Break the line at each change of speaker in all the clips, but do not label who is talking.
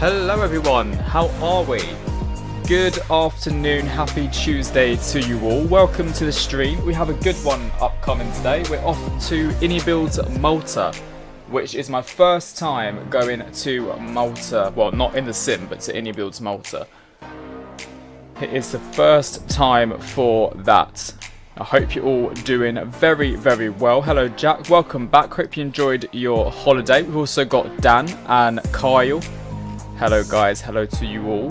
Hello everyone, how are we? Good afternoon, happy Tuesday to you all. Welcome to the stream. We have a good one upcoming today. We're off to Inibuilds Malta, which is my first time going to Malta. Well, not in the sim, but to Inibuilds Malta. It is the first time for that. I hope you're all doing very, very well. Hello Jack, welcome back. Hope you enjoyed your holiday. We've also got Dan and Kyle. Hello guys, hello to you all.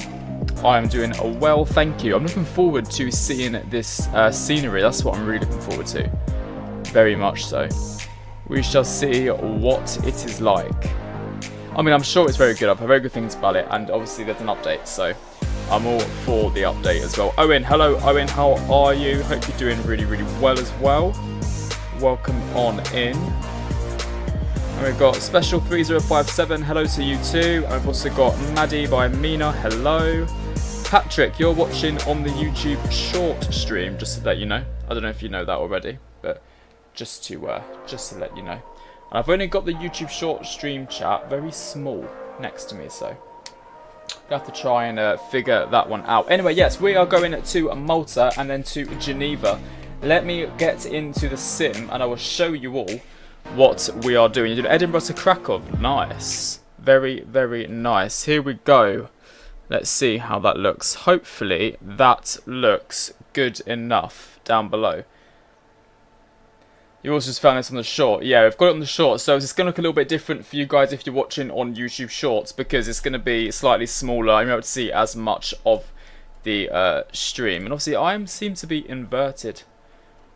I am doing well, thank you. I'm looking forward to seeing this scenery. That's what I'm really looking forward to. Very much so. We shall see what it is like. I mean, I'm sure it's very good. I've heard very good things about it, and obviously there's an update, so I'm all for the update as well. Owen, hello Owen, how are you? Hope you're doing really, really well as well. Welcome on in. And we've got Special 3057, hello to you too. And we've also got Maddie by Mina, hello. Patrick, you're watching on the YouTube short stream, just to let you know. I don't know if you know that already, but just to let you know. And I've only got the YouTube short stream chat very small next to me, so I have to try and figure that one out. Anyway, yes, we are going to Malta and then to Geneva. Let me get into the sim and I will show you all what we are doing. You're doing Edinburgh to Krakow. Nice. Very, very nice. Here we go. Let's see how that looks. Hopefully that looks good enough down below. You also just found this on the short. Yeah, we've got it on the short. So it's going to look a little bit different for you guys if you're watching on YouTube Shorts, because it's going to be slightly smaller. I'm able to see as much of the stream. And obviously I seem to be inverted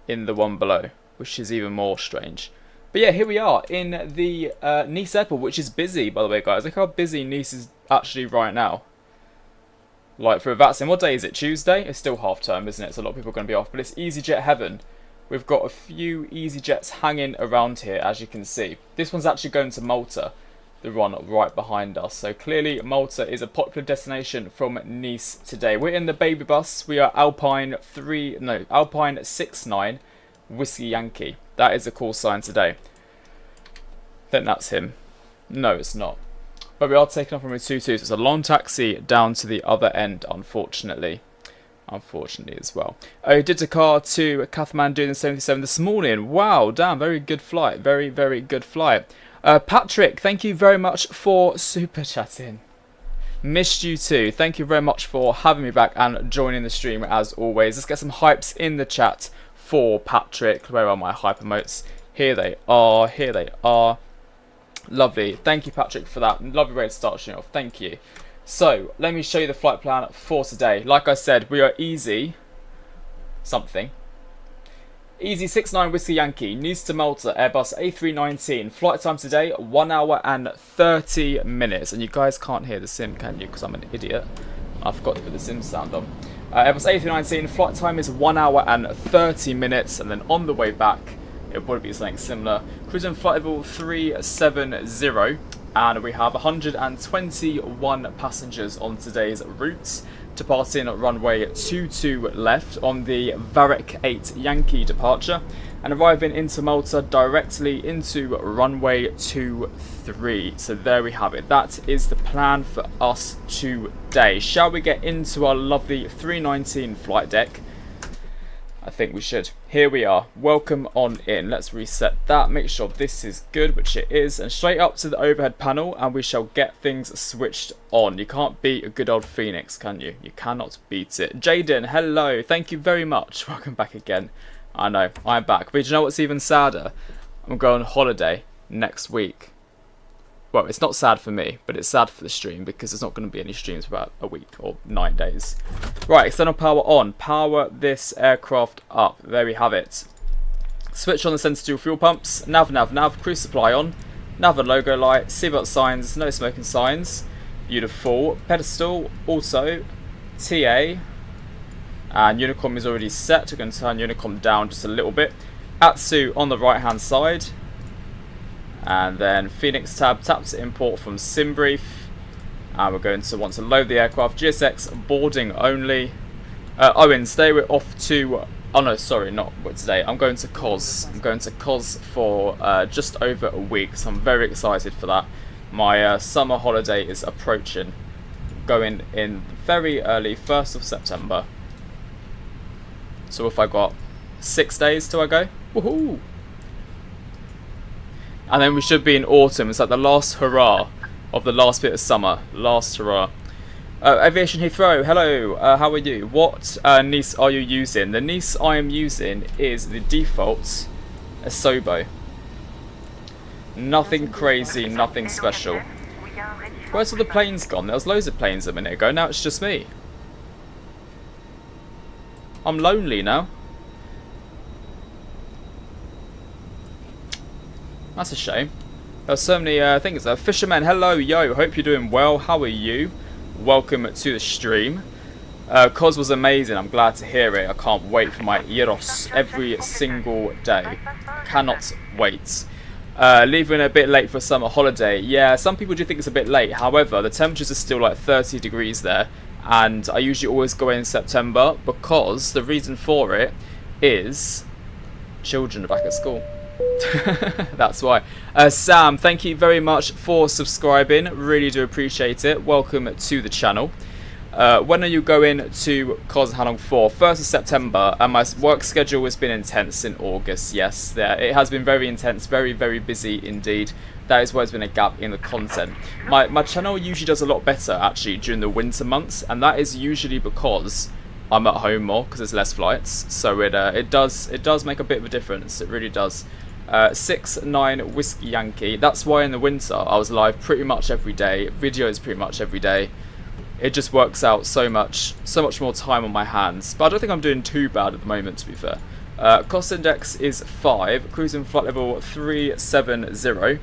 in the one below, which is even more strange. But yeah, here we are in the Nice airport, which is busy, by the way, guys. Look how busy Nice is actually right now. Like for a Vatsim, what day is it? Tuesday? It's still half term, isn't it? So a lot of people are going to be off. But it's Easyjet heaven. We've got a few Easyjets hanging around here, as you can see. This one's actually going to Malta, the one right behind us. So clearly Malta is a popular destination from Nice today. We're in the baby bus. We are Alpine 69 Whiskey Yankee. That is a call sign today. I think that's him. No, it's not. But we are taking off from a 2-2, so it's a long taxi down to the other end, unfortunately. Unfortunately as well. I did a car to Kathmandu in the 77 this morning. Wow, damn, very good flight. Very, very good flight. Patrick, thank you very much for super chatting. Missed you too. Thank you very much for having me back and joining the stream as always. Let's get some hypes in the chat for Patrick. Where are my hyper emotes? Here they are. Here they are. Lovely. Thank you, Patrick, for that. Lovely way to start showing off. Thank you. So, let me show you the flight plan for today. Like I said, we are Easy 69 Whiskey Yankee, Nice to Malta, Airbus A319. Flight time today, 1 hour and 30 minutes. And you guys can't hear the sim, can you? Because I'm an idiot. I forgot to put the sim sound on. Airbus A319, flight time is 1 hour and 30 minutes. And then on the way back, it'll probably be something similar. Cruising flight level 370. And we have 121 passengers on today's route, departing runway 22 left on the Varek 8 Yankee departure, and arriving into Malta directly into runway 23. So there we have it. That is the plan for us today. Shall we get into our lovely 319 flight deck? I think we should. Here we are. Welcome on in. Let's reset that. Make sure this is good, which it is. And straight up to the overhead panel, and we shall get things switched on. You can't beat a good old Phoenix, can you? You cannot beat it. Jaden, hello. Thank you very much. Welcome back again. I know, I'm back. But you know what's even sadder? I'm going on holiday next week. Well, it's not sad for me, but it's sad for the stream because there's not going to be any streams for about a week or 9 days. Right, external power on. Power this aircraft up. There we have it. Switch on the centrifugal fuel pumps. Nav, nav, nav. Cruise supply on. Nav and logo light. Seatbelt signs. No smoking signs. Beautiful. Pedestal also. TA. And Unicom is already set. We're going to turn Unicom down just a little bit. Atsu on the right hand side. And then Phoenix tab, tap to import from SimBrief. And we're going to want to load the aircraft. GSX boarding only. Owen, today we're off to... Oh no, sorry, not today. I'm going to COS. I'm going to COS for just over a week. So I'm very excited for that. My summer holiday is approaching. going in very early, 1st of September. So if I got 6 days till I go, woohoo! And then we should be in autumn. It's like the last hurrah of the last bit of summer. Last hurrah. Aviation Heathrow, hello. How are you? What niece are you using? The niece I am using is the default Asobo. Nothing crazy, nothing special. Where's all the planes gone? There was loads of planes a minute ago. Now it's just me. I'm lonely now. That's a shame. There's so many things. Fisherman, hello, yo. Hope you're doing well. How are you? Welcome to the stream. Cos was amazing. I'm glad to hear it. I can't wait for my gyros every single day. Cannot wait. Leaving a bit late for summer holiday. Yeah, some people do think it's a bit late. However, the temperatures are still like 30 degrees there. And I usually always go in September because the reason for it is children are back at school. That's why. Sam, thank you very much for subscribing. Really do appreciate it. Welcome to the channel. When are you going to Cos? How long for? 1st of September. And my work schedule has been intense in August. Yes, it has been very intense, very, very busy indeed. That is why there's been a gap in the content. My channel usually does a lot better actually during the winter months, and that is usually because I'm at home more because there's less flights. So it does make a bit of a difference. It really does. 6-9 Whiskey Yankee. That's why in the winter I was live pretty much every day. Videos pretty much every day. It just works out so much more time on my hands. But I don't think I'm doing too bad at the moment, to be fair. Cost index is 5. Cruising flight level 370.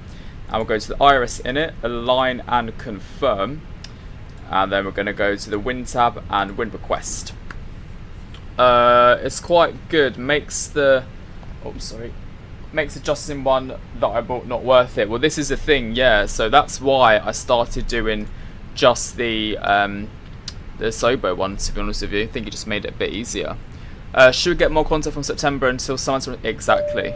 And we'll go to the iris in it, align and confirm. And then we're going to go to the wind tab and wind request. It's quite good. Makes the adjusting one that I bought not worth it. Well, this is the thing, yeah. So that's why I started doing just the Sobo one, to be honest with you. I think it just made it a bit easier. Should we get more content from September until summer? Exactly.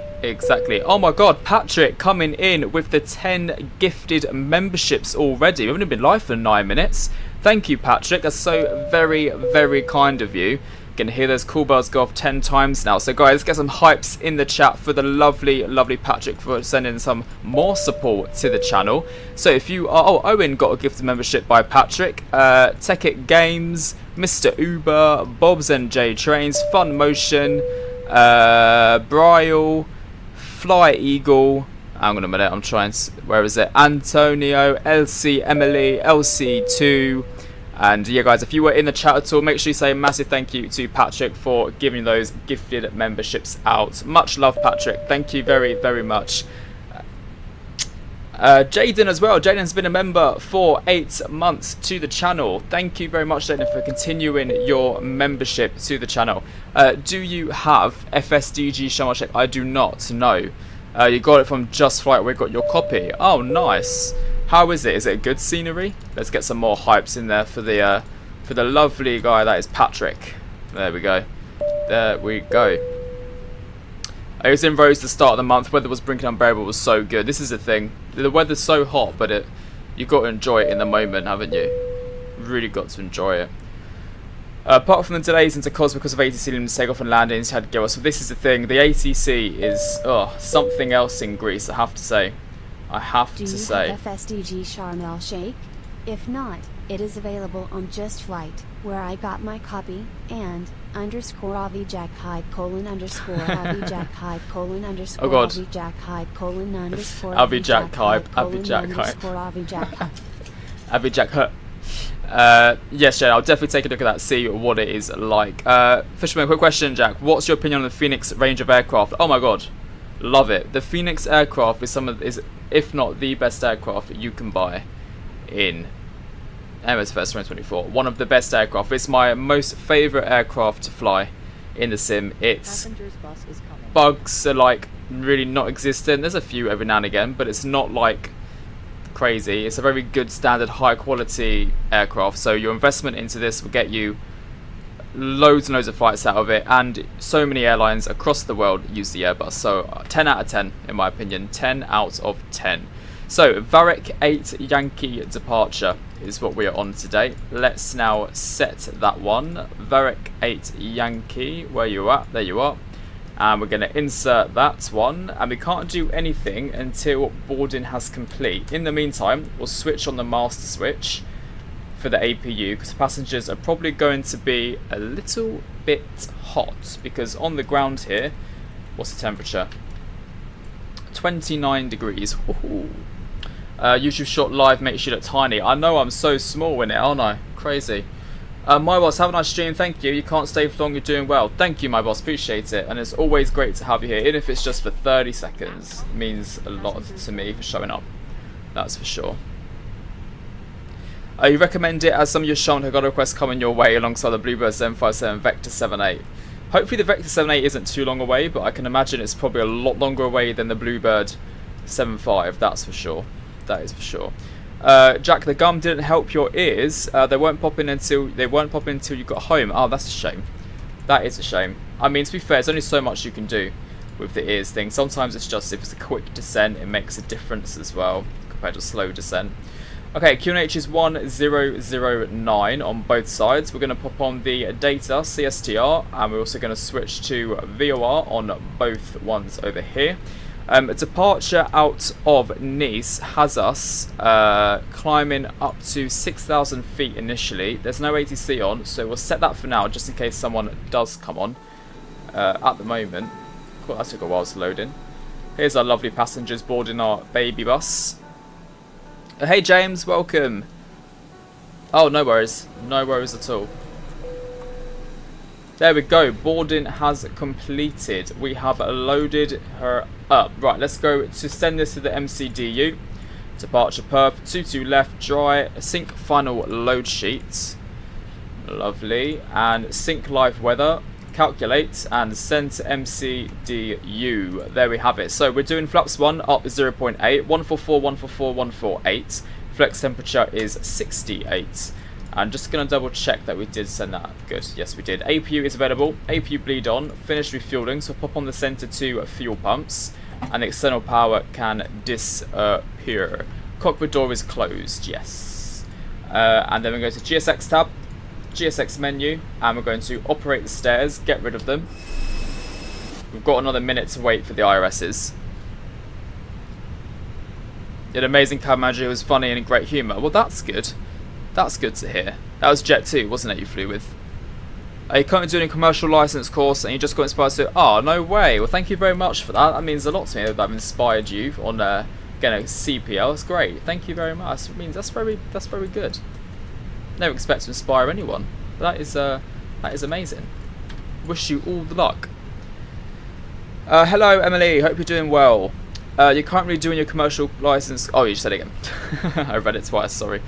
Oh my god, Patrick coming in with the 10 gifted memberships already. We've only been live for 9 minutes. Thank you, Patrick. That's so very, very kind of you. Can hear those cool bells go off 10 times now. So guys, let's get some hypes in the chat for the lovely, lovely Patrick for sending some more support to the channel. So if you are, oh, Owen got a gifted membership by Patrick. Tech It Games, Mr. Uber, Bob's and J Trains, Fun Motion, Brial, Fly Eagle. Hang on a minute, I'm trying to, where is it? Antonio, LC Emily, LC2. And yeah, guys, if you were in the chat at all, make sure you say a massive thank you to Patrick for giving those gifted memberships out. Much love, Patrick. Thank you very, very much. Jaden as well. Jaden's been a member for 8 months to the channel. Thank you very much, Jaden, for continuing your membership to the channel. Do you have FSDG Sharm el-Sheikh? I do not, no. You got it from Just Flight. We got your copy. Oh, nice. How is it? Is it good scenery? Let's get some more hypes in there for the lovely guy that is Patrick. There we go. There we go. I was in Rose the start of the month. Weather was brinking unbearable. Was so good. This is the thing. The weather's so hot, but you've got to enjoy it in the moment, haven't you? Really got to enjoy it. Apart from the delays into COS because of ATC and takeoff and landings, had to go. So this is the thing. The ATC is something else in Greece, I have to say. I have to say.
Do you have FSDG Sharm el-Sheikh? If not, it is available on Just Flight, where I got my copy, and _AviationJack hype : _AviationJack hype : _AviationJack hype :
AviationJack hype, AviationJack hype. AviationJack hype. Yes, Jay, I'll definitely take a look at that, see what it is like. Fisherman, quick question, Jack. What's your opinion on the Phoenix range of aircraft? Oh my god. Love it. The Phoenix aircraft is if not the best aircraft you can buy in Msfs 2024. One of the best aircraft. It's my most favourite aircraft to fly in the sim. It's bugs are like really not existent. There's a few every now and again, but it's not like crazy. It's a very good standard high quality aircraft, so your investment into this will get you loads and loads of flights out of it, and so many airlines across the world use the Airbus. So 10 out of 10 in my opinion. 10 out of 10. So, Varric 8 Yankee departure is what we are on today. Let's now set that one. Varric 8 Yankee, where you at? There you are. And we're going to insert that one. And we can't do anything until boarding has complete. In the meantime, we'll switch on the master switch for the APU, because passengers are probably going to be a little bit hot, because on the ground here, what's the temperature? 29 degrees. YouTube shot live makes you look tiny. I know, I'm so small in it, aren't I? Crazy. My boss, have a nice stream, thank you. You can't stay for long, you're doing well. Thank you, my boss, appreciate it. And it's always great to have you here, even if it's just for 30 seconds. It means a lot to me for showing up. That's for sure. You recommend it as some of your shown have got requests coming your way alongside the Bluebird 757 Vector 78. Hopefully the Vector 78 isn't too long away, but I can imagine it's probably a lot longer away than the Bluebird 75, that's for sure. That is for sure. Jack, the gum didn't help your ears. They won't pop in until you got home. Oh, that's a shame. That is a shame. I mean, to be fair, there's only so much you can do with the ears thing. Sometimes it's just, if it's a quick descent, it makes a difference as well compared to a slow descent. Okay, QNH is 1009 on both sides. We're going to pop on the data CSTR, and we're also going to switch to VOR on both ones over here. A departure out of Nice has us climbing up to 6,000 feet initially. There's no ATC on, so we'll set that for now, just in case someone does come on. At the moment, cool, that took a while to load in. Here's our lovely passengers boarding our baby bus. Hey James, welcome. Oh, no worries at all. There we go, boarding has completed. We have loaded her up. Right, let's go to send this to the MCDU. Departure perf, 22 left, dry, sync final load sheets. Lovely. And sync live weather, calculate, and send to MCDU. There we have it. So we're doing flaps 1 up 0.8, 144, 144, 148. Flex temperature is 68. I'm just going to double check that we did send that. Good, yes we did. APU is available. APU bleed on. Finished refueling, so pop on the center to fuel pumps. And the external power can disappear. Cockpit door is closed, yes. And then we go to GSX tab. GSX menu, and we're going to operate the stairs, get rid of them. We've got another minute to wait for the IRSs. An amazing cab manager who was funny and in great humour. Well, that's good. That's good to hear. That was Jet 2, wasn't it, you flew with? Are you currently doing a commercial license course and you just got inspired to... Oh, no way. Well, thank you very much for that. That means a lot to me that I've inspired you on getting a CPL. It's great. Thank you very much. It means that's very good. Never expect to inspire anyone. But that is amazing. Wish you all the luck. Hello Emily, hope you're doing well. You're currently doing your commercial license. Oh, you just said it again. I read it twice, sorry.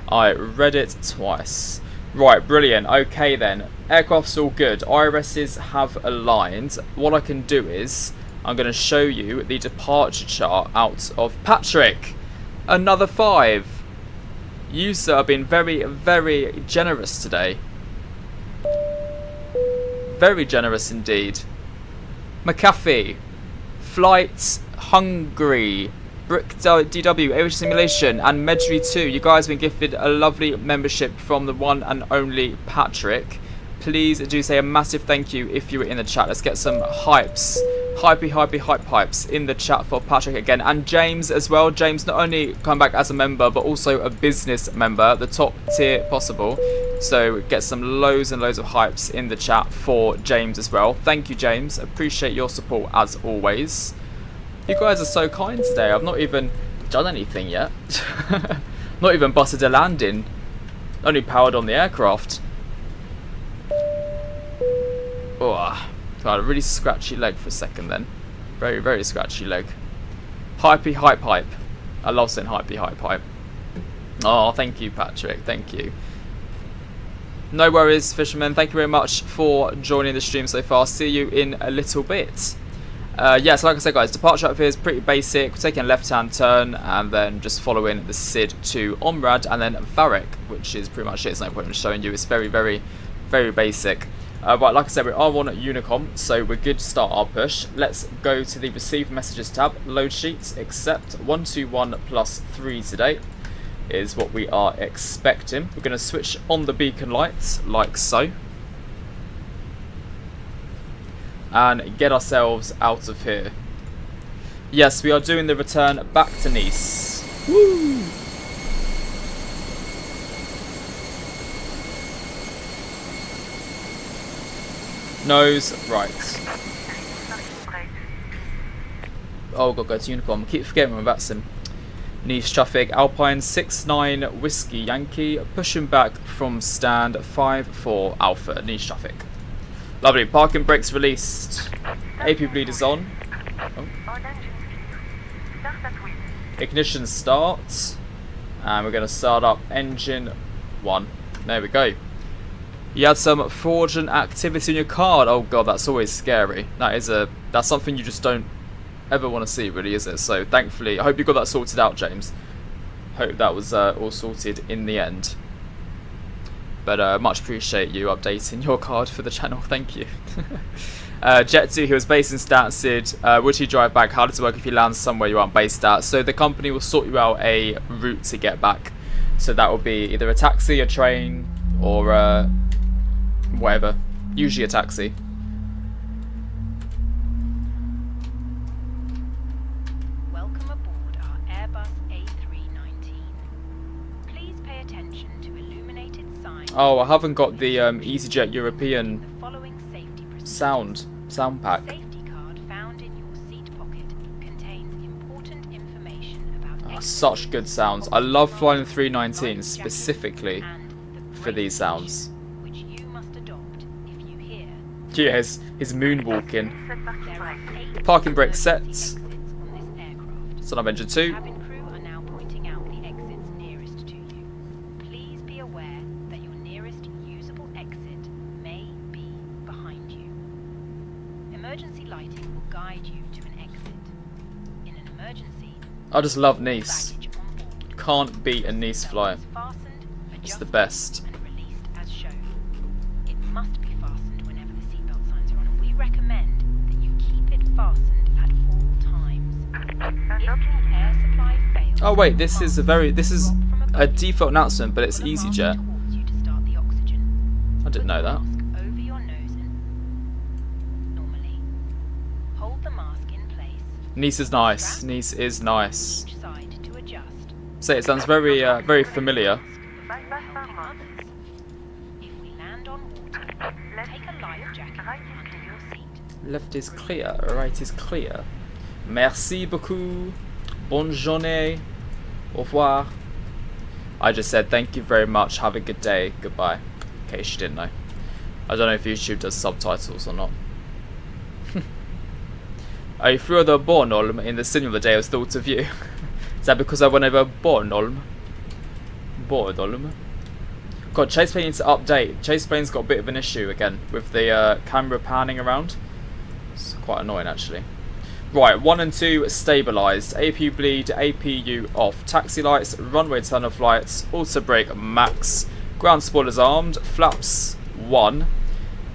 I read it twice. Right, brilliant. Okay then. Aircraft's all good. IRSs have aligned. What I can do is I'm going to show you the departure chart out of Patrick. Another 5. You, sir, have been very, very generous today. Very generous indeed. McAfee, Flight Hungry, Brick DW, Aviation Simulation, and Medry 2. You guys have been gifted a lovely membership from the one and only Patrick. Please do say a massive thank you if you were in the chat. Let's get some hypes. Hypes in the chat for Patrick again, and James as well. James not only come back as a member but also a business member, the top tier possible. So get some loads and loads of hypes in the chat for James as well. Thank you, James. Appreciate your support as always. You guys are so kind today. I've not even done anything yet. Not even busted a landing. Only powered on the aircraft. Oh. God, a really scratchy leg for a second then. Very, very scratchy leg. Hype. I love saying hype. Oh, thank you, Patrick. Thank you. No worries, fisherman. Thank you very much for joining the stream so far. See you in a little bit. Yeah, so like I said, guys, departure up here is pretty basic. We're taking a left-hand turn and then just following the SID to Omrad and then Varric, which is pretty much it. It's no point in showing you. It's very, very, very basic. Right, like I said, we are on Unicom, so we're good to start our push. Let's go to the Receive Messages tab, Load Sheets, accept 121 plus 3 today is what we are expecting. We're going to switch on the beacon lights, like so. And get ourselves out of here. Yes, we are doing the return back to Nice. Woo! Nose right. Oh, got to go to Unicom. I keep forgetting my Vatsim. Nice traffic. Alpine 69 Whiskey Yankee. Pushing back from stand 54 Alpha. Nice traffic. Lovely. Parking brakes released. AP bleed is on. Oh. Ignition starts. And we're going to start up engine 1. There we go. You had some fraudulent activity on your card. Oh god, that's always scary. That's something you just don't ever want to see, really, is it? So thankfully, I hope you got that sorted out, James. Hope that was all sorted in the end. But much appreciate you updating your card for the channel. Thank you. Jet2, who was based in Stansted, would he drive back? How does it work if you land somewhere you aren't based at? So the company will sort you out a route to get back. So that will be either a taxi, a train, or whatever. Usually a taxi.
Welcome aboard our Airbus A319. Please pay attention to illuminated signs.
Oh, I haven't got the Easyjet European
The following safety procedures.
sound pack.
The safety card found in your seat pocket contains important information about
Such good sounds. I love flying the 319 specifically for these sounds.
which you must adopt if you hear.
Yeah, his moonwalking.
There are 8
Parking brake
emergency
sets.
exits on this aircraft.
Son of engine 2.
Cabin crew are now pointing out the exits nearest to you. Please be aware that your nearest usable exit may be behind you. Emergency lighting will guide you to an exit. In an emergency,
I just love Nice.
baggage on board.
Can't beat a Nice flight.
Fastened,
It's the
adjusted,
best.
and released as shown. It must be fastened whenever the seatbelt signs are on, and we recommend that you keep it fastened at all times. If the air supply fails,
Oh wait, this is a
a
default announcement, but it's EasyJet. I didn't know that.
Over your nose and normally hold the mask in place.
Nice is nice. Nice is nice.
Each side to adjust.
Say it sounds very very familiar.
Helping others. If we land on water, take a life jacket under your seat.
Left is clear, right is clear. Merci beaucoup. Bonne journée. Au revoir. I just said thank you very much. Have a good day. Goodbye. In case you didn't know. I don't know if YouTube does subtitles or not. I threw the Bornholm in the cinema the day I was thought of you. Is that because I went over Bornholm? Bornholm. God, Chase Plane needs to update. Chase Plane's got a bit of an issue again with the camera panning around. It's quite annoying actually. Right, 1 and 2 stabilised. APU bleed, APU off. Taxi lights, runway tunnel flights, auto brake max. Ground spoilers armed, flaps 1.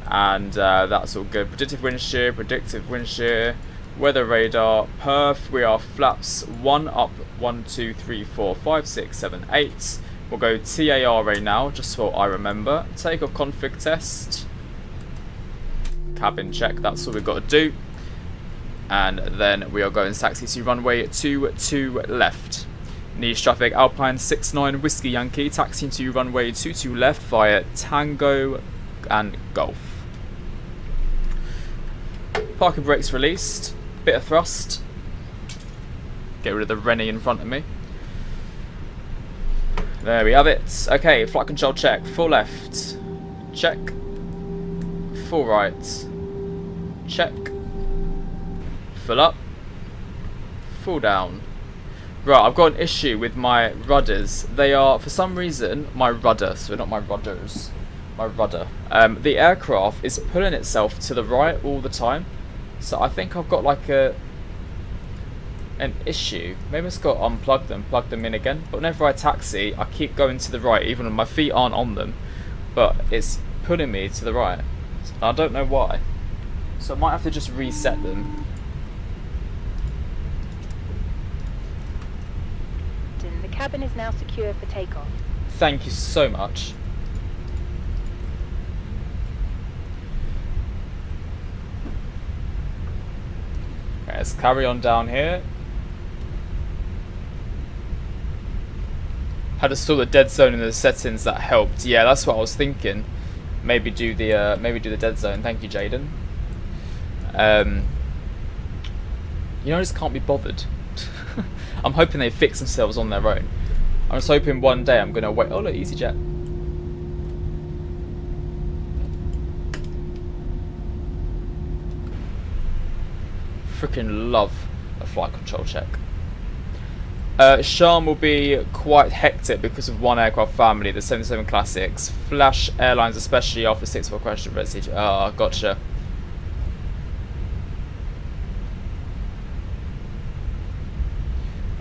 And that's all good. Predictive wind shear, weather radar, perf. We are flaps 1 up, 1, 2, 3, 4, 5, 6, 7, 8. We'll go TARA now, just so I remember. Takeoff config test. Cabin check, that's all we've got to do. And then we are going taxi to runway 22 left. Nice traffic, Alpine 69 Whiskey Yankee, taxiing to runway 22 left via Tango and Golf. Parking brakes released, bit of thrust. Get rid of the Rennie in front of me. There we have it. Okay, flight control check. Full left. Check. Full right. Check. Full up. Full down. Right, I've got an issue with my rudders. They are, for some reason, my rudder. So not my rudders. My rudder. The aircraft is pulling itself to the right all the time. So I think I've got like an issue. Maybe I've got to unplug them, plug them in again. But whenever I taxi, I keep going to the right, even when my feet aren't on them. But it's pulling me to the right. I don't know why. So I might have to just reset them.
The cabin is now secure for takeoff.
Thank you so much. Okay, let's carry on down here. Had to install the dead zone in the settings, that helped. Yeah, that's what I was thinking. Maybe do the dead zone. Thank you, Jaden. You know, I just can't be bothered. I'm hoping they fix themselves on their own. I'm just hoping one day I'm gonna wait. Oh look, Easyjet. Freaking love a flight control check. Sharm will be quite hectic because of one aircraft family, the 77 Classics. Flash Airlines, especially after 6-4 question message. Ah, gotcha.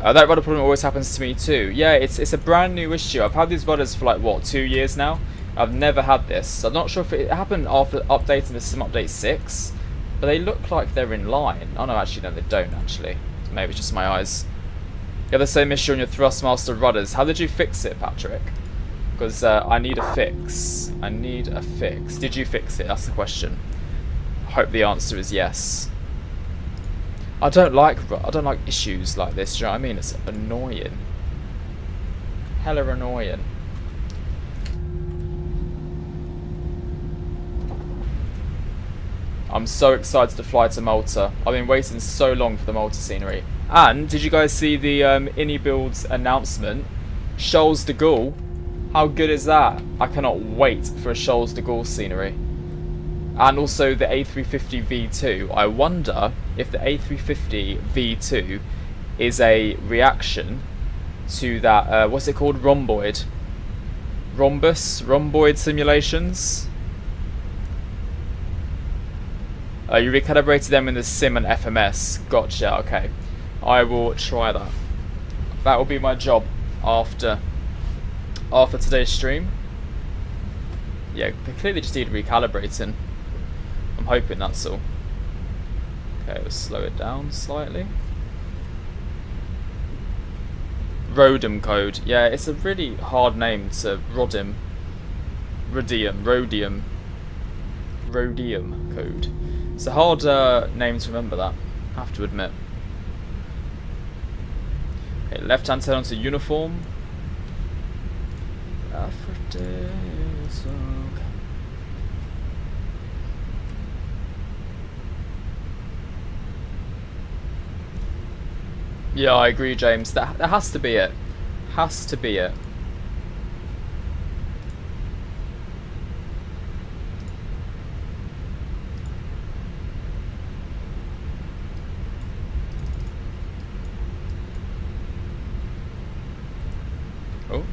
That rudder problem always happens to me too. Yeah, it's a brand new issue. I've had these rudders for like, what, 2 years now? I've never had this. I'm not sure if it happened after updating the Sim Update 6, but they look like they're in line. Oh no, actually, no, they don't actually. Maybe it's just my eyes. You have the same issue on your Thrustmaster rudders. How did you fix it, Patrick? Because I need a fix. I need a fix. Did you fix it? That's the question. I hope the answer is yes. I don't like issues like this. Do you know what I mean? It's annoying. Hella annoying. I'm so excited to fly to Malta. I've been waiting so long for the Malta scenery. And did you guys see the Inibuilds announcement? Charles de Gaulle. How good is that? I cannot wait for a Charles de Gaulle scenery. And also the A350 V2. I wonder if the A350 V2 is a reaction to that, what's it called? Rhomboid simulations. You recalibrated them in the sim and FMS. Gotcha, okay. I will try that. That will be my job after today's stream. Yeah, they clearly just need recalibrating. I'm hoping that's all. Okay, let's slow it down slightly. Rhodium code. Yeah, it's a really hard name to Rhodium code. It's a hard name to remember, that, I have to admit. Okay, left hand turn onto uniform. Yeah, I agree, James. That has to be it. Has to be it. Oh.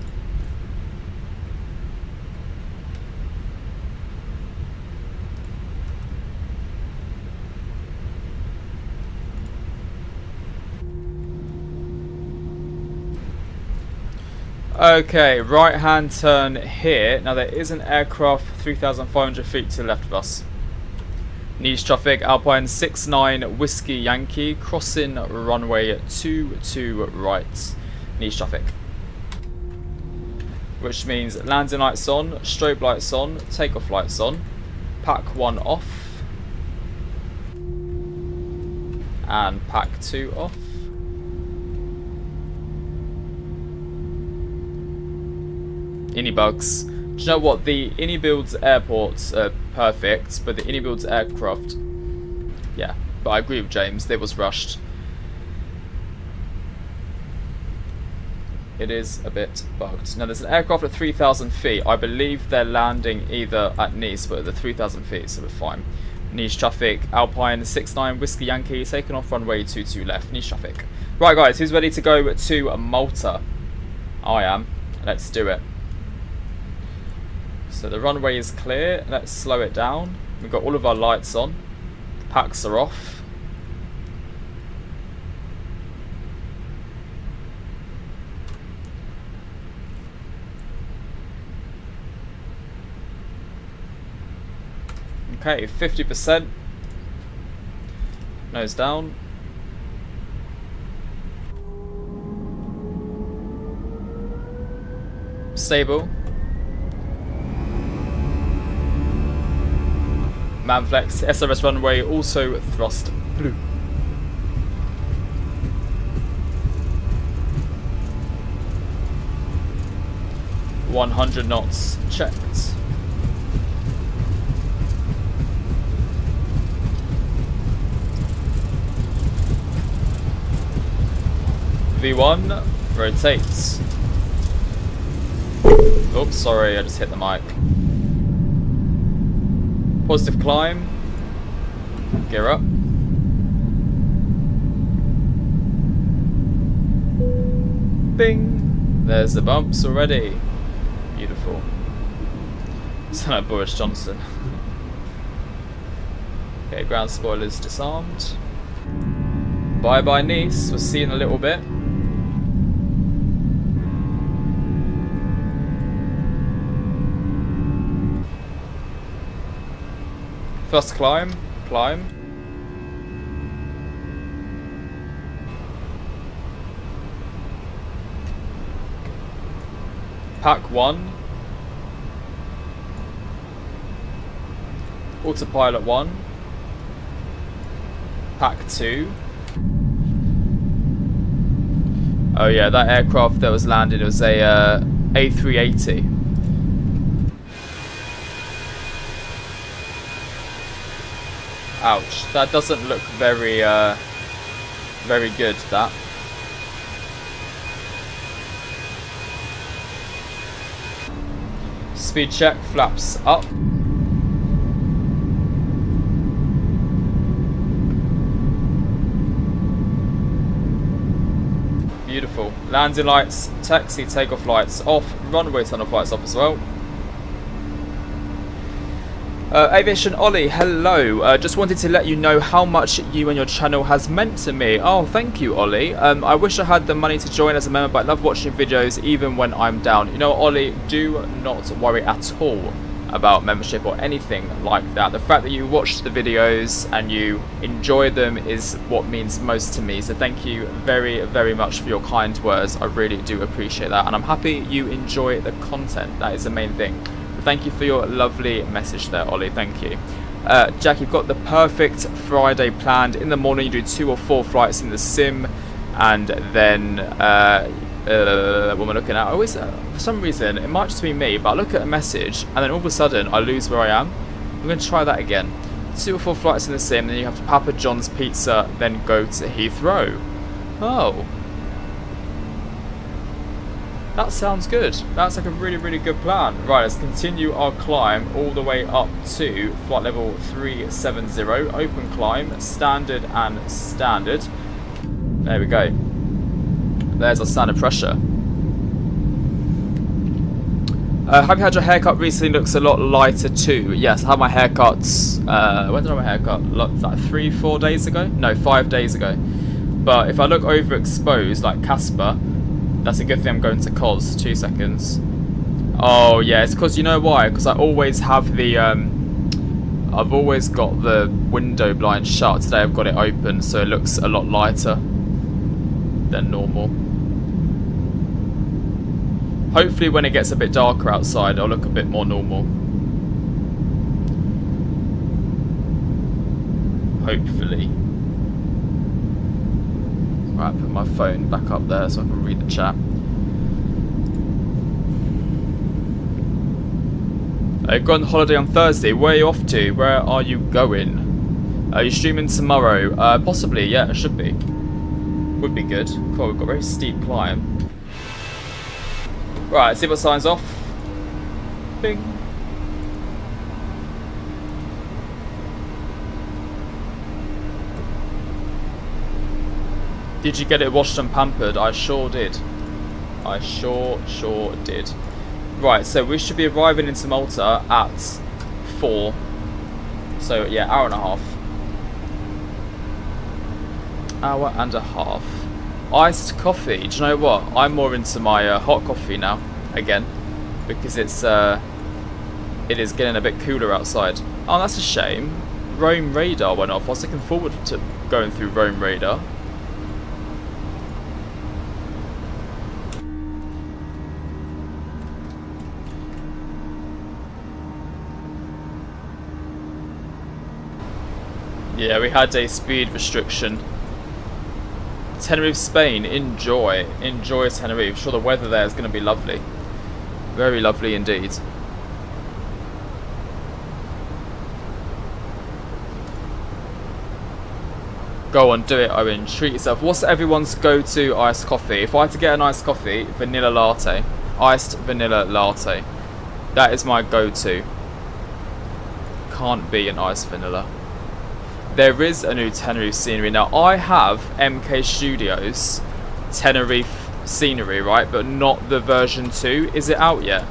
Okay, right hand turn here. Now there is an aircraft 3,500 feet to the left of us. Niche traffic, Alpine 69 Whiskey Yankee, crossing runway 22 right. Niche traffic. Which means landing lights on, strobe lights on, takeoff lights on, pack 1 off, and pack 2 off. Inibugs. Do you know what? The Inibuilds airports are perfect, but the Inibuilds aircraft, yeah. But I agree with James, they was rushed. It is a bit bugged. Now there's an aircraft at 3,000 feet. I believe they're landing either at Nice, but at the 3,000 feet, so we're fine. Niche traffic, Alpine 69 Whiskey Yankee, taking off runway 22 left. Niche traffic. Right guys, who's ready to go to Malta? I am. Let's do it. So the runway is clear. Let's slow it down. We've got all of our lights on. The packs are off. Okay, 50%. Nose down. Stable. Manflex, SRS runway, also thrust blue. .100 knots checked. V1 rotates. Oops, sorry, I just hit the mic. Positive climb. Gear up. Bing! There's the bumps already. Beautiful. Sound like Boris Johnson. Okay, ground spoilers disarmed. Bye bye Nice, we'll see you in a little bit. First climb. Pack 1. Autopilot 1. Pack 2. Oh yeah, that aircraft that was landed, it was a A380. Ouch, that doesn't look very very good, that. Speed check, flaps up. Beautiful. Landing lights, taxi, takeoff lights off, runway tunnel lights off as well. Aviation Ollie, hello. Just wanted to let you know how much you and your channel has meant to me. Oh, thank you, Ollie. I wish I had the money to join as a member, but I love watching videos even when I'm down. You know, Ollie, do not worry at all about membership or anything like that. The fact that you watch the videos and you enjoy them is what means most to me. So thank you very, very much for your kind words. I really do appreciate that. And I'm happy you enjoy the content. That is the main thing. Thank you for your lovely message there, Ollie. Thank you. Jack, you've got the perfect Friday planned. In the morning, you do 2 or 4 flights in the sim. And then, what am I looking at? I always, for some reason, it might just be me, but I look at a message, and then all of a sudden, I lose where I am. I'm going to try that again. 2 or 4 flights in the sim, then you have to Papa John's Pizza, then go to Heathrow. Oh. That sounds good. That's like a really, really good plan. Right, let's continue our climb all the way up to flight level 370. Open climb, standard and standard. There we go. There's our standard pressure. Have you had your haircut recently? Looks a lot lighter too. Yes, I had my haircuts. When did I have my haircut? Like 3-4 days ago? No, 5 days ago. But if I look overexposed like Casper, that's a good thing I'm going to COS. 2 seconds. Oh yeah, it's because, you know why? Because I always have the I've always got the window blind shut. Today I've got it open, so it looks a lot lighter than normal. Hopefully when it gets a bit darker outside, I'll look a bit more normal. Hopefully. Right, put my phone back up there so I can read the chat. Go on holiday on Thursday. Where are you off to? Where are you going? Are you streaming tomorrow? Possibly, yeah, it should be. Would be good. Cool, we've got a very steep climb. Right, let's see what signs off. Bing. Did you get it washed and pampered? I sure did. I sure did. Right, so we should be arriving into Malta at 4. So yeah, hour and a half. Hour and a half. Iced coffee. Do you know what? I'm more into my hot coffee now, again, because it's it is getting a bit cooler outside. Oh, that's a shame. Rome radar went off. I was looking forward to going through Rome radar. Yeah, we had a speed restriction. Tenerife, Spain, enjoy. Enjoy Tenerife. Sure, the weather there is going to be lovely. Very lovely indeed. Go on, do it, Owen. Treat yourself. What's everyone's go-to iced coffee? If I had to get an iced coffee, vanilla latte. Iced vanilla latte. That is my go-to. Can't be an iced vanilla. There is a new Tenerife scenery. Now, I have MK Studios Tenerife scenery, right? But not the version 2. Is it out yet?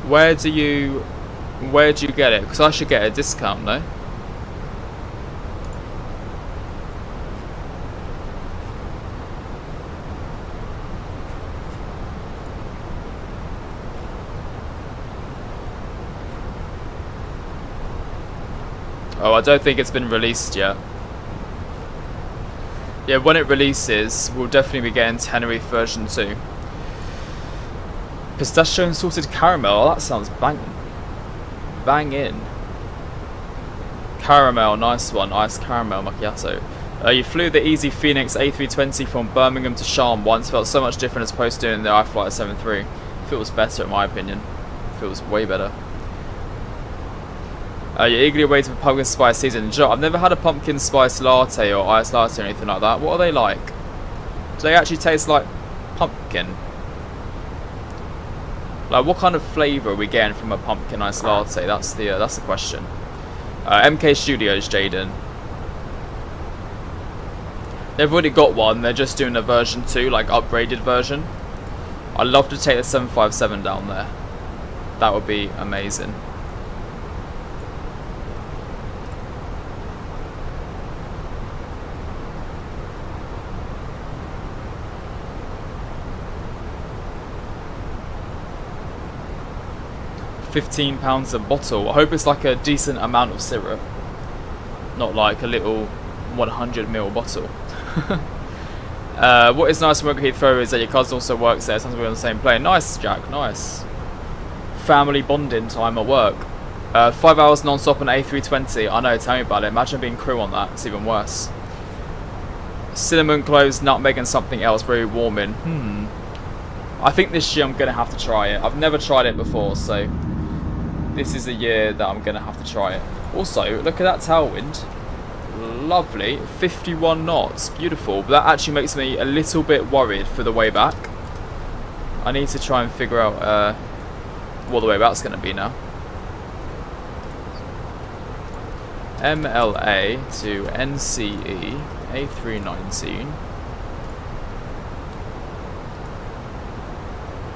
Where do you get it? Because I should get a discount, no? Oh, I don't think it's been released yet. Yeah, when it releases, we'll definitely be getting Tenerife version 2. Pistachio and salted caramel. Oh, that sounds banging. Banging. Caramel, nice one. Iced caramel macchiato. You flew the Easy Phoenix A320 from Birmingham to Sharm once. Felt so much different as opposed to doing the iFlight 73. Feels better in my opinion. Feels way better. You're eagerly waiting for pumpkin spice season. Joe, I've never had a pumpkin spice latte or iced latte or anything like that. What are they like? Do they actually taste like pumpkin? Like, what kind of flavour are we getting from a pumpkin iced latte? That's the question. MK Studios, Jaden. They've already got one. They're just doing a version 2, like upgraded version. I'd love to take the 757 down there. That would be amazing. £15 a bottle. I hope it's like a decent amount of syrup, not like a little 100ml bottle. What is nice from working at Heathrow is that your cousin also works there. Sounds like we're on the same plane. Nice, Jack. Nice. Family bonding time at work. 5 hours non-stop on A320. I know. Tell me about it. Imagine being crew on that. It's even worse. Cinnamon cloves, nutmeg, and something else very warming. I think this year I'm gonna have to try it. I've never tried it before, so this is a year that I'm going to have to try it. Also, look at that tailwind. Lovely. 51 knots. Beautiful. But that actually makes me a little bit worried for the way back. I need to try and figure out what the way back's going to be now. MLA to NCE. A319.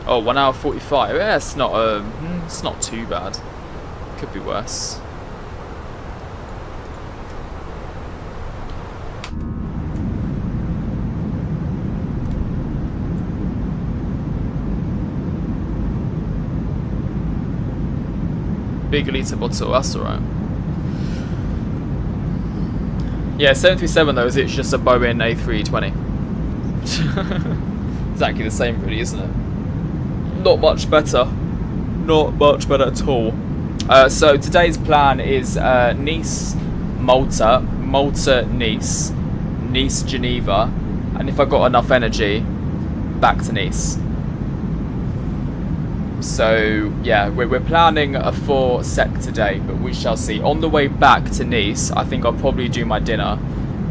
Oh, 1 hour 45. Yeah, it's not too bad. Could be worse. Big litre bottle, that's alright. Yeah, 737 though, is it's just a Boeing A320. Exactly the same really, isn't it? Not much better. Not much better at all. So today's plan is Nice, Malta, Malta, Nice, Nice, Geneva, and if I got enough energy, back to Nice. So yeah, we're planning a 4 sec today, but we shall see. On the way back to Nice, I think I'll probably do my dinner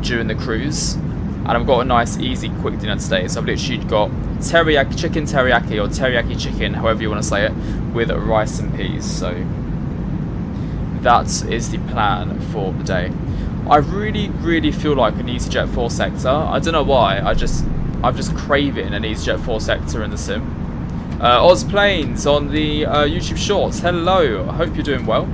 during the cruise, and I've got a nice, easy, quick dinner today. So I've literally got teriyaki chicken, teriyaki or teriyaki chicken, however you want to say it, with rice and peas. So that is the plan for the day. I really feel like an Easyjet 4 sector. I don't know why. I'm just craving an Easyjet 4 sector in the sim. Oz Planes on the YouTube Shorts. Hello. I hope you're doing well.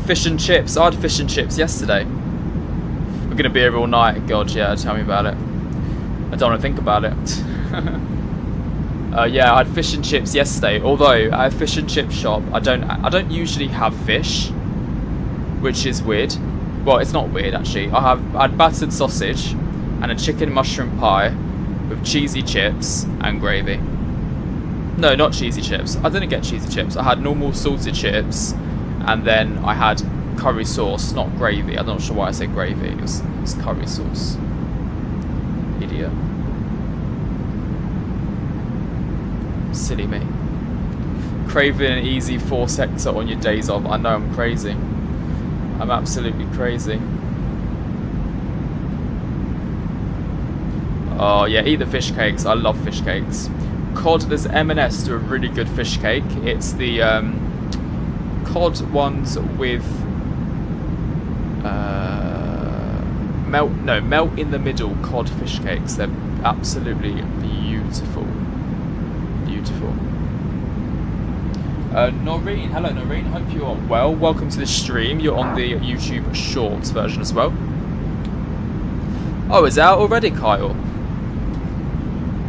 Fish and chips. I had fish and chips yesterday. We're going to be here all night. God, yeah, tell me about it. I don't want to think about it. Yeah, I had fish and chips yesterday. Although at a fish and chip shop, I don't usually have fish, which is weird. Well, it's not weird actually. I had battered sausage and a chicken mushroom pie with cheesy chips and gravy. No, not cheesy chips. I didn't get cheesy chips. I had normal salted chips, and then I had curry sauce, not gravy. I'm not sure why I said gravy. It's curry sauce. Idiot. Silly me. Craving an easy 4-sector on your days off. I know, I'm crazy. I'm absolutely crazy. Oh yeah, eat the fish cakes. I love fish cakes. Cod, there's M&S do a really good fish cake. It's the cod ones with melt in the middle cod fish cakes. They're absolutely beautiful. Beautiful. Noreen, hello Noreen, hope you are well. Welcome to the stream. You're on the YouTube Shorts version as well. Oh, it's out already, Kyle?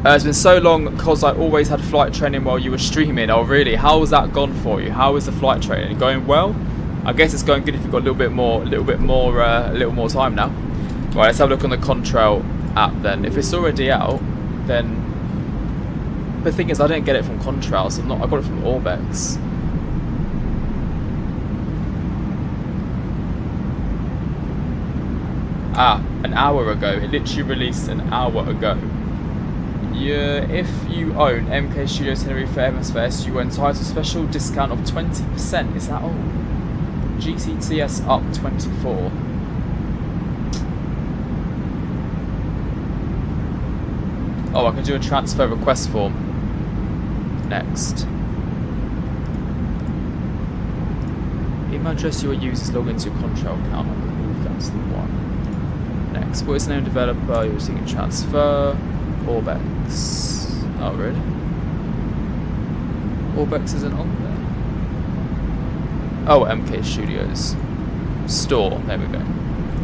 It's been so long because I always had flight training while you were streaming. Oh really? How has that gone for you? How is the flight training? Going well? I guess it's going good if you've got a little bit more time now. Right, let's have a look on the Contrail app then. If it's already out, then the thing is I didn't get it from Contrail, so I got it from Orbex. Ah, an hour ago. It literally released an hour ago. Yeah, if you own MK Studios Tenerife for Msfs, you are entitled to a special discount of 20%. Is that all? GCTS up 24. Oh, I can do a transfer request form. Next. Email address your users log into your Contrail account. I believe that's the one. Next. What is the name of the developer? You're seeing a transfer. Orbex. Oh, really? Orbex isn't on there. Oh, MK Studios. Store. There we go.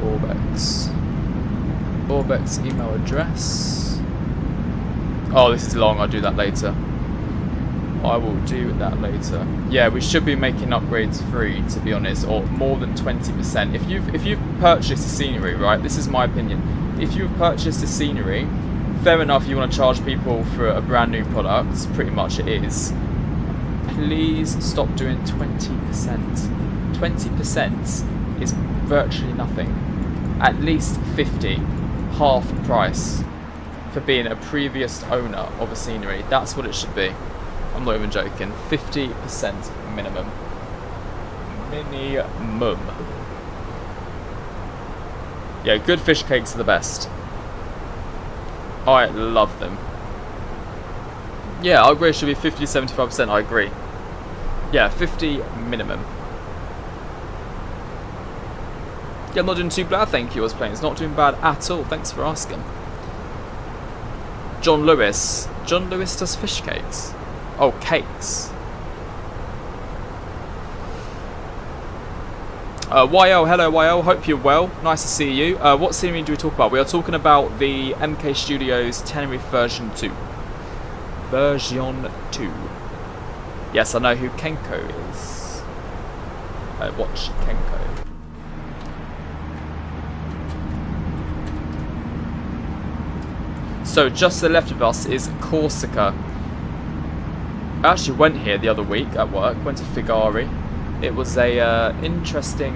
Orbex. Orbex email address. Oh, this is long. I'll do that later. I will do that later. Yeah, we should be making upgrades free, to be honest, or more than 20%. If you've purchased the scenery, right? This is my opinion. If you've purchased the scenery, fair enough, you want to charge people for a brand new product, pretty much it is. Please stop doing 20%. 20% is virtually nothing. At least 50, half price for being a previous owner of a scenery. That's what it should be. I'm not even joking. 50% minimum. Minimum. Yeah, good fish cakes are the best. I love them. Yeah, I agree it should be 50-75%, I agree. Yeah, 50 minimum. Yeah, I'm not doing too bad, thank you, I was playing. It's not doing bad at all, thanks for asking. John Lewis. John Lewis does fish cakes. Oh, cakes. YL, hello YL, hope you're well. Nice to see you. What scenery do we talk about? We are talking about the MK Studios Tenerife version 2. Version 2. Yes, I know who Kenko is. Watch Kenko. So just to the left of us is Corsica. I actually went here the other week at work, went to Figari. It was a interesting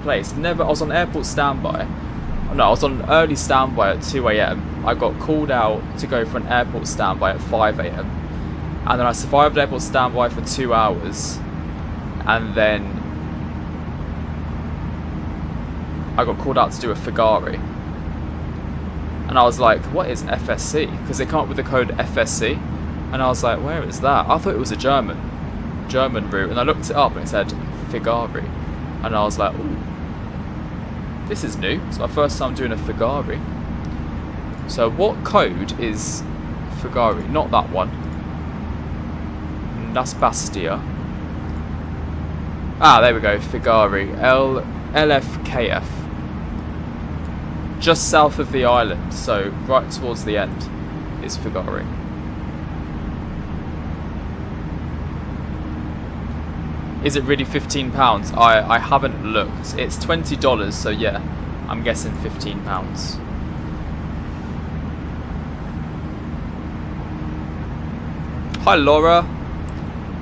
place. I was on airport standby. No, I was on early standby at 2 AM. I got called out to go for an airport standby at 5 AM. And then I survived airport standby for 2 hours. And then I got called out to do a Figari. And I was like, what is FSC? Because they come up with the code FSC. And I was like, where is that? I thought it was a German route. And I looked it up and it said Figari. And I was like, ooh, this is new. It's my first time doing a Figari. So what code is Figari? Not that one. That's Bastia. Ah, there we go, Figari, LFKF. Just south of the island, so right towards the end is Figari. Is it really £15? I haven't looked. It's $20, so yeah, I'm guessing £15. Hi Laura.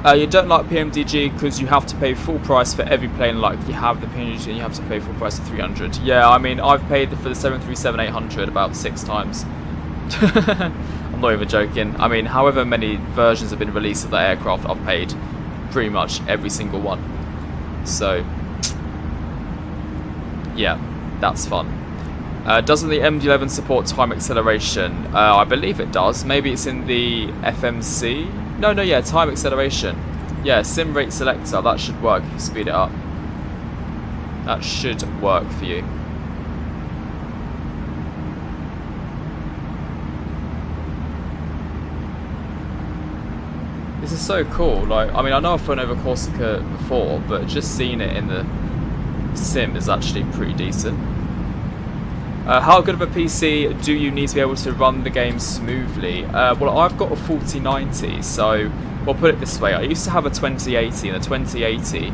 You don't like PMDG because you have to pay full price for every plane. Like you have the PMDG and you have to pay full price for 300. Yeah, I mean I've paid for the 737-800 about 6 times. I'm not even joking. I mean, however many versions have been released of that aircraft, I've paid pretty much every single one. So yeah, that's fun. Doesn't the MD-11 support time acceleration? I believe it does. Maybe it's in the FMC. No, yeah, time acceleration. Yeah, sim rate selector. That should work if you speed it up. That should work for you. This is so cool. Like, I mean, I know I've flown over Corsica before, but just seeing it in the sim is actually pretty decent. How good of a PC do you need to be able to run the game smoothly? Well, I've got a 4090, so we'll put it this way. I used to have a 2080, and the 2080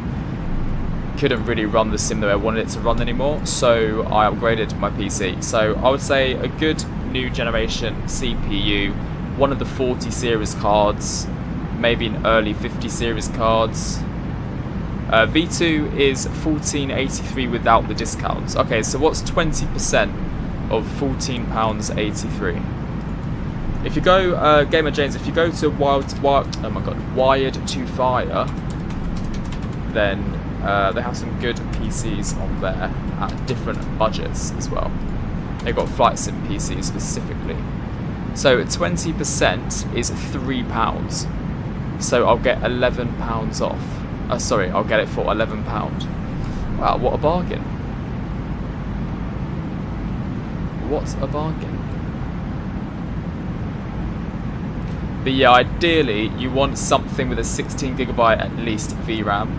couldn't really run the sim the way I wanted it to run anymore, so I upgraded my PC. So I would say a good new generation CPU, one of the 40 series cards, maybe an early 50 series cards. V2 is 1483 without the discounts. Okay, so what's 20% of £14.83? If you go, Gamer James, if you go to Wired to Fire, then they have some good PCs on there at different budgets as well. They've got flight sim PCs specifically. So 20% is £3. So I'll get £11 off. Sorry, I'll get it for £11. Wow, what a bargain. What a bargain. But yeah, ideally, you want something with a 16GB at least VRAM.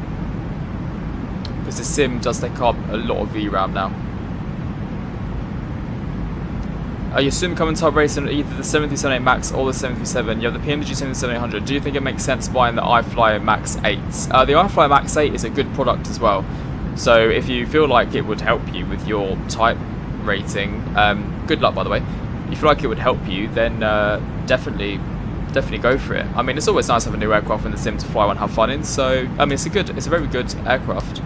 Because the sim does take up a lot of VRAM now. You assume coming top racing either the 737 Max or the 737. You have the PMDG 737-800. Do you think it makes sense buying the iFly Max 8? The iFly Max 8 is a good product as well. So if you feel like it would help you with your type rating, good luck by the way. If you feel like it would help you, then definitely go for it. I mean, it's always nice to have a new aircraft in the sim to fly and have fun in. So I mean, it's a very good aircraft.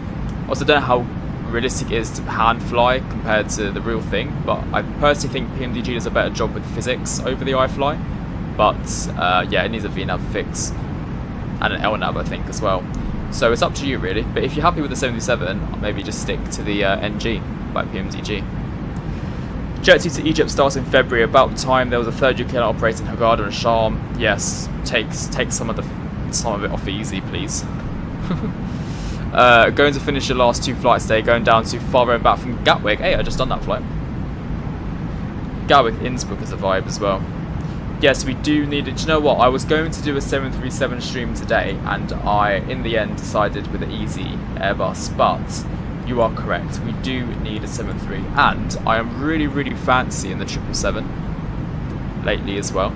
Also, don't know how realistic it is to hand fly compared to the real thing, but I personally think PMDG does a better job with physics over the iFly. But yeah, it needs a VNAV fix and an LNAV I think as well. So it's up to you really. But if you're happy with the 77, maybe just stick to the NG by PMDG. Jet 2 to Egypt starts in February. About the time there was a third UK operating Hurghada and Sharm. Yes, take some of it off easy, please. Going to finish your last 2 flights today, going down to Faro and back from Gatwick. Hey, I just done that flight. Gatwick Innsbruck is a vibe as well. Yes, we do need it. Do you know what? I was going to do a 737 stream today, and I, in the end, decided with the Easy Airbus, but you are correct. We do need a 73, and I am really, really fancying the 777 lately as well.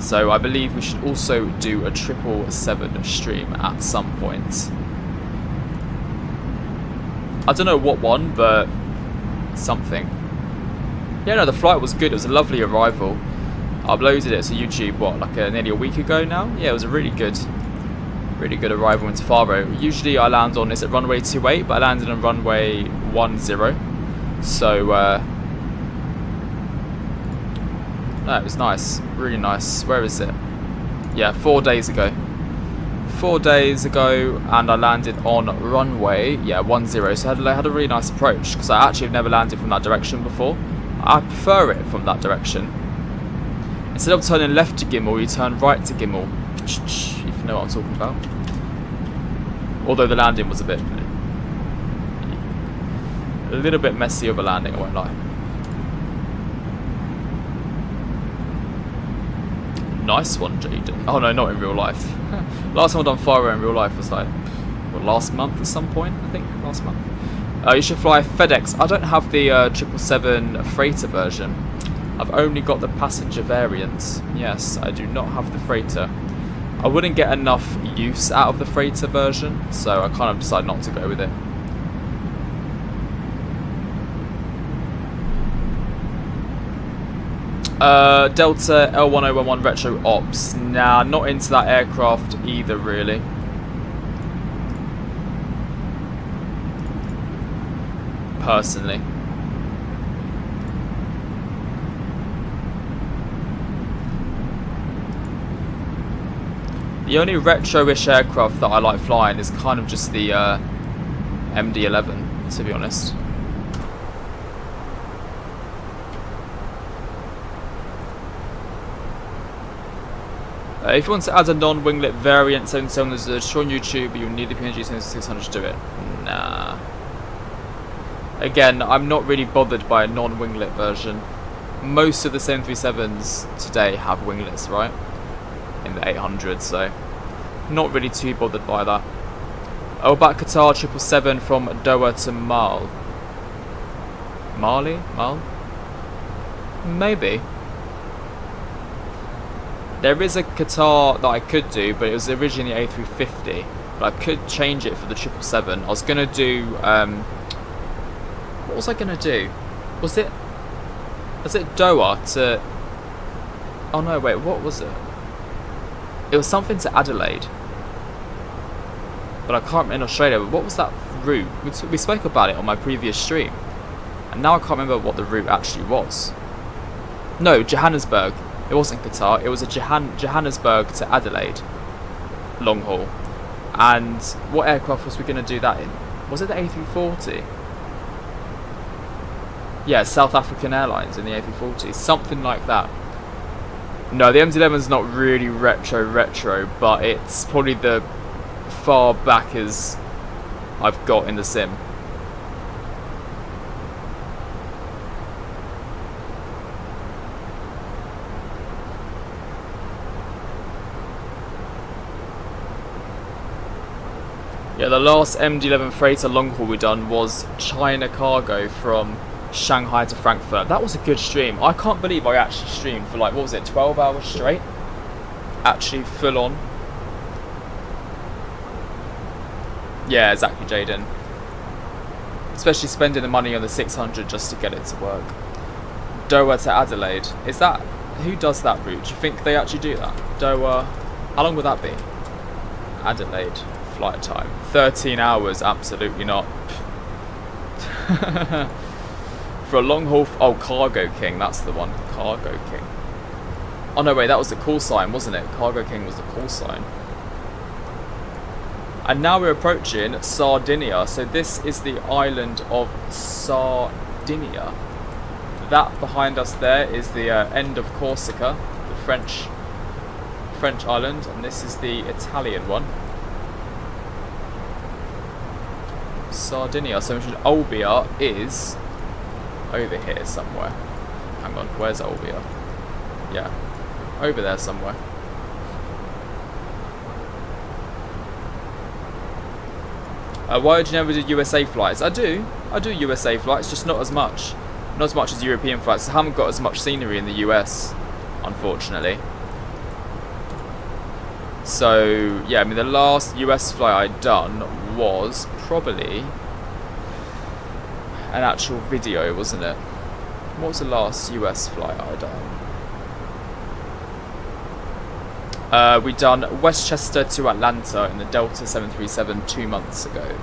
So I believe we should also do a 777 stream at some point. I don't know what one, but something. Yeah, no, the flight was good. It was a lovely arrival. I uploaded it to YouTube, what, like nearly a week ago now? Yeah, it was a really good arrival into Faro. Usually I land on, is it runway 28, but I landed on runway 10. So, no, it was nice, really nice. Where is it? Yeah, 4 days ago. 4 days ago, and I landed on runway, yeah, 10. So I had a really nice approach, because I actually have never landed from that direction before. I prefer it from that direction. Instead of turning left to Gimel, you turn right to Gimel. If you know what I'm talking about. Although the landing was a little bit messy of a landing, I won't lie. Nice one, Jaden. Oh no, not in real life. Last time I've done Faro in real life was like, last month at some point, I think, last month. You should fly FedEx. I don't have the 777 freighter version. I've only got the passenger variant. Yes, I do not have the freighter. I wouldn't get enough use out of the freighter version, so I kind of decided not to go with it. Delta L1011 Retro Ops. Nah, not into that aircraft either, really. Personally. The only retro-ish aircraft that I like flying is kind of just the MD-11, to be honest. If you want to add a non-winglet variant 77, there's a show on YouTube, but you'll need the PNG 7600 to do it. Nah. Again, I'm not really bothered by a non-winglet version. Most of the 737s today have winglets, right? In the 800, so not really too bothered by that. Oh, back Qatar 777 from Doha to Mal. Mali? Mal? Maybe. There is a Qatar that I could do, but it was originally A350. But I could change it for the 777. I was gonna do. What was I gonna do? Was it Doha to? Oh no! Wait, what was it? It was something to Adelaide. But I can't remember in Australia. But what was that route? We spoke about it on my previous stream, and now I can't remember what the route actually was. No, Johannesburg. It wasn't Qatar, it was a Johannesburg to Adelaide long haul. And what aircraft was we going to do that in? Was it the A340? Yeah, South African Airlines in the A340, something like that. No, the MD-11's not really retro, but it's probably the far back as I've got in the sim. Yeah, the last MD-11 freighter long haul we done was China cargo from Shanghai to Frankfurt. That was a good stream. I can't believe I actually streamed for like, what was it, 12 hours straight? Actually full on. Yeah, exactly, Jaden. Especially spending the money on the 600 just to get it to work. Doha to Adelaide. Is that, who does that route? Do you think they actually do that? Doha, how long would that be? Adelaide. Flight time 13 hours, absolutely not. For a long haul, oh, Cargo King, that's the one. Cargo King. Oh no, wait, that was the call sign, wasn't it? Cargo King was the call sign. And now we're approaching Sardinia. So this is the island of Sardinia. That behind us there is the end of Corsica, the French island, and this is the Italian one. Sardinia. So Olbia is over here somewhere. Hang on, where's Olbia? Yeah, over there somewhere. Why did you never do USA flights? I do USA flights, just not as much as European flights. I haven't got as much scenery in the US, unfortunately. So yeah, I mean the last US flight I'd done was probably an actual video, wasn't it? What was the last US flight I'd done? We done Westchester to Atlanta in the Delta 737 2 months ago.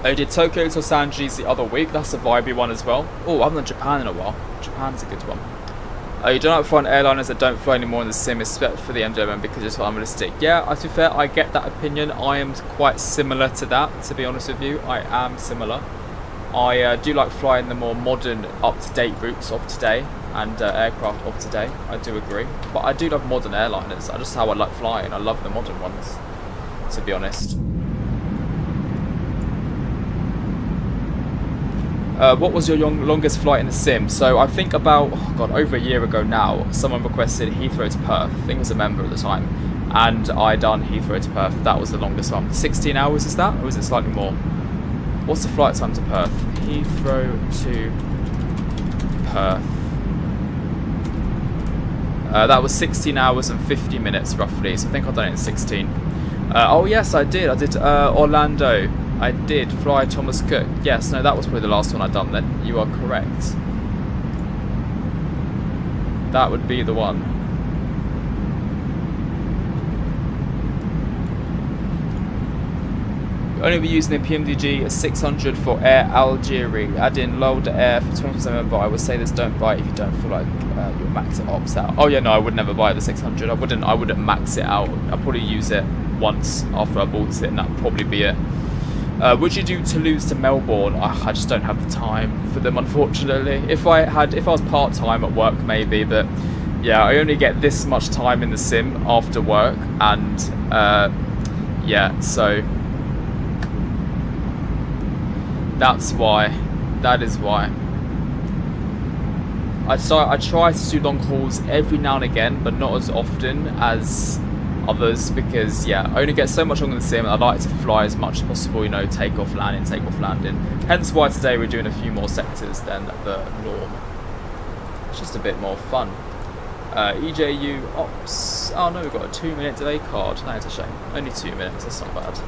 I did Tokyo to Los Angeles the other week. That's a vibey one as well. Oh, I haven't done Japan in a while. Japan's a good one. You don't fly on airliners that don't fly anymore in the sim, except for the MD-11 because it's unrealistic. Yeah, to be fair, I get that opinion. I am quite similar to that, to be honest with you. I am similar. I do like flying the more modern, up-to-date routes of today and aircraft of today. I do agree, but I do love modern airliners. That's just how I like flying. I love the modern ones, to be honest. What was your longest flight in the sim? So I think about, oh God, over a year ago now, someone requested Heathrow to Perth. I think it was a member at the time, and I done Heathrow to Perth. That was the longest one. 16 hours is that, or is it slightly more? What's the flight time to Perth? Heathrow to Perth. That was 16 hours and 50 minutes roughly, so I think I've done it in 16. Oh yes, I did. I did Orlando. I did fly Thomas Cook. Yes, no, that was probably the last one I'd done then. You are correct. That would be the one. Only be using the PMDG 600 for Air Algeria. Add in Lolda Air for 27, but I would say this: don't buy it if you don't feel like you'll max it ops out. Oh yeah, no, I would never buy the 600. I wouldn't max it out. I'd probably use it once after I bought it, and that'd probably be it. Would you do Toulouse to Melbourne? I just don't have the time for them, unfortunately. If I was part-time at work, maybe, but yeah, I only get this much time in the sim after work, and yeah, so that's why. That is why. I try to do long hauls every now and again, but not as often as others, because yeah, I only get so much longer in the sim. I like to fly as much as possible, you know, take off, landing. Hence why today we're doing a few more sectors than the norm. It's just a bit more fun. EJU ops. Oh no, we've got a 2-minute delay card. That is a shame. Only 2 minutes, that's not bad.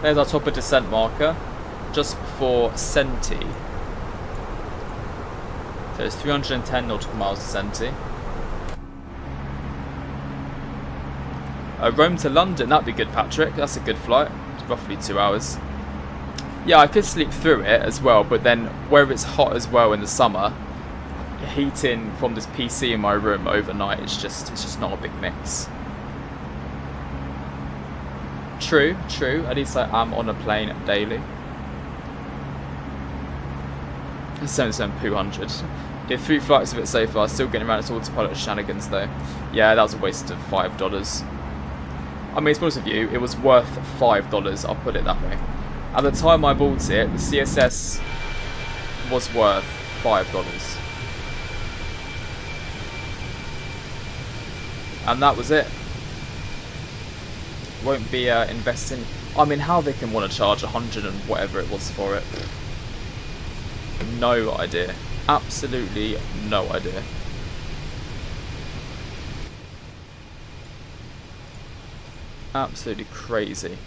There's our top of descent marker, just before Senti. So it's 310 nautical miles to Senti. Rome to London, that'd be good, Patrick. That's a good flight. It's roughly 2 hours. Yeah, I could sleep through it as well, but then where it's hot as well in the summer, heating from this PC in my room overnight, it's just not a big mix. True. At least I am on a plane daily. 77,200. Did 3 flights of it so far. Still getting around its autopilot shenanigans though. Yeah, that was a waste of $5. I mean, to be honest with you, it was worth $5. I'll put it that way. At the time I bought it, the CSS was worth $5. And that was it. Won't be investing. I mean, how they can want to charge 100 and whatever it was for it. No idea. Absolutely no idea. Absolutely crazy.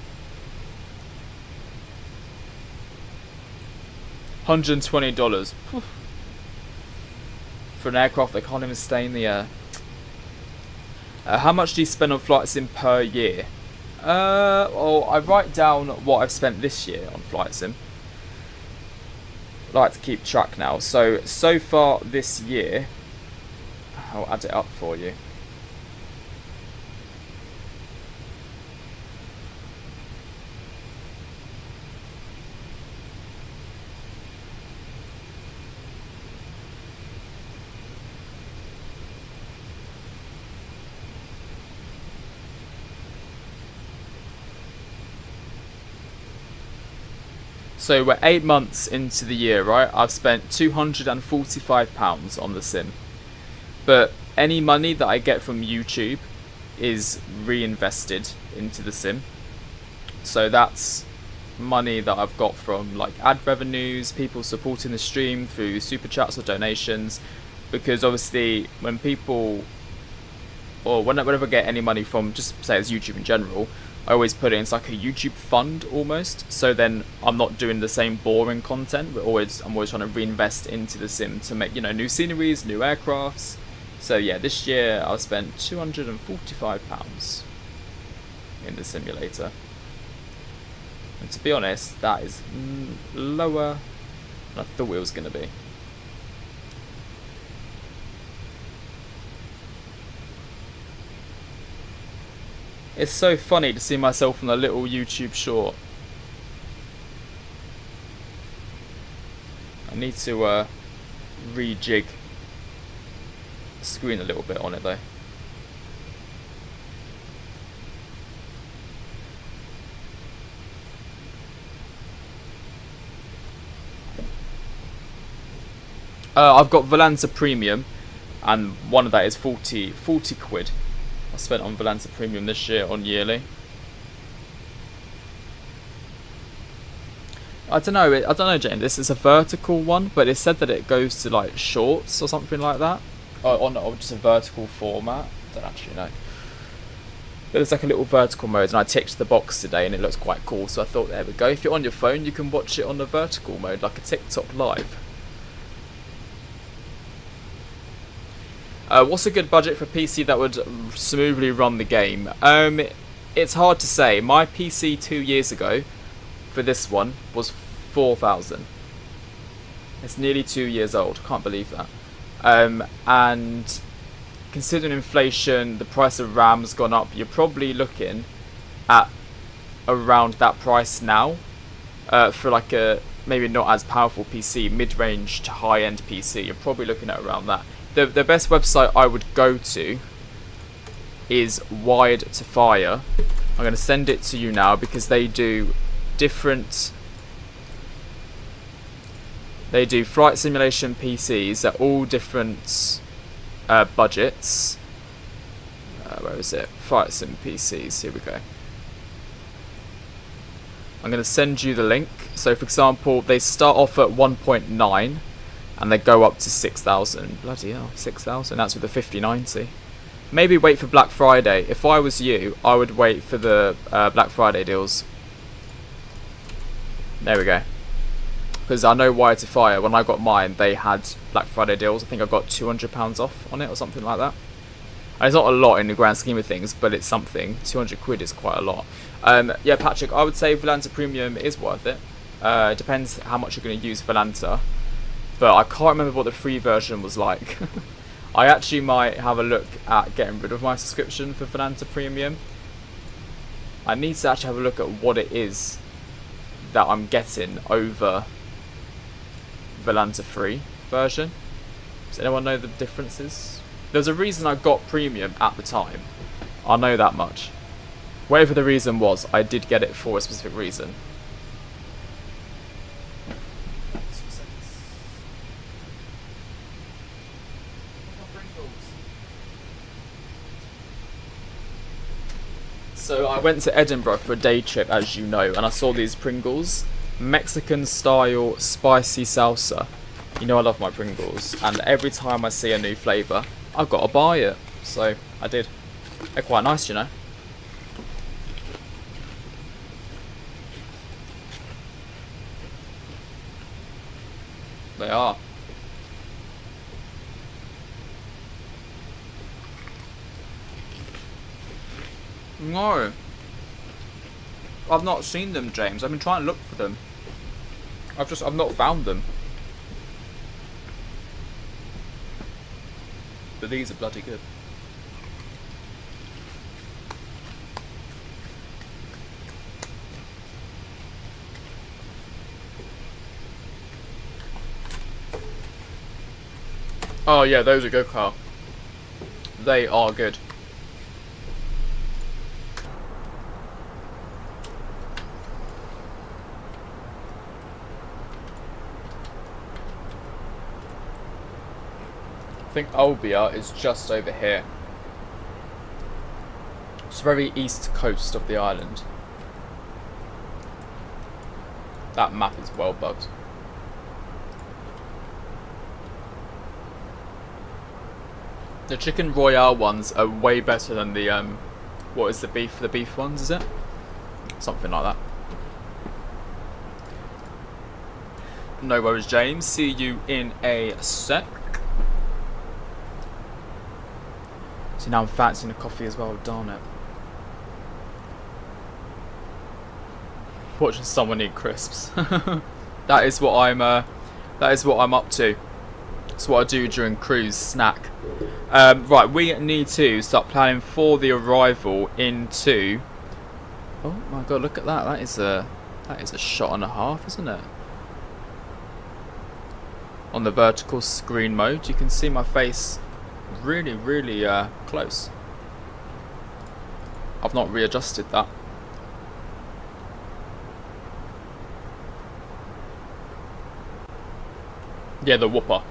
$120 for an aircraft that can't even stay in the air. How much do you spend on flight sim per year? Well, I write down what I've spent this year on flight sim. I like to keep track now. So far this year, I'll add it up for you. So we're 8 months into the year, right? I've spent £245 on the sim. But any money that I get from YouTube is reinvested into the sim. So that's money that I've got from like ad revenues, people supporting the stream through super chats or donations. Because obviously when people, or whenever I get any money from, just say it's YouTube in general, I always put it in like a YouTube fund almost, so then I'm not doing the same boring content. I'm always trying to reinvest into the sim to make, you know, new sceneries, new aircrafts. So yeah, this year I've spent £245 in the simulator, and to be honest, that is lower than I thought it was going to be. It's so funny to see myself on a little YouTube short. I need to rejig the screen a little bit on it though. I've got Volanta Premium, and one of that is 40 quid. I spent on Volanta Premium this year on yearly. I don't know, James. This is a vertical one, but it said that it goes to like shorts or something like that. Or just a vertical format. I don't actually know. But there's like a little vertical mode, and I ticked the box today, and it looks quite cool. So I thought, there we go. If you're on your phone, you can watch it on the vertical mode, like a TikTok live. What's a good budget for a PC that would smoothly run the game? It's hard to say. My PC 2 years ago, for this one, was 4,000. It's nearly 2 years old. Can't believe that. And considering inflation, the price of RAM's gone up. You're probably looking at around that price now for like a maybe not as powerful PC, mid-range to high-end PC. You're probably looking at around that. The best website I would go to is Wired to Fire. I'm going to send it to you now because they do different. They do flight simulation PCs at all different budgets. Where is it? Flight sim PCs. Here we go. I'm going to send you the link. So, for example, they start off at 1.9. And they go up to 6,000. Bloody hell, 6,000. That's with the 5090. Maybe wait for Black Friday. If I was you, I would wait for the Black Friday deals. There we go. Because I know Wire to Fire, when I got mine, they had Black Friday deals. I think I got £200 off on it or something like that. And it's not a lot in the grand scheme of things, but it's something. 200 quid is quite a lot. Yeah, Patrick, I would say Volanta Premium is worth it. It depends how much you're going to use Volanta. But I can't remember what the free version was like. I actually might have a look at getting rid of my subscription for Volanta Premium. I need to actually have a look at what it is that I'm getting over Volanta free version. Does anyone know the differences? There's a reason I got Premium at the time. I know that much. Whatever the reason was, I did get it for a specific reason. So I went to Edinburgh for a day trip, as you know, and I saw these Pringles. Mexican style spicy salsa. You know I love my Pringles, and every time I see a new flavour, I've got to buy it. So I did. They're quite nice, you know. They are. No, I've not seen them, James. I've been trying to look for them. I've not found them. But these are bloody good. Oh yeah, those are good, Carl. They are good. I think Olbia is just over here. It's the very east coast of the island. That map is well bugged. The chicken royale ones are way better than the what is the beef ones, is it? Something like that. No worries, James. See you in a sec. So now I'm fancying a coffee as well, darn it. Watching someone eat crisps. That is what I'm up to. That's what I do during cruise snack. Right, we need to start planning for the arrival into. Oh my god, look at that. That is a shot and a half, isn't it? on the vertical screen mode, you can see my face really, really close. I've not readjusted that. Yeah, the whopper.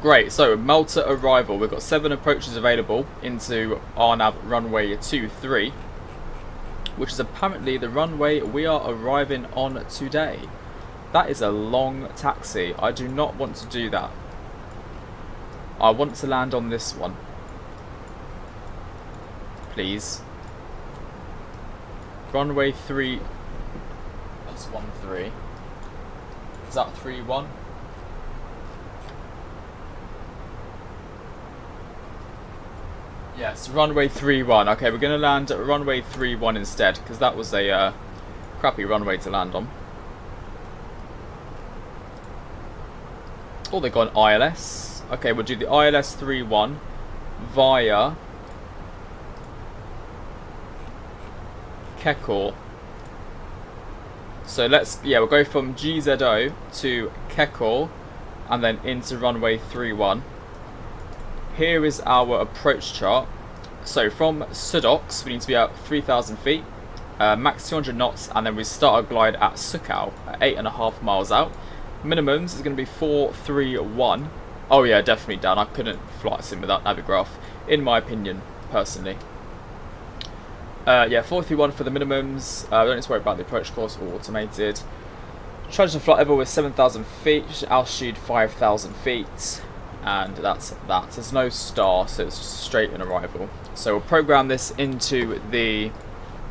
Great, so Malta arrival. We've got 7 approaches available into RNAV runway 23, which is apparently the runway we are arriving on today. That is a long taxi. I do not want to do that. I want to land on this one. Please. Runway 3. That's 13. Is that 31? Yes, runway 31. Okay, we're going to land at runway 31 instead, because that was a crappy runway to land on. Oh, they got an ILS. Okay, we'll do the ILS 31 via Kekor. So we'll go from GZO to Kekor and then into runway 31. Here is our approach chart. So from Sudox, we need to be at 3,000 feet, max 200 knots, and then we start our glide at Sukhou at 8.5 miles out. Minimums is going to be 431. Oh yeah, definitely Dan. I couldn't fly sim with that navigraph, in my opinion, personally. Yeah, 431 for the minimums. Don't need to worry about the approach course, all automated. Transition flight level is 7,000 feet, altitude 5,000 feet. And that's that. There's no star, so it's just straight in arrival. So we'll program this into the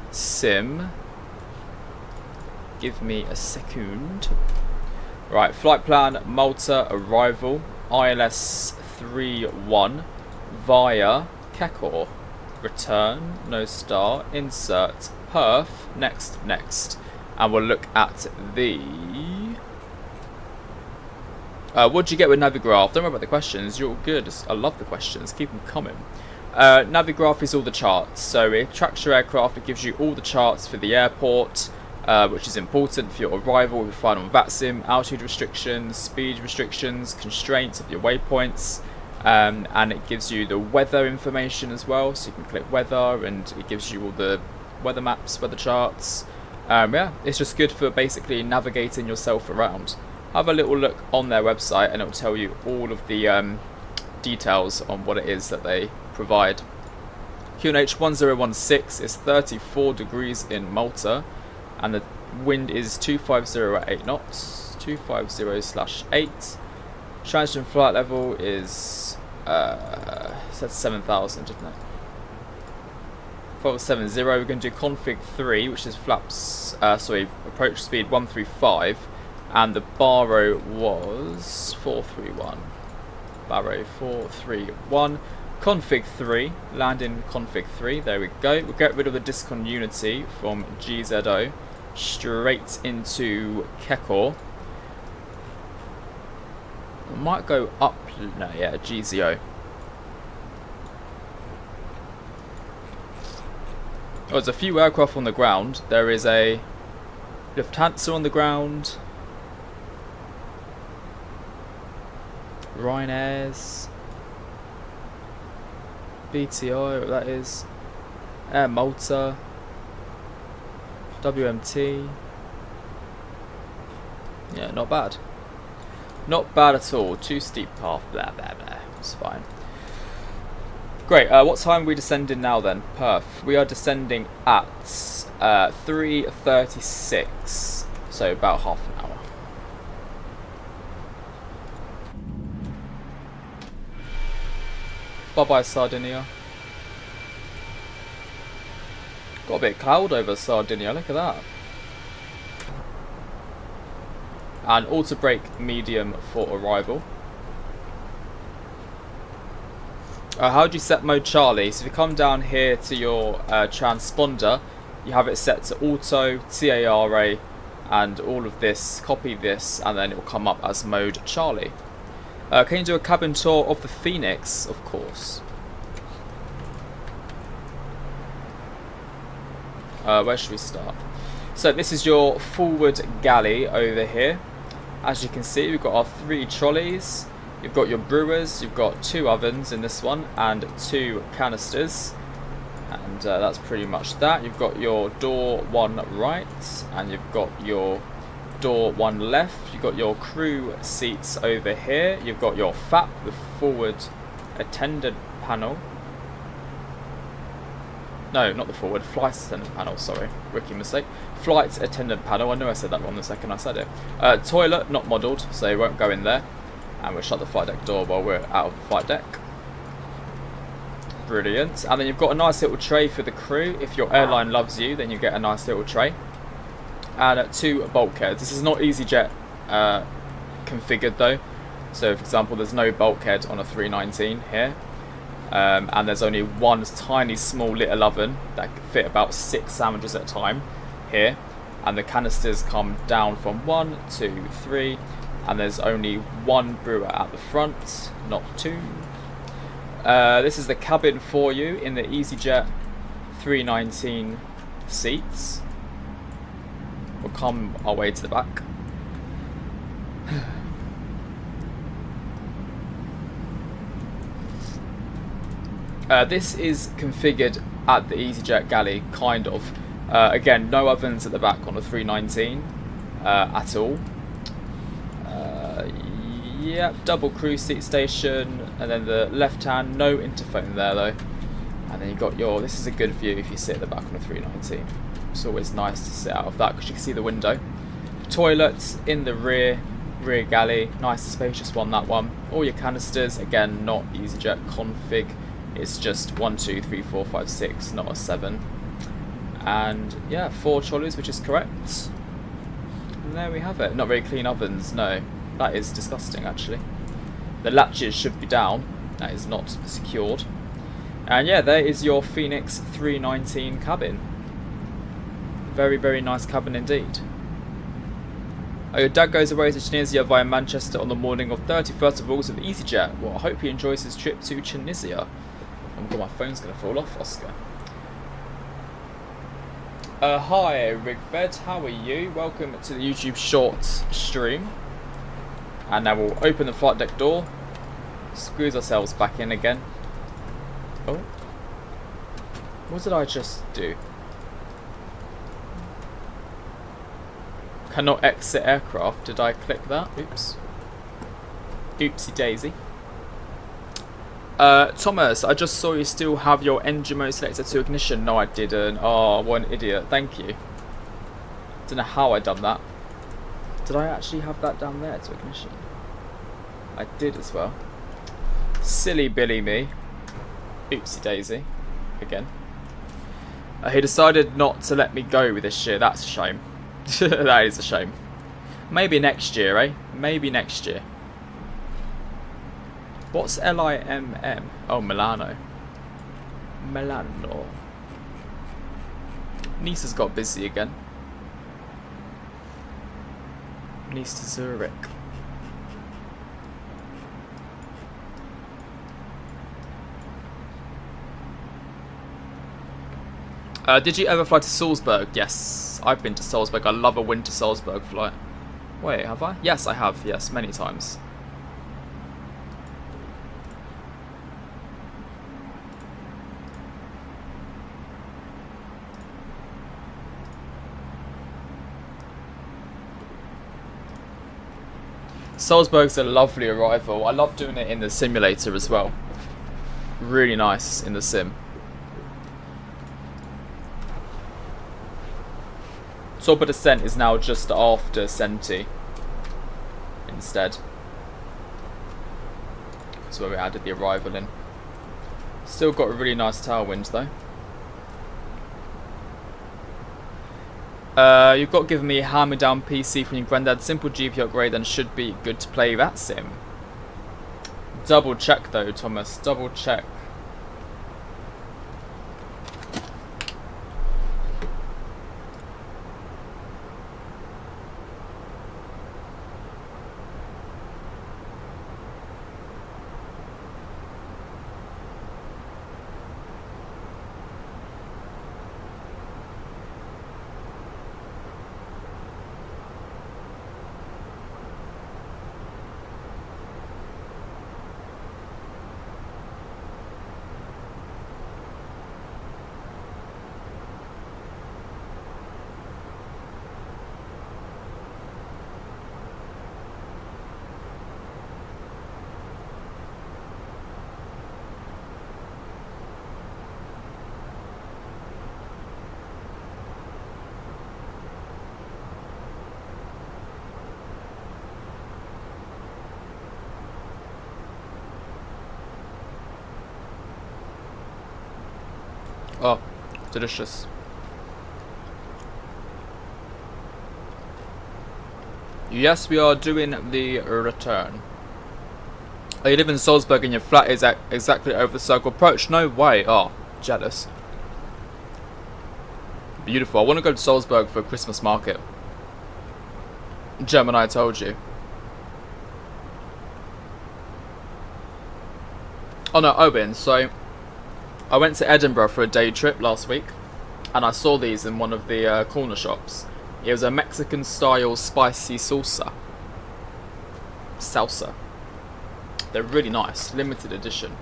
sim. Give me a second. Right, flight plan, Malta arrival, ILS 31 via Kekor. Return, no star, insert, perf, next. And we'll look at the... what do you get with Navigraph? Don't worry about the questions, you're all good. I love the questions, keep them coming. Navigraph is all the charts. So it tracks your aircraft, it gives you all the charts for the airport, which is important for your arrival. We'll find on Vatsim, altitude restrictions, speed restrictions, constraints of your waypoints, and it gives you the weather information as well. So you can click weather, and it gives you all the weather maps, weather charts. Yeah, it's just good for basically navigating yourself around. Have a little look on their website and it will tell you all of the details on what it is that they provide. QNH 1016 is 34 degrees in Malta and the wind is 250 at 8 knots, 250/8. Transition flight level is said 7,000, didn't it? 1270. We're going to do config 3, which is flaps, approach speed 135. And the baro was 431. Baro 431. Config 3. Landing config 3. There we go. We'll get rid of the discontinuity from GZO straight into Kekor. I might go up. No, yeah, GZO. Oh, there's a few aircraft on the ground. There is a Lufthansa on the ground. Ryanairs, BTI, what that is, Air Malta, WMT. Yeah, not bad. Not bad at all. Too steep path, blah blah blah. It's fine. Great. What time are we descending now then? Perf. We are descending at 3:36, so about half an hour. Bye bye Sardinia. Got a bit of cloud over Sardinia, look at that. And auto brake medium for arrival. How do you set mode Charlie? So if you come down here to your transponder, you have it set to auto, TARA, and all of this. Copy this, and then it will come up as mode Charlie. Can you do a cabin tour of the Phoenix? Of course. Where should we start? So this is your forward galley over here. As you can see, we've got our 3 trolleys. You've got your brewers, you've got 2 ovens in this one, and 2 canisters. And that's pretty much that. You've got your door 1 right, and you've got your door 1 left. You've got your crew seats over here. You've got your FAP, the forward attendant panel. No, not the forward, flight attendant panel, sorry. Rookie mistake. Flight attendant panel, I know I said that wrong the second I said it. Toilet, not modelled, so it won't go in there. And we'll shut the flight deck door while we're out of the flight deck. Brilliant. And then you've got a nice little tray for the crew. If your airline loves you, then you get a nice little tray. And 2 bulkheads. This is not Easyjet configured though. So for example, there's no bulkhead on a 319 here. And there's only 1 tiny small little oven that can fit about 6 sandwiches at a time here. And the canisters come down from 1, 2, 3. And there's only 1 brewer at the front, not 2. This is the cabin for you in the Easyjet 319 seats. We'll come our way to the back. This is configured at the Easyjet galley, kind of. Again, no ovens at the back on the 319 at all. Yep, double crew seat station, and then the left hand, no interphone there though. And then you've got your, this is a good view if you sit at the back on a 319. It's always nice to sit out of that because you can see the window. Toilets in the rear galley, nice and spacious one, that one. All your canisters, again, not Easyjet config. It's just 1, 2, 3, 4, 5, 6, not a 7. And yeah, 4 trolleys, which is correct. And there we have it. Not very clean ovens, no. That is disgusting, actually. The latches should be down. That is not secured. And yeah, there is your Fenix 319 cabin. Very, very nice cabin indeed. Your dad goes away to Tunisia via Manchester on the morning of 31st of August with EasyJet. Well, I hope he enjoys his trip to Tunisia. Oh god, my phone's going to fall off, Oscar. Hi, Rigfed, how are you? Welcome to the YouTube Shorts stream. And now we'll open the flight deck door, squeeze ourselves back in again. Oh. What did I just do? Cannot exit aircraft. Did I click that? Oops. Oopsie daisy. Thomas, I just saw you still have your engine mode selected to ignition. No, I didn't. Oh, what an idiot. Thank you. Don't know how I done that. Did I actually have that down there to ignition? I did as well. Silly Billy me. Oopsie daisy. Again. He decided not to let me go with this year. That's a shame. That is a shame. Maybe next year, eh? Maybe next year. What's L-I-M-M? Oh, Milano. Milano. Nice has got busy again. Nice to Zurich. Did you ever fly to Salzburg? Yes, I've been to Salzburg. I love a winter Salzburg flight. Wait, have I? Yes, I have. Yes, many times. Salzburg's a lovely arrival. I love doing it in the simulator as well. Really nice in the sim. Top of descent is now just after Senti instead. That's where we added the arrival in. Still got a really nice tailwind though. You've got given me a hand-me-down PC from your granddad. Simple GPU upgrade and should be good to play Vatsim. Double check though, Thomas. Double check. Oh, delicious. Yes, we are doing the return. Oh, you live in Salzburg and your flat is exactly over the Circle Approach? No way. Oh, jealous. Beautiful. I want to go to Salzburg for a Christmas market. Gemini, I told you. Oh no, Owen, so I went to Edinburgh for a day trip last week and I saw these in one of the corner shops. It was a Mexican style spicy salsa. Salsa. They're really nice, limited edition.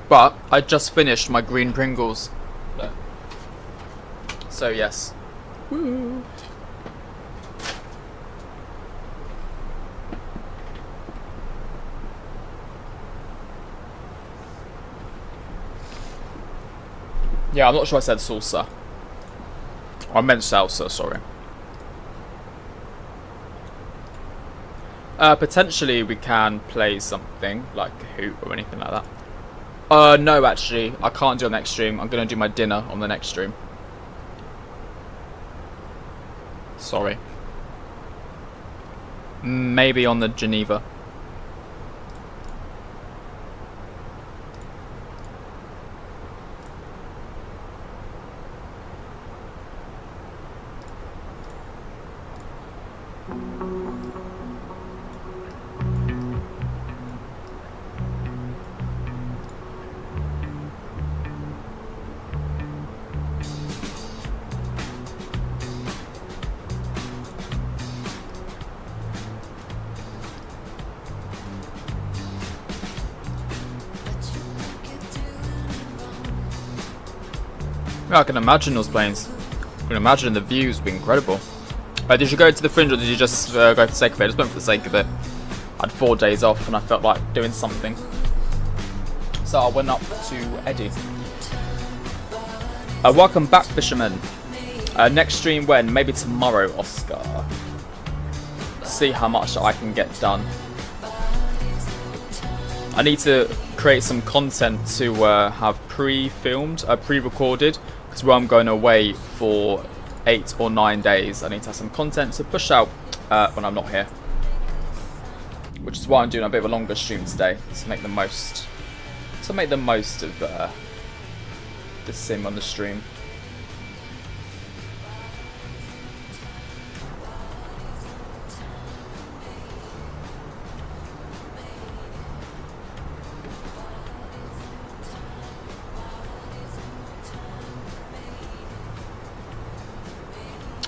But I just finished my green Pringles. Look. So yes. Woo. Yeah, I'm not sure I said salsa. I meant salsa, sorry. Potentially we can play something like Kahoot or anything like that. No, actually, I can't do it on the next stream. I'm going to do my dinner on the next stream. Sorry. Maybe on the Geneva. Yeah, I can imagine those planes. I can imagine the views would be incredible. Did you go to the Fringe or did you just go for the sake of it? I just went for the sake of it. I had 4 days off and I felt like doing something. So I went up to Eddie. Welcome back, Fisherman. Next stream when? Maybe tomorrow, Oscar. See how much I can get done. I need to create some content to have pre-filmed, pre-recorded, because where I'm going away for 8 or 9 days, I need to have some content to push out when I'm not here. Which is why I'm doing a bit of a longer stream today, to make the most of the sim on the stream.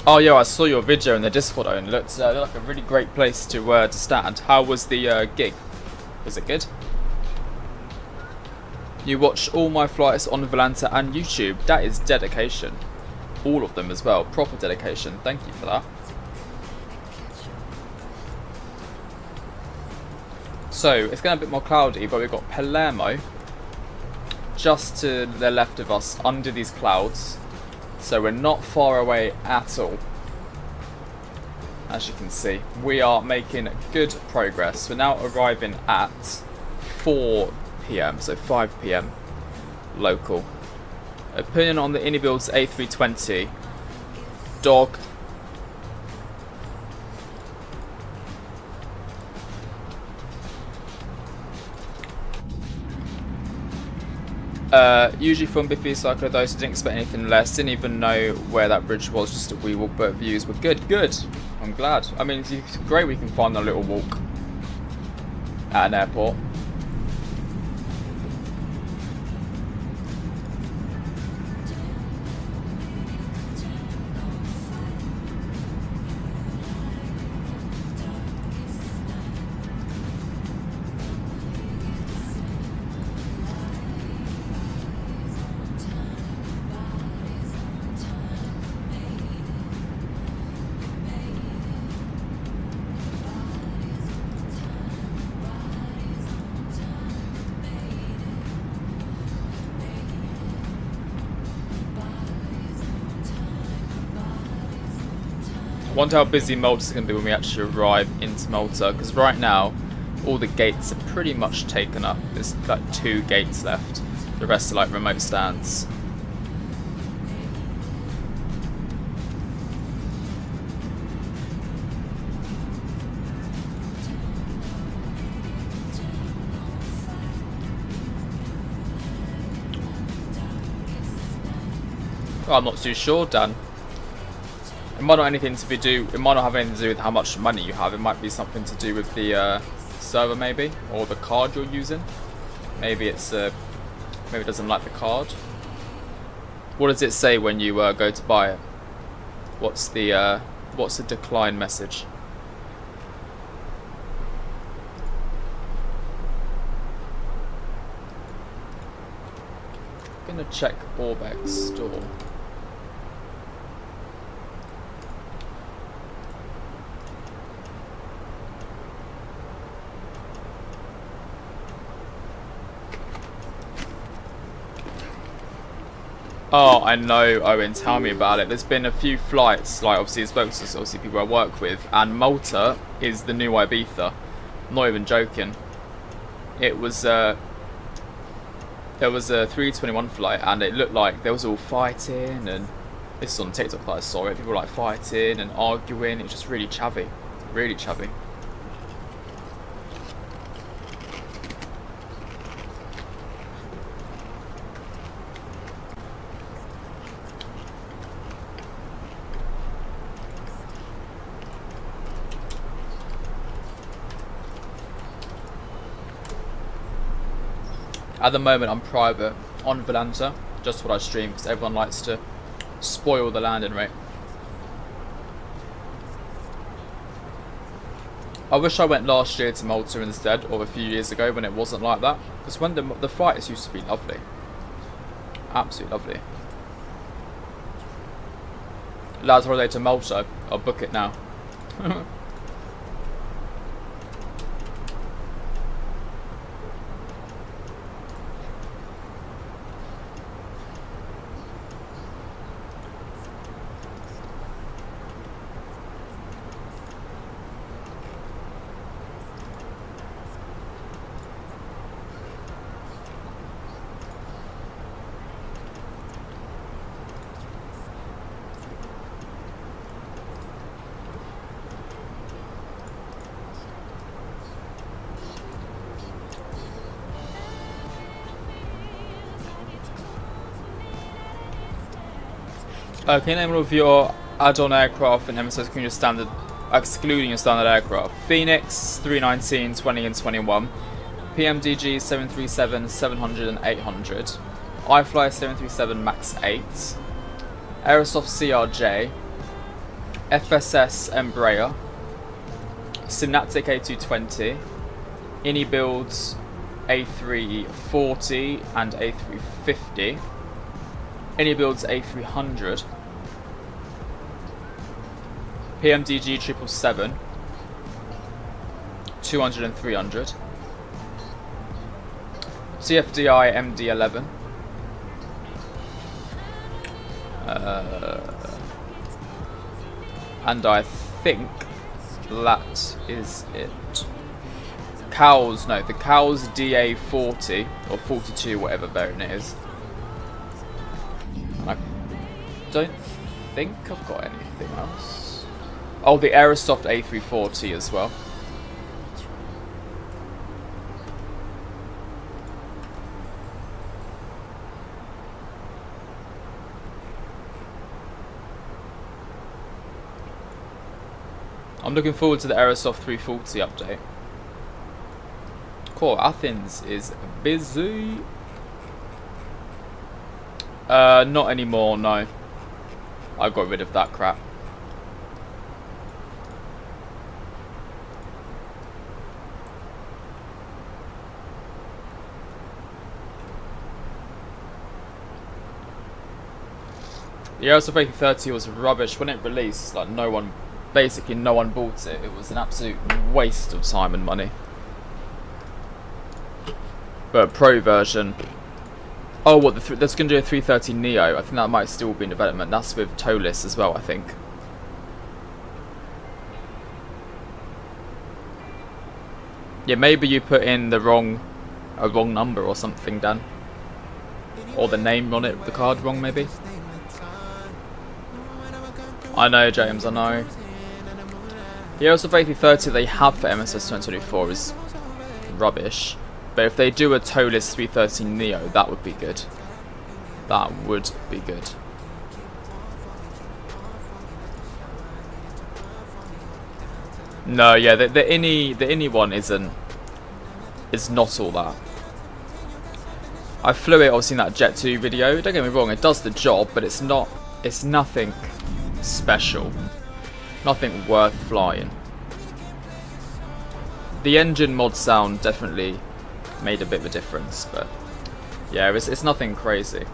Oh yeah, I saw your video in the Discord and it looked like a really great place to stand. How was the gig? Was it good? You watch all my flights on Volanta and YouTube. That is dedication. All of them as well. Proper dedication. Thank you for that. So, it's getting a bit more cloudy, but we've got Palermo just to the left of us under these clouds. So we're not far away at all. As you can see, we are making good progress. We're now arriving at 4 PM, so 5 PM local. Opinion on the Inibuilds A320. Dog. Usually from Biffy Cycle though, so didn't expect anything less. Didn't even know where that bridge was, just a wee walk, but views were good. Good. I'm glad. I mean, it's great we can find a little walk at an airport. I wonder how busy Malta's going to be when we actually arrive into Malta, because right now all the gates are pretty much taken up. There's like 2 gates left. The rest are like remote stands. Well, I'm not too sure, Dan. It might not have anything to do. It might not have anything to do with how much money you have. It might be something to do with the server, maybe, or the card you're using. Maybe it's maybe it doesn't like the card. What does it say when you go to buy it? What's the decline message? I'm gonna check Orbex store. Oh, I know, Owen, tell me about it. There's been a few flights, like obviously it's spoke to obviously people I work with, and Malta is the new Ibiza. I'm not even joking. It was there was a 321 flight, and it looked like they was all fighting, and this is on TikTok that I saw it. People were like fighting and arguing. It was just really chavvy, really chavvy. At the moment, I'm private on Volanta, just what I stream, because everyone likes to spoil the landing rate. I wish I went last year to Malta instead, or a few years ago when it wasn't like that, because when the flights used to be lovely, absolutely lovely. Lads holiday to Malta, I'll book it now. Can you name all of your add-on aircraft and Msfs your standard, excluding your standard aircraft? Fenix, 319, 20 and 21. PMDG 737, 700 and 800. iFly 737 MAX 8. Aerosoft CRJ. FSS Embraer. Synaptic A220. Inibuilds A340 and A350. Inibuilds A300. PMDG 777, 200 and 300. CFDI MD11. And I think that is it. Cows, no, the Cows DA40 or 42, whatever variant it is. I don't think I've got anything else. Oh, the Aerosoft A340 as well. I'm looking forward to the Aerosoft 340 update. Cool, Athens is busy. Not anymore, no. I got rid of that crap. The Aerosoft A330 was rubbish when it released. Like basically no one bought it. It was an absolute waste of time and money. But Pro version. Oh, what that's going to do a 330 Neo. I think that might still be in development. That's with Tolis as well, I think. Yeah, maybe you put in a wrong number or something, Dan. Or the name on it, the card wrong maybe. I know, James, I know. Heroes of A330 they have for MSS 2024 is rubbish. But if they do a toeless 330 Neo, that would be good. That would be good. No, yeah, the Ini one is not all that. I flew it obviously in that Jet 2 video. Don't get me wrong, it does the job, but it's nothing special. Nothing worth flying. The engine mod sound definitely made a bit of a difference, but yeah, it's nothing crazy.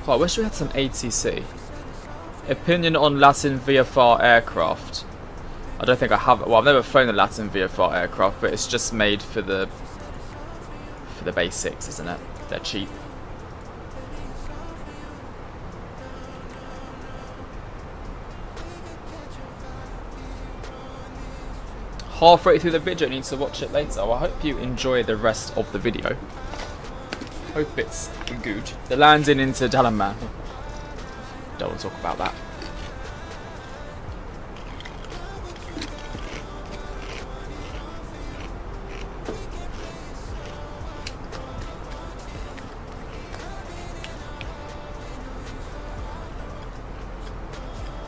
Oh, I wish we had some ATC. Opinion on Latin VFR aircraft. I don't think I have. Well, I've never flown a Latin VFR aircraft, but it's just made for the basics, isn't it? They're cheap. Halfway through the video, need to watch it later. Well, I hope you enjoy the rest of the video. Hope it's good. The landing into Dalaman. Don't want to talk about that.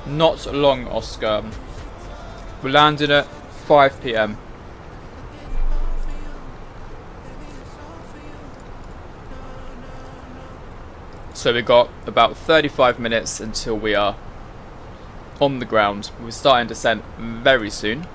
Not long, Oscar. We're landing at 5 PM. So we got about 35 minutes until we are on the ground. We're starting descent very soon.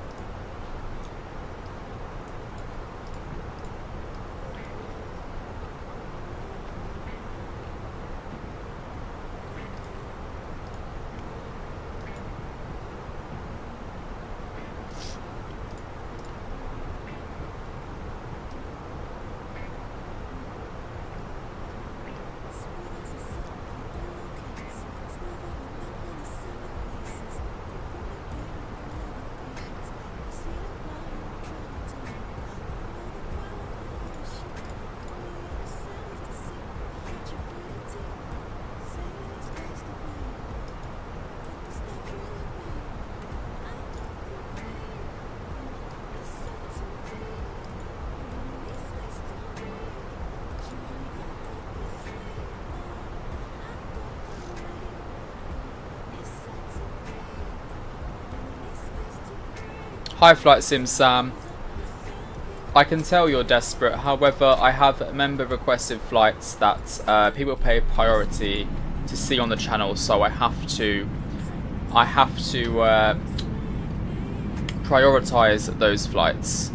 Hi Flight Sim Sam. I can tell you're desperate, however I have member requested flights that people pay priority to see on the channel, so I have to prioritize those flights.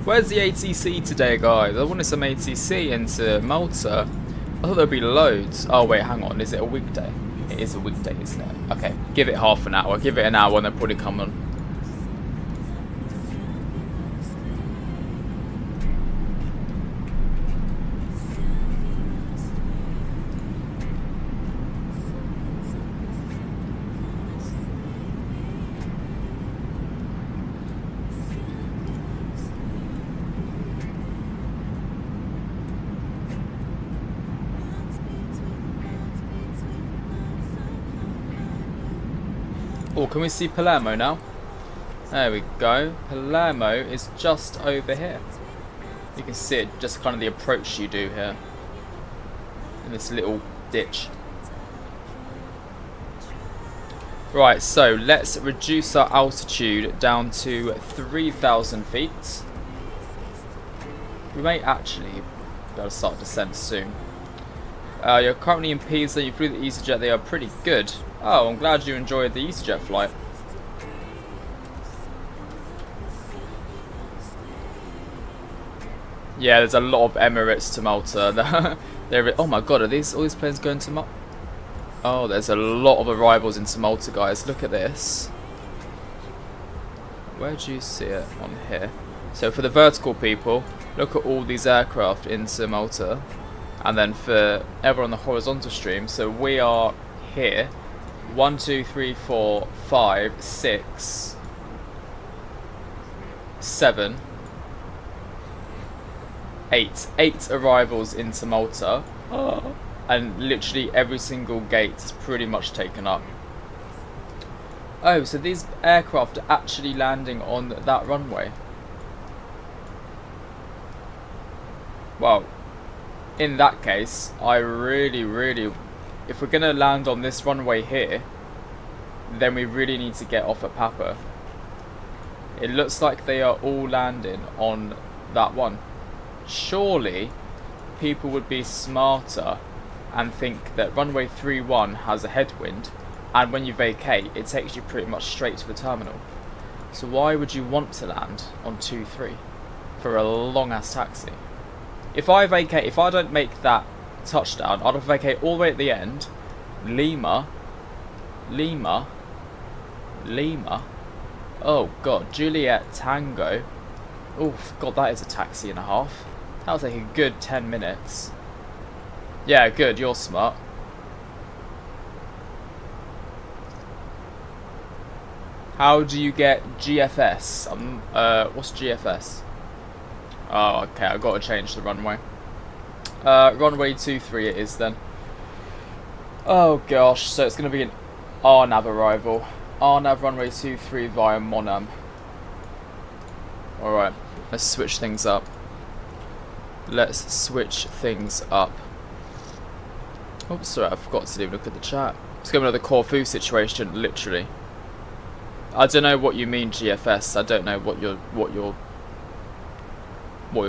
Where's the ATC today, guys? I wanted some ATC into Malta. I thought there'd be loads. Oh wait, hang on. Is it a weekday? It is a weekday, isn't it? Okay, give it half an hour. Give it an hour and they'll probably come on. Oh, can we see Palermo now? There we go. Palermo is just over here. You can see it, just kind of the approach you do here. In this little ditch. Right, so let's reduce our altitude down to 3,000 feet. We may actually be able to start descent soon. You're currently in Pisa, you flew the Easyjet, they are pretty good. Oh, I'm glad you enjoyed the Easyjet flight. Yeah, there's a lot of Emirates to Malta. Oh my god, are all these planes going to Malta? Oh, there's a lot of arrivals into Malta, guys. Look at this. Where do you see it? On here. So for the vertical people, look at all these aircraft into Malta. And then for everyone on the horizontal stream, so we are here. 1, 2, 3, 4, 5, 6, 7, 8. 8 arrivals into Malta. And literally every single gate is pretty much taken up. Oh, so these aircraft are actually landing on that runway. Well, in that case, I really, if we're going to land on this runway here, then we really need to get off at Papa. It looks like they are all landing on that one. Surely, people would be smarter and think that runway 31 has a headwind, and when you vacate, it takes you pretty much straight to the terminal. So why would you want to land on 2-3 for a long-ass taxi? If I don't make that touchdown, I'd vacate all the way at the end. Lima. Oh god, Juliet Tango. Oh god, that is a taxi and a half. That'll take a good 10 minutes. Yeah, good, you're smart. How do you get GFS? What's GFS? Oh, okay, I've got to change the runway. Runway 23 it is then. Oh gosh, so it's going to be an RNAV arrival. RNAV runway 23 via Monam. Alright, let's switch things up. Let's switch things up. Oops, sorry, I forgot to even look at the chat. It's going to be another Corfu situation, literally. I don't know what you mean GFS. I don't know what you're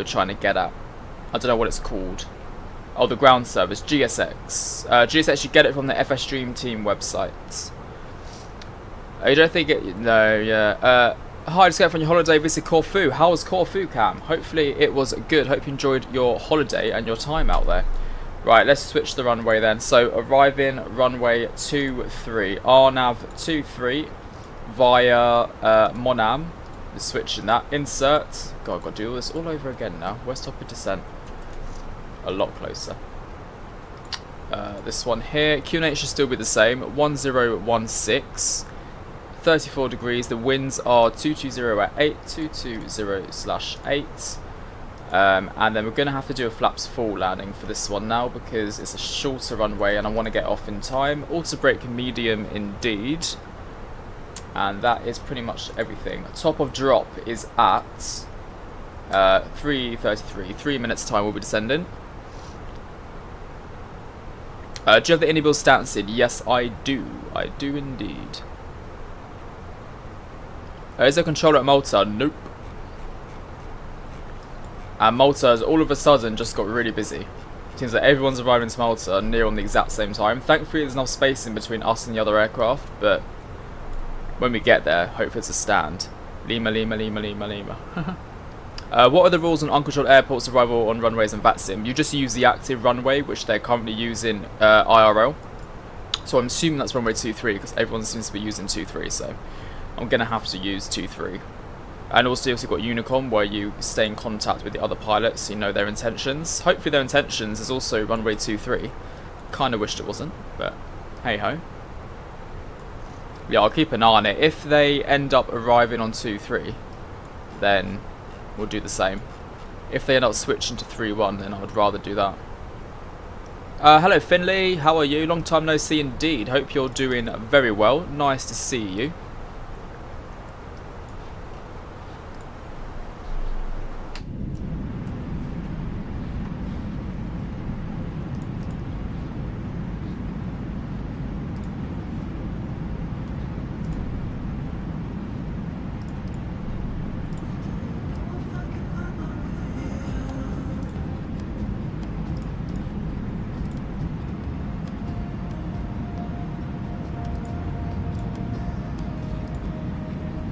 trying to get at. I don't know what it's called. Oh, the ground service, GSX. GSX, you get it from the FS Dream Team website. You don't think it? No, yeah. Hi, just get from your holiday. Visit Corfu. How was Corfu, Cam? Hopefully it was good. Hope you enjoyed your holiday and your time out there. Right, let's switch the runway then. So arriving runway 23, RNAV 23 via Monam. We're switching that. Insert. God, I've got to do all this all over again now. Where's top of descent? A lot closer. This one here. QNH should still be the same. 1016. 34 degrees. The winds are 220 at 8. 220/8. And then we're going to have to do a flaps full landing for this one now because it's a shorter runway and I want to get off in time. Auto brake medium indeed. And that is pretty much everything. Top of drop is at 3:33. 3 minutes time we'll be descending. Do you have the Inibuilds stats in? Yes, I do. I do indeed. Is there a controller at Malta? Nope. And Malta has all of a sudden just got really busy. Seems like everyone's arriving to Malta near on the exact same time. Thankfully there's enough space in between us and the other aircraft, but when we get there, hopefully it's a stand. Lima. What are the rules on uncontrolled airports arrival on runways and Vatsim? You just use the active runway, which they're currently using IRL. So I'm assuming that's runway 23 because everyone seems to be using 23, so I'm going to have to use 23. And also you've got Unicom, where you stay in contact with the other pilots, so you know their intentions. Hopefully their intentions is also runway 23. Kind of wished it wasn't, but hey ho. Yeah, I'll keep an eye on it. If they end up arriving on 23, then we'll do the same. If they end up switching to 3-1, then I would rather do that. Hello Finley, how are you? Long time no see indeed. Hope you're doing very well. Nice to see you.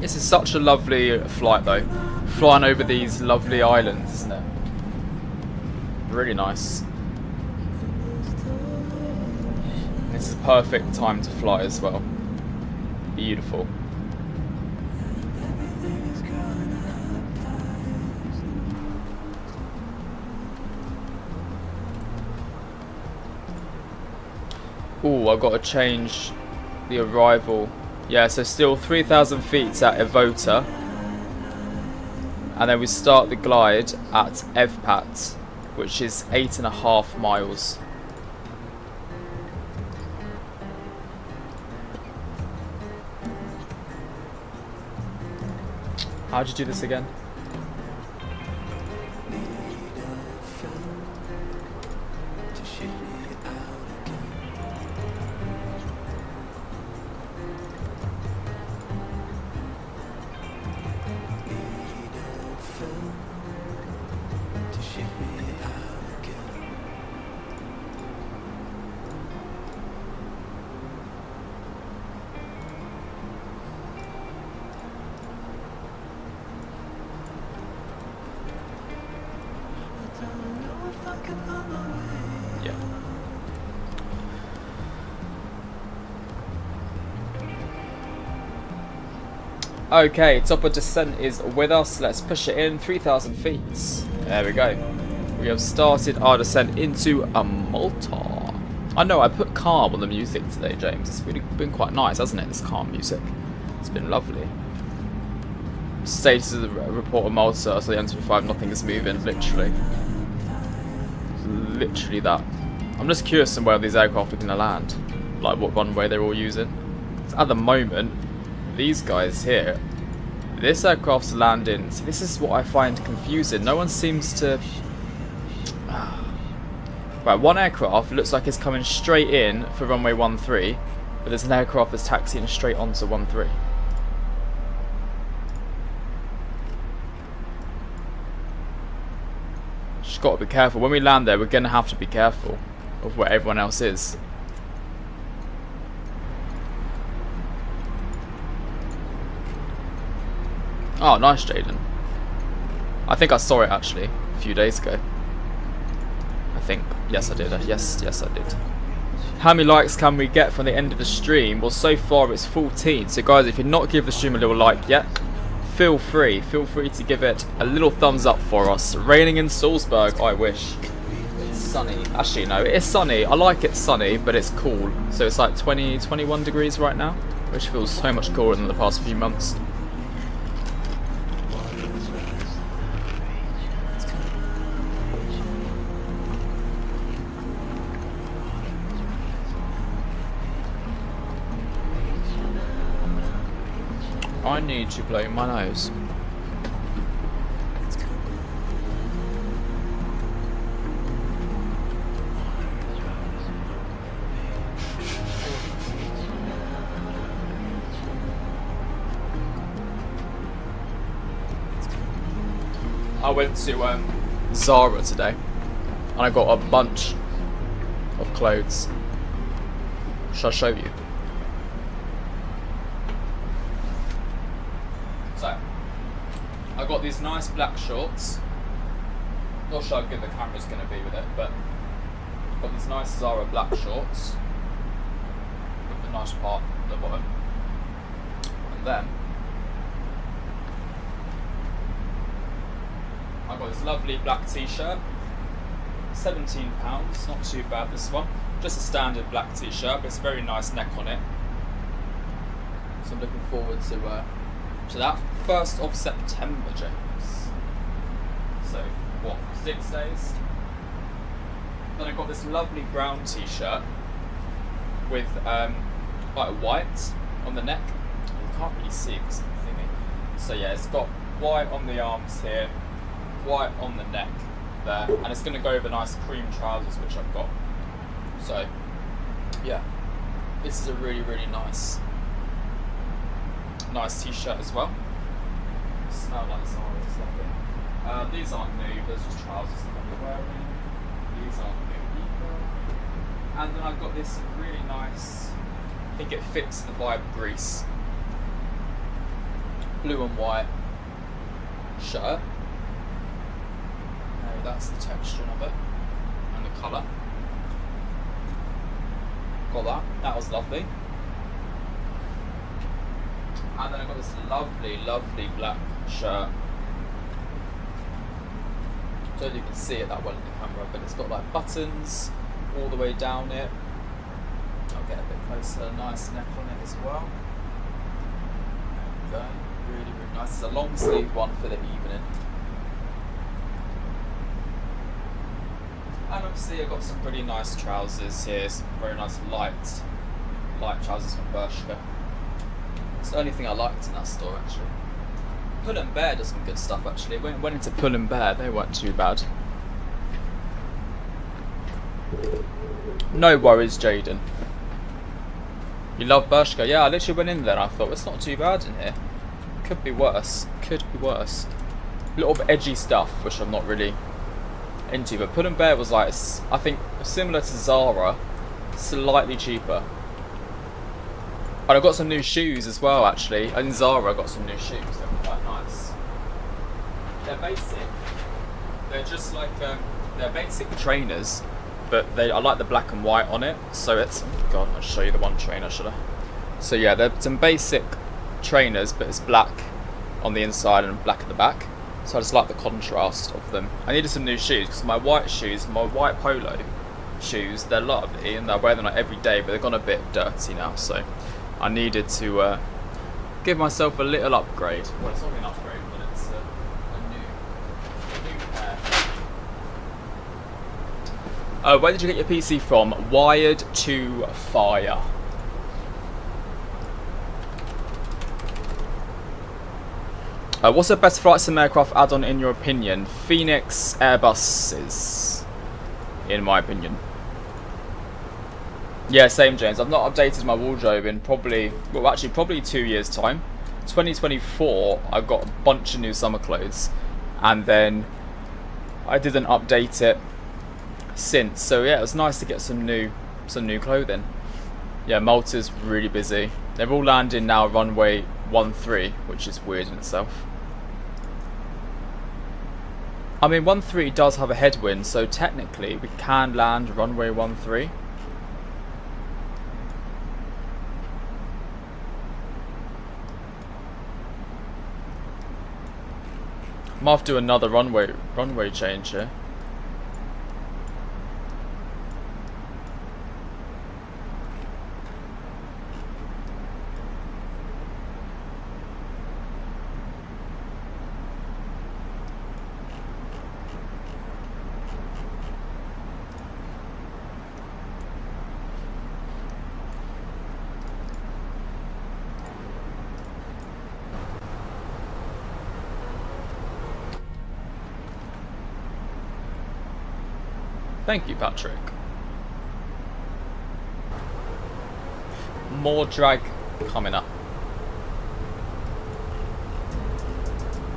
This is such a lovely flight though, flying over these lovely islands, isn't it? Really nice. This is a perfect time to fly as well. Beautiful. Oh, I've got to change the arrival. Yeah, so still 3,000 feet at Evota. And then we start the glide at Evpat, which is 8.5 miles. How'd you do this again? Okay, top of descent is with us. Let's push it in 3,000 feet. There we go. We have started our descent into Malta. I know I put calm on the music today, James. It's really been quite nice, hasn't it? This calm music. It's been lovely. Status of the report of Malta. So the N25, nothing is moving. Literally. Literally that. I'm just curious on where these aircraft are going to land. Like what runway they're all using. So at the moment, these guys here, this aircraft's landing. So this is what I find confusing. No one seems to. Right, one aircraft looks like it's coming straight in for runway 13, but there's an aircraft that's taxiing straight onto 13. Just got to be careful. When we land there, we're going to have to be careful of where everyone else is. Oh, nice, Jaden. I think I saw it actually a few days ago. I think. Yes, I did. Yes, I did. How many likes can we get from the end of the stream? Well, so far it's 14. So, guys, if you're not giving the stream a little like yet, feel free to give it a little thumbs up for us. Raining in Salzburg, I wish. It's sunny. Actually, no, it is sunny. I like it sunny, but it's cool. So it's like 20, 21 degrees right now, which feels so much cooler than the past few months. I need to blow my nose. I went to Zara today and I got a bunch of clothes. Shall I show you? So, I got these nice black shorts. Not sure how good the camera's going to be with it, but I've got these nice Zara black shorts with the nice part at the bottom. And then I've got this lovely black t-shirt, £17, not too bad this one. Just a standard black t-shirt, but it's a very nice neck on it. So I'm looking forward to that. 1st of September, James. So, what, 6 days? Then I got this lovely brown t-shirt with like white on the neck. You can't really see because of the thingy. So yeah, it's got white on the arms here, white on the neck there, and it's going to go over nice cream trousers which I've got. So yeah, this is a really, really nice t-shirt as well. Smell like Zara, it's lovely. These aren't new, those are just trousers that I'm wearing. These aren't new either. And then I've got this really nice, I think it fits the vibe Greece, blue and white shirt. That's the texture of it. colour. Got that. That was lovely. And then I got this lovely, lovely black shirt. I don't know if you can see it that well in the camera, but it's got like buttons all the way down it. I'll get a bit closer. Nice neck on it as well. There we go. Really, really nice. It's a long sleeve one for the evening. And obviously I've got some pretty nice trousers here. Some very nice light trousers from Bershka. It's the only thing I liked in that store actually. Pull and Bear does some good stuff actually. Went into Pull and Bear, they weren't too bad. No worries, Jaden. You love Bershka? Yeah, I literally went in there and I thought it's not too bad in here. Could be worse. Could be worse. A lot of edgy stuff, which I'm not really into. But Pull and Bear was like, I think, similar to Zara, slightly cheaper. And I got some new shoes as well, actually. In Zara, I got some new shoes. They were quite nice. They're basic. They're just like they're basic trainers, but I like the black and white on it. So it's God, I'll show you the one trainer, should I? So yeah, they're some basic trainers, but it's black on the inside and black at the back. So I just like the contrast of them. I needed some new shoes because my white shoes, my white polo shoes, they're lovely and I wear them like every day, but they've gone a bit dirty now. So I needed to give myself a little upgrade. Well, it's not really an upgrade, but it's a new pair. Where did you get your PC from? Wired to Fire. What's the best flight sim aircraft add-on in your opinion? Phoenix, Airbuses, in my opinion. Yeah, same James. I've not updated my wardrobe in probably 2 years time. 2024 I got a bunch of new summer clothes and then I didn't update it since. So yeah, it was nice to get some new clothing. Yeah, Malta's really busy. They're all landing now runway 13, which is weird in itself. I mean 13 does have a headwind, so technically we can land runway 13. Might have to do another runway change here. Thank you, Patrick. More drag coming up.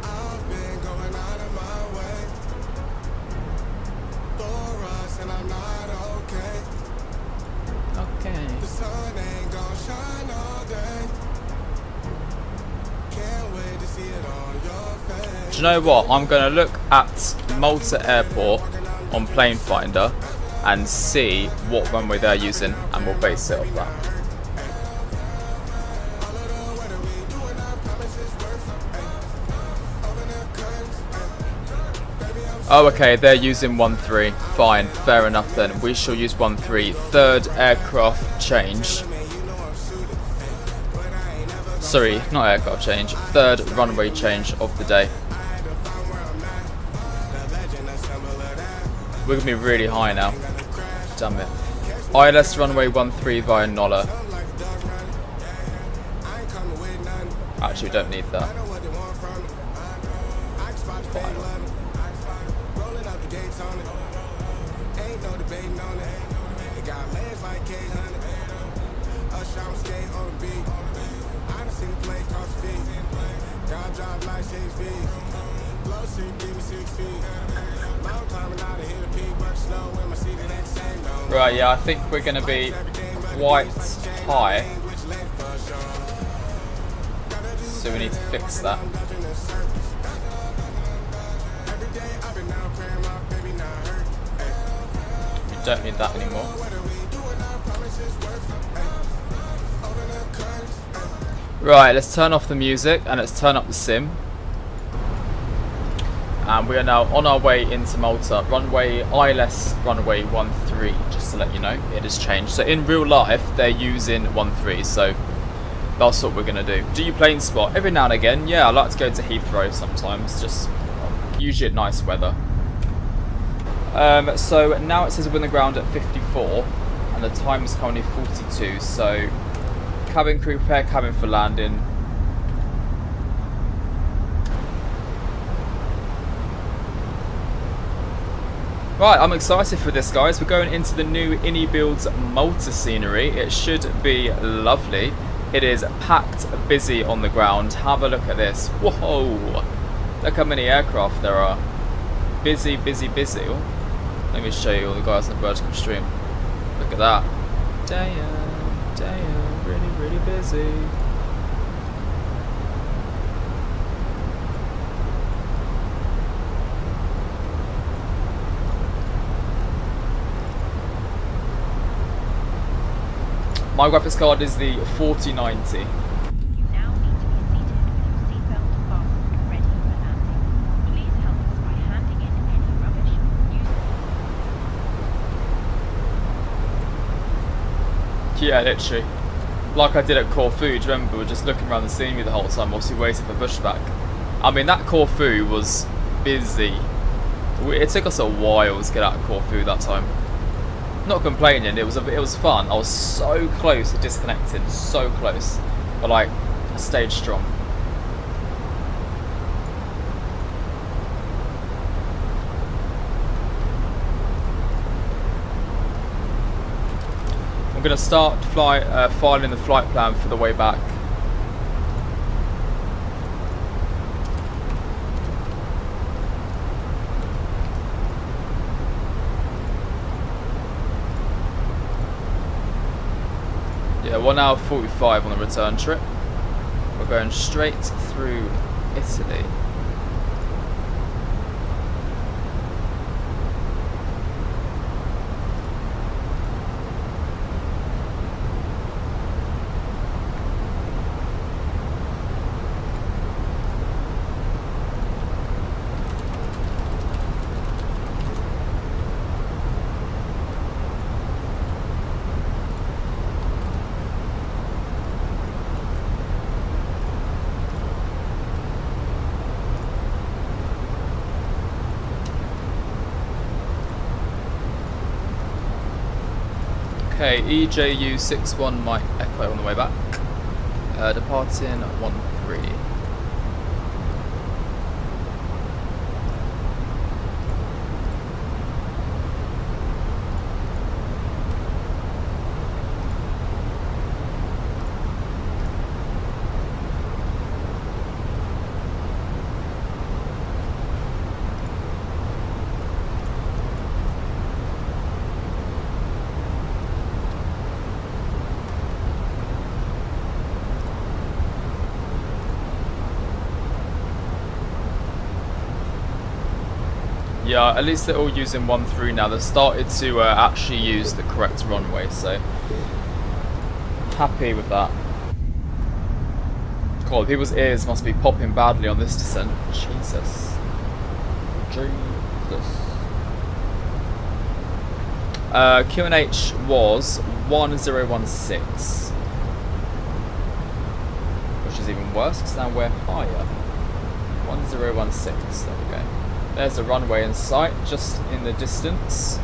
I've been going out of my way for us, and I'm not okay.
Okay.
The sun ain't gonna shine all day. Can't wait to see it on your face.
Do you know what? I'm going to look at Malta Airport on Plane Finder and see what runway they're using, and we'll base it off that. Oh, okay, they're using 13. Fine, fair enough then. We shall use 13. Third aircraft change. Sorry, not aircraft change. Third runway change of the day. We're going to be really high now. Damn it. ILS runway 13 via Nola. Actually, we don't need that. Fine. Right, yeah, I think we're going to be quite high. So we need to fix that. We Don't need that anymore. Right, let's turn off the music and let's turn up the sim. And we are now on our way into Malta. Runway ILS runway 13, just to let you know, it has changed. So in real life, they're using 13, so that's what we're going to do. Do you plane spot? Every now and again, yeah, I like to go to Heathrow sometimes, just usually at nice weather. So now it says we're on the ground at 54, and the time is currently 42, so cabin crew, prepare cabin for landing. Right, I'm excited for this, guys. We're going into the new Inibuilds Malta scenery. It should be lovely. It is packed busy on the ground. Have a look at this. Whoa! Look how many aircraft there are. Busy, busy, busy. Oh, let me show you all the guys on the vertical stream. Look at that. Damn, really, really busy. My graphics card is the 4090.
You now need to be seated with your seatbelt fastened and ready for landing. Please help us by handing in any rubbish,
Yeah, literally. Like I did at Corfu, do you remember? We were just looking around the scenery the whole time whilst we waited for pushback. I mean, that Corfu was busy. It took us a while to get out of Corfu that time. Not complaining, it was fun. I was so close to disconnecting, so close, but like I stayed strong. I'm gonna start filing the flight plan for the way back. Yeah, 1 hour 45 on the return trip. We're going straight through Italy. Okay, EJU61 Mike Echo on the way back. Departing 13. Yeah, at least they're all using 13 now. They've started to actually use the correct runway, so happy with that. God, people's ears must be popping badly on this descent. Jesus. QNH was 1016, which is even worse because now we're higher. 1016, there we go. There's a runway in sight, just in the distance.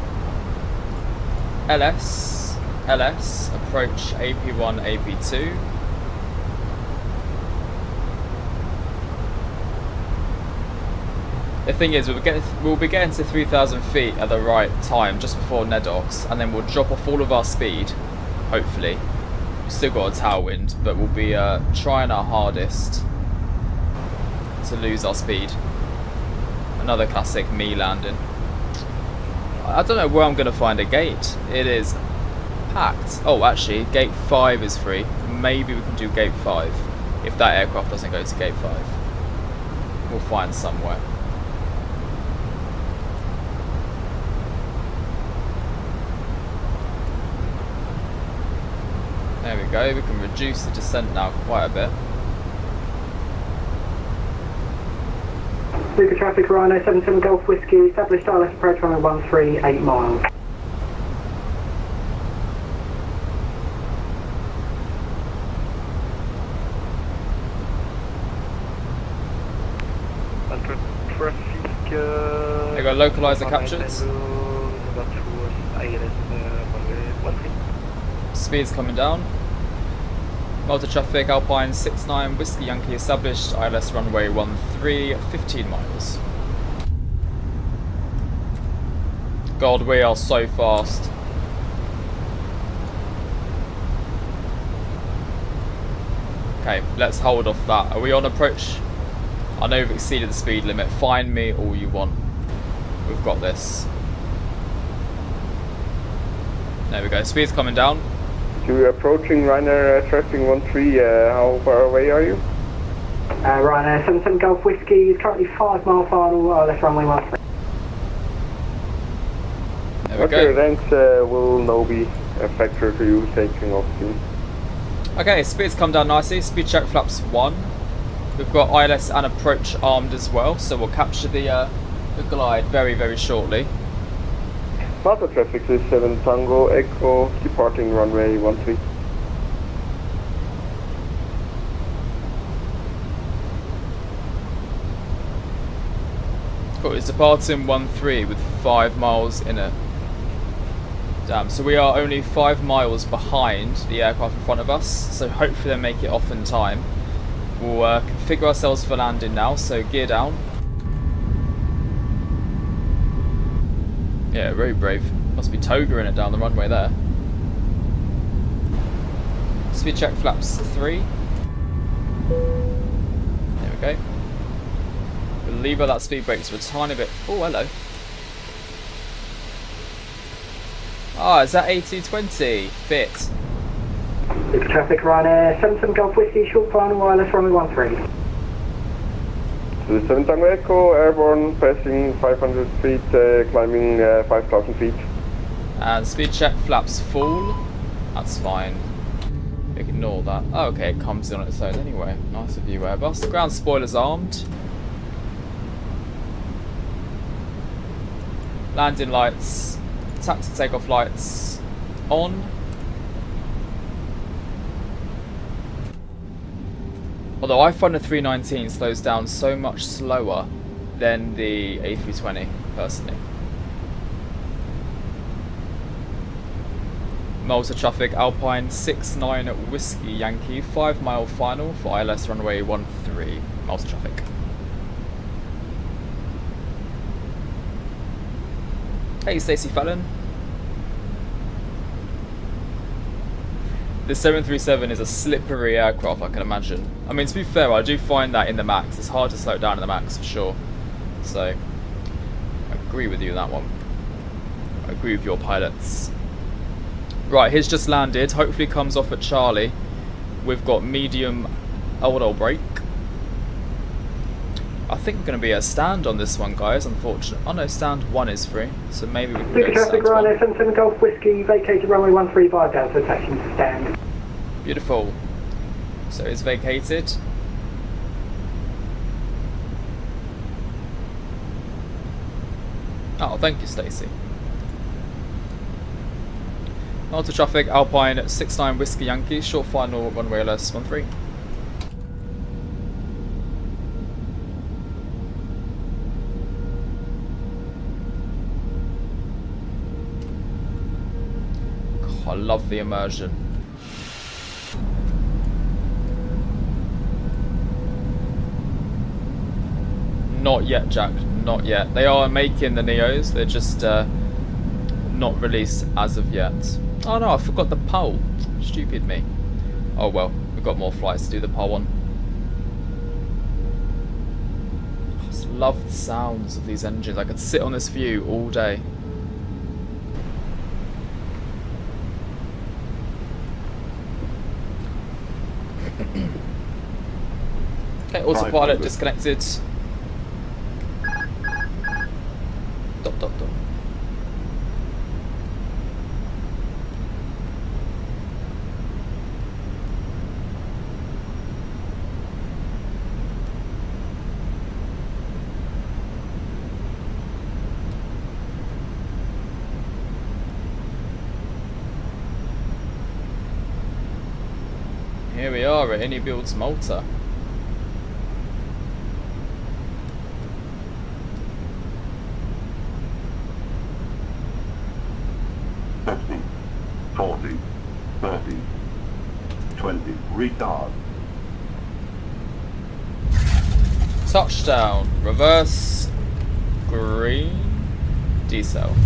LS, approach AP1, AP2. The thing is, we'll be getting to 3,000 feet at the right time, just before Nedox, and then we'll drop off all of our speed, hopefully. We've still got a tailwind, but we'll be trying our hardest to lose our speed. Another classic me landing. I don't know where I'm going to find a gate. It is packed. Oh, actually, gate 5 is free. Maybe we can do gate 5 if that aircraft doesn't go to gate 5. We'll find somewhere. go, we can reduce the descent now quite a bit.
Super traffic, Rhino 77 Golf Whiskey, established ILS approach runway 13, 8 miles.
They got localizer captured. Speed's coming down. Malta traffic, Alpine 69 Whiskey Yankee established, ILS runway 13, 15 miles. God, we are so fast. Okay, let's hold off that. Are we on approach? I know we've exceeded the speed limit. Find me all you want. We've got this. There we go. Speed's coming down.
You're approaching Ryanair traffic 13. How far away are you?
Ryanair 77 Golf Whiskey is currently 5 mile final, ILS runway 13.
There we
Okay,
go.
thanks. Will now be a factor to you taking off soon.
Okay, speed's come down nicely. Speed check flaps 1. We've got ILS and approach armed as well, so we'll capture the glide very, very shortly.
Malta traffic is 7 Tango Echo, departing runway 13.
Cool, it's departing 13 with 5 miles in it. Damn, so we are only 5 miles behind the aircraft in front of us, so hopefully they'll make it off in time. We'll configure ourselves for landing now, so gear down. Yeah, very brave. Must be Toga in it down the runway there. Speed check flaps 3. There we go. We'll lever that speed brakes for a tiny bit. Oh, hello. Ah, is that A319? Fit.
Super traffic, Ryanair 77 Golf Whiskey, short final, ILS runway 13.
So 7 Tango Echo, airborne, passing 500 feet, climbing 5,000 feet.
And speed check flaps full. That's fine. Ignore that. Oh, okay, it comes in on its own anyway. Nice of you, Airbus. Ground spoilers armed. Landing lights. Taxi takeoff lights on. Although I find the 319 slows down so much slower than the A320, personally. Malta traffic, Alpine 69 Whiskey Yankee, 5 mile final for ILS runway 13. Malta traffic. Hey Stacey Fallon. The 737 is a slippery aircraft, I can imagine. I mean, to be fair, I do find that in the MAX. It's hard to slow down in the MAX, for sure. So, I agree with you on that one. I agree with your pilots. Right, he's just landed. Hopefully comes off at Charlie. We've got medium old brake. I think we're going to be a stand on this one, guys, unfortunately. Oh no, stand 1 is free, so maybe we can
Super
go
traffic,
stand 1.
Ryanair 77 Golf Whiskey, vacated runway 135 down to attaching to stand.
Beautiful. So it's vacated. Oh, thank you, Stacey. Malta traffic, Alpine 69 Whiskey Yankee, short final runway LS 13. I love the immersion. Not yet, Jack. Not yet. They are making the Neos. They're just not released as of yet. Oh no, I forgot the PAL. Stupid me. Oh well, we've got more flights to do the PAL one. I just love the sounds of these engines. I could sit on this view all day. Okay, autopilot disconnected. Dot dot dot. Here we are at Inibuilds Malta.
Fifty, 40, 30, 20, retard.
Touchdown. Reverse. Green. Decel.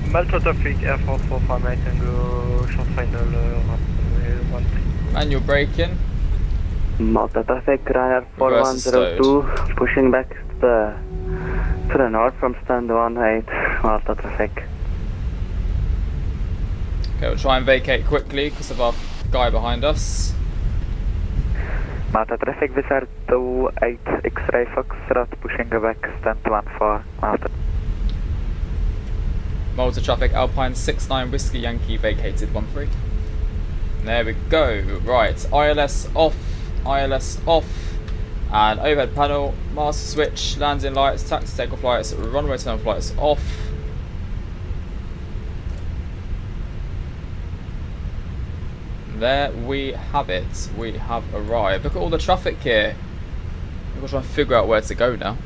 Malta traffic, Air France 45 Tango, short final, runway 13.
Manual braking.
Malta traffic, Ryanair
Reverse
4102, pushing back to the north from stand 18, Malta traffic.
Okay, we'll try and vacate quickly because of our guy behind us.
Malta traffic, Wizard 28, X-ray Foxtrot, pushing back stand 14, Malta.
Malta traffic, Alpine 69 Whiskey Yankee vacated 13. There we go. Right, ILS off, and overhead panel, master switch, landing lights, taxi takeoff lights, runway turn lights off. There we have it. We have arrived. Look at all the traffic here. We've got to try and figure out where to go now.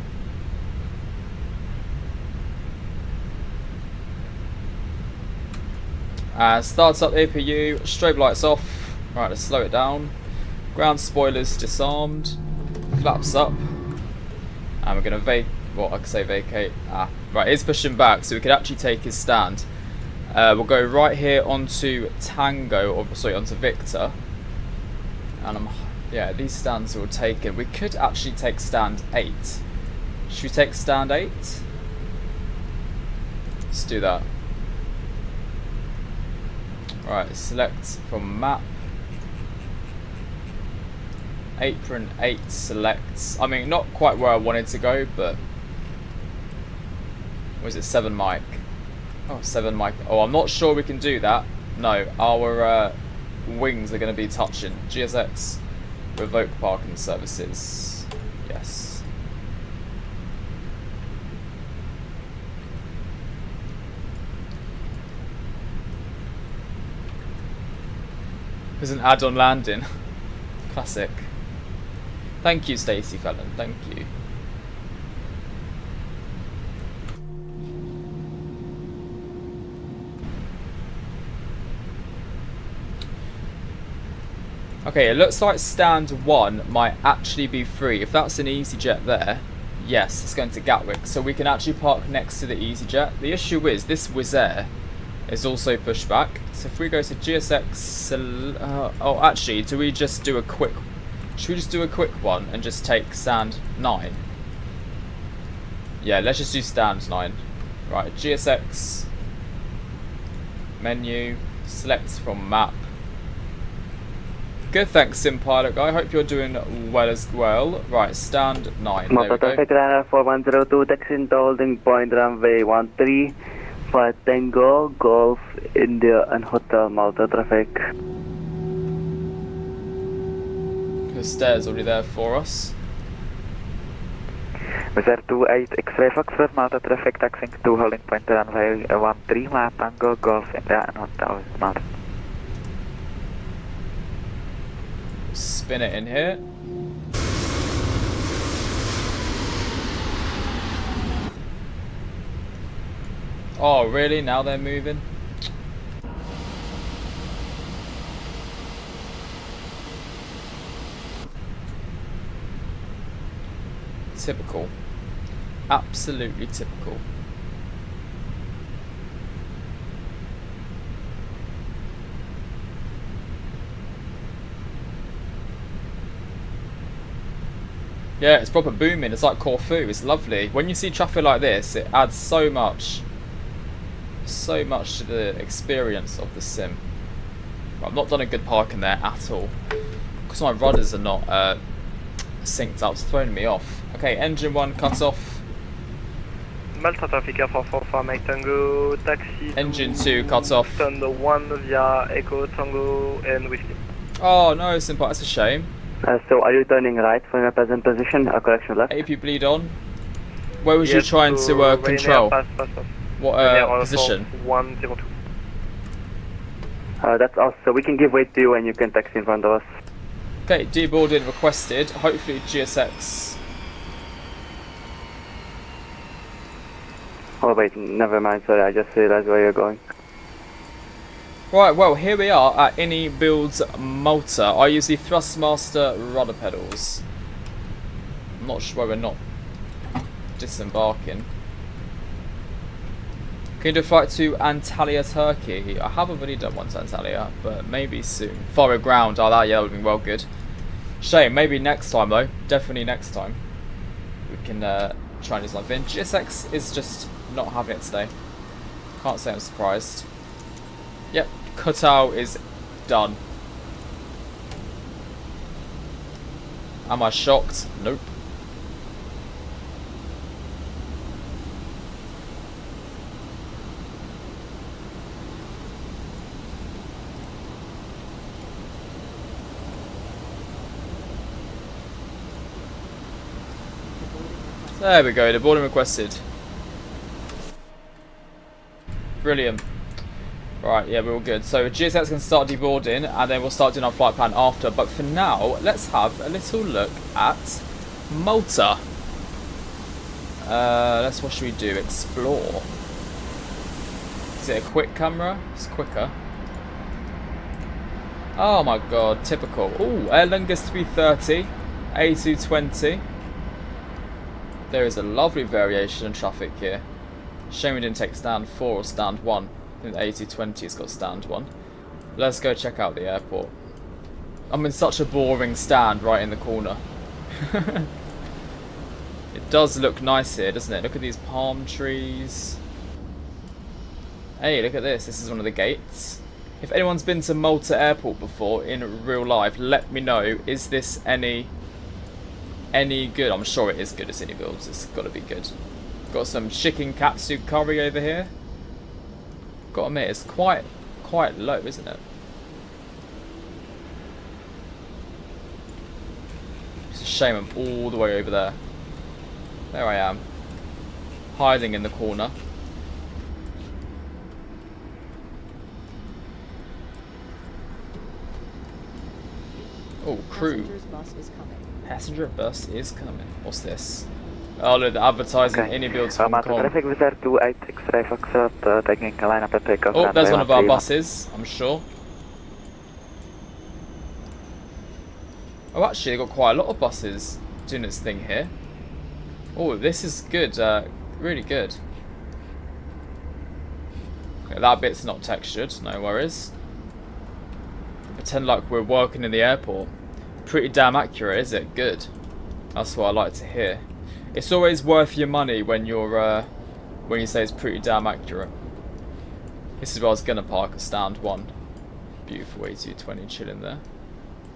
Starts up the APU, strobe lights off. Right, let's slow it down. Ground spoilers disarmed. Flaps up. And we're going to I can say vacate. Right, it's pushing back, so we could actually take his stand. We'll go right here onto Tango, or sorry, onto Victor. And yeah, these stands are all taken. We could actually take stand 8. Should we take stand 8? Let's do that. Right, select from map. Apron 8 selects. I mean, not quite where I wanted to go, but was it 7 mic? Oh, 7 mic. Oh, I'm not sure we can do that. No, our wings are going to be touching. GSX revoke parking services. Yes. There's an add-on landing. Classic. Thank you, Stacey Fallon. Thank you. Okay, it looks like stand 1 might actually be free. If that's an Easyjet there, yes, it's going to Gatwick. So we can actually park next to the Easyjet. The issue is this Wizz Air is also pushed back. So if we go to GSX, oh, actually, do we just do a quick? Should we just do a quick one and just take stand 9? Yeah, let's just do stand 9. Right, GSX menu, select from map. Good, thanks, Sim Pilot Guy. Hope you're doing well as well. Right, stand 9.
Malta traffic, Ryanair 4102, taxi into holding point runway 13. 5 Tango, Golf, India and Hotel Malta traffic.
The stairs already there for us.
Wizard 28, X-ray Foxtrot, Malta traffic, taxing to holding point runway 13, 5 Tango, Golf, India and Hotel Malta.
Spin it in here. Oh, really? Now they're moving? Typical. Absolutely typical. Yeah, it's proper booming. It's like Corfu. It's lovely. When you see traffic like this, it adds so much to the experience of the sim. I've not done a good parking there at all because my rudders are not synced up. It's throwing me off. Okay, engine 1 cut off.
Malta traffic, Air France 45 Mike Tango, taxi.
Engine 2 cut off.
Stand 1 via Echo Tango and Whiskey.
Oh no, Simple, that's a shame.
So are you turning right from your present position or correction left?
AP bleed on. Where was you trying to control?
Pass.
What position?
102.
That's us, so we can give way to you and you can taxi in front of us.
Okay, deboarding requested. Hopefully GSX.
Oh wait, never mind, sorry, I just realized where you're going.
Right, well, here we are at Inibuilds Malta. I use the Thrustmaster rudder pedals. I'm not sure why we're not disembarking. Can you do a flight to Antalya, Turkey? I haven't really done one to Antalya, but maybe soon. Follow ground, oh that, yeah, that would be well good. Shame, maybe next time though. Definitely next time. We can try and do something. GSX is just not having it today. Can't say I'm surprised. Yep, cutout is done. Am I shocked? Nope. There we go, the boarding requested. Brilliant. Right, yeah, we're all good. So GSX can start deboarding and then we'll start doing our flight plan after. But for now, let's have a little look at Malta. What should we do? Explore. Is it a quick camera? It's quicker. Oh my god, typical. Ooh, Aer Lingus 330, A320. There is a lovely variation in traffic here. Shame we didn't take stand 4 or stand 1. I think the A220's got stand 1. Let's go check out the airport. I'm in such a boring stand right in the corner. It does look nice here, doesn't it? Look at these palm trees. Hey, look at this. This is one of the gates. If anyone's been to Malta Airport before in real life, let me know. Is this any good? I'm sure it is good as Inibuilds. It's got to be good. Got some chicken katsu curry over here. Got to admit, it's quite low, isn't it? It's a shame I'm all the way over there. There I am, hiding in the corner. Oh, crew. Passenger bus is coming. What's this? Oh, look, the advertising Inibuilds Hong Kong.
Traffic wizard 28 X-ray Foxtrot, taking a line up at takeoff.
Oh, there's one of our buses, I'm sure. Oh, actually, they've got quite a lot of buses doing its thing here. Oh, this is good, really good. Okay, that bit's not textured, no worries. Pretend like we're working in the airport. Pretty damn accurate, is it? Good. That's what I like to hear. It's always worth your money when you're when you say it's pretty damn accurate. This is where I was gonna park a stand 1. Beautiful A220 chilling there.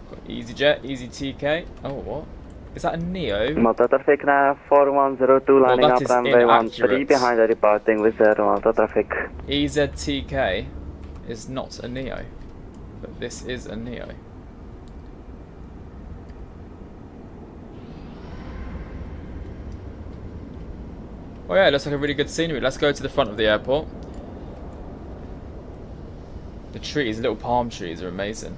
Got Easyjet, EasyTK. Oh, what? Is that a Neo?
Malta traffic now 4102 lining up runway 13 behind the departing with the Malta traffic.
EZTK is not a Neo, but this is a Neo. Oh yeah, it looks like a really good scenery. Let's go to the front of the airport. The trees, little palm trees are amazing.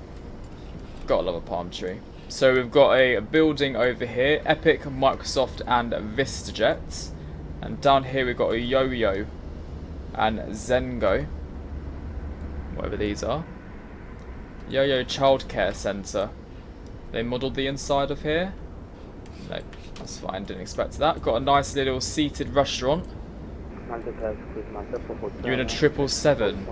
Gotta love a palm tree. So we've got a building over here, Epic, Microsoft and Vistajet. And down here we've got a Yo-Yo and Zengo. Whatever these are. Yo-Yo Childcare Centre. They modelled the inside of here. Nope, that's fine, didn't expect that. Got a nice little seated restaurant. You're in a 777.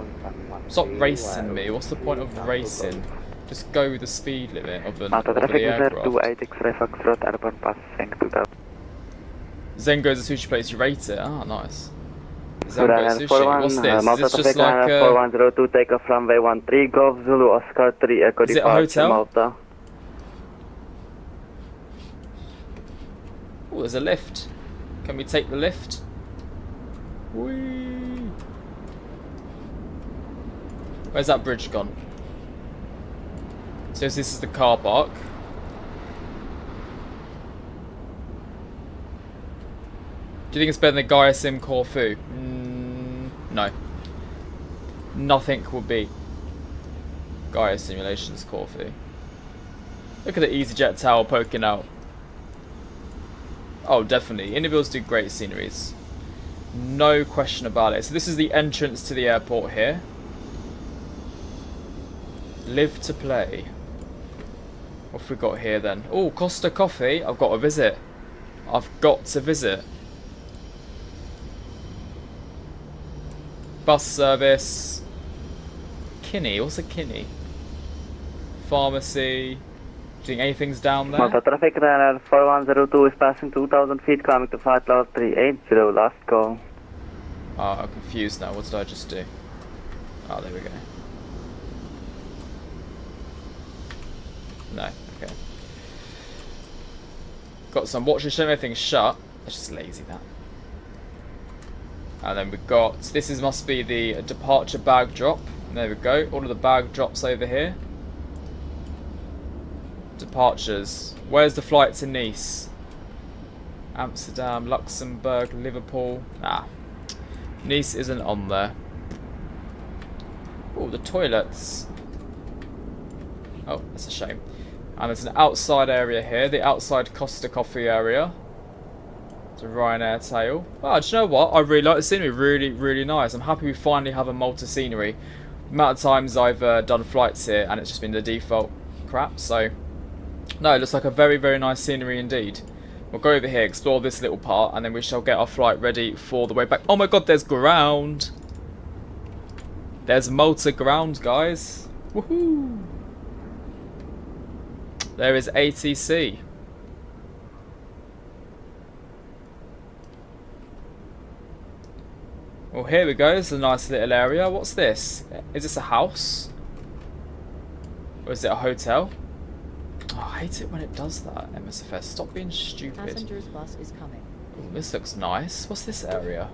Stop racing me, what's the point of racing? Just go with the speed limit of the aircraft. Zengo's a sushi place, you rate it? Ah, nice. Zengo sushi, what's this? Is this just like a...
4102 takeoff runway 13 Golf Zulu Oscar 3 Echo
is it a hotel?
Malta.
Oh, there's a lift. Can we take the lift? Whee! Where's that bridge gone? So this is the car park. Do you think it's better than the Gaia Sim Corfu? No. Nothing will beat Gaia Simulations Corfu. Look at the Easyjet tower poking out. Oh, definitely. Inibuilds do great sceneries. No question about it. So this is the entrance to the airport here. Live to play. What have we got here then? Oh, Costa Coffee. I've got to visit. I've got to visit. Bus service. Kinney. What's a Kinney? Pharmacy. Do you think anything's down there?
Malta traffic runner 4102 is passing 2000 feet, climbing to flight level 380, last call.
Oh, I'm confused now. What did I just do? Oh, there we go. No, okay. Got some watches showing everything's shut. That's just lazy, that. And then we've got, this is must be the departure bag drop. There we go. All of the bag drops over here. Departures. Where's the flight to Nice? Amsterdam, Luxembourg, Liverpool. Nah. Nice isn't on there. Oh, the toilets. Oh, that's a shame. And there's an outside area here. The outside Costa Coffee area. It's a Ryanair tail. Oh, do you know what? I really like the scenery. Really, really nice. I'm happy we finally have a Malta scenery. The amount of times I've done flights here and it's just been the default crap. So, no, it looks like a very, very nice scenery indeed. We'll go over here, explore this little part, and then we shall get our flight ready for the way back. Oh my god, there's ground! There's Malta ground, guys. Woohoo! There is ATC. Well, here we go. It's a nice little area. What's this? Is this a house? Or is it a hotel? Oh, I hate it when it does that, Msfs. Stop being stupid.
Passenger's bus is coming.
Ooh, this looks nice. What's this area?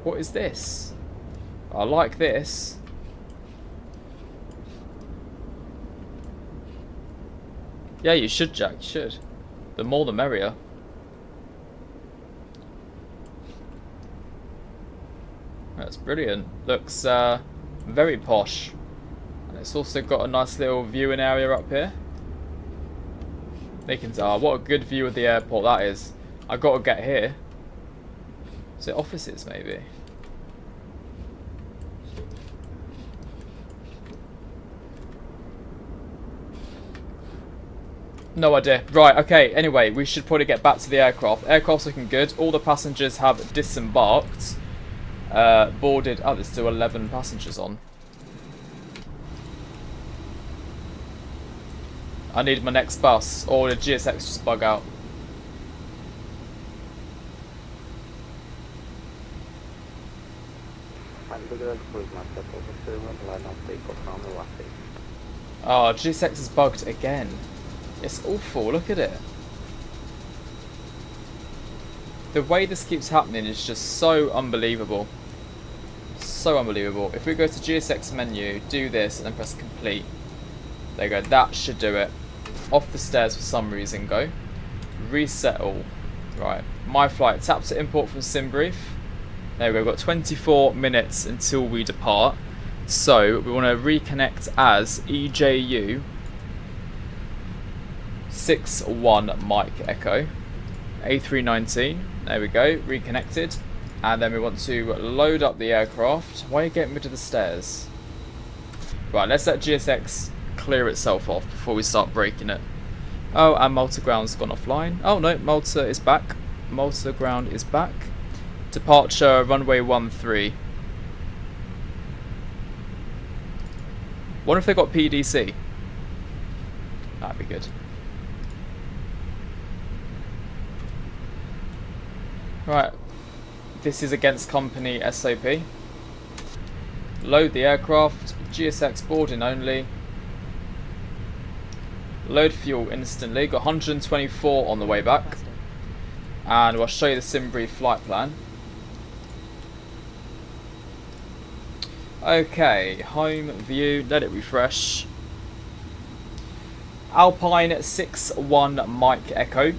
What is this? I like this. Yeah, you should, Jack. You should. The more the merrier. That's brilliant. Looks very posh. And it's also got a nice little viewing area up here. They can tell what a good view of the airport that is. I got to get here. Is it offices maybe? No idea. Right, okay, anyway, we should probably get back to the aircraft. Aircraft's looking good. All the passengers have disembarked. Boarded. Oh, there's still 11 passengers on. I need my next bus, or the GSX just bug out. Oh, GSX is bugged again. It's awful, look at it. The way this keeps happening is just so unbelievable. So unbelievable. If we go to GSX menu, do this, and then press complete. There you go, that should do it. Off the stairs for some reason, go. Reset all. Right, my flight. Tap to import from SimBrief. There we go, we've got 24 minutes until we depart. So, we want to reconnect as EJU 61 Mike Echo. A319. There we go, reconnected. And then we want to load up the aircraft. Why are you getting rid of the stairs? Right, let's let GSX clear itself off before we start breaking it. Oh, and Malta ground's gone offline. Oh no, Malta is back. Malta ground is back. Departure runway 13. Wonder if they got PDC. That'd be good. Right, this is against company SOP. Load the aircraft, GSX boarding only. Load fuel instantly, got 124 on the way back. And I'll show you the SimBrief flight plan. Okay, home view, let it refresh. Alpine 61 Mike Echo.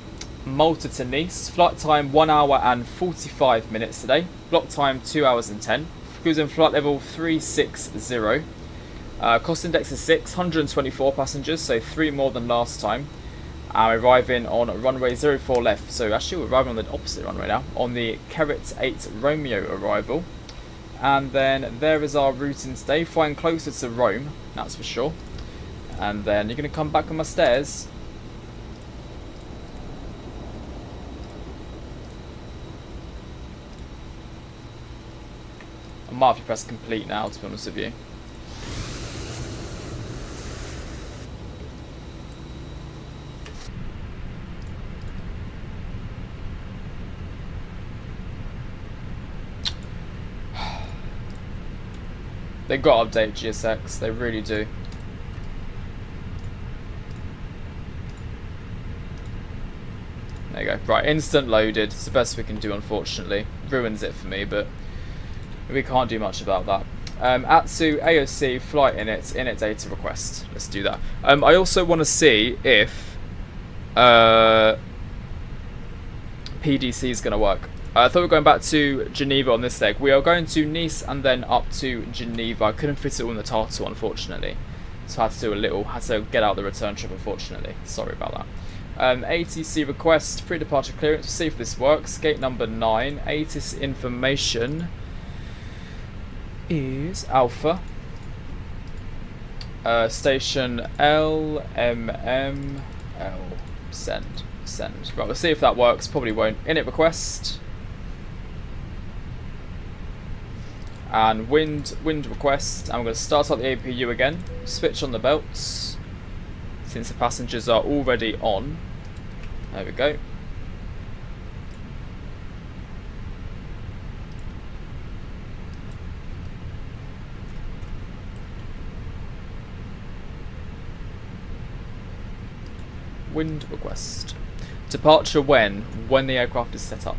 Malta to Nice. Flight time 1 hour and 45 minutes today. Block time 2 hours and 10. Cruising flight level 360. Cost index is 6, 124 passengers, so 3 more than last time. We're arriving on runway 04 left, so actually we're arriving on the opposite runway now, on the Carrot 8 Romeo arrival. And then there is our routing today, flying closer to Rome, that's for sure. And then you're going to come back on my stairs. I might have to press complete now, to be honest with you. They got to update GSX, they really do. There you go. Right, instant loaded. It's the best we can do, unfortunately. Ruins it for me, but we can't do much about that. Atsu AOC flight init data request. Let's do that. I also want to see if PDC is going to work. I thought we were going back to Geneva on this leg. We are going to Nice and then up to Geneva. I couldn't fit it all in the Tartu, unfortunately. So I had to do a little, had to get out the return trip, unfortunately. Sorry about that. ATC request, pre-departure clearance. See if this works. Gate number 9. ATIS information is Alpha. Station LMM L. Send. Right, we'll see if that works. Probably won't. Init request. And wind request. And we're going to start up the APU again. Switch on the belts. Since the passengers are already on. There we go. Wind request. Departure when the aircraft is set up.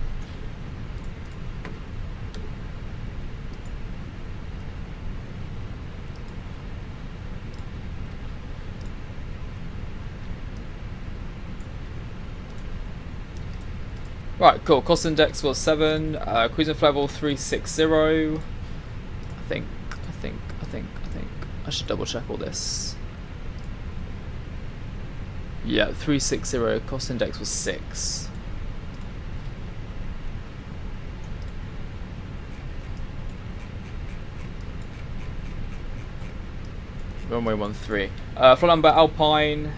Right, cool. Cost index was 7. Cruising flight level 360. I think. I should double check all this. Yeah, 360. Cost index was 6. Runway 13. Flight number Alpine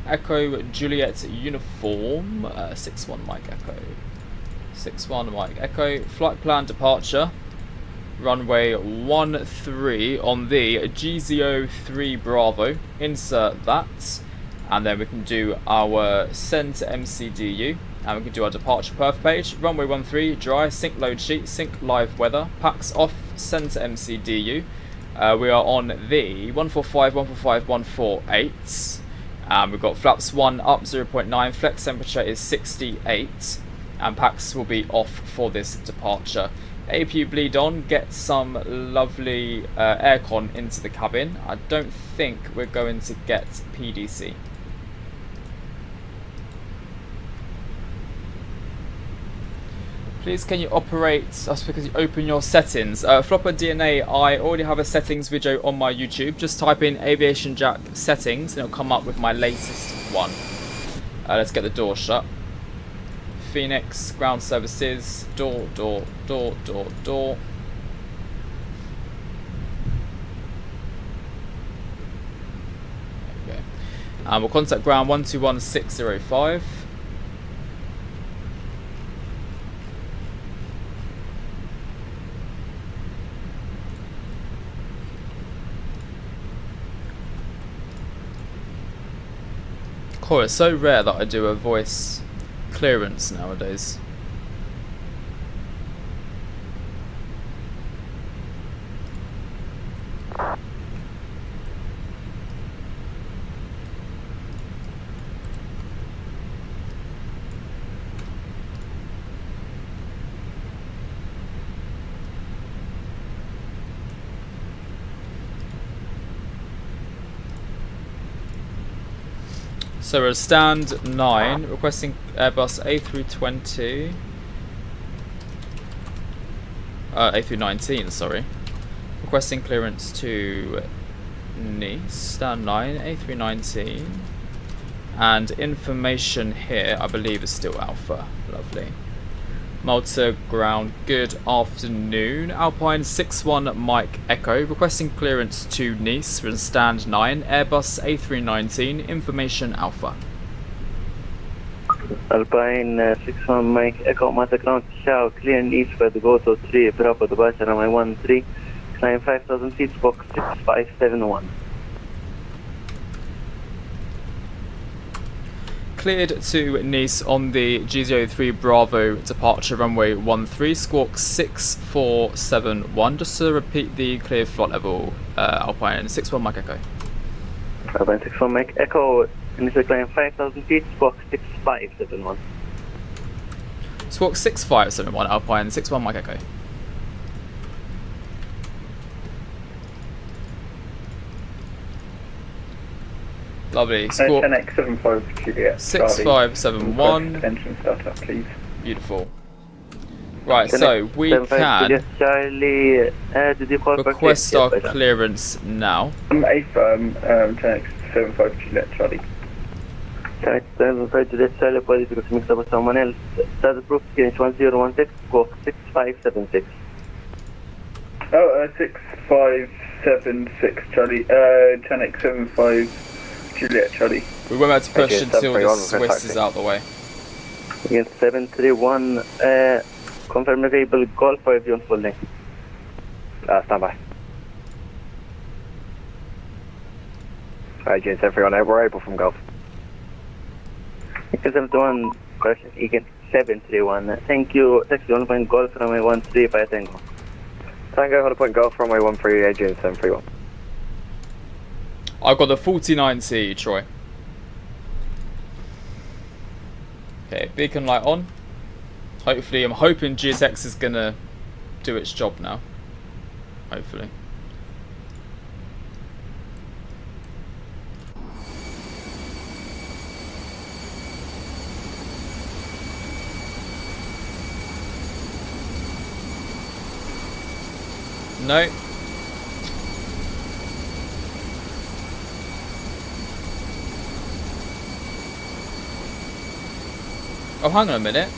Echo Juliet Uniform. 61 Mike Echo. 61 Mike Echo. Flight plan departure. Runway 13 on the GZO3 Bravo. Insert that. And then we can do our send to MCDU. And we can do our departure perf page. Runway 13, dry, sync load sheet, sync live weather. Packs off, send to MCDU. We are on the 145, 145, 148. We've got flaps 1 up 0.9. Flex temperature is 68. And packs will be off for this departure. APU bleed on, get some lovely aircon into the cabin. I don't think we're going to get PDC. Please can you operate, that's because you open your settings. Flopper DNA, I already have a settings video on my YouTube. Just type in AviationJack settings and it'll come up with my latest one. Let's get the door shut. Phoenix, ground services, door. Okay. And we'll contact ground 121605. Cool, it's so rare that I do a voice clearance nowadays. So we're at stand 9, requesting Airbus A320. A319, sorry. Requesting clearance to Nice, stand 9, A319. And information here, I believe, is still Alpha. Lovely. Malta ground, good afternoon. Alpine 61 Mike Echo, requesting clearance to Nice from stand 9, Airbus A319, information Alpha.
Alpine 61 Mike Echo Malta ground, ciao, clear Nice for the go to 3, Bravo to Basha, runway 13, climb 5,000 feet, Fox 6571.
Cleared to Nice on the GZ03 Bravo departure runway 13, squawk 6471. Just to repeat the clear flight level, Alpine 61 Mike Echo.
Alpine 61 Mike Echo, initial climb 5,000 feet, squawk 6571.
Squawk 6571, Alpine 61 Mike Echo. Lovely. Squawk
10x75 Juliet.
6571.
Engine startup, please.
Beautiful. Right, so we can
Charlie, did you call
request our clearance now.
A firm, 10x75 Juliet, Charlie.
10x75 Juliet, Charlie, apologies because mixed up with someone else. Status proof, Greenwich 1016, squawk 6576.
Oh, 6576 Charlie, 10x75 Juliet, Charlie.
We won't be able to push until the Swiss is out the way.
Against 731, confirm available Golf for Avion full length. Stand by. Against 731, we're able from Golf. Against 731, correction, against 731. Thank you, taxi 1 point Golf, runway 13 by Tango. Tango, 1 point Golf, runway 13, Agent 731.
I've got the 49C, Troy. Okay, beacon light on. Hopefully, I'm hoping GSX is gonna do its job now. Hopefully. No. Oh, hang on a minute.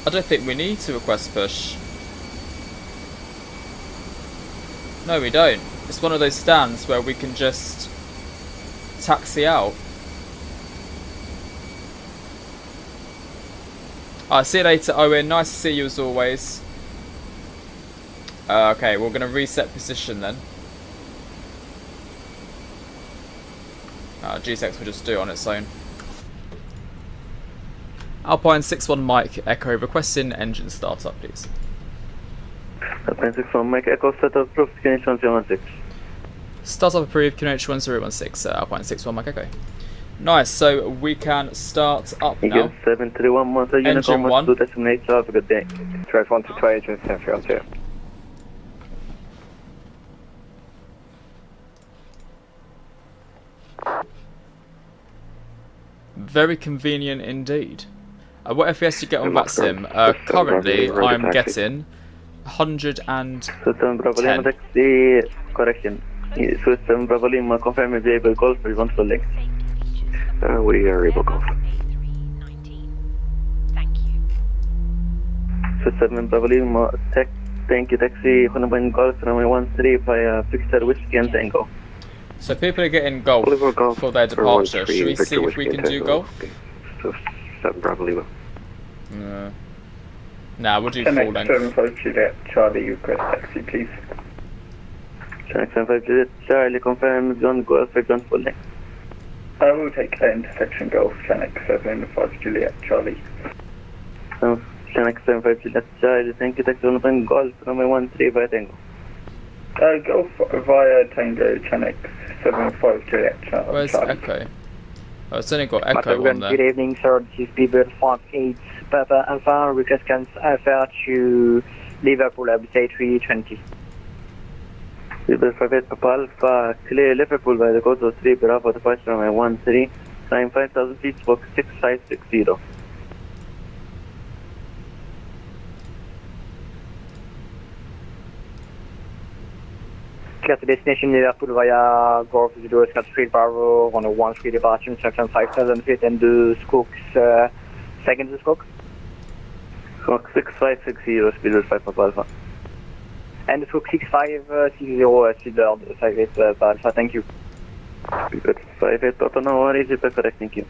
I don't think we need to request push. No, we don't. It's one of those stands where we can just taxi out. Alright, see you later, Owen. Nice to see you as always. Okay, we're going to reset position then. G6 will just do it on its own. Alpine 61 Mike Echo, requesting engine startup, please.
Alpine 61 Mike Echo, startup approved, QNH 1016.
Startup approved, QNH 1016, Alpine 61 Mike Echo. Nice, so we can start up now.
731 Monster
Engine 1.
To destination, have a good day.
Track 122, Agent 732.
Very convenient indeed. What FPS do you get on Vatsim? Currently, I'm getting 110.
System Bravo Lima taxi, correction. System Bravo Lima, confirm if you able Golf for one full length. We are able Golf.
Thank you.
System Bravo Lima, thank you, taxi, 1 Golf, runway 13 via Victor Whiskey and Tango.
So people are getting golf for their departure. Should we see if we can do golf?
So 7 Bravo Lima.
Nah, we'll do full length.
75 Juliet, Charlie, request taxi, please.
75 Juliet, Charlie, confirm John Golf for John full length.
I will take intersection Golf, Channel 75 Juliet, Charlie.
Channel 75 Juliet, Charlie, thank you, taxi 1 Golf, runway 13 via Tango.
Golf via Tango, Channel 75 Juliet, Charlie.
Where's Echo? Oh, it's only got Echo on there.
Good evening, sir. This is Beaver 58 Papa Alpha. Request Alpha to Liverpool, Airbus A320.
Speedbird 58 Papa Alpha, clear Liverpool by the code of 3 Bravo, departure runway 13, climb 5,000 feet, squawk 6560.
Clear to destination Liverpool via Golf 0 Scout Street Bravo on a 1-3 departure, section 5,000 feet and do squawks, seconds to squawk.
Squawk 6560, Speedbird 5 Papa Alpha.
And squawk 6560, Speedbird 58 Papa Alpha, thank you.
Speedbird 58 Papa, no worries, you're correct, thank you.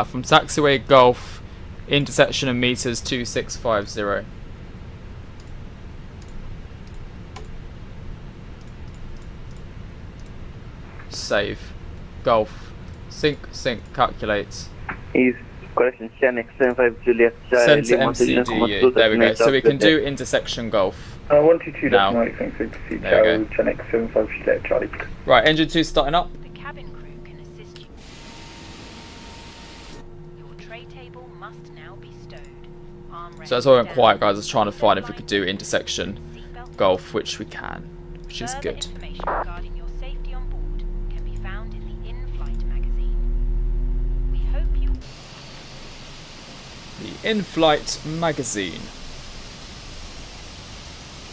From taxiway Golf, intersection of meters 2650. Save. Golf. Sync, calculate.
East, correction, Shanix 75 Juliet.
Send to MCDU. There we go. So we can do intersection Golf.
122.8,
now.
thanks for the
There we go.
Geneva 75 Juliet Charlie.
Right, engine 2 starting up.
The cabin crew can assist you. Your tray table must now be stowed.
So that's why I went quiet, guys. I was trying to find if we could do intersection Golf, which we can, which is
Further
good.
information regarding your safety on board can be found in the in-flight magazine. We hope you...
The in-flight magazine.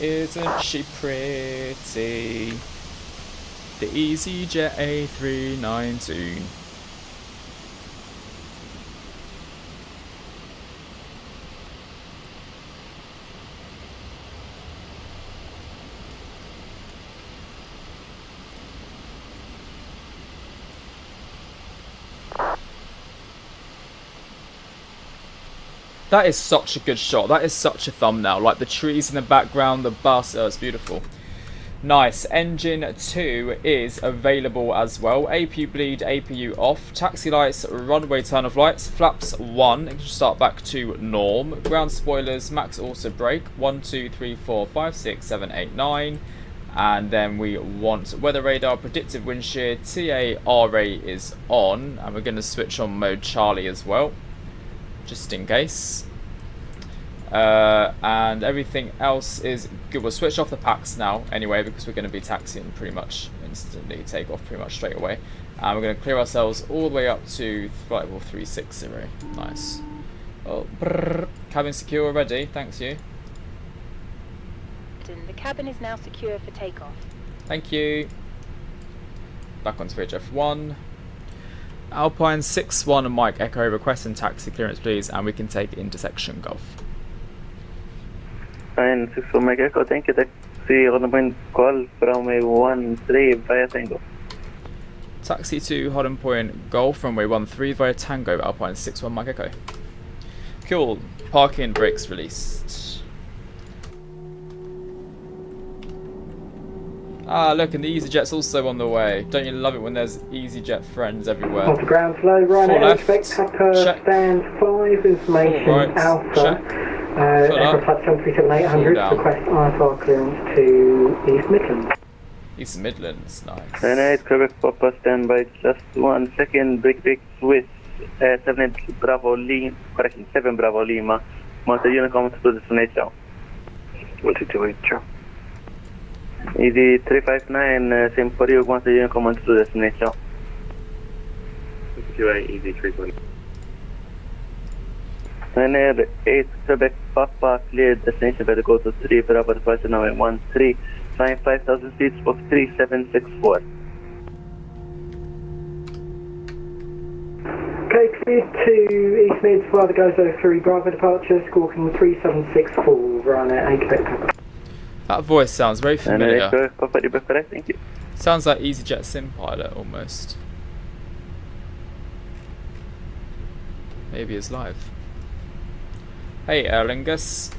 Isn't she pretty? The Easyjet A319. That is such a good shot. That is such a thumbnail. Like the trees in the background, the bus. Oh, it's beautiful. Nice. Engine 2 is available as well. APU bleed, APU off. Taxi lights, runway turn of lights. Flaps 1. It can start back to norm. Ground spoilers, max auto brake. 1, 2, 3, 4, 5, 6, 7, 8, 9. And then we want weather radar, predictive wind shear. TA RA is on. And we're going to switch on mode Charlie as well, just in case. And everything else is good. We'll switch off the packs now anyway, because we're going to be taxiing pretty much instantly, take off pretty much straight away. And we're going to clear ourselves all the way up to flight level 360. Nice. Oh, brrr. Cabin secure already, thanks you.
The cabin is now secure for takeoff.
Thank you. Back onto VHF1. Alpine 61 and Mike Echo requesting taxi clearance please, and we can take intersection Golf.
Fine, 61 Mike Echo, thank you. Taxi on the point call from a 13 via Tango.
Taxi to Holland Point Golf, runway 13 via Tango, Alpine 61 Mike Echo. Cool. Parking brakes released. Ah, look, and the Easyjet's also on the way. Don't you love it when there's Easyjet friends everywhere?
Off the ground slow, Ryanair
left.
expect Papa
Check.
stand 5, information
Full right.
Alpha.
Check.
Aircraft flight 737-800,
down.
request IFR clearance to East Midlands.
East Midlands, nice.
98 Quebec Papa, stand by just 1 second. Break Swiss 7 Bravo Lima, correction 7 Bravo Lima. Malta Unicom to destination. 128, sure. Easy 359, same for you, Malta Unicom to destination. 228, easy 320. 98 Quebec Papa, clear destination by the code to 3 Bravo departure number 13, climb 5,000 feet, spoke 3764.
Okay, clear to East Mids, fly goes 03 Bravo departure, squawking 3764, Ryanair 8 Quebec Papa.
That voice sounds very familiar.
Quebec Papa, you correct, thank you.
Sounds like Easyjet sim pilot almost. Maybe it's live. Hey Erlingus.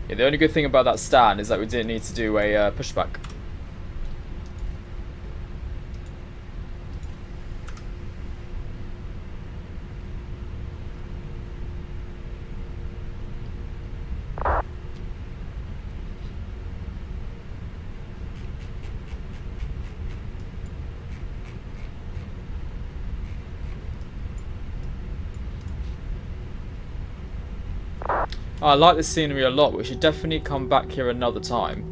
Yeah, the only good thing about that stand is that we didn't need to do a pushback. I like the scenery a lot. We should definitely come back here another time.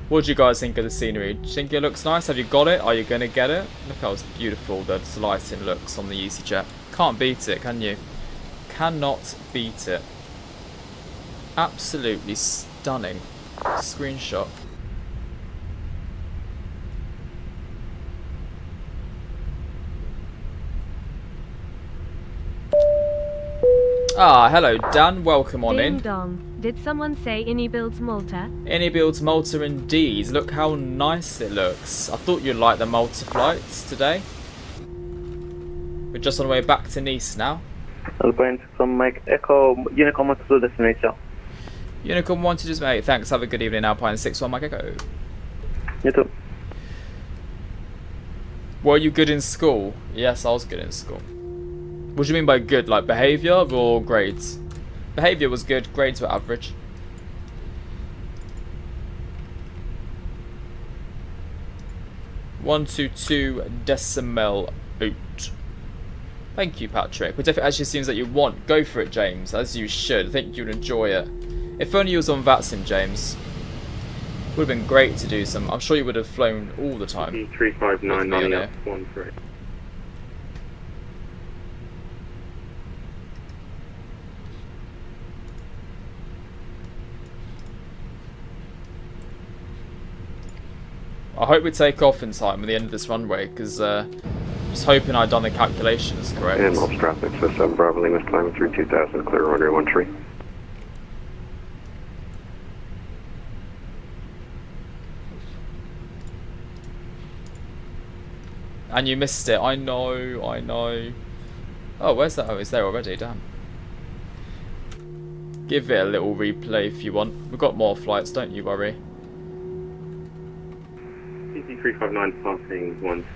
What do you guys think of the scenery? Do you think it looks nice? Have you got it? Are you going to get it? Look how beautiful the lighting looks on the Easyjet. Can't beat it, can you? Cannot beat it. Absolutely stunning. Screenshot. Ah, hello Dan, welcome on in.
Ding dong. Did someone say Inibuilds Malta?
Inibuilds Malta indeed. Look how nice it looks. I thought you'd like the Malta flights today. We're just on the way back to Nice now.
Alpine from Mike Echo, Unicorn 1 to destination.
Unicorn 1 to just mate. Thanks, have a good evening, Alpine 6-1 Mike Echo.
You too.
Were you good in school? Yes, I was good in school. What do you mean by good? Like behaviour or grades? Behaviour was good, grades were average. .122 out. Thank you, Patrick. But if it actually seems that you want, go for it, James, as you should. I think you'd enjoy it. If only you was on Vatsim, James. Would have been great to do some. I'm sure you would have flown all the time.
359 running up 13.
I hope we take off in time at the end of this runway, because just hoping I'd done the calculations correct.
And Malta traffic, so 7 Bravo Lima climbing through 2000, clear runway 13.
And you missed it. I know, I know. Oh, where's that? Oh, it's there already, damn. Give it a little replay if you want. We've got more flights, don't you worry.
CC359 passing 1.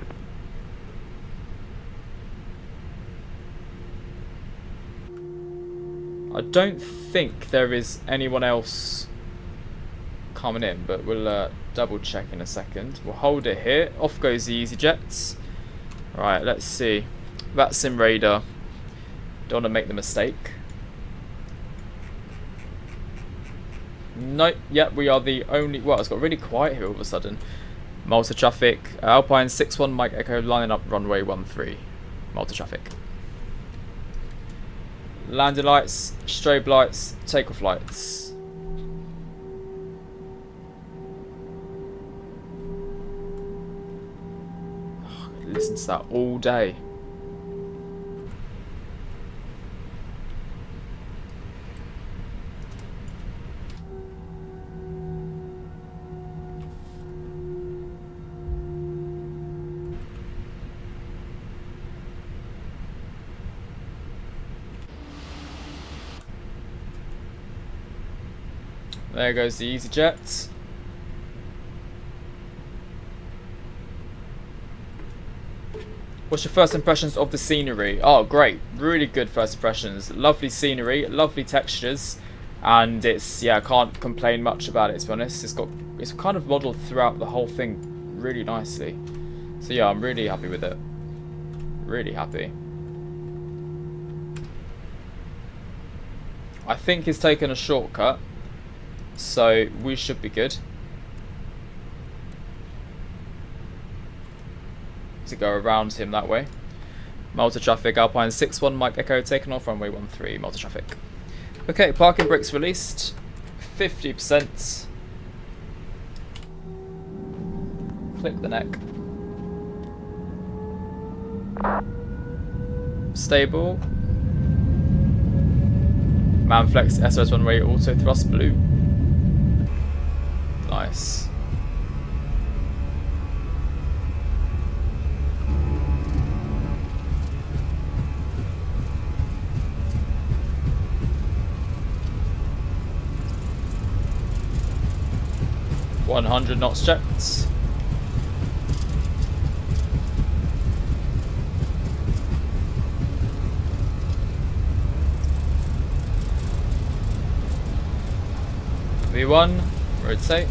I don't think there is anyone else coming in, but we'll double check in a second. We'll hold it here. Off goes the Easyjets. Right, let's see. Vatsim radar. Don't want to make the mistake. Nope. Yep, we are the only. Well, it's got really quiet here all of a sudden. Malta traffic. Alpine 6-1 Mike Echo lining up runway 13. Malta traffic. Landing lights, strobe lights, takeoff lights. Oh, I could listen to that all day. There goes the Easyjet. What's your first impressions of the scenery? Oh, great. Really good first impressions. Lovely scenery, lovely textures. And it's, yeah, I can't complain much about it, to be honest. It's kind of modelled throughout the whole thing really nicely. So yeah, I'm really happy with it. Really happy. I think he's taken a shortcut. So we should be good to go around him that way. Malta traffic, Alpine 6-1 Mike Echo taking off runway 13, Malta traffic. Okay, parking brakes released, 50%. Click the neck. Stable. Manflex SOS runway auto thrust blue. Nice. .100 knots checked. V1, rotate.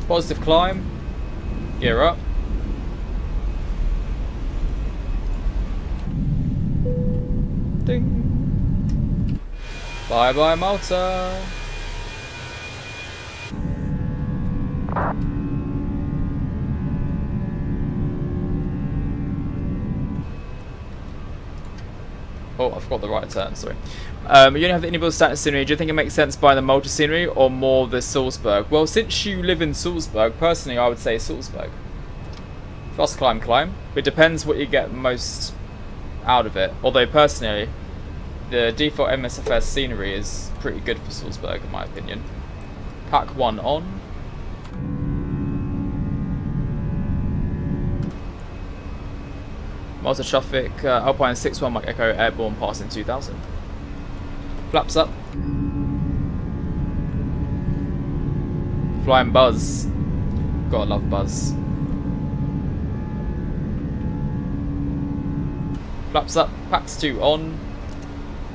Positive climb. Gear up. Ding. Bye bye Malta. Oh, I forgot the right turn, sorry. You only have the Inibuilds static scenery. Do you think it makes sense buying the Malta scenery or more the Salzburg? Well, since you live in Salzburg, personally I would say Salzburg. Fast climb. It depends what you get most out of it. Although personally, the default Msfs scenery is pretty good for Salzburg in my opinion. Pack 1 on. Malta traffic, Alpine 6-1 Mike Echo, airborne passing 2000. Flaps up. Flying buzz. Gotta love buzz. Flaps up, packs 2 on.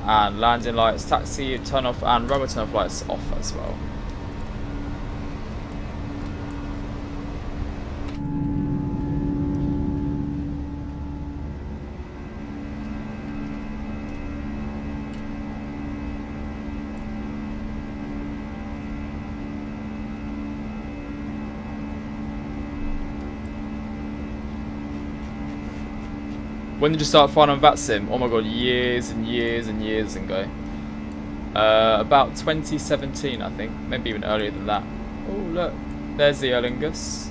And landing lights, taxi, turn off, and rubber turn off lights off as well. When did you start flying on Vatsim? Oh my god, years and years and years ago. About 2017, I think. Maybe even earlier than that. Oh, look. There's the Erlingus.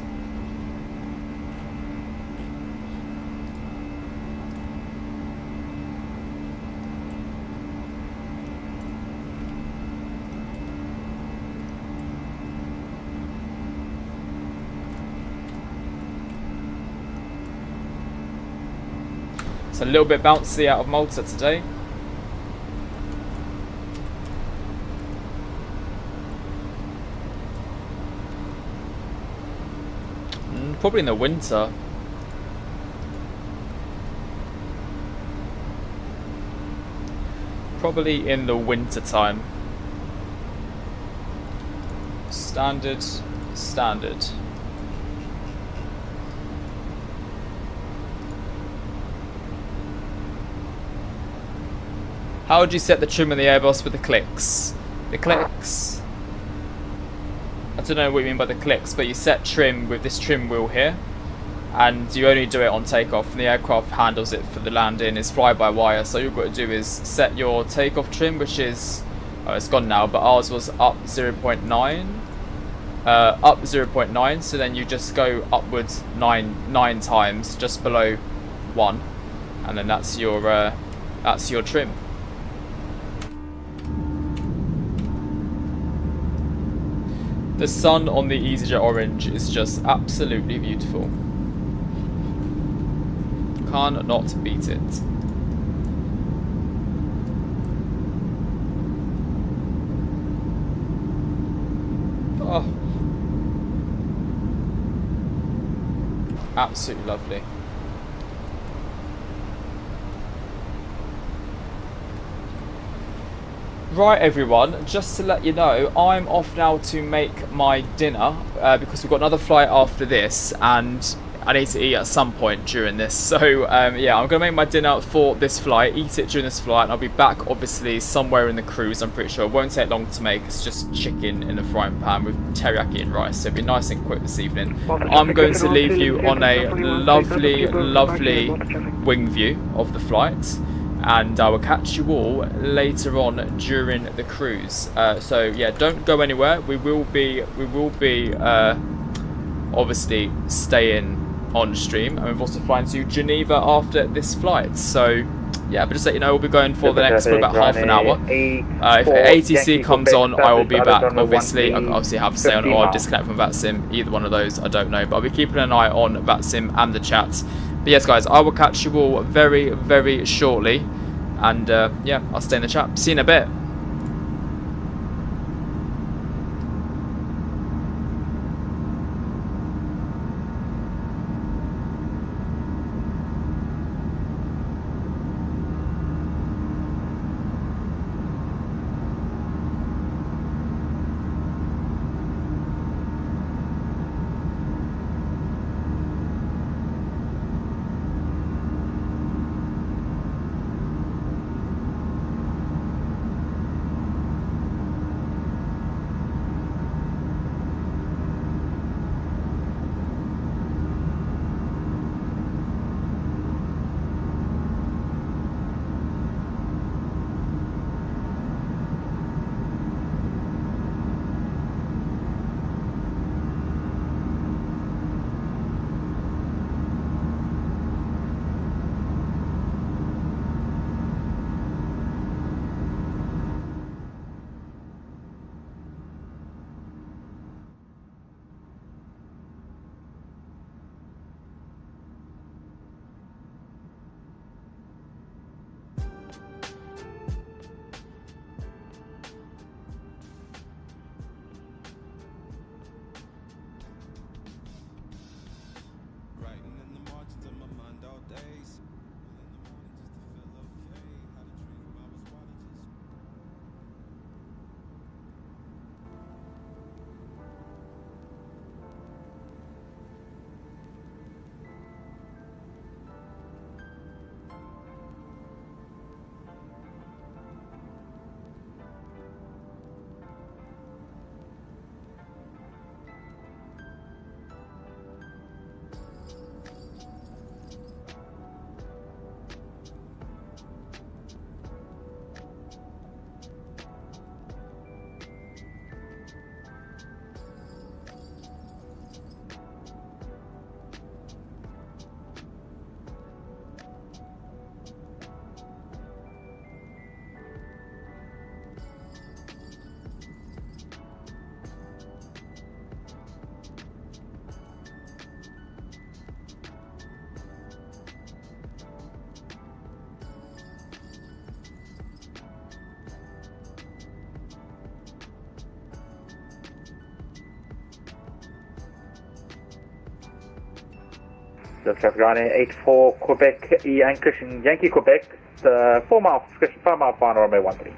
A little bit bouncy out of Malta today. Probably in the winter. Probably in the winter time. Standard. How would you set the trim on the Airbus with the clicks? The clicks... I don't know what you mean by the clicks, but you set trim with this trim wheel here. And you only do it on takeoff, and the aircraft handles it for the landing. It's fly-by-wire, so all you've got to do is set your takeoff trim, which is... Oh, it's gone now, but ours was up 0.9. Up 0.9, so then you just go upwards 9 times, just below 1. And then that's your trim. The sun on the Easyjet orange is just absolutely beautiful. Can't not beat it. Oh. Absolutely lovely. Right everyone, just to let you know, I'm off now to make my dinner because we've got another flight after this and I need to eat at some point during this. So yeah, I'm going to make my dinner for this flight, eat it during this flight, and I'll be back obviously somewhere in the cruise, I'm pretty sure. It won't take long to make, it's just chicken in a frying pan with teriyaki and rice, so it'll be nice and quick this evening. I'm going to leave you on a lovely, lovely wing view of the flight. And I will catch you all later on during the cruise. So yeah, don't go anywhere. We will be obviously staying on stream, and we've also flying to Geneva after this flight. So yeah, but just let you know, we'll be going for the next for about half an hour. If ATC comes on, I will be back. Obviously, I obviously have to stay on or disconnect from Vatsim. Either one of those, I don't know, but I'll be keeping an eye on Vatsim and the chat. But yes guys, I will catch you all very, very shortly. And yeah, I'll stay in the chat. See you in a bit.
Delta traffic running 84 Quebec, Yankee Quebec, 4 mile, 5 mile final runway 13.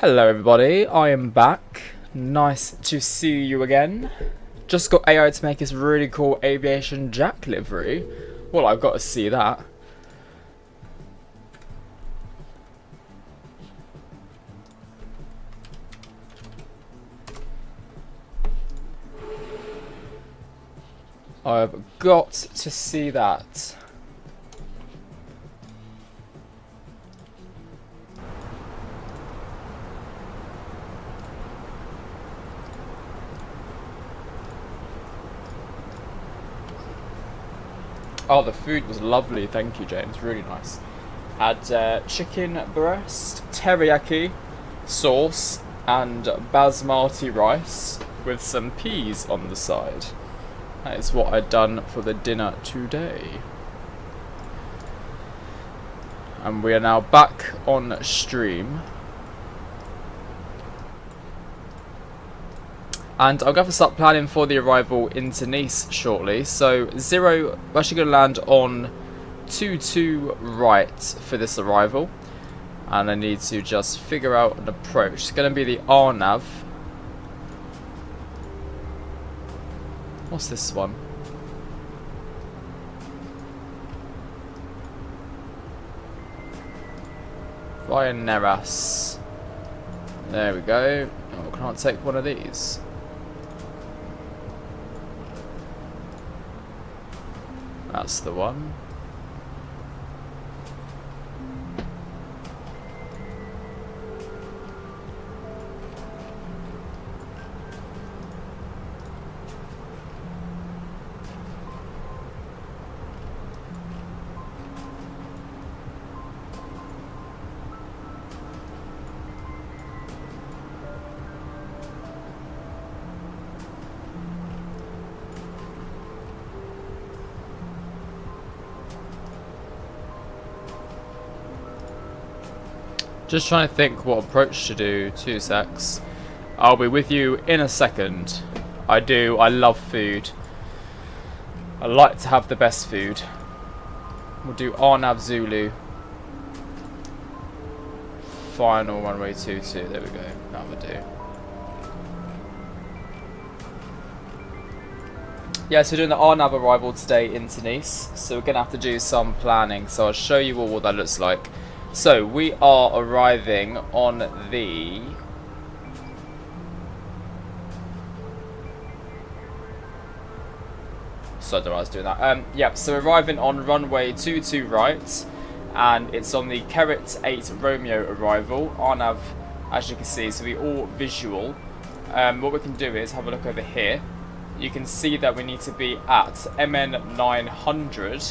Hello everybody, I am back. Nice to see you again. Just got AI to make this really cool AviationJack livery. Well, I've got to see that. I've got to see that. Oh, the food was lovely, thank you James, really nice. Had chicken breast, teriyaki sauce and basmati rice with some peas on the side. That is what I'd done for the dinner today. And we are now back on stream. And I'm going to start planning for the arrival into Nice shortly. So, we're actually going to land on 22 right for this arrival. And I need to just figure out an approach. It's going to be the RNAV. What's this one? Via Neras. There we go. Oh, can't take one of these. That's the one. Just trying to think what approach to do. 2 secs. I'll be with you in a second. I love food. I like to have the best food. We'll do RNAV Zulu. Final runway 22. There we go. That would do. Yeah, so we're doing the RNAV arrival today into Nice. So we're going to have to do some planning. So I'll show you all what that looks like. So we are arriving on the so I don't know why I was doing that. Yep, so we're arriving on runway 22 right, and it's on the Kerit 8 Romeo arrival. RNAV, as you can see, so we all visual. What we can do is have a look over here. You can see that we need to be at MN 900.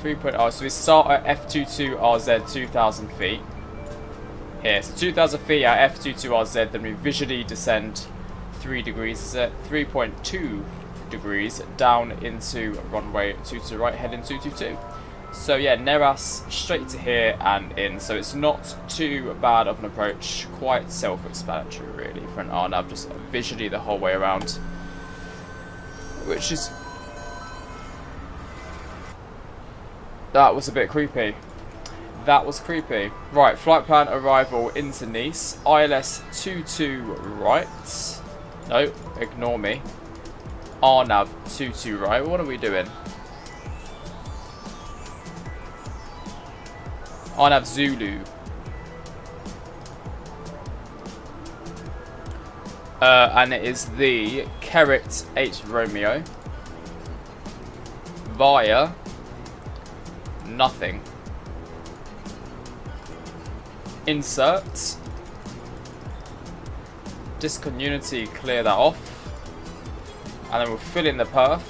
3.0, so we start at F22RZ 2000 feet here. So 2000 feet at F22RZ, then we visually descend 3 degrees, is it 3.2 degrees down into runway 22 right, heading 222. So yeah, Neras straight to here and in. So it's not too bad of an approach, quite self-explanatory really for an RNAV, just visually the whole way around, which is. That was a bit creepy. That was creepy. Right, flight plan arrival into Nice. ILS 22 right. No, ignore me. RNAV 22 right. What are we doing? RNAV Zulu. And it is the Kerit 8 Romeo. Via nothing. Insert. Discontinuity, clear that off. And then we'll fill in the perf.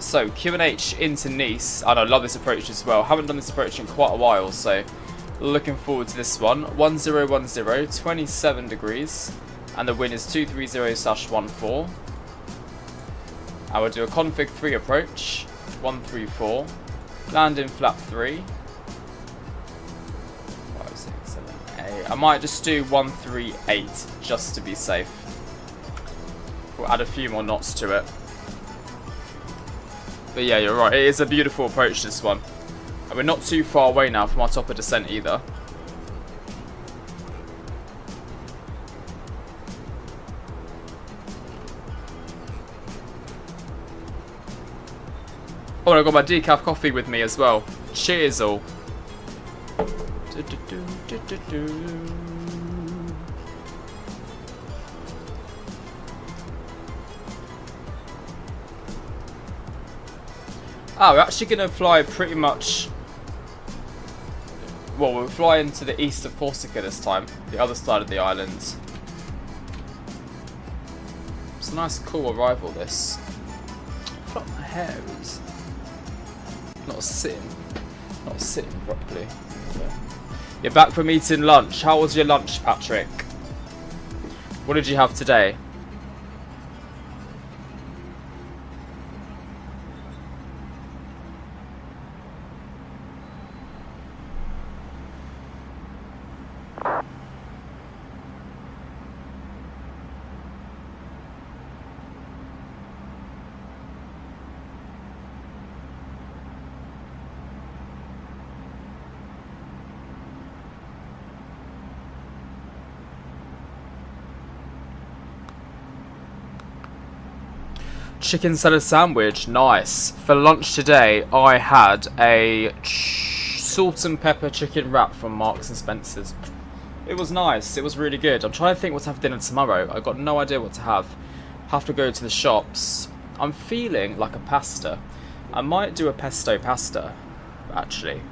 So QNH into Nice. And I love this approach as well. Haven't done this approach in quite a while, so looking forward to this one. 1010, 27 degrees. And the wind is 230/14. I will do a config 3 approach. 134. Land in flap 3. 5, 6, 7, 8. I might just do 138 just to be safe. We'll add a few more knots to it. But yeah, you're right. It is a beautiful approach, this one. And we're not too far away now from our top of descent either. Oh, and I got my decaf coffee with me as well. Cheers all. Ah, we're actually going to fly pretty much... Well, we're flying to the east of Corsica this time. The other side of the island. It's a nice cool arrival, this. I feel like my hair is... Not sitting properly. You're back from eating lunch. How was your lunch, Patrick? What did you have today? Chicken salad sandwich, nice. For lunch today, I had a salt and pepper chicken wrap from Marks and Spencer's. It was nice. It was really good. I'm trying to think what to have for dinner tomorrow. I've got no idea what to have. Have to go to the shops. I'm feeling like a pasta. I might do a pesto pasta, actually.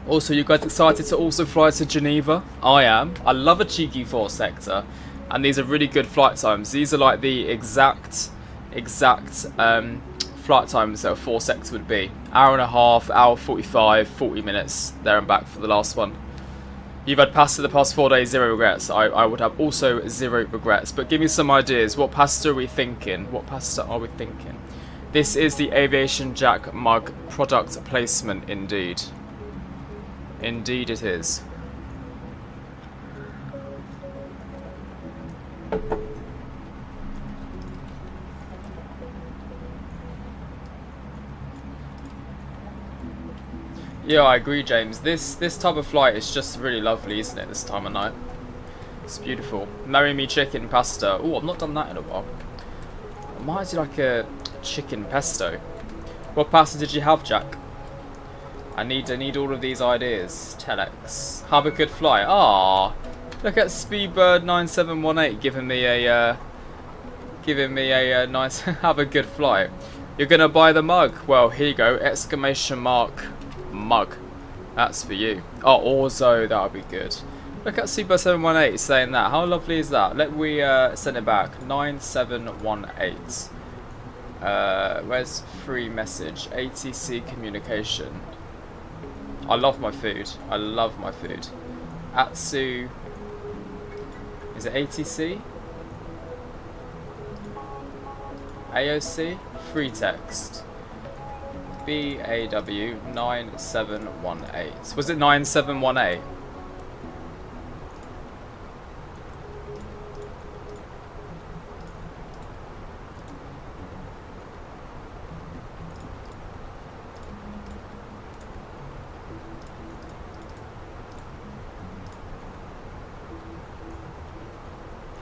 Also, you guys excited to also fly to Geneva? I am. I love a cheeky 4 sector, and these are really good flight times. These are like the exact flight times that a 4 sector would be. Hour and a half, hour 45, 40 minutes there and back for the last one. You've had pasta the past 4 days, 0 regrets. I would have also 0 regrets. But give me some ideas. What pasta are we thinking? What pasta are we thinking? This is the AviationJack mug product placement, indeed. Indeed it is. Yeah, I agree, James. This type of flight is just really lovely, isn't it, this time of night? It's beautiful. Marry me chicken pasta. Oh, I've not done that in a while. I might do like a chicken pesto. What pasta did you have, Jack? I need all of these ideas. Telex. Have a good flight. Ah, look at Speedbird 9718 giving me a nice have a good flight. You're gonna buy the mug. Well, here you go. Exclamation mark mug. That's for you. Oh, also that would be good. Look at Speedbird 718 saying that. How lovely is that? Let me send it back. 9718. Where's free message? ATC communication. I love my food. I love my food. Atsu. Is it ATC? AOC? Free text. BAW 9718. Was it 9718?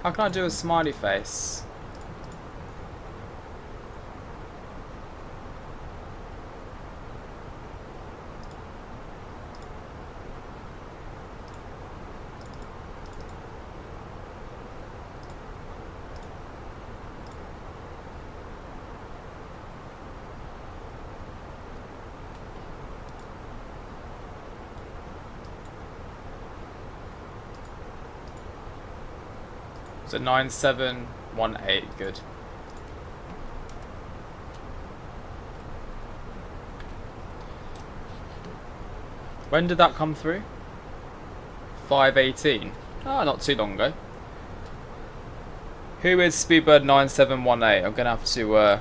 How can I do a smiley face? So 9718, good. When did that come through? 518. Ah, not too long ago. Who is Speedbird 9718? I'm gonna have to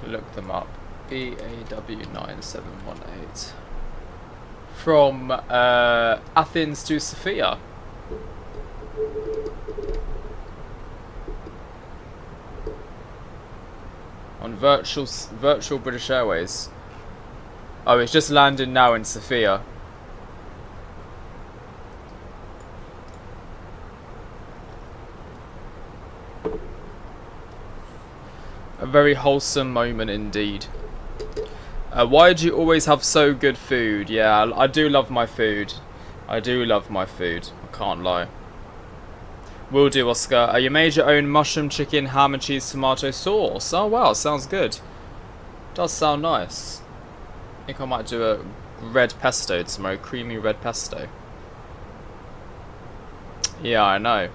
look them up. BAW 9718. From Athens to Sofia. On virtual British Airways. Oh, it's just landed now in Sofia. A very wholesome moment indeed. Why do you always have so good food? Yeah, I do love my food. I do love my food. I can't lie. Will do, Oscar. You made your own mushroom, chicken, ham and cheese tomato sauce. Oh wow, sounds good. Does sound nice. I think I might do a red pesto tomorrow. Creamy red pesto. Yeah, I know.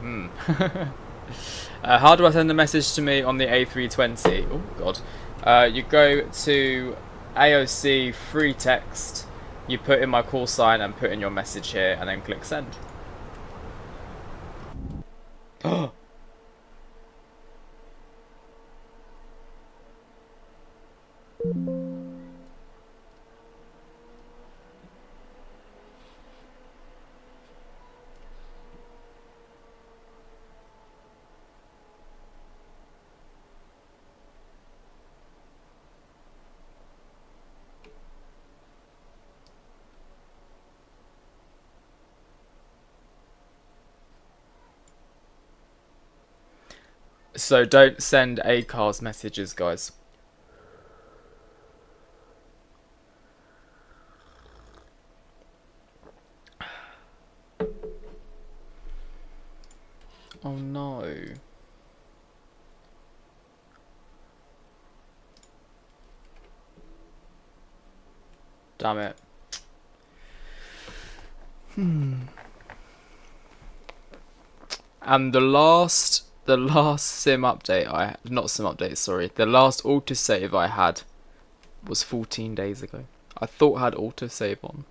How do I send a message to me on the A320? Oh god. You go to AOC free text. You put in my call sign and put in your message here, and then click send. So don't send ACARS messages, guys. Oh no. Damn it. And the last sim update not sim update, sorry. The last autosave I had was 14 days ago. I thought I had autosave on.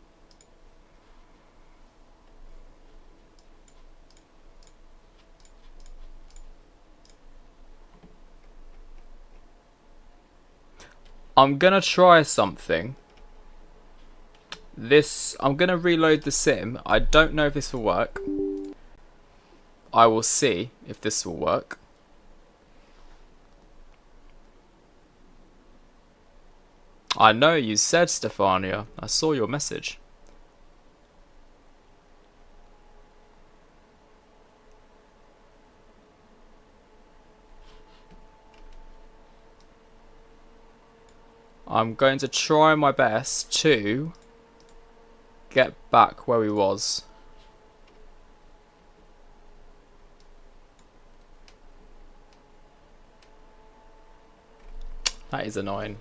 I'm gonna try something. I'm gonna reload the sim. I don't know if this will work. I will see if this will work. I know you said, Stefania. I saw your message. I'm going to try my best to get back where we was. That is annoying.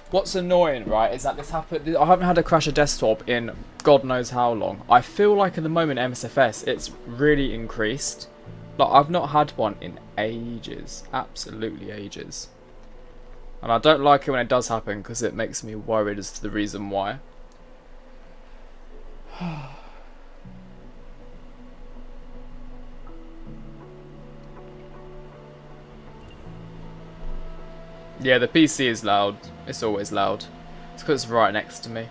What's annoying, right, is that this happened. I haven't had a crash of desktop in God knows how long. I feel like at the moment Msfs, it's really increased. Like, I've not had one in ages. Absolutely ages. And I don't like it when it does happen because it makes me worried as to the reason why. Yeah, the PC is loud. It's always loud. It's because it's right next to me.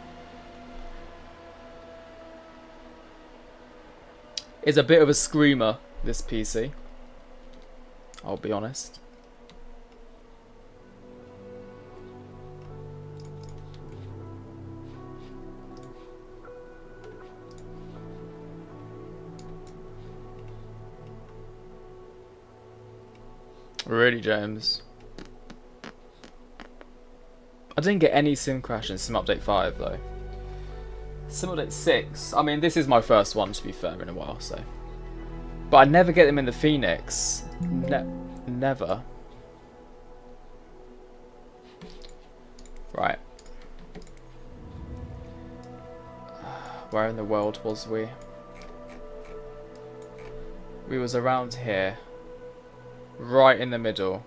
It's a bit of a screamer, this PC. I'll be honest. Really, James? I didn't get any sim crash in Sim Update 5 though. Sim Update 6, I mean this is my first one to be fair in a while, so. But I never get them in the Phoenix. Never. Right. Where in the world was we? We was around here. Right in the middle.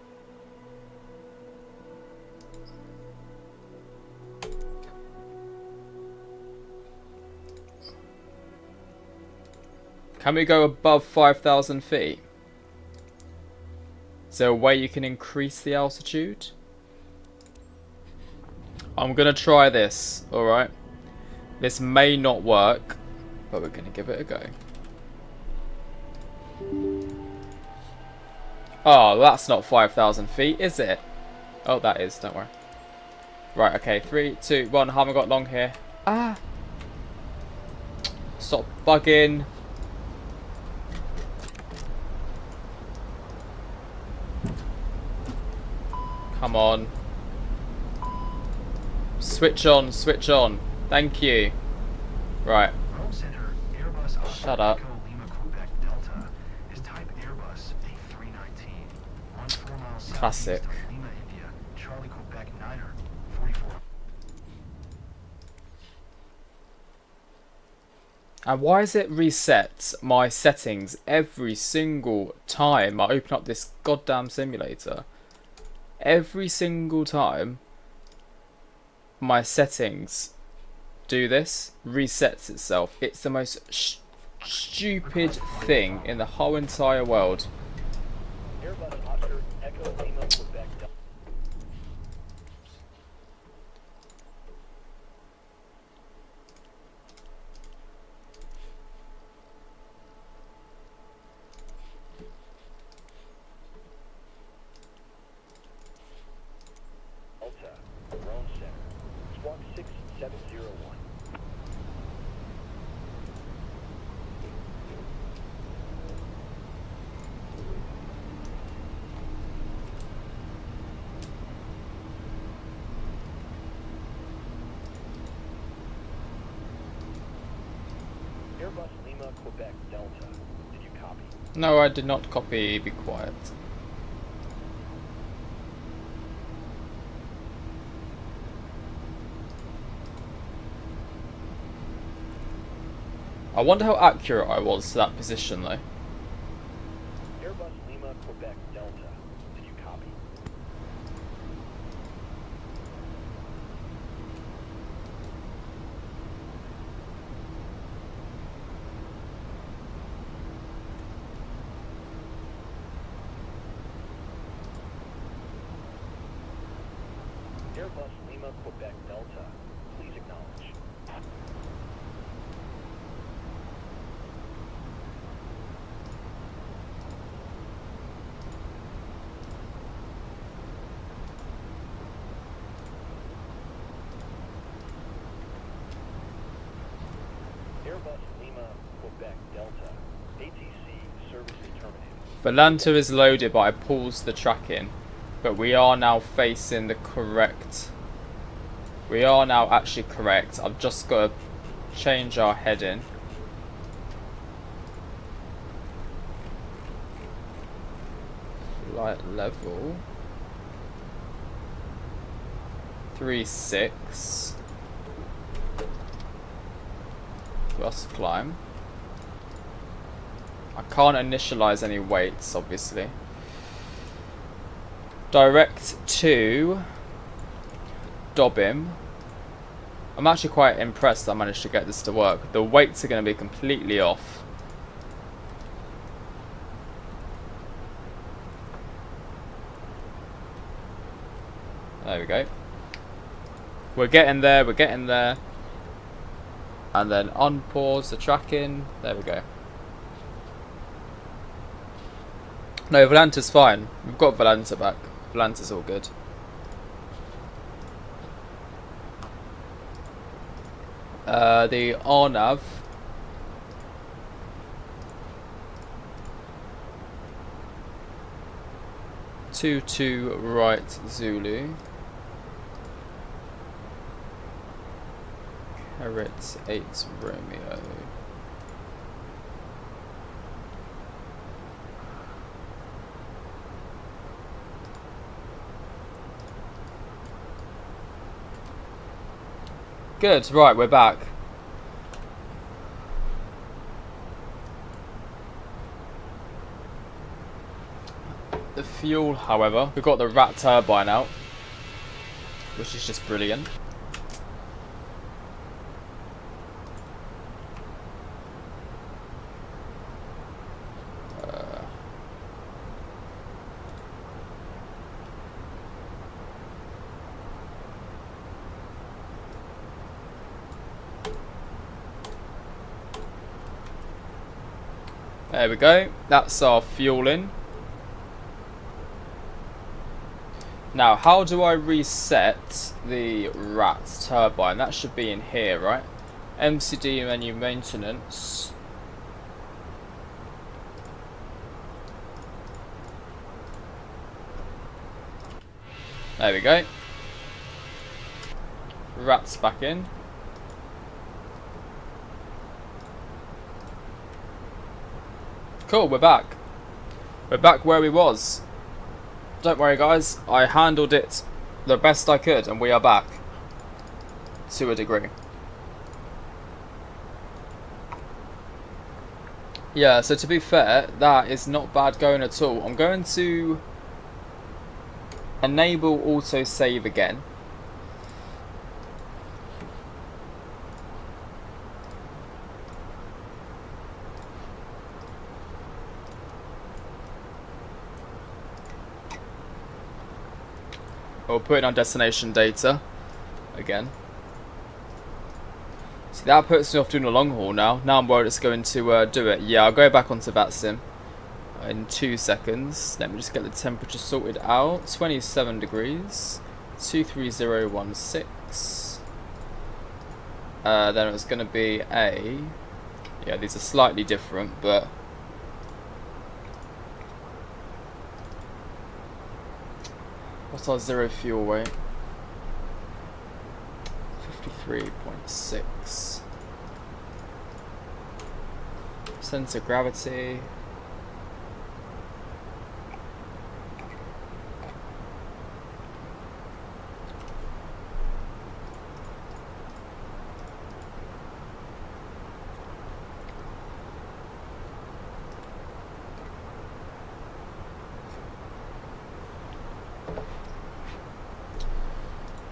Can we go above 5,000 feet? Is there a way you can increase the altitude? I'm going to try this, alright? This may not work, but we're going to give it a go. Oh, that's not 5,000 feet, is it? Oh, that is, don't worry. Right, okay, 3, 2, 1, haven't got long here. Ah! Stop bugging. Come on. Switch on, switch on. Thank you. Right. Shut up. Classic. And why is it reset my settings every single time I open up this goddamn simulator? Every single time my settings do this, resets itself. It's the most stupid thing in the whole entire world.
Airbus Lima, Quebec, Delta. Did you copy?
No, I did not copy. Be quiet. I wonder how accurate I was to that position though.
Airbus Lima, Quebec, Delta. Did you copy? Airbus Lima, Quebec, Delta. Please acknowledge. Airbus Lima, Quebec, Delta. ATC services terminated.
Volanta is loaded, but I paused the tracking. But we are now facing the correct. We are now actually correct. I've just got to change our heading. Flight level 36 plus climb. I can't initialize any weights, obviously. Direct to Dobbin. I'm actually quite impressed I managed to get this to work. The weights are going to be completely off. There we go. We're getting there, we're getting there. And then unpause the tracking. There we go. No, Volanta's fine. We've got Volanta back. Volanta's all good. The RNAV. Two right Zulu. Carrot 8 Romeo. Good, right, we're back. The fuel, however, we've got the rat turbine out, which is just brilliant. There we go, that's our fueling. Now, how do I reset the rat turbine? That should be in here, right? MCD menu maintenance. There we go. Rats back in. Cool, we're back. We're back where we was. Don't worry guys, I handled it the best I could and we are back. To a degree. Yeah, so to be fair, that is not bad going at all. I'm going to enable autosave again. We'll put it on destination data again. See, that puts me off doing a long haul now. Now I'm worried it's going to do it. Yeah, I'll go back onto Vatsim in 2 seconds. Let me just get the temperature sorted out. 27 degrees. 23016. Then it's going to be a... Yeah, these are slightly different, but... What's our zero fuel weight? 53.6. Center of gravity.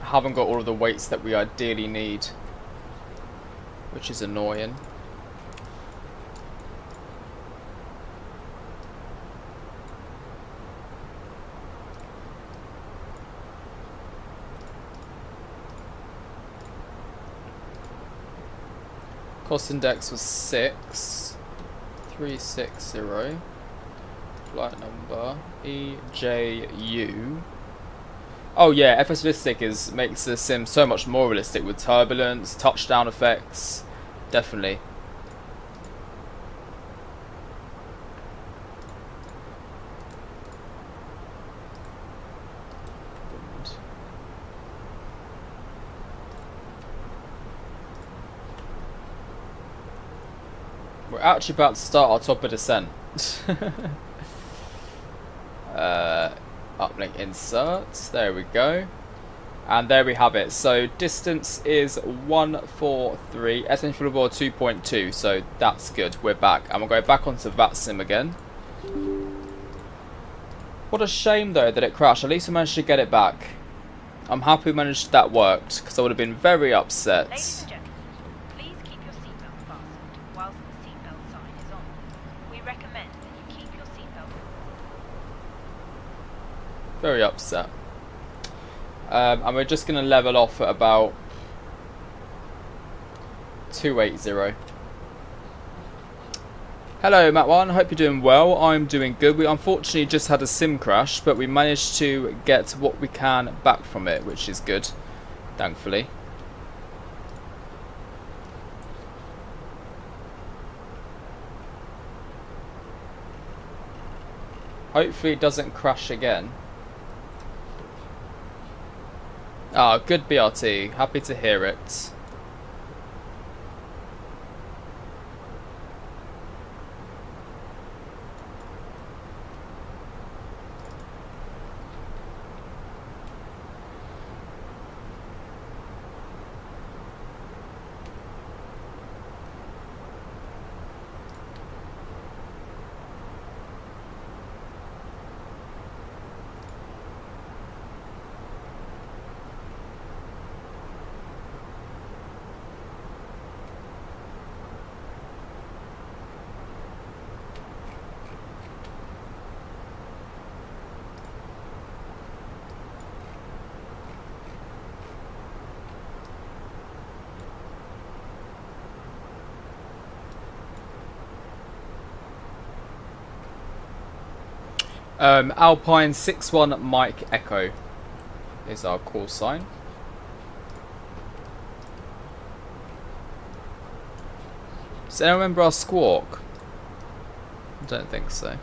Haven't got all of the weights that we ideally need, which is annoying. Cost index was 6360. Flight number EJU. Oh yeah, FS Sidestick makes the sim so much more realistic with turbulence, touchdown effects, definitely. We're actually about to start our top of descent. Uplink insert, there we go, and there we have it. So distance is 143, essential fuel bore 2.2, so that's good. We're back, and we'll go back onto Vatsim again. What a shame though that it crashed. At least we managed to get it back. I'm happy we managed that worked, because I would have been very upset.
Ladies and gentlemen, please keep your seatbelt fastened whilst the seatbelt sign is on. We recommend that you keep your seatbelt.
Very upset. And we're just going to level off at about 280. Hello Matt1, hope you're doing well. I'm doing good. We unfortunately just had a sim crash, but we managed to get what we can back from it, which is good, thankfully. Hopefully it doesn't crash again. Ah, good BRT. Happy to hear it. Alpine 61 Mike Echo is our call sign. Does anyone remember our squawk? I don't think so.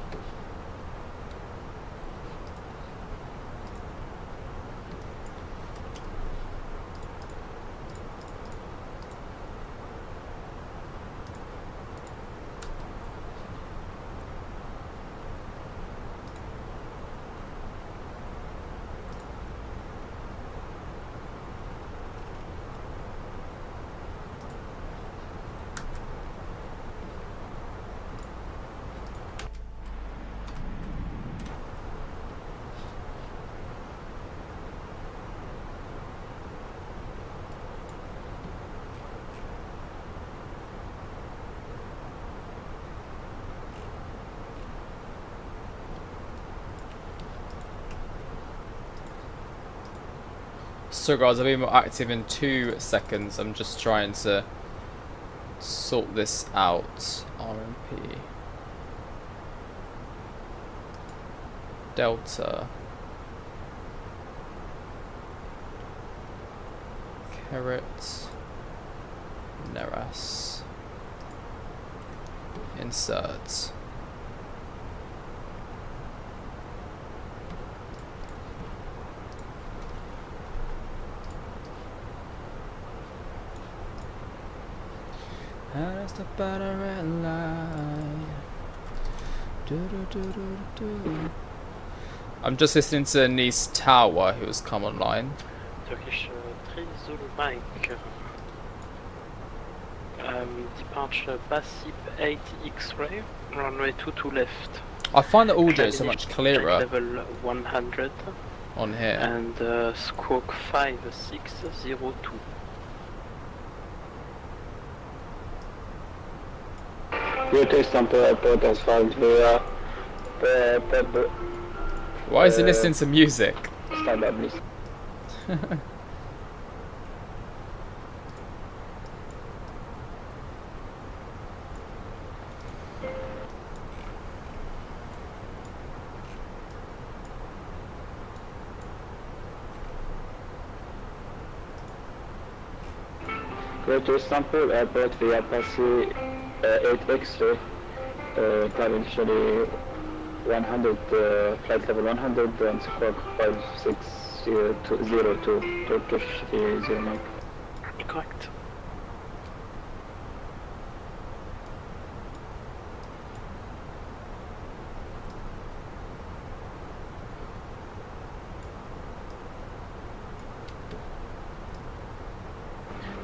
So guys, I'll be more active in 2 seconds. I'm just trying to sort this out. RMP. Delta. Carrot. Neras. Insert. That's the better red line. I'm just listening to Nice Tower, who has come online.
Turkish 3 Zulu Mike. Departure Vatsim 8 X-ray, runway 22 left.
I find the audio so much clearer
Level 100
on here.
And squawk 5602.
Why is he listening to music?
Go to Istanbul airport via Passy 8 X-ray, currently 100, flight level 100 and squawk 5602, Turkish 30 Mike.
Correct.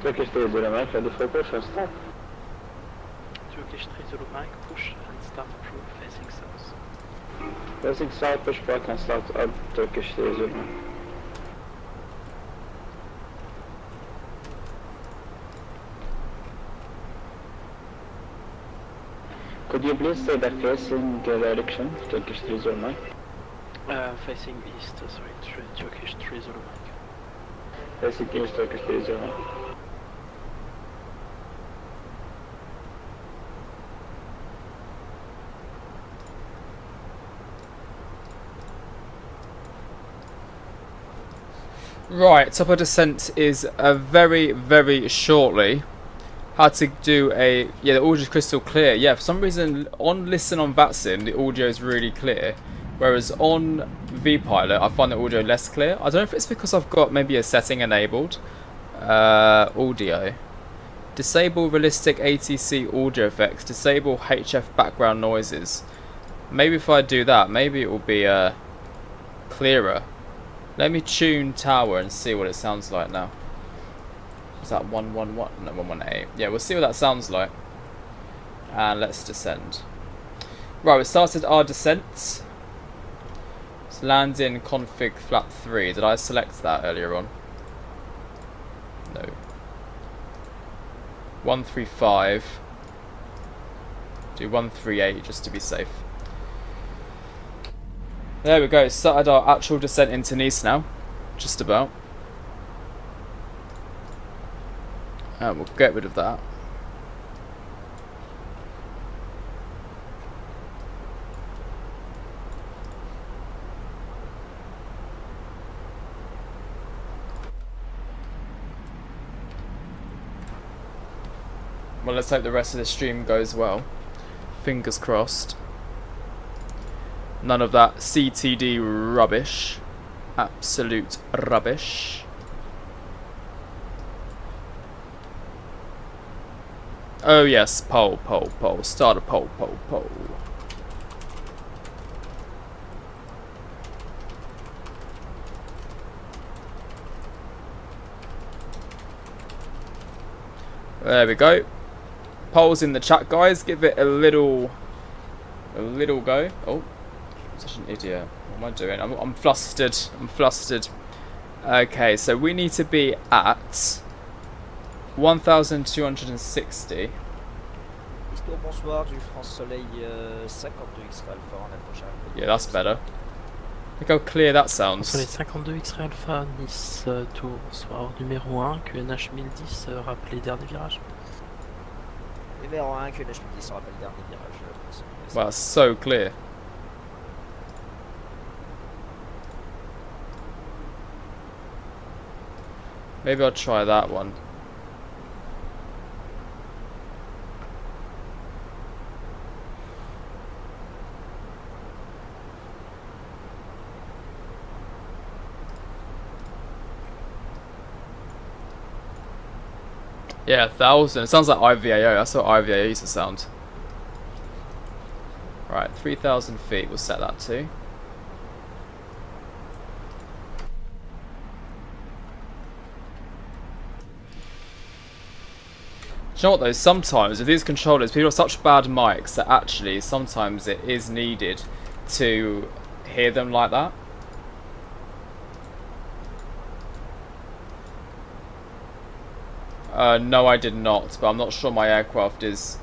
Turkish 30 Mike, ready for push and start.
Turkish 30 Mike, push and start crew facing south.
Facing south, push back and start up Turkish 30 Mike. Could you please say the facing direction, Turkish 30 Mike?
Facing east, sorry, Turkish 30 Mike.
Facing east, Turkish 30 Mike.
Right, top of descent is very, very shortly. Had to do a... Yeah, the audio is crystal clear. Yeah, for some reason, on listen on Vatsim, the audio is really clear. Whereas on vPilot, I find the audio less clear. I don't know if it's because I've got maybe a setting enabled. Audio. Disable realistic ATC audio effects. Disable HF background noises. Maybe if I do that, maybe it will be clearer. Let me tune tower and see what it sounds like now. Is that 111? No, 118. Yeah, we'll see what that sounds like. And let's descend. Right, we started our descent. Let's land in config flap 3. Did I select that earlier on? No. 135. Do 138 just to be safe. There we go, started our actual descent into Nice now. Just about. And we'll get rid of that. Well, let's hope the rest of the stream goes well. Fingers crossed. None of that CTD rubbish. Absolute rubbish. Oh yes, poll. Start a poll. There we go. Polls in the chat, guys. Give it a little go. Oh, I'm such an idiot. What am I doing? I'm flustered. Okay, so we need to be at 1260.
Histoire bonsoir du France Soleil 52 X-Ray Alpha en approche.
Yeah, that's better. Look how clear that sounds.
Sur les 52 X-Ray Alpha, Nice Tour, soir numéro 1, QNH 1010, rappelez dernier virage.
Numéro 1, QNH 1010, rappelle dernier virage.
Wow, so clear. Maybe I'll try that one. Yeah, 1,000. It sounds like IVAO. That's what IVAO used to sound. Right, 3,000 feet. We'll set that to. Do you know what though? Sometimes with these controllers, people have such bad mics that actually sometimes it is needed to hear them like that. No, I did not, but I'm not sure my aircraft is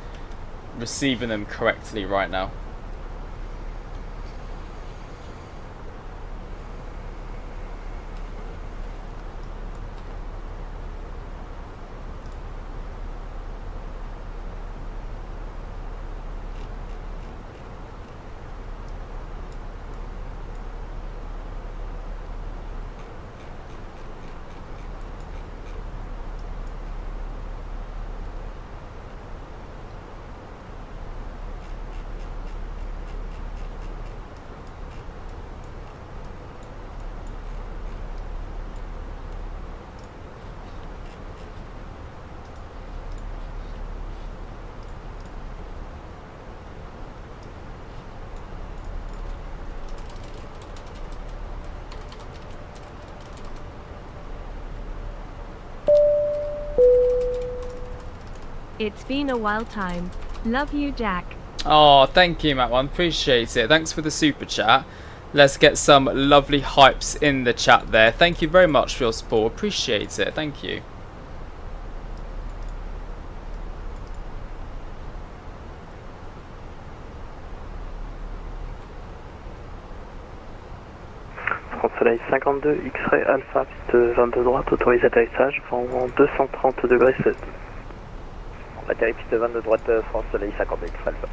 receiving them correctly right now.
It's been a wild time. Love you, Jack.
Oh, thank you, Matt One. Appreciate it. Thanks for the super chat. Let's get some lovely hypes in the chat there. Thank you very much for your support. Appreciate it. Thank you.
France Soleil 52, X-Ray Alpha, piste 22 droite, autorisé atterrissage, vent 230 degrés 7.
On atterrit piste 22 droite, France Soleil 52 X-Ray Alpha.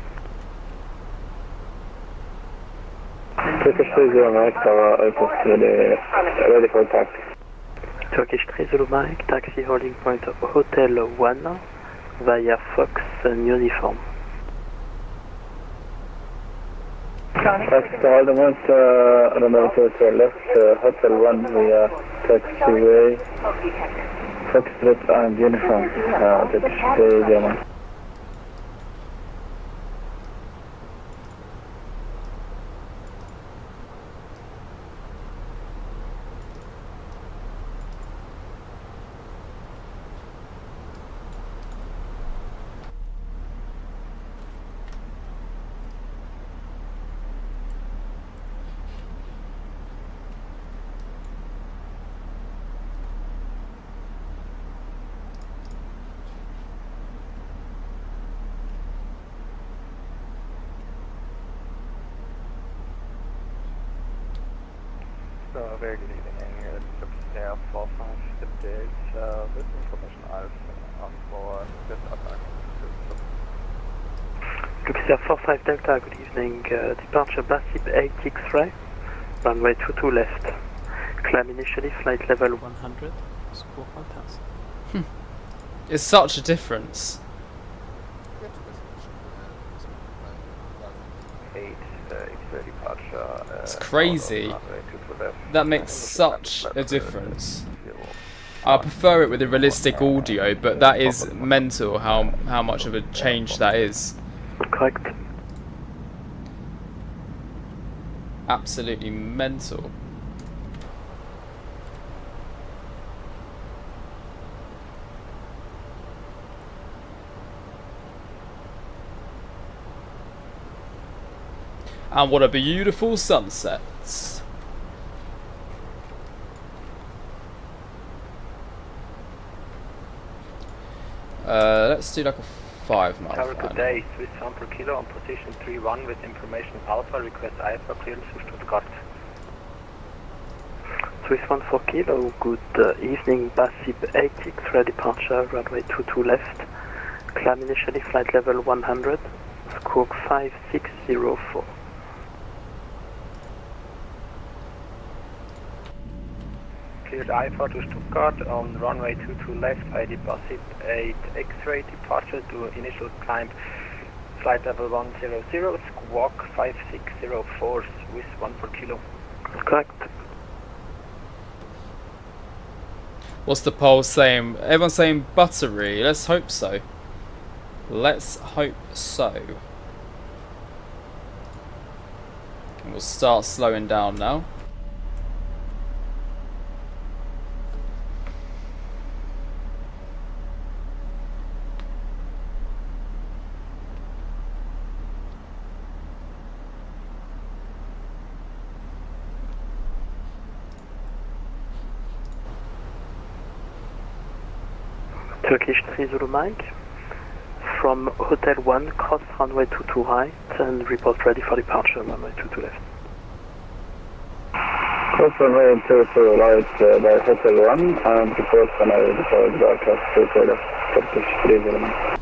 Turkish 30 Mike, Tower Airport ready for taxi.
Turkish 30 Mike, taxi holding point Hotel 1 via Fox uniform.
Taxi holding point, remember to your left, Hotel 1 via taxiway, Foxtrot and uniform, Turkish 30 Mike.
Very good evening, here at Staff 1256. This information I've on for this attack.
Luxia 45 Delta, good evening. Departure Bassip 8 X-Ray, runway 22 left. Climb initially, flight level 100, score 1000.
It's such a difference.
X-ray departure.
It's crazy. That makes such a difference. I prefer it with the realistic audio, but that is mental how much of a change that is.
Correct.
Absolutely mental. And what a beautiful sunset. Let's do like a 5 mile.
Tower today, Swiss 1 per kilo on position 3-1 with information Alpha, request IFA clearance to Stuttgart. Swiss 1 4 kilo, good evening, Bassib 8X, ready departure, runway 22 left, climb initially flight level 100, squawk 5604. Cleared IFA to Stuttgart on runway 22 left, ID Bassib 8 X-ray departure to initial climb flight level 100, squawk 5604, Swiss 1 per kilo. Correct.
What's the poll saying? Everyone's saying buttery. Let's hope so. Let's hope so. And we'll start slowing down now.
Turkish 3 Zulu Mike, from Hotel 1, cross runway 22 right and report ready for departure, runway 22 left.
Cross runway 22 right by Hotel 1 and report when I deploy the aircraft 22 left, Turkish 3 Zulu Mike.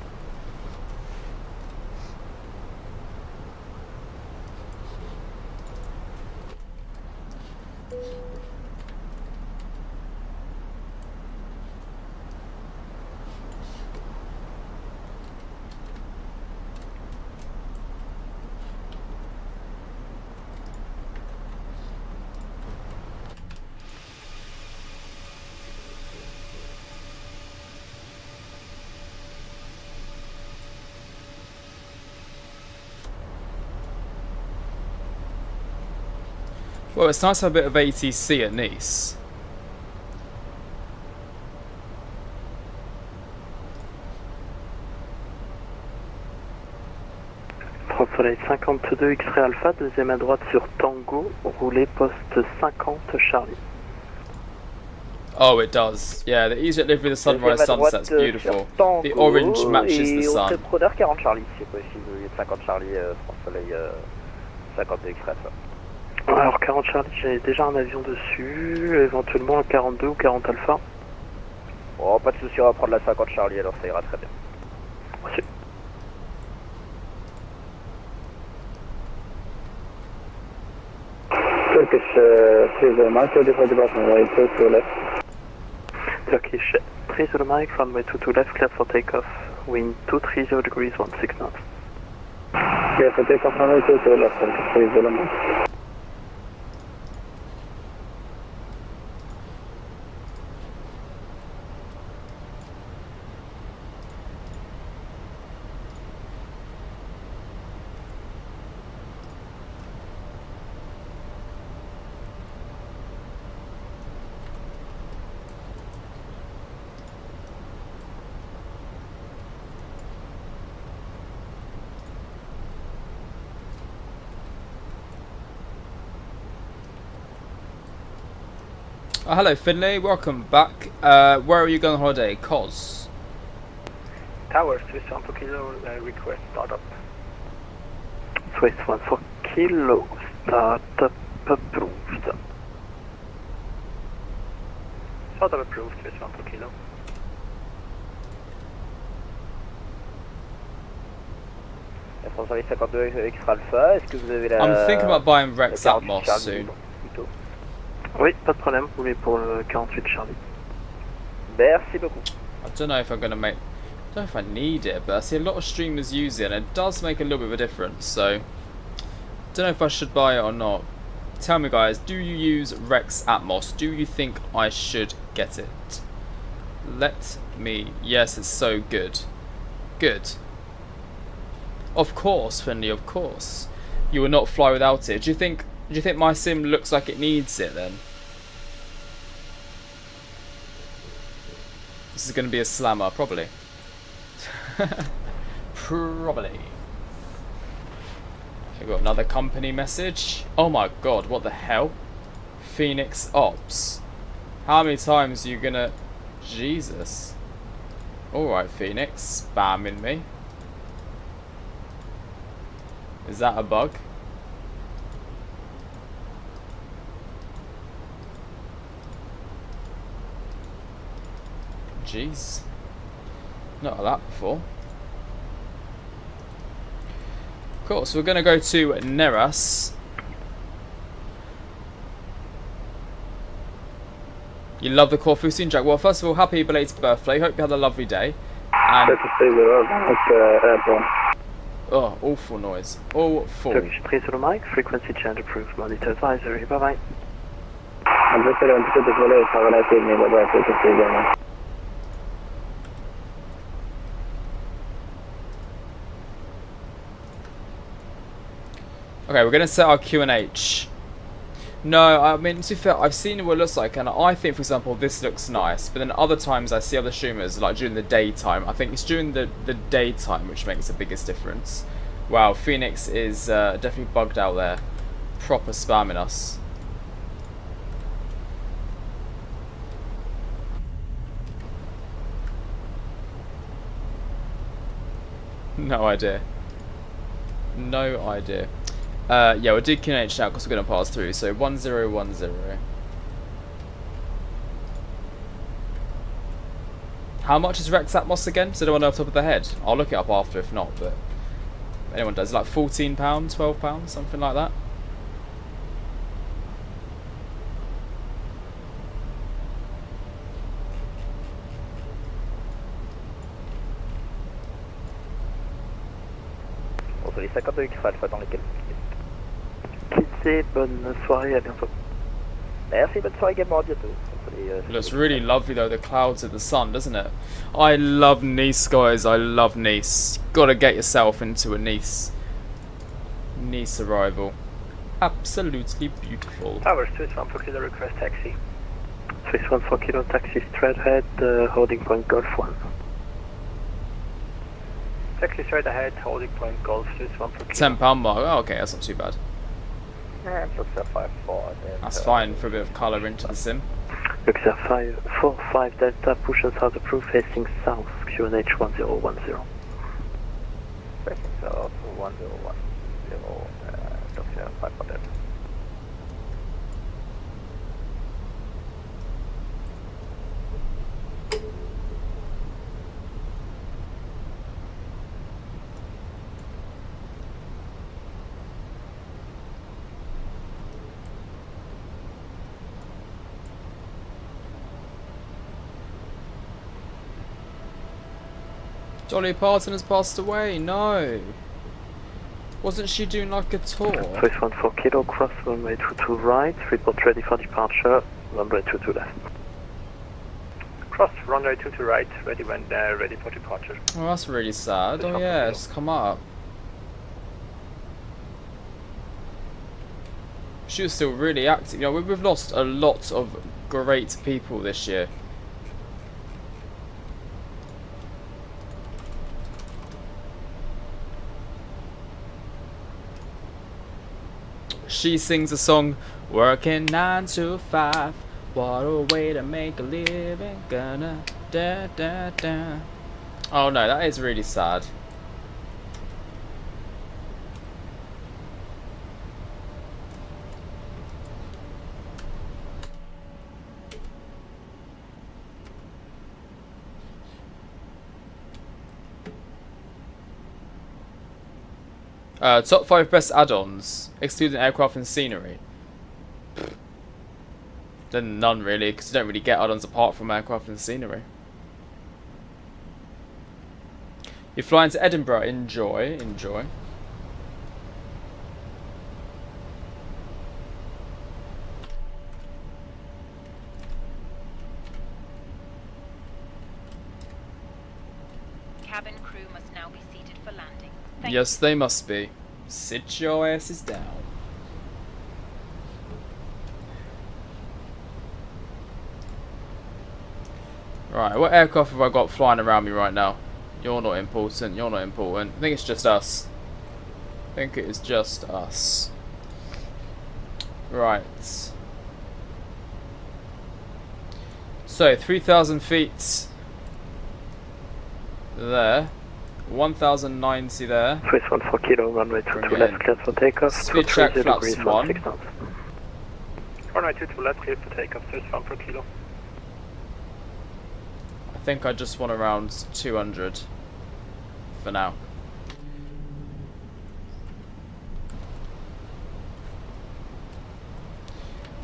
Well, it's nice to have a bit of ATC at Nice.
Soleil 52 X-ray Alpha, deuxième à droite sur Tango, roulez poste 50 Charlie.
Oh, it does. Yeah, the Easyjet livery, the sunrise sunset's beautiful. The orange matches the sun.
Rudder 40 Charlie, si c'est possible. 50 Charlie, France Soleil 52 X-ray Alpha.
Alors 40 Charlie, j'ai déjà un avion dessus, éventuellement un 42 ou 40 Alpha.
Oh, pas de souci, on va prendre la 50 Charlie, alors ça ira très bien.
Merci.
Turkish 3 Zulu Mike, ready for departure, runway 22 left.
Turkish 3 Zulu Mike, runway 22 left, cleared for takeoff, wind 230 degrees, 16 knots.
Cleared for takeoff, runway 22 left, Turkish 3 Zulu Mike.
Oh, hello Finlay, welcome back. Where are you going on holiday? Cos?
Tower, Swiss 1 per kilo, request startup. Swiss 1 for kilo, startup approved. Startup approved, Swiss 1 per kilo.
France Soleil 52 X Alpha, est-ce que vous avez la...
I'm thinking about buying Rex Atmos soon.
Oui, pas de problème, vous voulez pour le 48 Charlie.
Merci beaucoup.
I don't know if I'm going to make... I don't know if I need it, but I see a lot of streamers use it and it does make a little bit of a difference, so... don't know if I should buy it or not. Tell me, guys, do you use Rex Atmos? Do you think I should get it? Let me... Yes, it's so good. Good. Of course, Finley, of course. You will not fly without it. Do you think my sim looks like it needs it then? This is going to be a slammer, probably. Probably. Okay, got another company message. Oh my god, what the hell? Phoenix Ops. How many times are you gonna... Jesus. Alright, Phoenix. Spamming me. Is that a bug? Jeez. Not like that before. Cool, so we're going to go to Neras. You love the Corfu scene, Jack. Well, first of all, happy belated birthday. Hope you had a lovely day. And oh, awful noise. Awful.
Turkish 3 to the mic, frequency change approved, monitor advisory, bye bye.
Okay, we're going to set our QNH. No, I mean, to be fair, I've seen what it looks like, and I think, for example, this looks nice, but then other times I see other streamers, like during the daytime. I think it's during the daytime which makes the biggest difference. Wow, Phoenix is definitely bugged out there. Proper spamming us. No idea. No idea. Yeah, we'll do QNH now because we're going to pass through. So 1010. How much is Rex Atmos again? Does anyone know off the top of their head? I'll look it up after if not, but if anyone does. Like £14, £12, something like that.
Entre les 52 qui fera le fois dans lesquels quitter, bonne soirée, à bientôt. Merci, bonne soirée également, à bientôt.
It looks really lovely though, the clouds of the sun, doesn't it? I love Nice, guys. I love Nice. Gotta get yourself into a Nice arrival. Absolutely beautiful.
Tower, Swiss 1 for kilo, request taxi. Swiss 1 for kilo, taxi straight ahead, holding point Golf 1. Taxi straight ahead, holding point Golf, Swiss 1 for kilo.
£10 mark. Oh, okay, that's not too bad.
Yeah, looks at 5-4.
That's fine for a bit of colour into the sim.
Looks at 545 Delta, push us out approved, facing south, QNH 1010.
Facing south, 1010. Looks at 5 for Delta.
Dolly Parton has passed away. No. Wasn't she doing like a tour?
Swiss 1 for kilo, cross runway 22 right, report ready for departure, runway 22 left. Cross runway 22 right, ready when ready for departure.
Oh, that's really sad. Oh yeah, it's come up. She was still really active. You know, we've lost a lot of great people this year. She sings a song, working 9 to 5. What a way to make a living, gonna da da da. Oh no, that is really sad. Top 5 best add-ons, excluding aircraft and scenery. Then none really, because you don't really get add-ons apart from aircraft and scenery. You're flying to Edinburgh, enjoy.
cabin crew must now be seated for landing. Thank
Yes, they must be. Sit your asses down. Right, what aircraft have I got flying around me right now? You're not important, you're not important. I think it's just us. I think it is just us. Right. So, 3,000 feet there. 1,090 there.
Swiss 14 kilo, runway 22 left, clear for takeoff.
Speed check flaps 1.
Runway 22 left, clear for takeoff, Swiss 14 kilo.
I think I just want around 200 for now.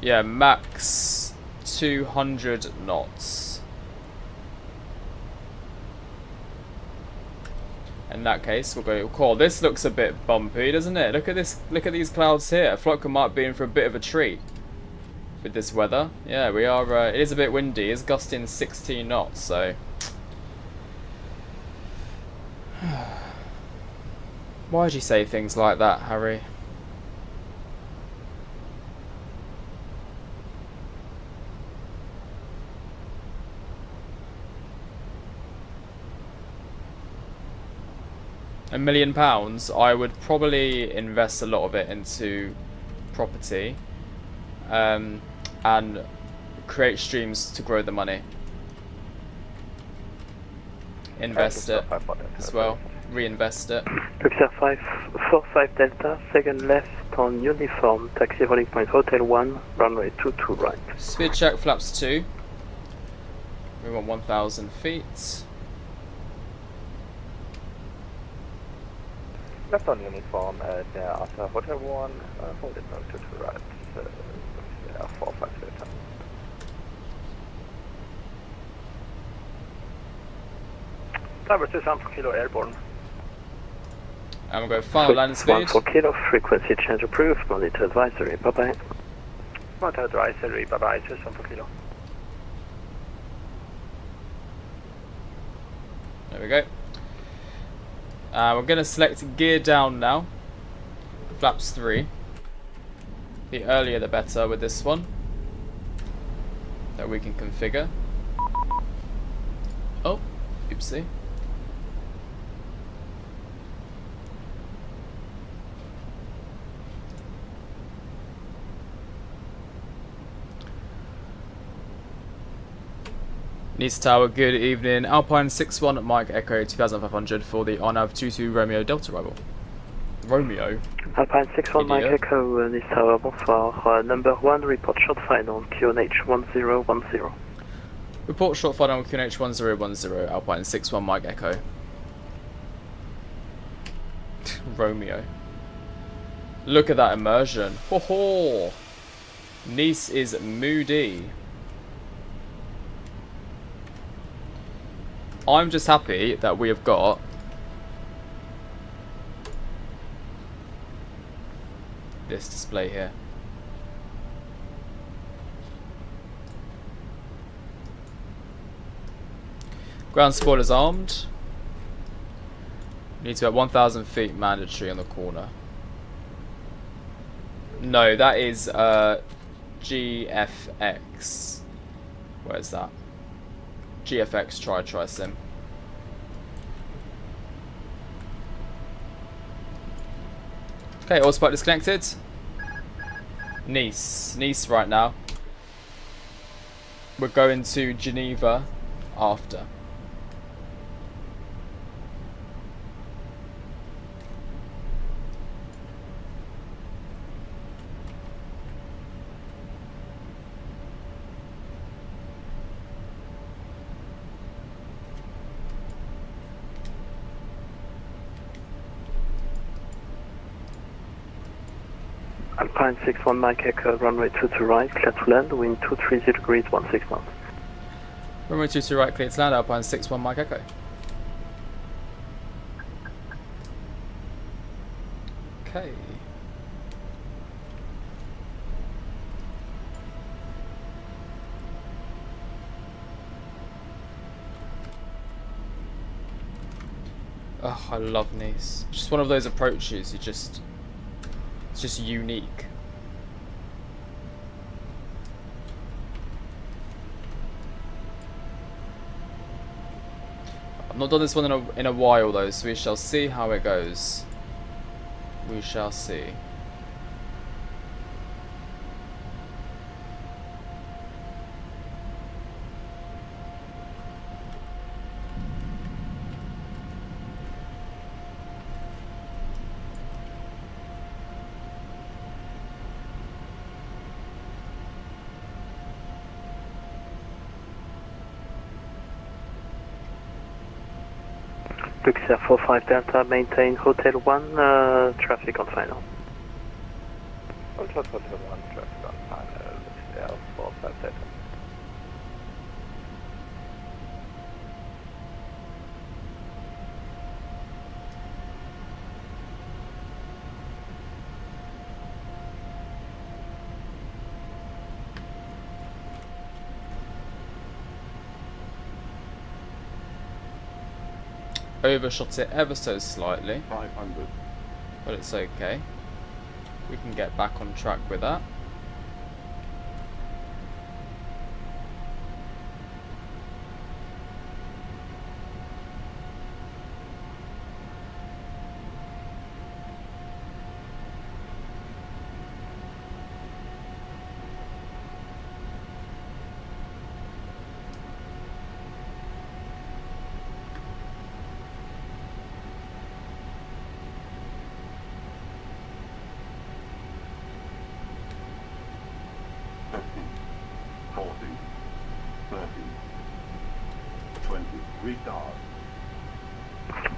Yeah, max 200 knots. In that case, we'll go call. This looks a bit bumpy, doesn't it? Look at this. Look at these clouds here. Flocka might be in for a bit of a treat with this weather. Yeah, we are. It is a bit windy. It's gusting 16 knots, so. Why'd you say things like that, Harry? £1 million, I would probably invest a lot of it into property and create streams to grow the money. Invest it as well, reinvest it.
Luxor 545 Delta, second left on uniform, taxi rolling point Hotel 1, runway 22 right.
Speed check flaps 2. We want 1,000 feet.
Left on uniform near after Hotel 1, hold it down to right, 45 Delta.
Tower 2 kilo airborne.
And we'll go final landing speed.
4 kilo, frequency change approved, monitor advisory, bye bye. Monitor advisory, bye bye, 4 kilo.
There we go. We're going to select gear down now. Flaps 3. The earlier the better with this one. That we can configure. Oh, oopsie. Nice Tower, good evening. Alpine 61 Mike Echo 2500 for the ONAV 22 Romeo Delta arrival. Romeo?
Alpine 61 Mike Echo, Nice Tower, bonsoir. Number 1, report short final on QNH 1010.
Report short final on QNH 1010, Alpine 61 Mike Echo. Romeo. Look at that immersion. Ho ho! Nice is moody. I'm just happy that we have got this display here. Ground spoilers armed. Need to have 1,000 feet mandatory on the corner. No, that is GFX. Where's that? GFX try sim. Okay, autopilot disconnected. Nice right now. We're going to Geneva after.
Alpine 61 Mike Echo, runway 22 right, clear to land, wind 230 degrees, 16 knots.
Runway 22 right, clear to land, Alpine 61 Mike Echo. Okay. Oh, I love Nice. Just one of those approaches. It's just unique. I've not done this one in a while though, so we shall see how it goes. We shall see.
Luxair 45 Delta, maintain Hotel 1, traffic on final.
Hotel 1, traffic on final, Luxair 45 Delta.
Overshot it ever so slightly.
500.
But it's okay. We can get back on track with that.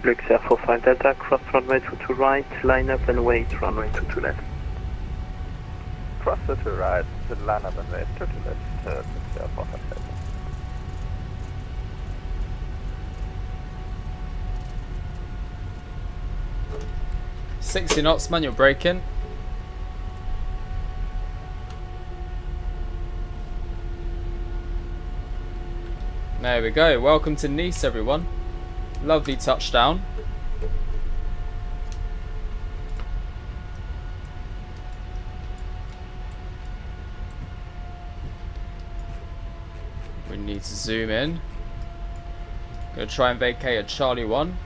Luxair 45 Delta, cross runway 22 right, line up and wait, runway 22 left.
Cross to right, line up and wait, 22 left, Luxair 45 Delta.
$60 knots, manual braking. There we go. Welcome to Nice, everyone. Lovely touchdown. We need to zoom in. Gonna try and vacate at Charlie 1.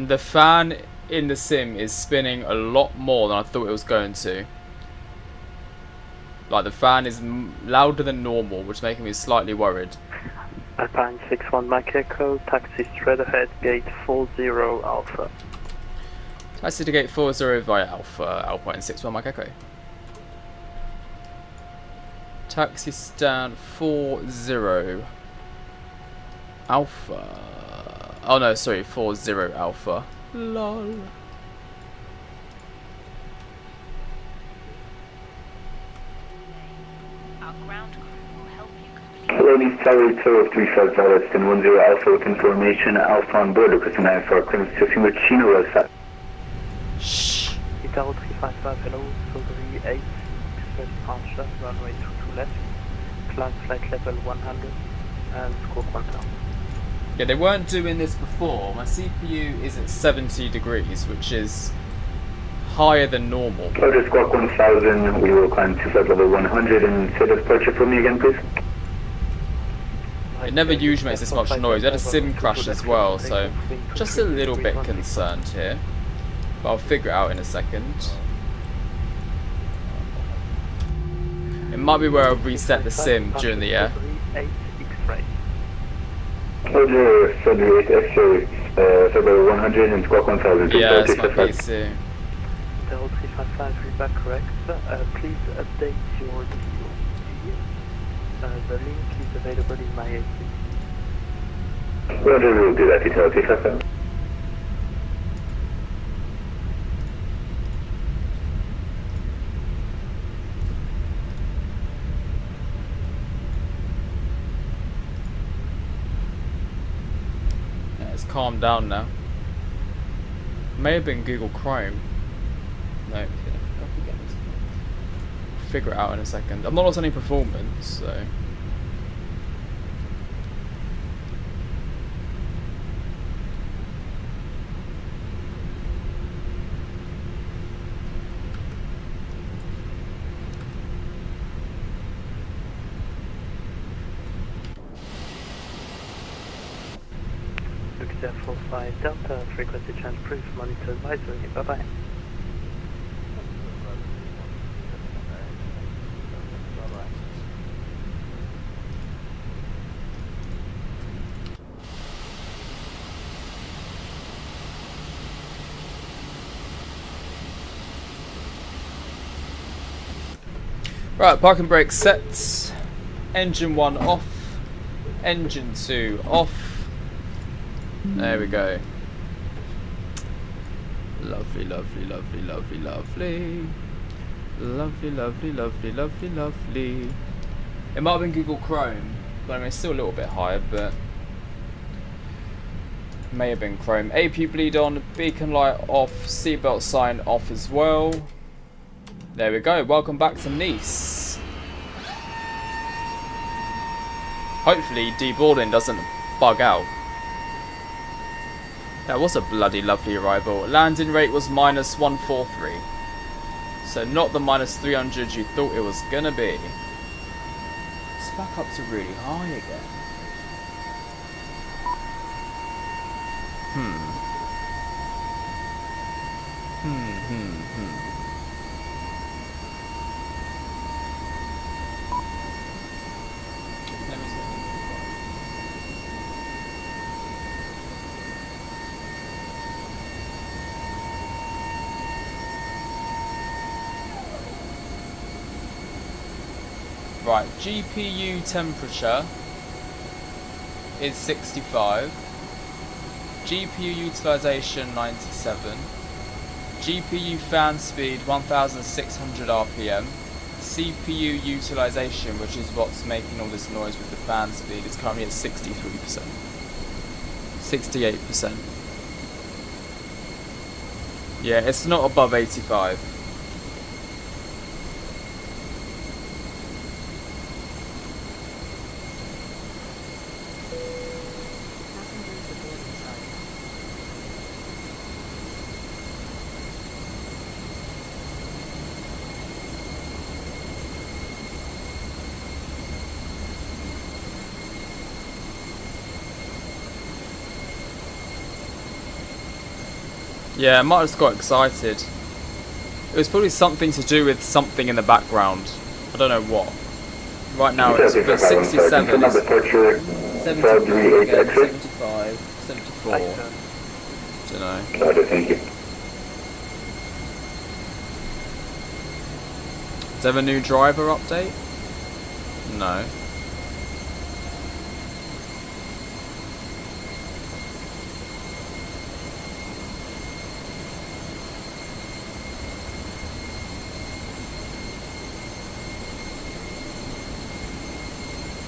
The fan in the sim is spinning a lot more than I thought it was going to. Like, the fan is louder than normal, which is making me slightly worried.
Alpine 61 Mike Echo, taxi straight ahead, gate 40 Alpha.
Taxi to gate 40 via Alpha, Alpine 61 Mike Echo. Taxi stand 40 Alpha. Oh no, sorry, 40 Alpha. Lol.
Hello, East Tower, Tower 35 Dallas, and 10 Alpha with information, Alpha on board, requesting 9 for clearance to Fimo Chino Rosa.
Shh.
Tower 355, hello, Sodri 8, express departure, runway 22 left, climb flight level 100, and squawk 1000.
Yeah, they weren't doing this before. My CPU is at 70 degrees, which is higher than normal.
Roger, squawk 1000, we will climb to flight level 100, and say the departure for me again, please.
It never usually makes this much noise. We had a sim crash as well, so just a little bit concerned here. But I'll figure it out in a second. It might be where I reset the sim during the air.
Roger, Sodri 8 X-ray, flight level 100 and squawk 1000.
Yeah, it's my PC.
Delta 355, feedback correct. Please update your DOC. The link is available in my AC.
Roger, we'll do that, Delta 355.
Yeah, it's calmed down now. May have been Google Chrome. No, figure it out in a second. I'm not lost any performance, so.
Logitech 45 Delta, frequency change proof, monitor advisory, bye bye.
Right, parking brake set. Engine 1 off. Engine 2 off. There we go. Lovely, lovely, lovely, lovely, lovely. Lovely, lovely, lovely, lovely, lovely. It might have been Google Chrome, but I mean, it's still a little bit higher, but may have been Chrome. AP bleed on, beacon light off, seatbelt sign off as well. There we go. Welcome back to Nice. Hopefully, deboarding doesn't bug out. That was a bloody lovely arrival. Landing rate was -143. So not the -300 you thought it was gonna be. It's back up to really high again. Let me see. Right, GPU temperature is 65, GPU utilization 97, GPU fan speed 1600 RPM, CPU utilization, which is what's making all this noise with the fan speed, is currently at 63%, 68%. Yeah, it's not above 85. Yeah, I might have just got excited. It was probably something to do with something in the background. I don't know what. Right now it's 67, it's 74 again, 75, 74. Don't know.
Thank you.
Does there have a new driver update? No.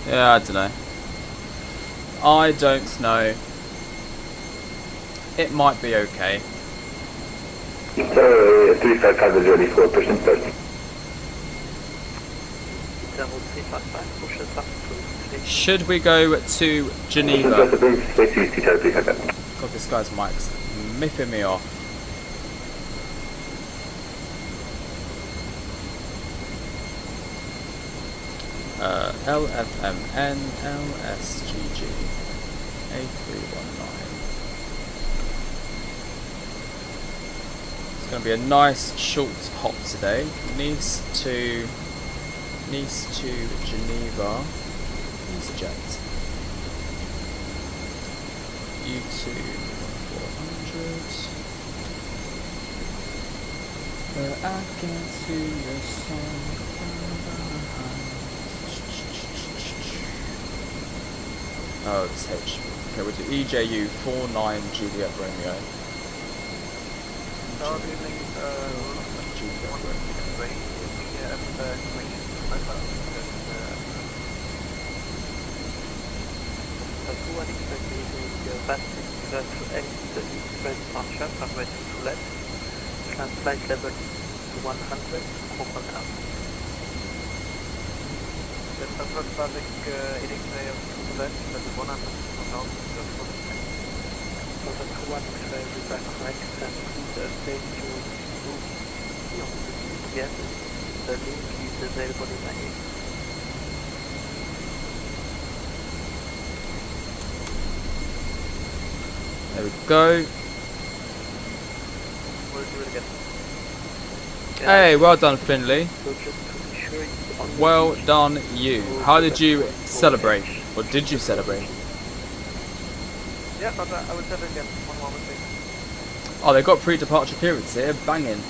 Yeah, I don't know. I don't know. It might be okay.
355 is ready for push and start.
Should we go to Geneva? God, this guy's mic's miffing me off. LFMN LSGG A319. It's going to be a nice short hop today. Nice to Geneva. Easyjet. U2 400. Where I can see your song. Oh, it's H. Okay, we'll do EJU 49 Juliet Romeo.
Flight level to 100,
Atmospheric X-ray of 2%, but the 100
So the 2 X-ray will back correct and please stay to move again. The link is available in my name.
There we go.
We'll do it again.
Hey, well done, Finley.
So just to be sure it's on
Well done, you. How did you celebrate? Or did you celebrate?
Yeah, but I will tell it again. One moment, please.
Oh, they've got pre-departure periods here. Banging.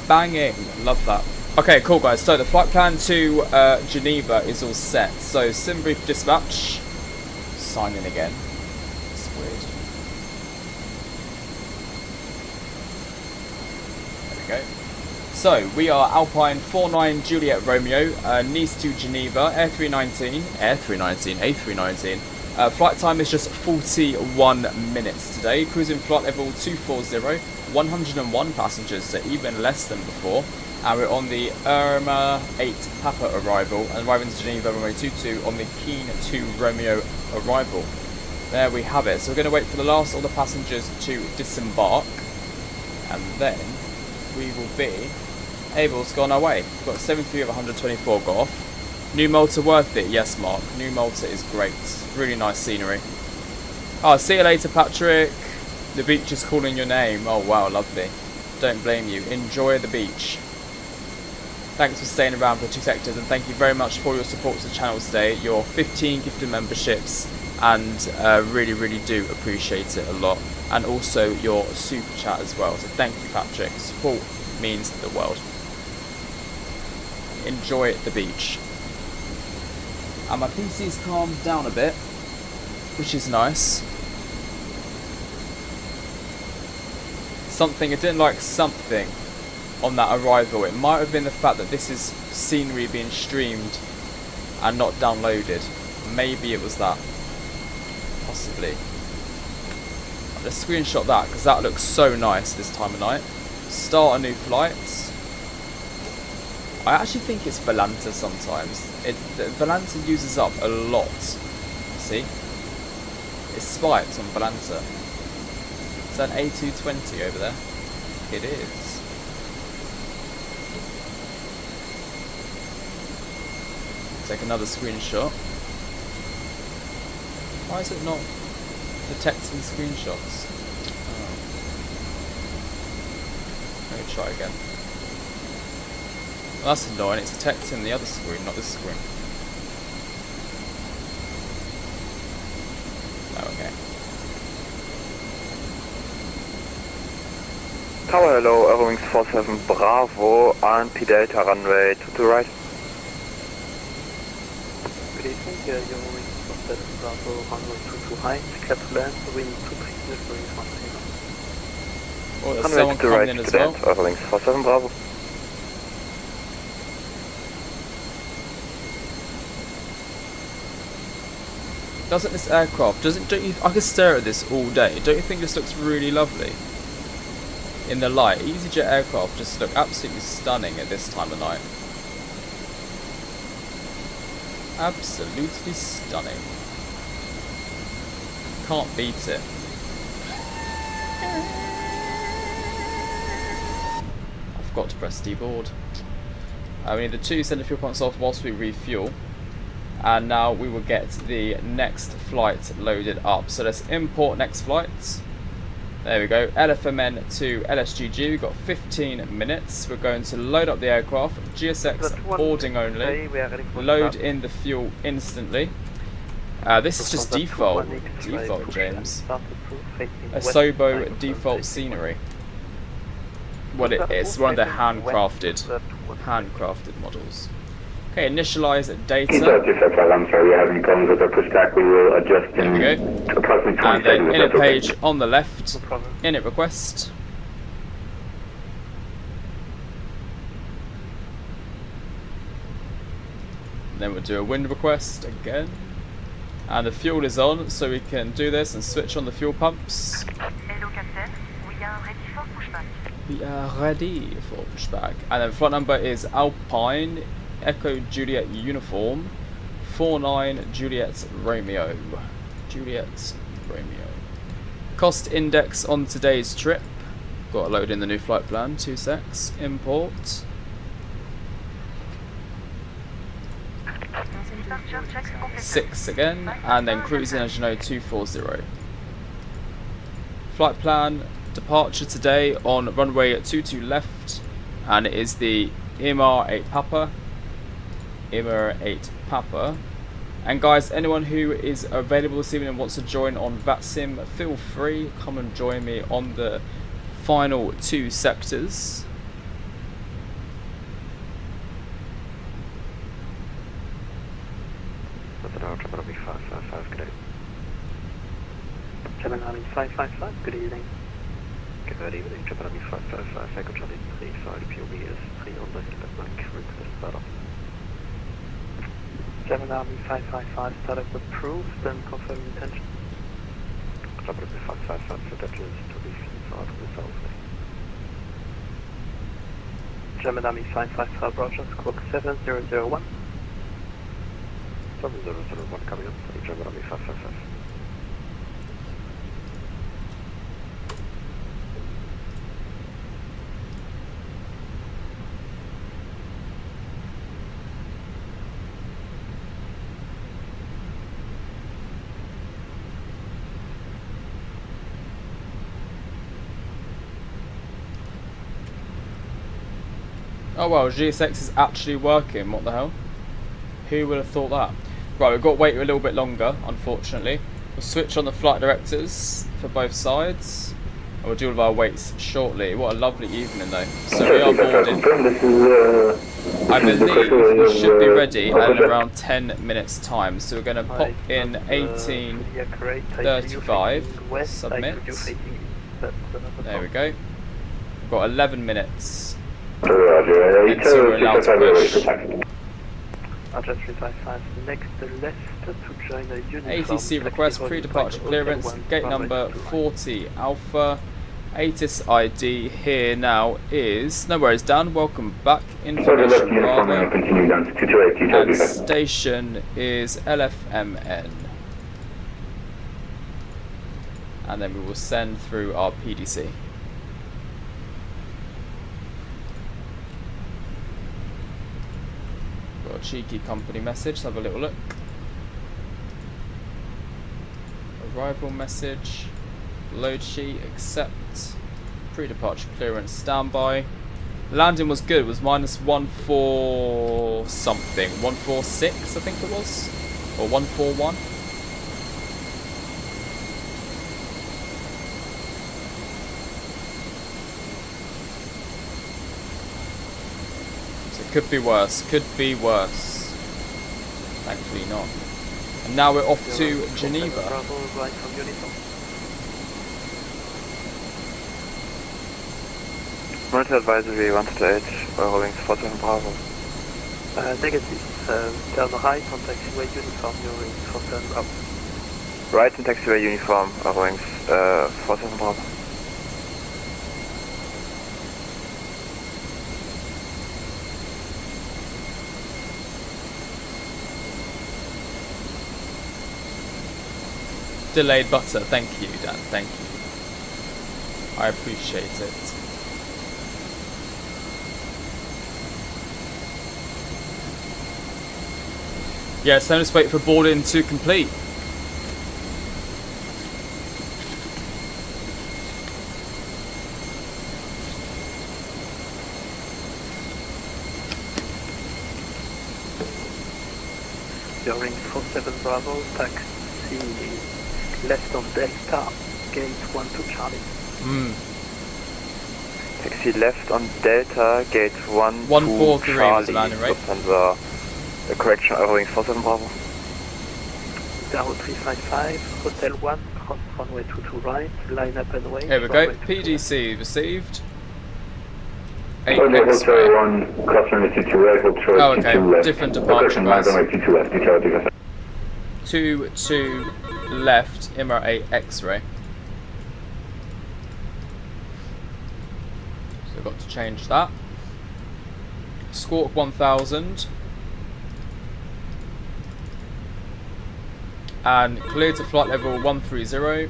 Banging. Love that. Okay, cool, guys. So the flight plan to Geneva is all set. So sim brief dispatch. Sign in again. It's weird. There we go. So we are Alpine 49 Juliet Romeo, Nice to Geneva, A319. Flight time is just 41 minutes today. Cruising flight level 240, 101 passengers, so even less than before. And we're on the Irma 8 Papa arrival, and arriving to Geneva runway 22 on the Keen 2 Romeo arrival. There we have it. So we're going to wait for the last of the passengers to disembark, and then we will be able to go on our way. We've got 73 of 124 got off. New Malta worth it? Yes, Mark. New Malta is great. Really nice scenery. Oh, see you later, Patrick. The beach is calling your name. Oh, wow, lovely. Don't blame you. Enjoy the beach. Thanks for staying around for 2 sectors, and thank you very much for your support to the channel today. Your 15 gifted memberships, and really, really do appreciate it a lot. And also your super chat as well. So thank you, Patrick. Support means the world. Enjoy the beach. And my PC's calmed down a bit, which is nice. I didn't like something on that arrival. It might have been the fact that this is scenery being streamed and not downloaded. Maybe it was that. Possibly. Let's screenshot that, because that looks so nice this time of night. Start a new flight. I actually think it's Volanta sometimes. Volanta uses up a lot. See? It's spiked on Volanta. Is that an A220 over there? It is. Take another screenshot. Why is it not detecting screenshots? Oh. Let me try again. Well, that's annoying, it's detecting the other screen, not this screen. Oh, okay.
Tower, hello, Aerowings 47 Bravo, AMP Delta runway 22 right. Good evening, Aerowings 47 Bravo, runway 22 high, clear to land, wind 230 degrees 130.
Oh, there's someone coming in as well.
Aerowings 47 Bravo.
Doesn't this aircraft, I could stare at this all day. Don't you think this looks really lovely? In the light, Easyjet aircraft just look absolutely stunning at this time of night. Absolutely stunning. Can't beat it. I forgot to press deboard. We need the 2 center fuel pumps off whilst we refuel. And now we will get the next flight loaded up. So let's import next flight. There we go, LFMN to LSGG. We've got 15 minutes. We're going to load up the aircraft. GSX boarding only. Load in the fuel instantly. This is just default. Default, James. Asobo default scenery. Well, it's one of the handcrafted models. Okay, initialize data.
I'm sorry, we're having problems with our pushback. We will adjust in approximately 20
and then init page on the left, init request. Then we'll do a wind request again. And the fuel is on, so we can do this and switch on the fuel pumps.
Hello, Captain. We are ready for pushback.
We are ready for pushback. And then flight number is Alpine Echo Juliet Uniform 49 Juliet Romeo. Juliet Romeo. Cost index on today's trip. Got to load in the new flight plan. 2 secs. Import. Six again, and then cruising as you know 240. Flight plan, departure today on runway 22 left, and it is the Imar 8 Papa. Imar 8 Papa. And guys, anyone who is available this evening and wants to join on Vatsim, feel free, come and join me on the final 2 sectors.
Gemini 555, good evening.
Good evening, Gemini 555, Echo Charlie 35, POB is 300, route to start up.
Gemini 555, startup approved, then confirm intention.
Gemini 555, intention is to be south to the south.
Gemini 555, Roger, squawk 7001.
7001 coming up, Gemini 555.
Oh well, GSX is actually working, what the hell? Who would have thought that? Right, we've got to wait a little bit longer, unfortunately. We'll switch on the flight directors for both sides, and we'll do all of our weights shortly. What a lovely evening though. So we are boarding. I believe we should be ready in around 10 minutes time. So we're going to pop in 18:35, submit. There we go. We've got 11 minutes. Until we're allowed to push.
Roger 355, next left to join the uniform.
ATC request pre-departure clearance, gate number 40 Alpha. ATIS ID here now is, no worries Dan, welcome back, information Bravo, and station is LFMN. And then we will send through our PDC. Got a cheeky company message, let's have a little look. Arrival message, load sheet, accept, pre-departure clearance, standby. Landing was good, it was -14 something, 146 I think it was, or 141. Could be worse, could be worse. Thankfully not. And now we're off to Geneva.
Monitor advisory 128, Eurowings 47 Bravo.
Negative, turn right on taxiway uniform, Eurowings 47 Bravo.
Right in taxiway uniform, Eurowings 47 Bravo.
Delayed butter, thank you Dan, thank you. I appreciate it. Yeah, so let's wait for boarding to complete.
Eurowings 47 Bravo, taxi left of Delta, gate 12 Charlie.
Taxi left on Delta, gate 12 Charlie.
Right?
And the correction, Eurowings 47 Bravo.
0355, Hotel 1, cross runway 22 right, line up and wait.
Here we go, PDC received. 8
Hotel
X-ray.
1, cross runway 22 right, Hotel
Oh,
22
okay,
left.
different departure guys.
Runway 22 left,
22 left, Imar 8 X-ray. So I've got to change that. Squawk 1000, And clear to flight level 130.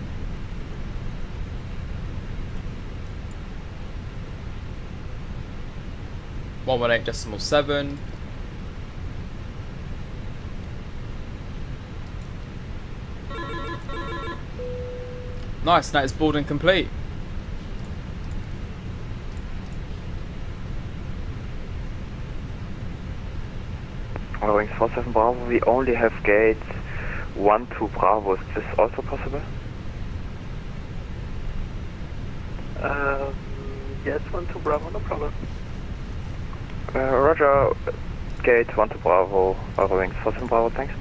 .118.7. Nice, now it's boarding complete.
Following 47 Bravo, we only have gates 1 to Bravo. Is this also possible?
Yes, 1 to Bravo, no problem.
Roger, gate 1 to Bravo, following 47 Bravo, thanks.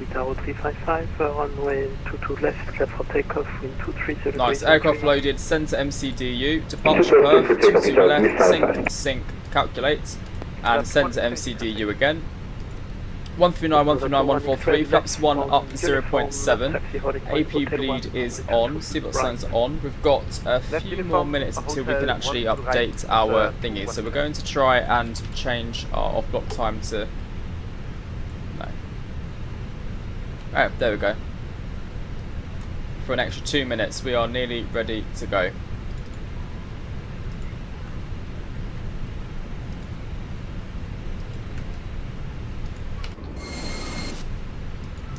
Itaro 355, runway 22 left, clear for takeoff, wind 230.
Nice, aircraft loaded, send to MCDU, departure Perth, 22 left, sync, calculate, and send to MCDU again. 139, 139, 143, flaps 1 up 0.7, AP bleed is on, seatbelt signs on. We've got a few more minutes until we can actually update our thingy, so we're going to try and change our off-block time to... no. Oh, there we go. For an extra 2 minutes, we are nearly ready to go.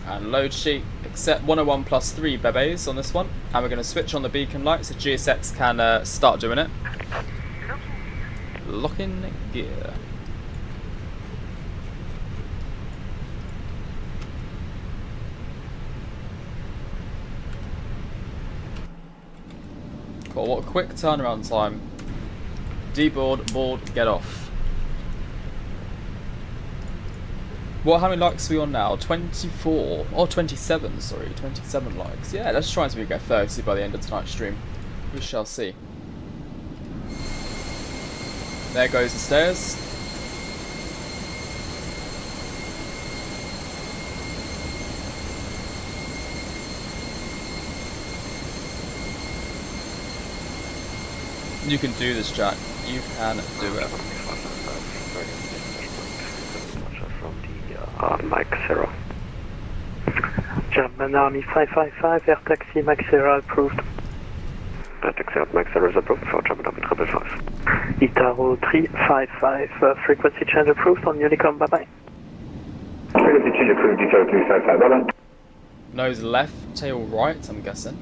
And load sheet, accept 101 plus 3 bebes on this one. And we're going to switch on the beacon light so GSX can start doing it. Lock in gear. Cool, what a quick turnaround time. Deboard, board, get off. What, how many likes are we on now? 24, or 27, sorry, 27 likes. Yeah, let's try and see if we get 30 by the end of tonight's stream. We shall see. There goes the stairs. You can do this, Jack. You can do it.
Mike 0. German Army 555, air taxi Mike 0 approved.
Air taxi at Mike 0 is approved for German Army 555.
Itaro 355, frequency change approved on Unicom, bye bye.
Frequency change approved, Itaro 355, bye bye.
Nose left, tail right, I'm guessing.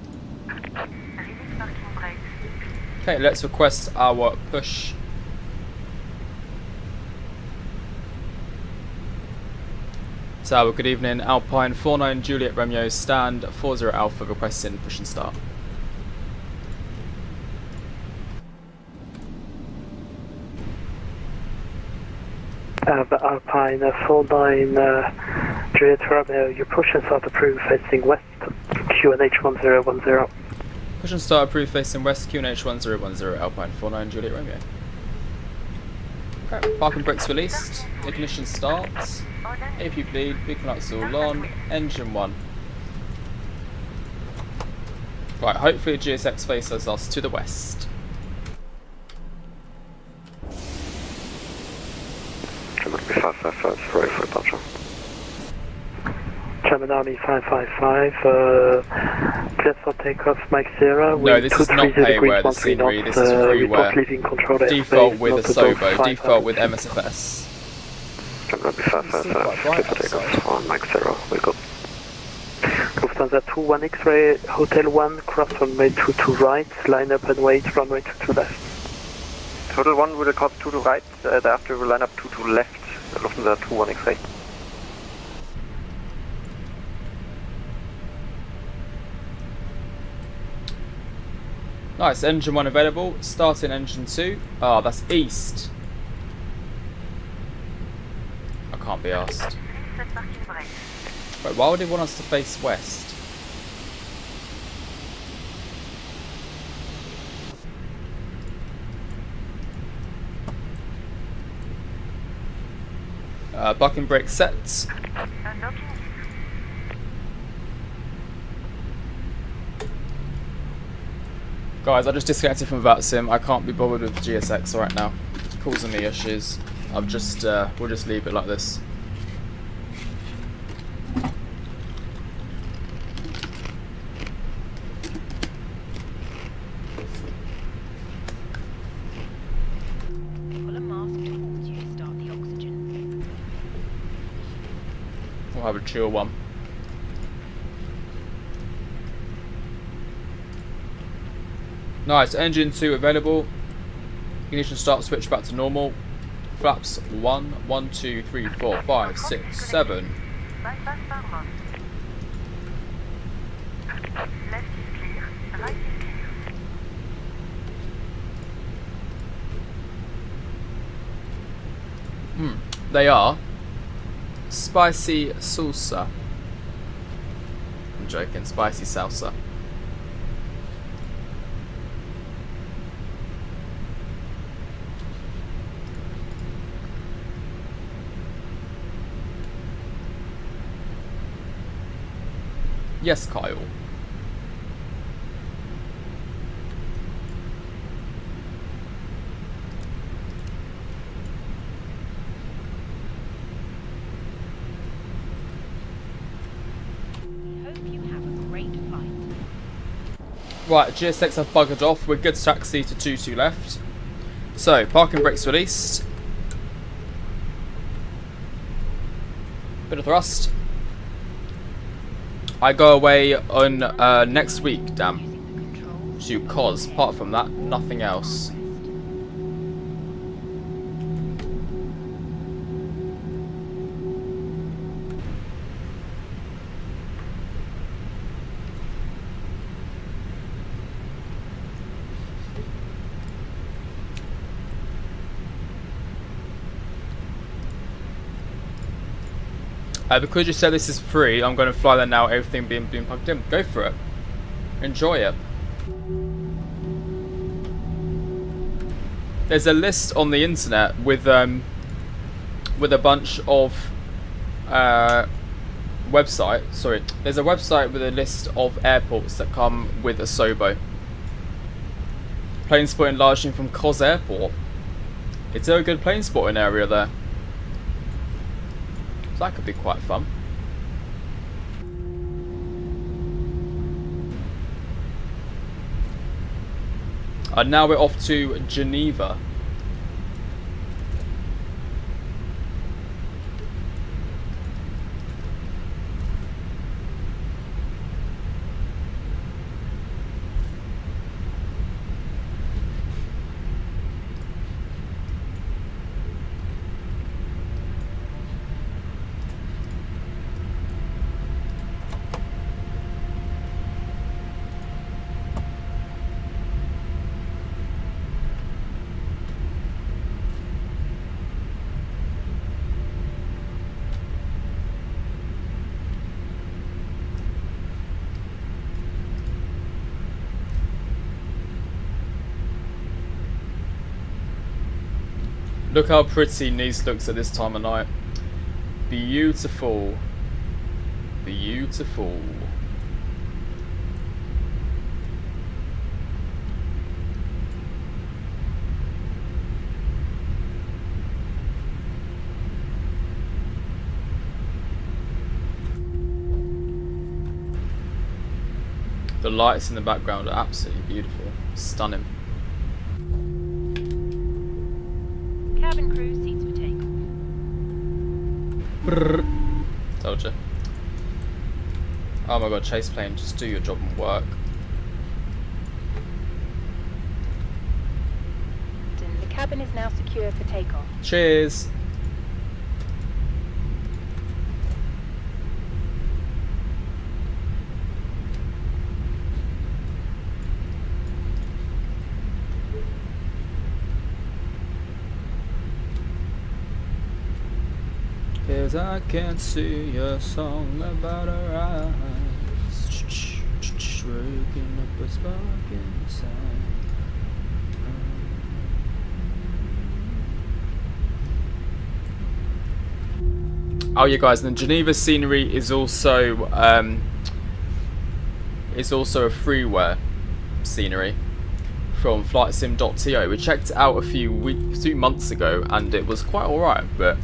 Okay, let's request our push. Tower, good evening. Alpine 49 Juliet Romeo, stand 40 Alpha, requesting push and start.
Alpine 49 Juliet Romeo, your push and start approved facing west, QNH 1010.
Push and start approved facing west, QNH 1010, Alpine 49 Juliet Romeo. Okay, parking brakes released, ignition starts. AP bleed, beacon lights all on, engine 1. Right, hopefully GSX faces us to the west.
German Army 555, ready for departure.
German Army 555, clear for takeoff, Mike 0.
No, this is not payware, the scenery, this is freeware. Default with a SOBO, default with Msfs.
German Army 555, clear for takeoff on Mike 0, we'll go.
Lufthansa 21 X-ray, Hotel 1, cross runway 22 right, line up and wait, runway 22 left.
Hotel 1 will cross 22 right, thereafter we will line up 22 left, Lufthansa 21 X-ray.
Nice, engine 1 available, starting engine 2. Ah, that's east. I can't be asked. Right, why would he want us to face west? Bucking brake sets. Guys, I just disconnected from Vatsim. I can't be bothered with GSX right now. It's causing me issues. I've just, we'll just leave it like this. have a chill one. Nice, engine 2 available. Ignition start switch back to normal. Flaps 1, 1, 2, 3, 4, 5, 6, 7. They are spicy salsa. I'm joking, spicy salsa. Yes, Kyle. Right, GSX have buggered off. We're good to taxi to 2-2 left. So, parking brakes released. Bit of thrust. I go away on next week, damn. To cause. Apart from that, nothing else. Because you said this is free, I'm going to fly there now, everything being plugged in. Go for it. Enjoy it. There's a list on the internet with a bunch of website. Sorry, there's a website with a list of airports that come with a Sobo. Plane spotting largely from Cos Airport. It's a good plane spotting area there. So that could be quite fun. And now we're off to Geneva. Look how pretty Nice looks at this time of night. Beautiful. Beautiful. The lights in the background are absolutely beautiful. Stunning.
Cabin crew, seats for takeoff.
Brrr. Told you. Oh my god, chase plane, just do your job and work.
The cabin is now secure for takeoff.
Cheers. Cause I can't see a song about our eyes, waking up a spark inside. Oh yeah guys, and Geneva scenery is also a freeware scenery from flightsim.to. We checked it out a few months ago and it was quite alright, but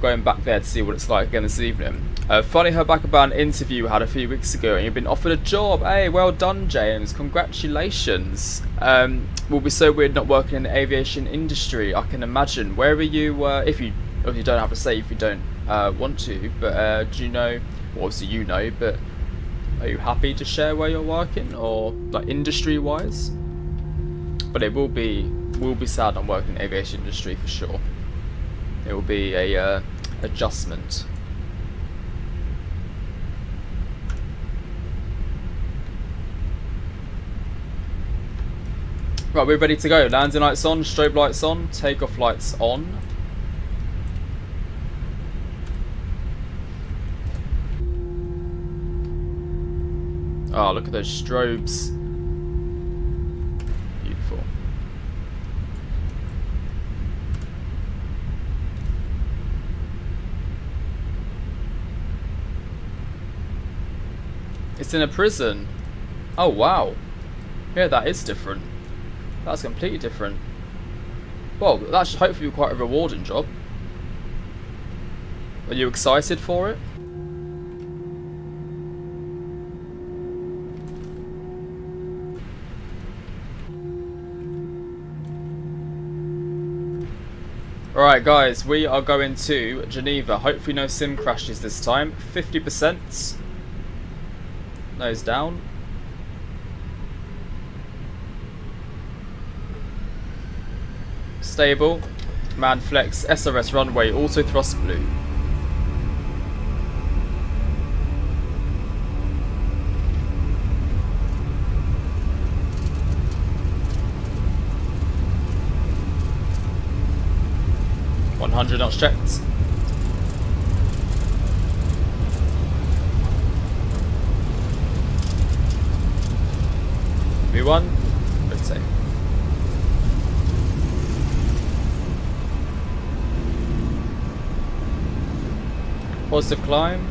going back there to see what it's like again this evening. Finally heard back about an interview we had a few weeks ago and you've been offered a job. Hey, well done James, congratulations. Will be so weird not working in the aviation industry, I can imagine. Where are you, if you Or you don't have to say if you don't want to, but do you know, well, obviously you know, but are you happy to share where you're working, or like industry wise? But it will be sad on working in the aviation industry for sure. It will be a adjustment. Right, we're ready to go. Landing lights on, strobe lights on, takeoff lights on. Oh, look at those strobes. Beautiful. It's in a prison. Oh, wow. Yeah, that is different. That's completely different. Well, that should hopefully be quite a rewarding job. Are you excited for it? Alright guys, we are going to Geneva. Hopefully no sim crashes this time. 50%. Nose down. Stable. Man flex. SRS runway. Auto thrust blue. Knots checked. V1, let's say. Positive climb.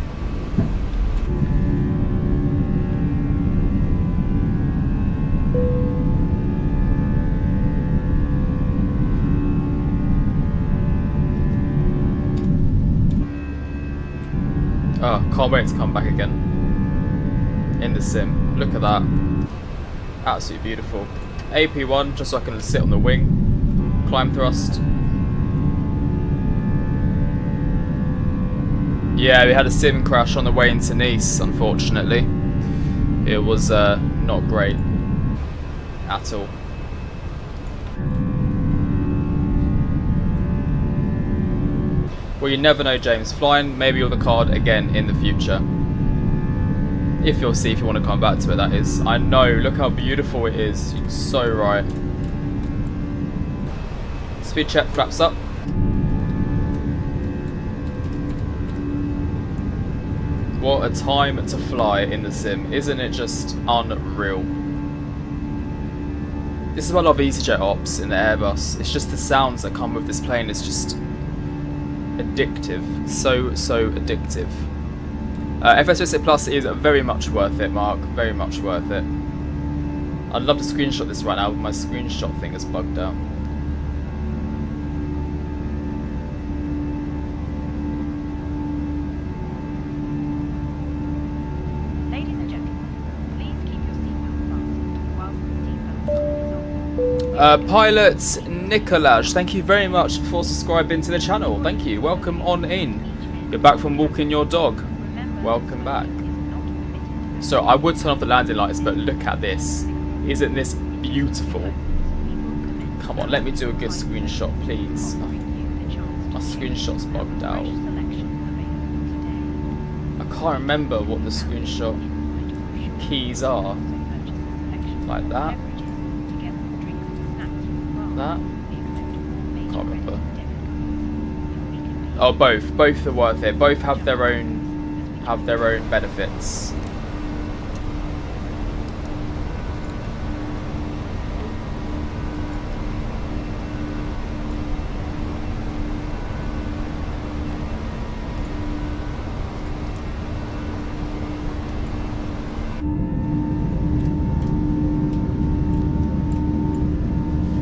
Oh, can't wait to come back again in the sim. Look at that. Absolutely beautiful. AP1, just so I can sit on the wing. Climb thrust. Yeah, we had a sim crash on the way into Nice, unfortunately. It was not great at all. Well, you never know, James. Flying, maybe you're the card again in the future. If you'll see, if you want to come back to it, that is. I know, look how beautiful it is. You're so right. Speed check, flaps up. What a time to fly in the sim. Isn't it just unreal? This is why I love Easyjet ops in the Airbus. It's just the sounds that come with this plane. It's just addictive. So addictive. FS Plus is very much worth it, Mark. Very much worth it. I'd love to screenshot this right now, but my screenshot thing is bugged out.
Ladies and gentlemen, please keep your seatbelt fastened whilst the seatbelt is on.
Pilot Nicolaj, thank you very much for subscribing to the channel. Thank you. Welcome on in. You're back from walking your dog. Welcome back. So I would turn off the landing lights, but look at this. Isn't this beautiful? Come on, let me do a good screenshot, please. Oh, my screenshot's bugged out. I can't remember what the screenshot keys are. Like that. That. Can't remember. Oh, both. Both are worth it. Both have their own benefits.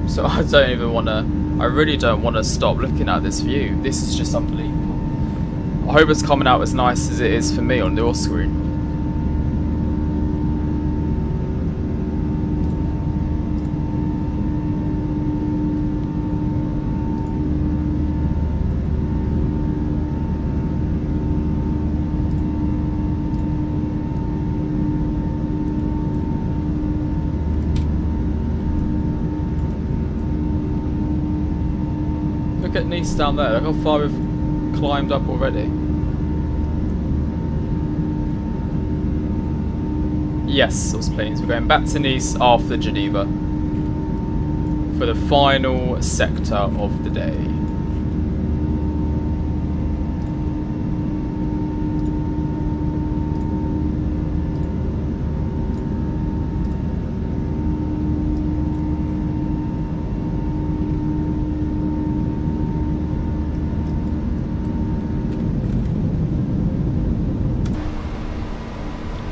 So I don't even want to, I really don't want to stop looking at this view. This is just unbelievable. I hope it's coming out as nice as it is for me on your screen. at Nice down there. Look how far we've climbed up already. Yes, those planes. We're going back to Nice after Geneva for the final sector of the day.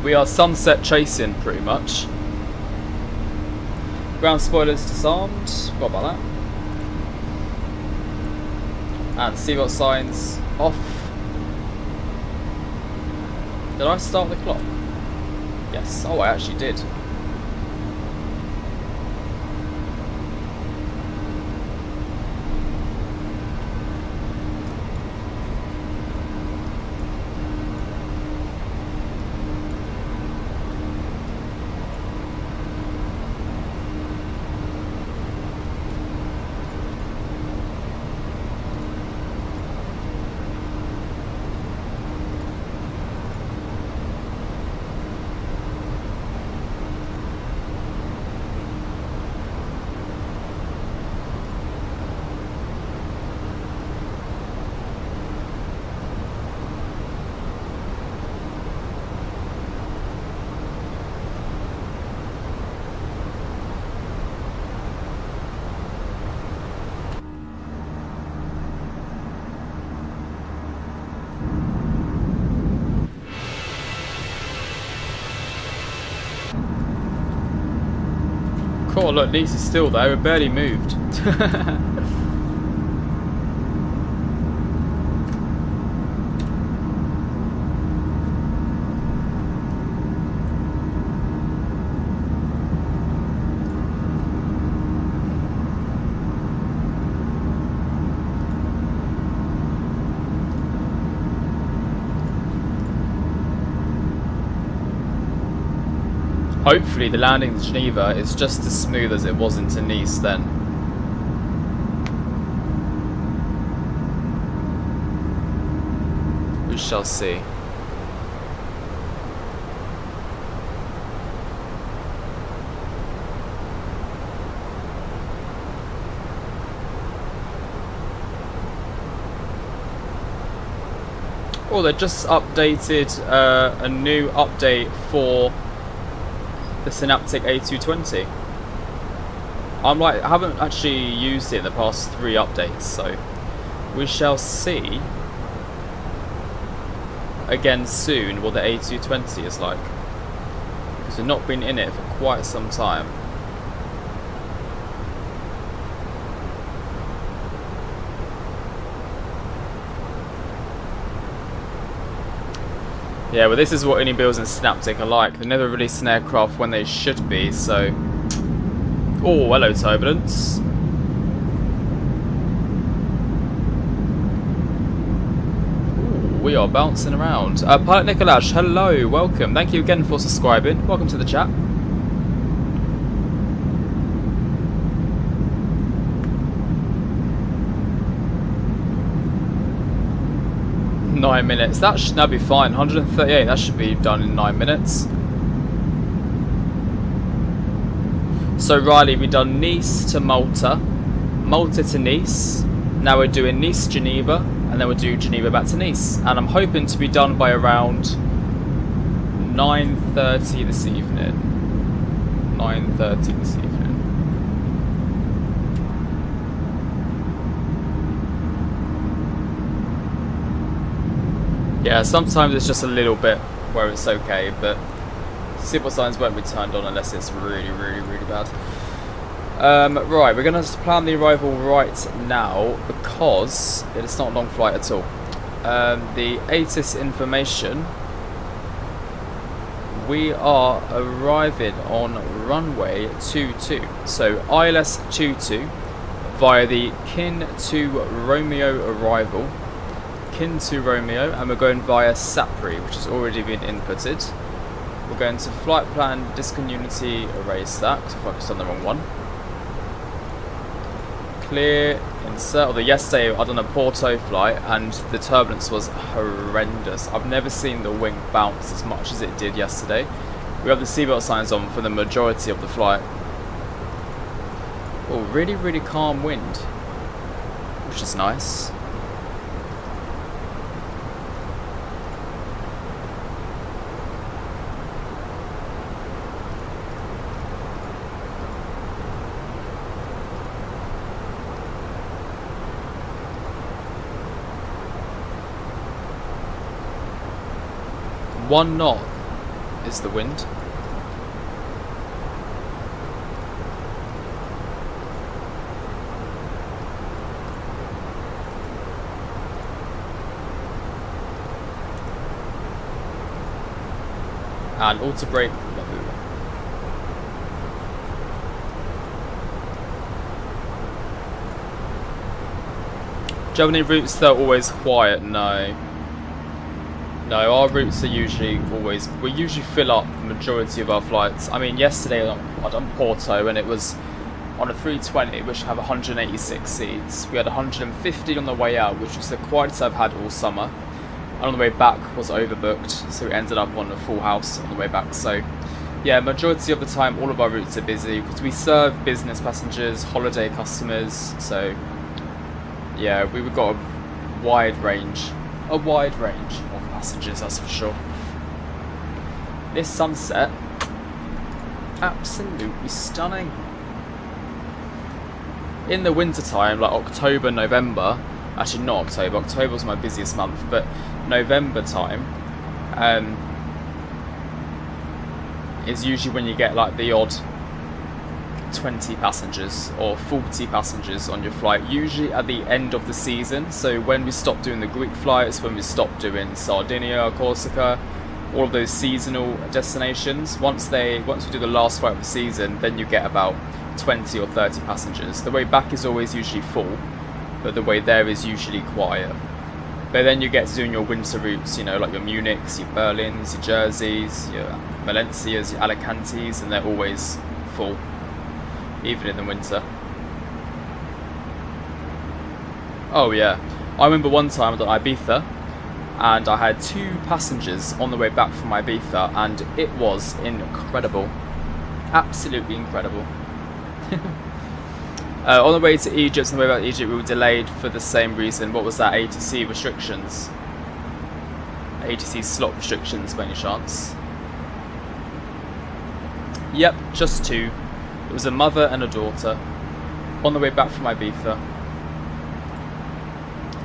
We are sunset chasing, pretty much. Ground spoilers disarmed. Forgot about that. And seatbelt signs off. Did I start the clock? Yes. Oh, I actually did. Cool, look, Nice is still there, it barely moved. Hopefully the landing in Geneva is just as smooth as it was into Nice then. We shall see. Oh, they just updated a new update for the Synaptic A220. I haven't actually used it in the past 3 updates, so we shall see again soon what the A220 is like, because we've not been in it for quite some time. Yeah, well, this is what Inibuilds and Synaptic are like. They never release an aircraft when they should be, so... Oh, hello, turbulence. Ooh, we are bouncing around. Pilot Nikolash, hello, welcome. Thank you again for subscribing. Welcome to the chat. .9 that should now be fine. 138, that should be done in 9 minutes. So Riley, we've done Nice to Malta, Malta to Nice, now we're doing Nice Geneva, and then we'll do Geneva back to Nice, and I'm hoping to be done by around 9:30 this evening. 9:30 this evening. Yeah, sometimes it's just a little bit where it's okay, but seatbelt signs won't be turned on unless it's really, really, really bad. Right, we're going to plan the arrival right now because it's not a long flight at all. The ATIS information, we are arriving on runway 22. So ILS 22 via the Kin to Romeo arrival. Kin to Romeo, and we're going via Sapri, which has already been inputted. We're going to flight plan discontinuity, erase that, because I focused on the wrong one. clear, insert. Although yesterday I done a Porto flight and the turbulence was horrendous. I've never seen the wing bounce as much as it did yesterday. We have the seatbelt signs on for the majority of the flight. Oh, really, really calm wind, which is nice. One knot is the wind. And auto brake. Do you have any routes that are always quiet? No. No, our routes are usually always, we usually fill up the majority of our flights. I mean, yesterday I done Porto and it was on a 320 which have 186 seats. We had 150 on the way out, which was the quietest I've had all summer. And on the way back was overbooked, so we ended up on a full house on the way back. So yeah, majority of the time all of our routes are busy because we serve business passengers, holiday customers. So yeah, we've got a wide range of passengers, that's for sure. This sunset, absolutely stunning. In the winter time, like October, November, actually not October, October was my busiest month, but November time is usually when you get like the odd 20 passengers or 40 passengers on your flight, usually at the end of the season. So when we stop doing the Greek flights, when we stop doing Sardinia, Corsica, all of those seasonal destinations, once we do the last flight of the season, then you get about 20 or 30 passengers. The way back is always usually full, but the way there is usually quiet. But then you get to doing your winter routes, you know, like your Munichs, your Berlins, your Jerseys, your Valencias, your Alicantes, and they're always full, even in the winter. Oh yeah, I remember one time I was at Ibiza and I had 2 passengers on the way back from Ibiza and it was incredible. Absolutely incredible. On the way to Egypt, on the way back to Egypt, we were delayed for the same reason. What was that? ATC restrictions. ATC slot restrictions, by any chance? Yep, just 2. It was a mother and a daughter on the way back from Ibiza.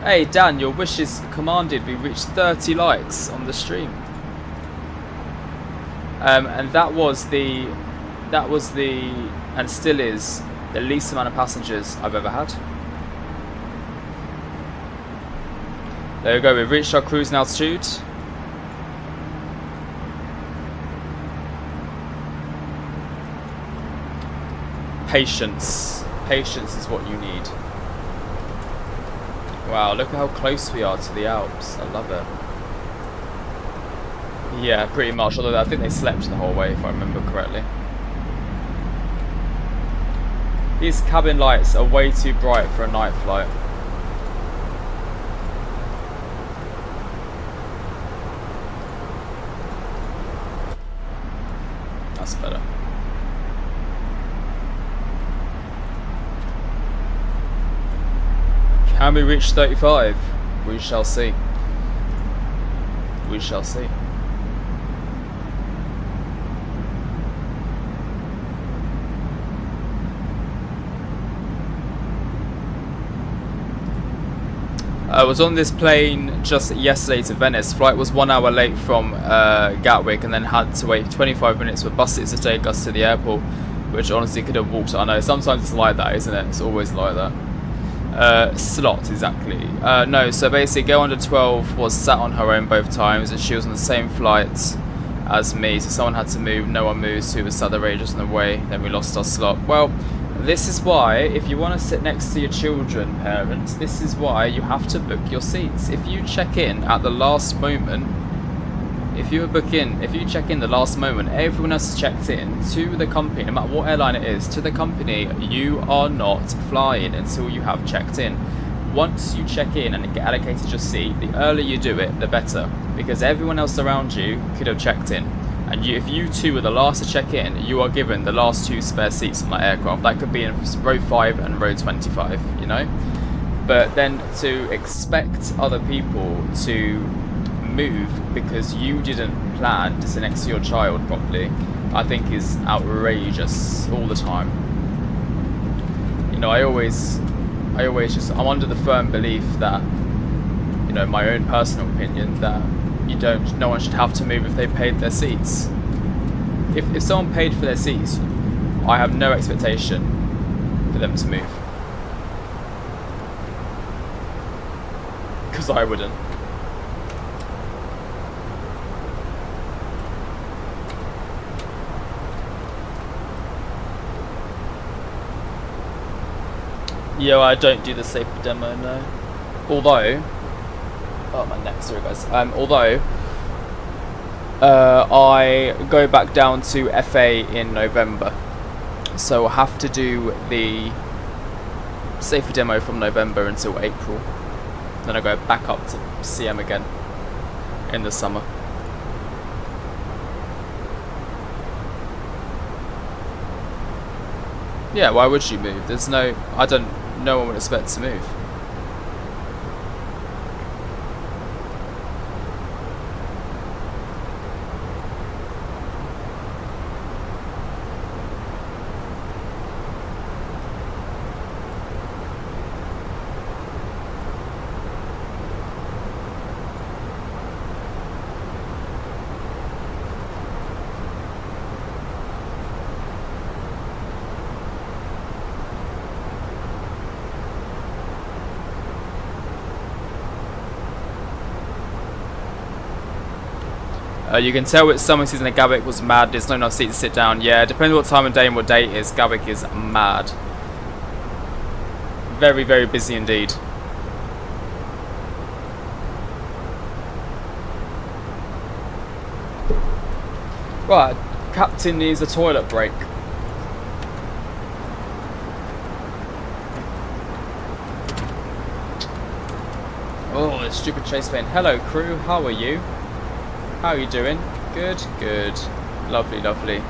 Hey Dan, your wish is commanded. We reached 30 likes on the stream, and that was the, and still is, the least amount of passengers I've ever had. There we go. We've reached our cruising altitude. Patience. Patience is what you need. Wow, look at how close we are to the Alps. I love it. Yeah, pretty much. Although I think they slept the whole way, if I remember correctly. These cabin lights are way too bright for a night flight. That's better. Can we reach 35? We shall see. We shall see. I was on this plane just yesterday to Venice. Flight was 1 hour late from Gatwick and then had to wait 25 minutes for buses to take us to the airport, which honestly could have walked. I know, sometimes it's like that, isn't it? It's always like that. Slot, exactly. No, so basically Girl Under 12 was sat on her own both times and she was on the same flight as me, so someone had to move, no one moved, so we were sat there ages in the way, then we lost our slot. Well, this is why, if you want to sit next to your children, parents, this is why you have to book your seats. If you check in at the last moment, if you check in the last moment, everyone else has checked in to the company, no matter what airline it is, to the company, you are not flying until you have checked in. Once you check in and get allocated your seat, the earlier you do it, the better, because everyone else around you could have checked in. And if you two are the last to check in, you are given the last 2 spare seats on that aircraft. That could be in row 5 and row 25, you know? But then to expect other people to move because you didn't plan to sit next to your child properly, I think is outrageous all the time. You know, I'm under the firm belief that, you know, my own personal opinion, that no one should have to move if they paid their seats. If someone paid for their seats, I have no expectation for them to move. Because I wouldn't. Yo, I don't do the safety demo, no. Although, oh my neck, sorry guys. Although, I go back down to FA in November, so I'll have to do the safety demo from November until April. Then I go back up to CM again in the summer. Yeah, why would you move? No one would expect to move. You can tell it's summer season and Gatwick was mad. There's not enough seats to sit down. Yeah, depending what time of day and what day it is, Gatwick is mad. Very, very busy indeed. Right, Captain needs a toilet break. Oh, this stupid chase plane. Hello crew, how are you? How are you doing? Good, good. Lovely, lovely.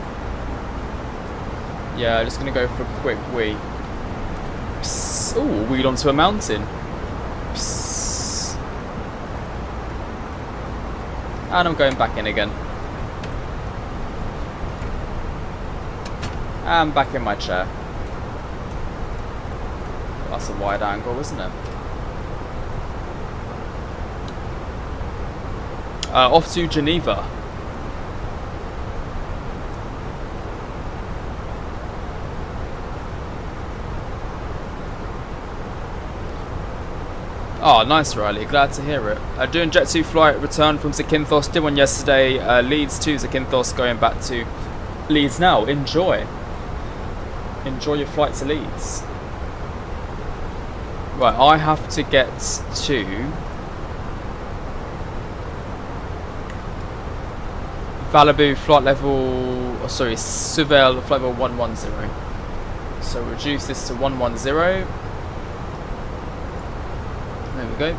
Yeah, just gonna go for a quick wee. Psst. Ooh, wheeled onto a mountain. Psst. And I'm going back in again. And back in my chair. That's a wide angle, isn't it? Off to Geneva. Oh, nice, Riley. Glad to hear it. Doing Jet 2 flight, return from Zakynthos. Did one yesterday. Leeds to Zakynthos, going back to Leeds now. Enjoy. Enjoy your flight to Leeds. Right, I have to get to Valaboo flight level, oh, sorry, Suvel flight level 110. So reduce this to 110. There we go.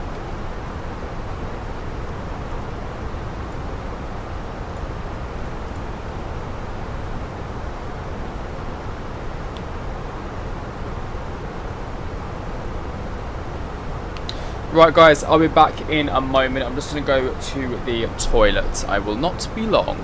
Right guys, I'll be back in a moment. I'm just going to go to the toilet. I will not be long.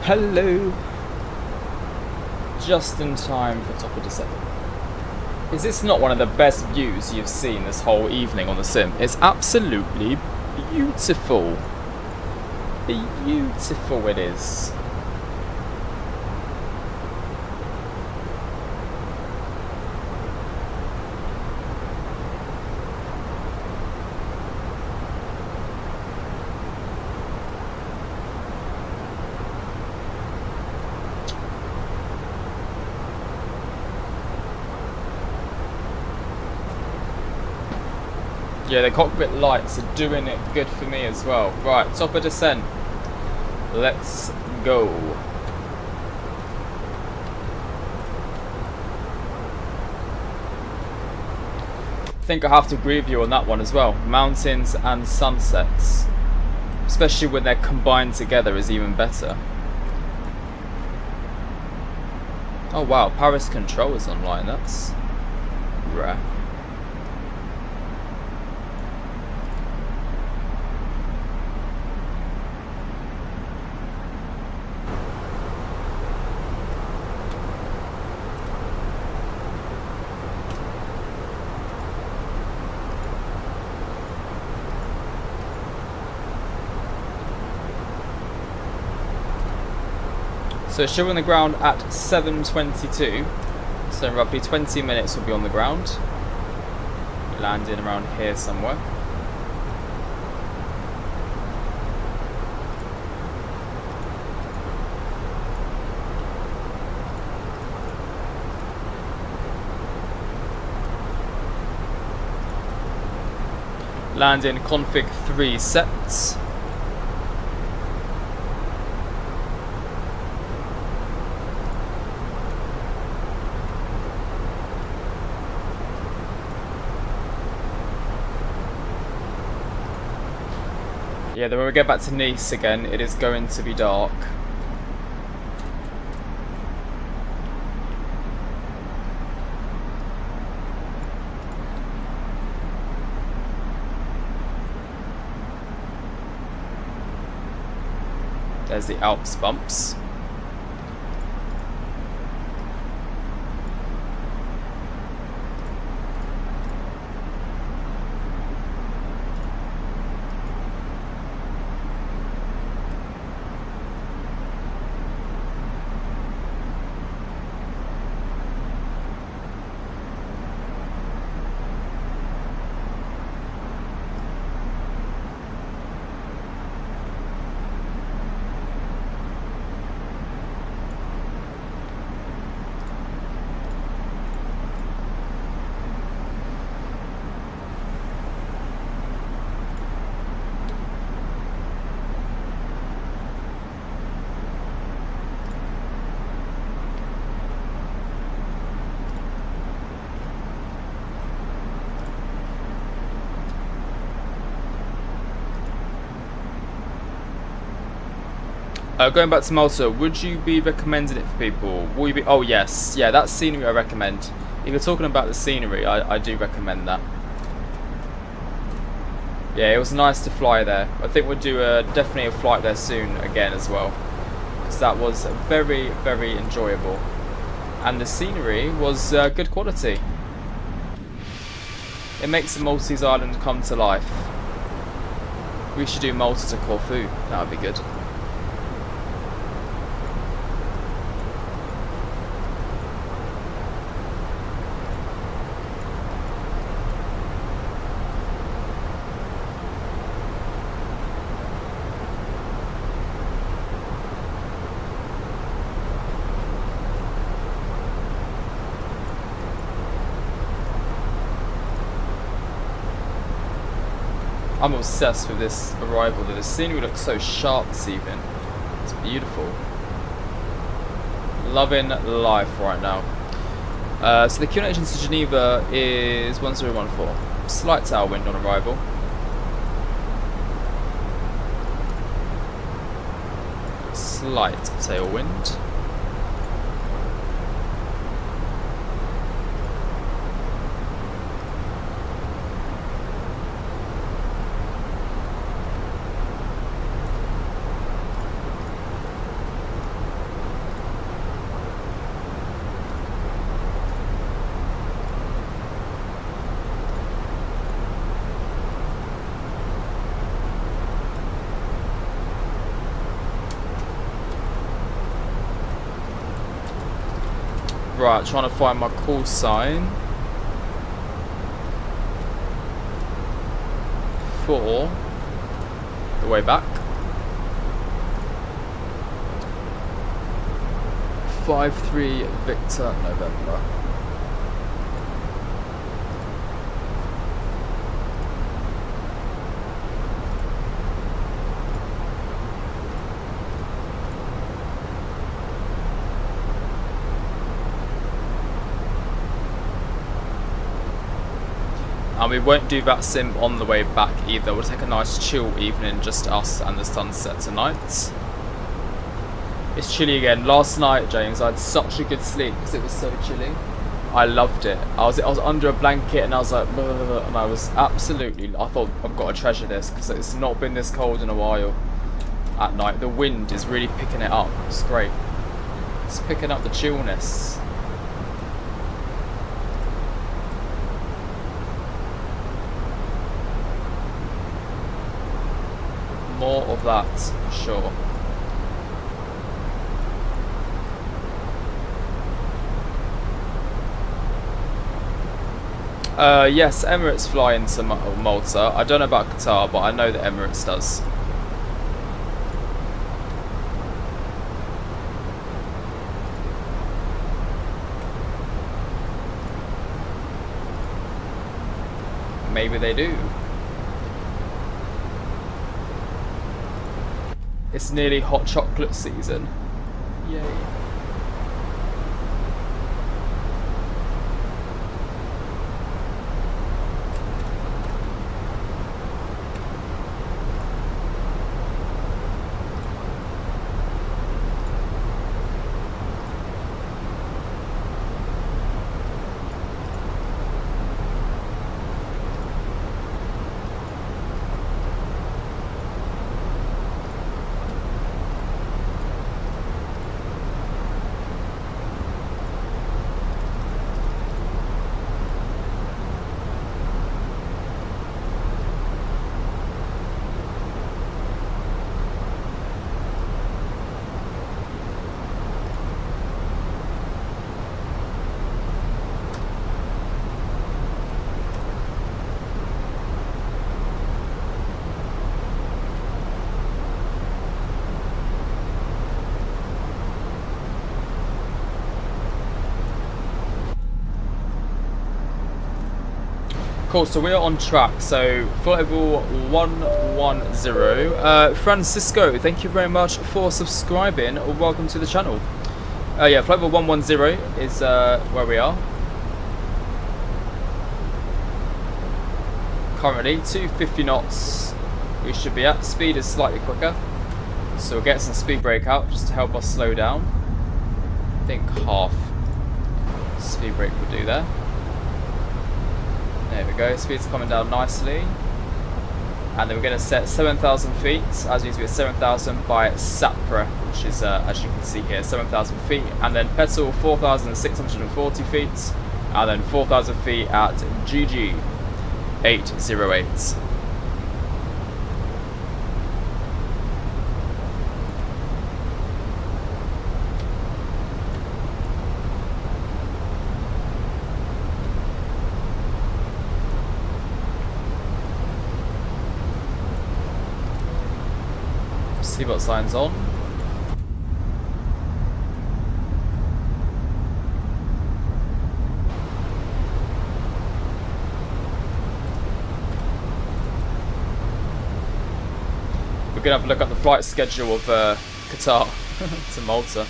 Hello. Just in time for top of descent. Is this not one of the best views you've seen this whole evening on the sim? It's absolutely beautiful. Beautiful it is. Yeah, the cockpit lights are doing it good for me as well. Right, top of descent. Let's go. I think I have to agree with you on that one as well. Mountains and sunsets, especially when they're combined together, is even better. Oh wow, Paris control is online. That's rare. So show on the ground at 7:22, so in roughly 20 minutes we'll be on the ground, landing around here somewhere. Landing config 3 sets. Yeah, then when we get back to Nice again, it is going to be dark. There's the Alps bumps. Going back to Malta, would you be recommending it for people? Will you be? Oh yes, yeah, that scenery I recommend. If you're talking about the scenery, I do recommend that. Yeah, it was nice to fly there. I think we'll do definitely a flight there soon again as well, because that was very, very enjoyable, and the scenery was good quality. It makes the Maltese island come to life. We should do Malta to Corfu. That would be good. I'm obsessed with this arrival. The scenery looks so sharp this evening. It's beautiful. Loving life right now. So the QNH into Geneva is 1014. Slight tailwind on arrival. Slight tailwind. Right, trying to find my call sign for the way back. 53 Victor November. And we won't do Vatsim on the way back either. We'll take a nice chill evening, just us and the sunset tonight. It's chilly again. Last night, James, I had such a good sleep because it was so chilly. I loved it. I was under a blanket and I was like, blah, blah, blah, and I was absolutely, I thought I've got to treasure this because it's not been this cold in a while at night. The wind is really picking it up. It's great. It's picking up the chillness. More of that, for sure. Yes, Emirates fly into Malta. I don't know about Qatar, but I know that Emirates does. Maybe they do. It's nearly hot chocolate season. Yay. Cool, so we're on track. So flight level 110. Francisco, thank you very much for subscribing. Welcome to the channel. Yeah, flight level 110 is where we are. Currently 250 knots we should be at. Speed is slightly quicker, so we'll get some speed brake out just to help us slow down. I think half speed brake will do there. There we go, speed's coming down nicely. And then we're going to set 7,000 feet, as means we're 7,000 by Sapra, which is, as you can see here, 7,000 feet. And then Petal 4,640 feet, and then 4,000 feet at GG 808. Seatbelt signs on. We're gonna have a look at the flight schedule of Qatar to Malta.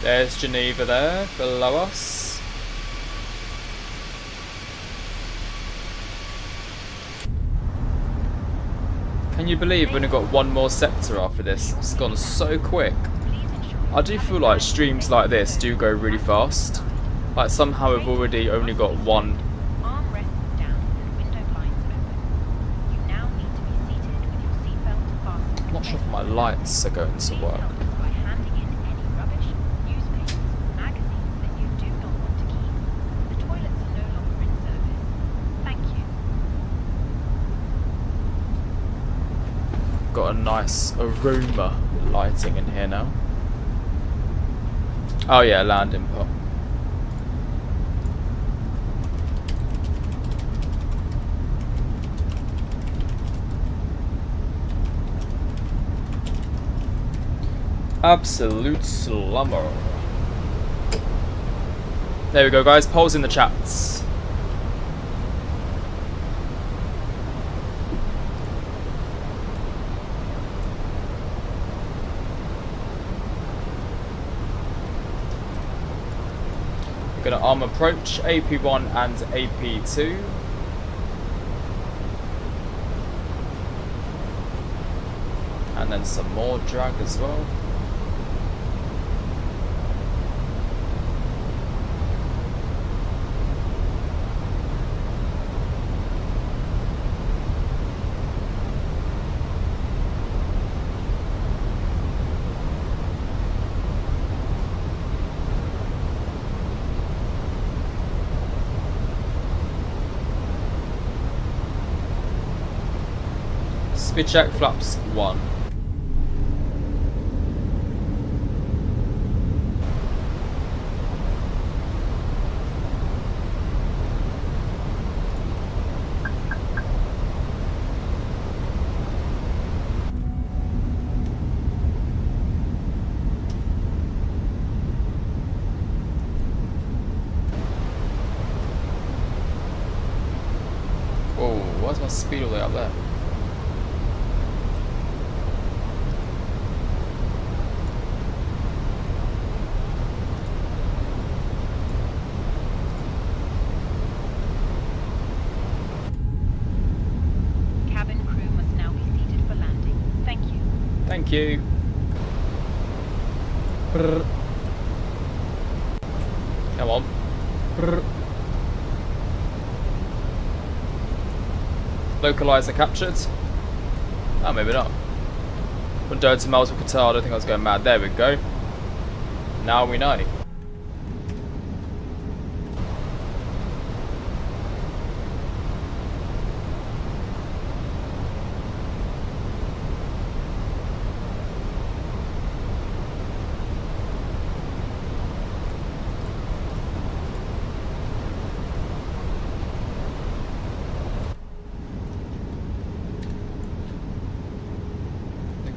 There's Geneva there below us. Can you believe we've only got one more sector after this? It's gone so quick. I do feel like streams like this do go really fast. Like somehow we've already only got one. I'm not sure if my lights are going to work. Got a nice aroma lighting in here now. Oh yeah, landing pod. Absolute slumber. There we go, guys. Polls in the chats. We're going to arm approach AP1 and AP2. And then some more drag as well. Speed check flaps 1. Whoa, why's my speed all the way up there? Thank you. Brr. Come on. Brr. Localizer captured. Oh, maybe not. From Dirty Miles of Qatar, I don't think I was going mad. There we go. Now we know.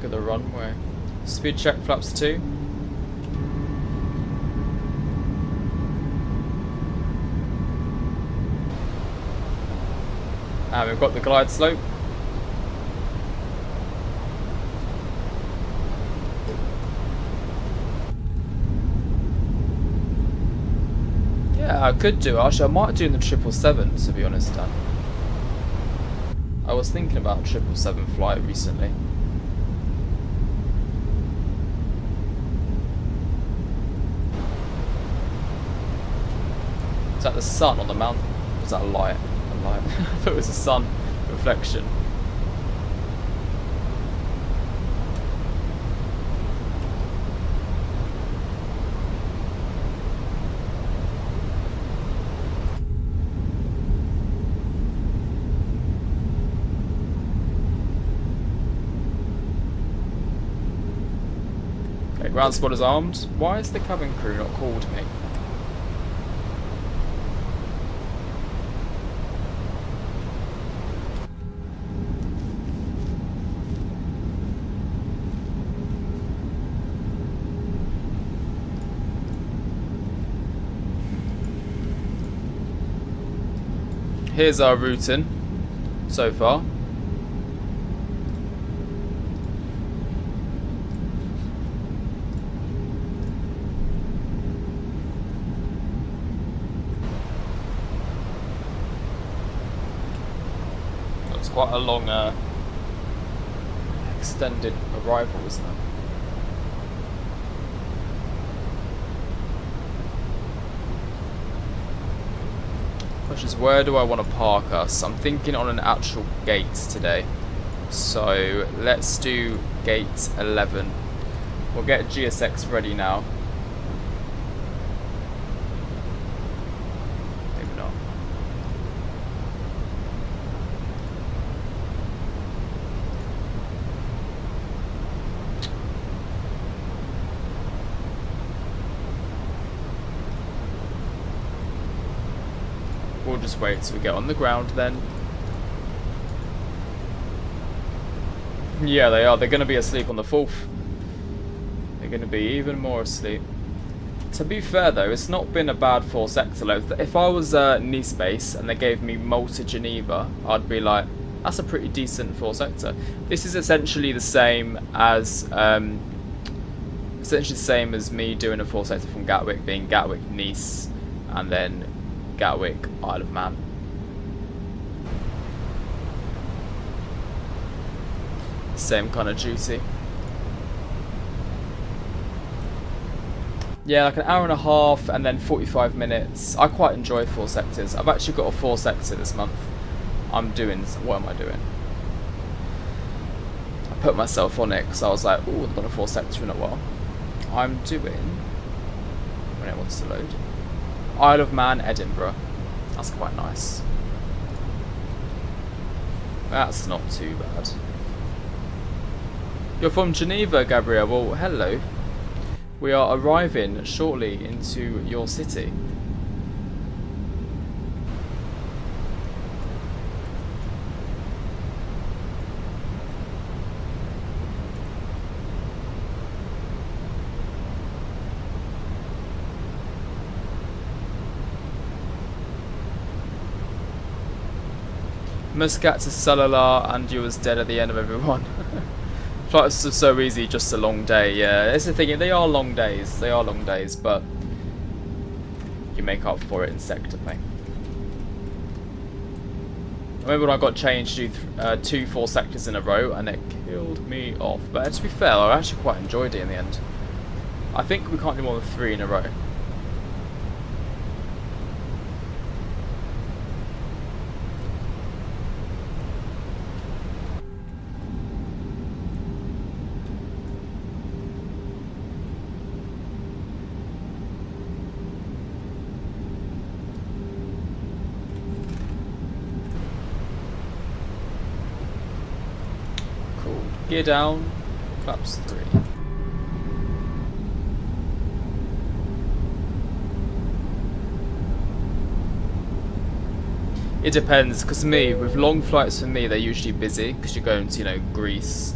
At the runway. Speed check flaps 2. And we've got the glide slope. Yeah, I could do. Actually, I might do in the 777, to be honest, Dan. I was thinking about 777 flight recently. Is that the sun on the mountain? Or was that a light? A light. I thought it was a sun reflection. Okay, ground spotters armed. Why is the cabin crew not called me? Here's our routing so far. That's quite a long extended arrival, isn't it? Question is, where do I want to park us? I'm thinking on an actual gate today. So let's do gate 11. We'll get GSX ready now. Maybe not. We'll just wait till we get on the ground then. Yeah, they are. They're going to be asleep on the 4th. They're going to be even more asleep. To be fair though, it's not been a bad 4 sector load. If I was Nice base and they gave me Malta Geneva, I'd be like, that's a pretty decent 4 sector. This is essentially the same as me doing a 4 sector from Gatwick, being Gatwick Nice and then Gatwick Isle of Man. Same kind of duty. Yeah, like an hour and a half and then 45 minutes. I quite enjoy 4 sectors. I've actually got a 4 sector this month. I'm doing, what am I doing? I put myself on it because I was like, ooh, I've done a 4 sector in a while. I'm doing, when it wants to load, Isle of Man, Edinburgh. That's quite nice. That's not too bad. You're from Geneva, Gabrielle. Well, hello. We are arriving shortly into your city. Muscat to Cellular and you was dead at the end of everyone. Flights are so easy, just a long day. Yeah, that's the thing. They are long days. They are long days, but you make up for it in sector pay. I remember when I got changed to 2 4 sectors in a row, and it killed me off. But to be fair, I actually quite enjoyed it in the end. I think we can't do more than 3 in a row. Gear down, claps 3. It depends, because with long flights for me, they're usually busy, because you're going to, you know, Greece,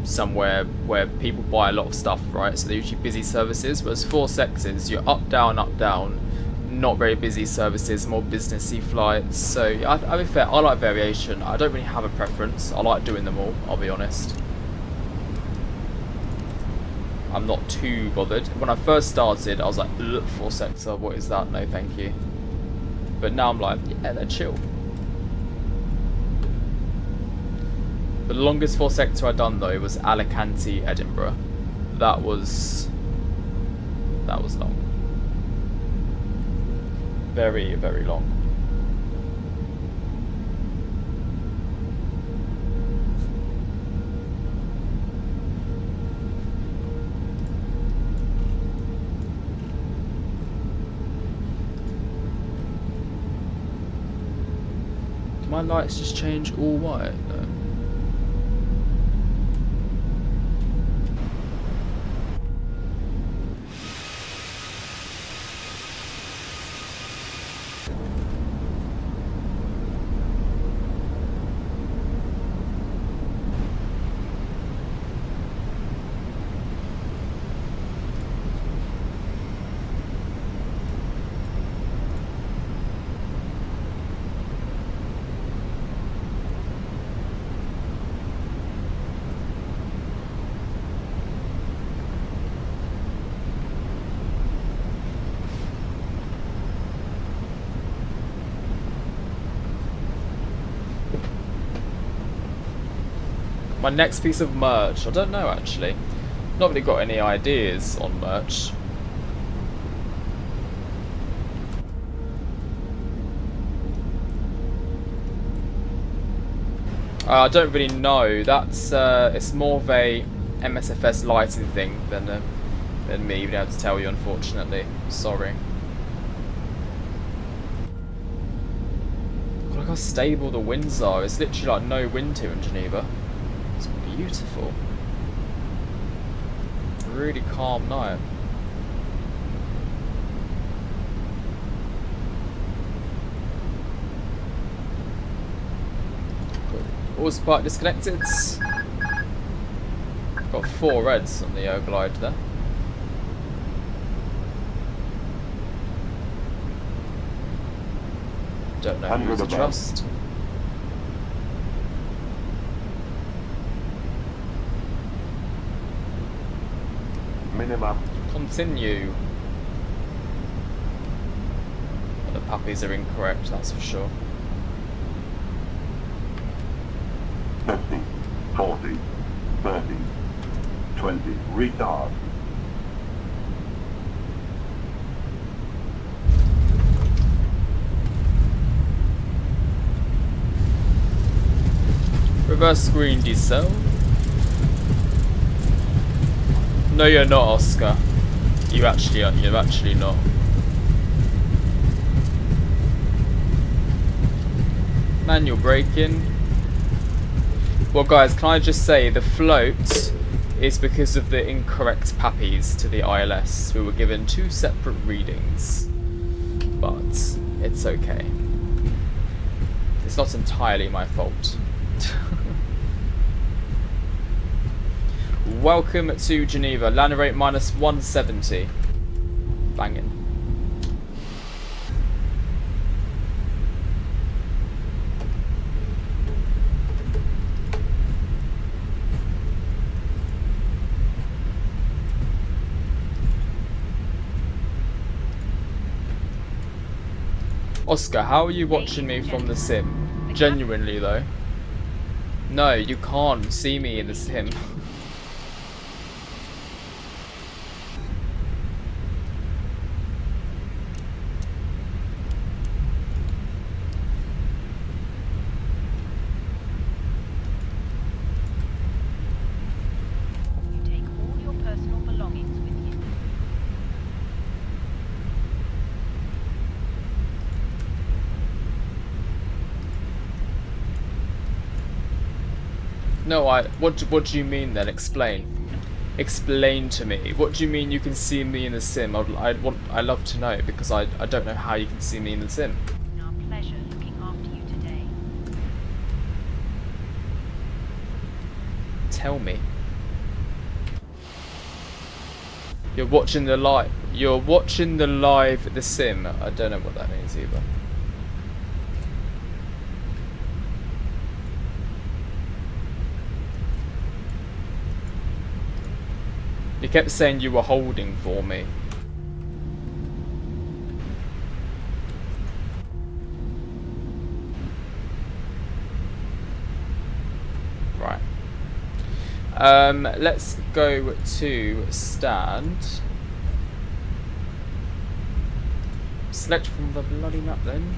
somewhere where people buy a lot of stuff, right? So they're usually busy services, whereas 4 sectors, you're up, down, not very busy services, more businessy flights. So I'll be fair, I like variation. I don't really have a preference. I like doing them all, I'll be honest. I'm not too bothered. When I first started, I was like, ugh, 4 sector, what is that? No thank you. But now I'm like, yeah, they're chill. The longest 4 sector I'd done though was Alicante, Edinburgh. That was long. Very, very long. Do my lights just change all white? No. My next piece of merch, I don't know actually. Not really got any ideas on merch. I don't really know. That's it's more of a Msfs lighting thing than me being able to tell you, unfortunately. Sorry. Look how stable the winds are. It's literally like no wind here in Geneva. It's beautiful. Really calm night. Autopilot disconnected. Got 4 reds on the glide there. Don't know who to trust.
Minimum.
Continue. Well, the puppies are incorrect, that's for sure.
50, 40, 30, 20, retard.
Reverse screen decel. No, you're not, Oscar. You're actually not. Manual braking. Well, guys, can I just say the float is because of the incorrect pappies to the ILS. We were given 2 separate readings, but it's okay. It's not entirely my fault. Welcome to Geneva. Landing rate minus 170. Banging. Oscar, how are you watching me from the sim? Genuinely though. No, you can't see me in the sim. No, what do you mean then? Explain. Explain to me. What do you mean you can see me in the sim? I love to know, because I don't know how you can see me in the sim.
Our pleasure looking after you today.
Tell me. You're watching the live. You're watching the live the sim. I don't know what that means either. You kept saying you were holding for me. Right. Let's go to stand. Select from the bloody map then.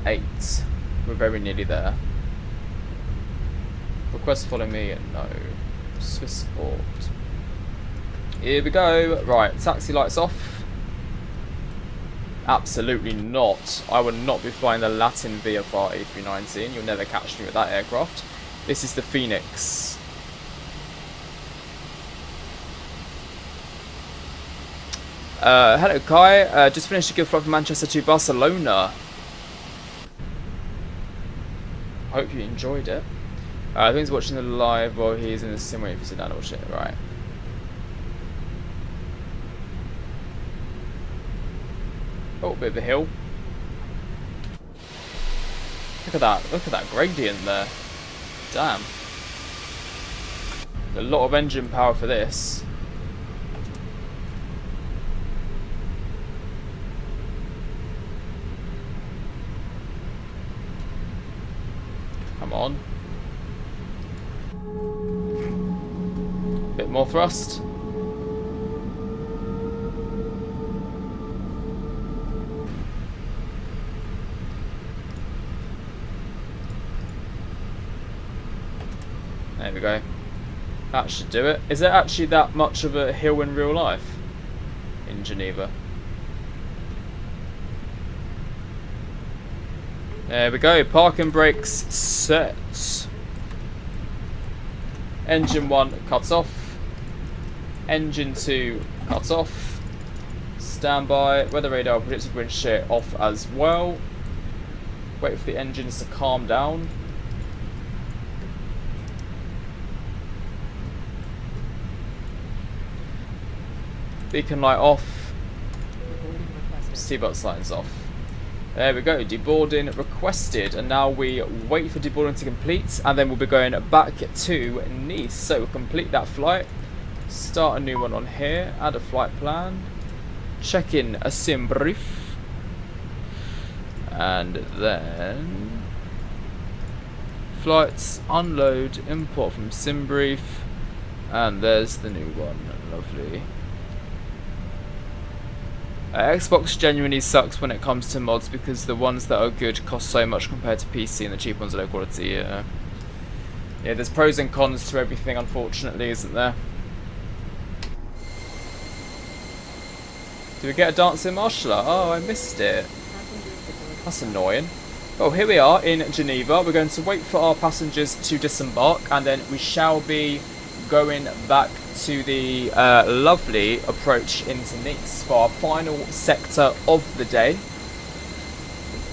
8. We're very nearly there. Request follow me? No. Swiss Sport. Here we go. Right, taxi lights off. Absolutely not. I would not be flying the Latin VFR A319. You'll never catch me with that aircraft. This is the Phoenix. Hello Kai, just finished a good flight from Manchester to Barcelona. Hope you enjoyed it. I think he's watching the live while he's in the sim waiting for sit down or shit. Right. Oh, bit of a hill. Look at that. Look at that gradient there. Damn. A lot of engine power for this. Come on. Bit more thrust. There we go. That should do it. Is there actually that much of a hill in real life in Geneva? There we go. Parking brakes set. Engine 1 cuts off. Engine 2 cuts off. Standby. Weather radar, predicted wind shear off as well. Wait for the engines to calm down. Beacon light off. Seatbelt signs off. There we go, deboarding requested, and now we wait for deboarding to complete, and then we'll be going back to Nice. So we'll complete that flight, start a new one on here, add a flight plan, check in a sim brief, and then flights, unload, import from sim brief, and there's the new one. Lovely. Xbox genuinely sucks when it comes to mods because the ones that are good cost so much compared to PC, and the cheap ones are low quality. Yeah, there's pros and cons to everything, unfortunately, isn't there? Did we get a dancing marshaller? Oh, I missed it. That's annoying. Oh, here we are in Geneva. We're going to wait for our passengers to disembark, and then we shall be going back to the lovely approach into Nice for our final sector of the day.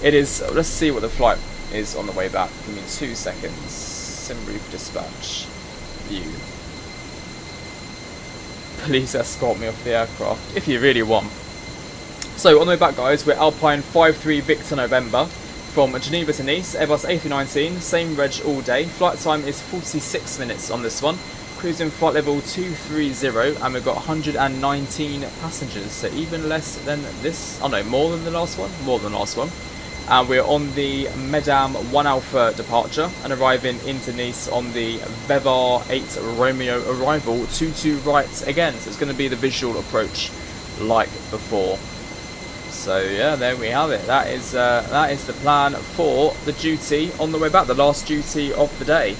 It is, let's see what the flight is on the way back. Give me 2 seconds. Sim brief dispatch. View. Please escort me off the aircraft if you really want. So on the way back, guys, we're Alpine 53 Victor November from Geneva to Nice, Airbus A319, same reg all day. Flight time is 46 minutes on this one. Cruising flight level 230, and we've got 119 passengers, so even less than this. Oh no, more than the last one. More than the last one. And we're on the Medam 1 Alpha departure and arriving into Nice on the Vevar 8 Romeo arrival 22 right again. So it's going to be the visual approach like before. So yeah, there we have it. That is the plan for the duty on the way back, the last duty of the day.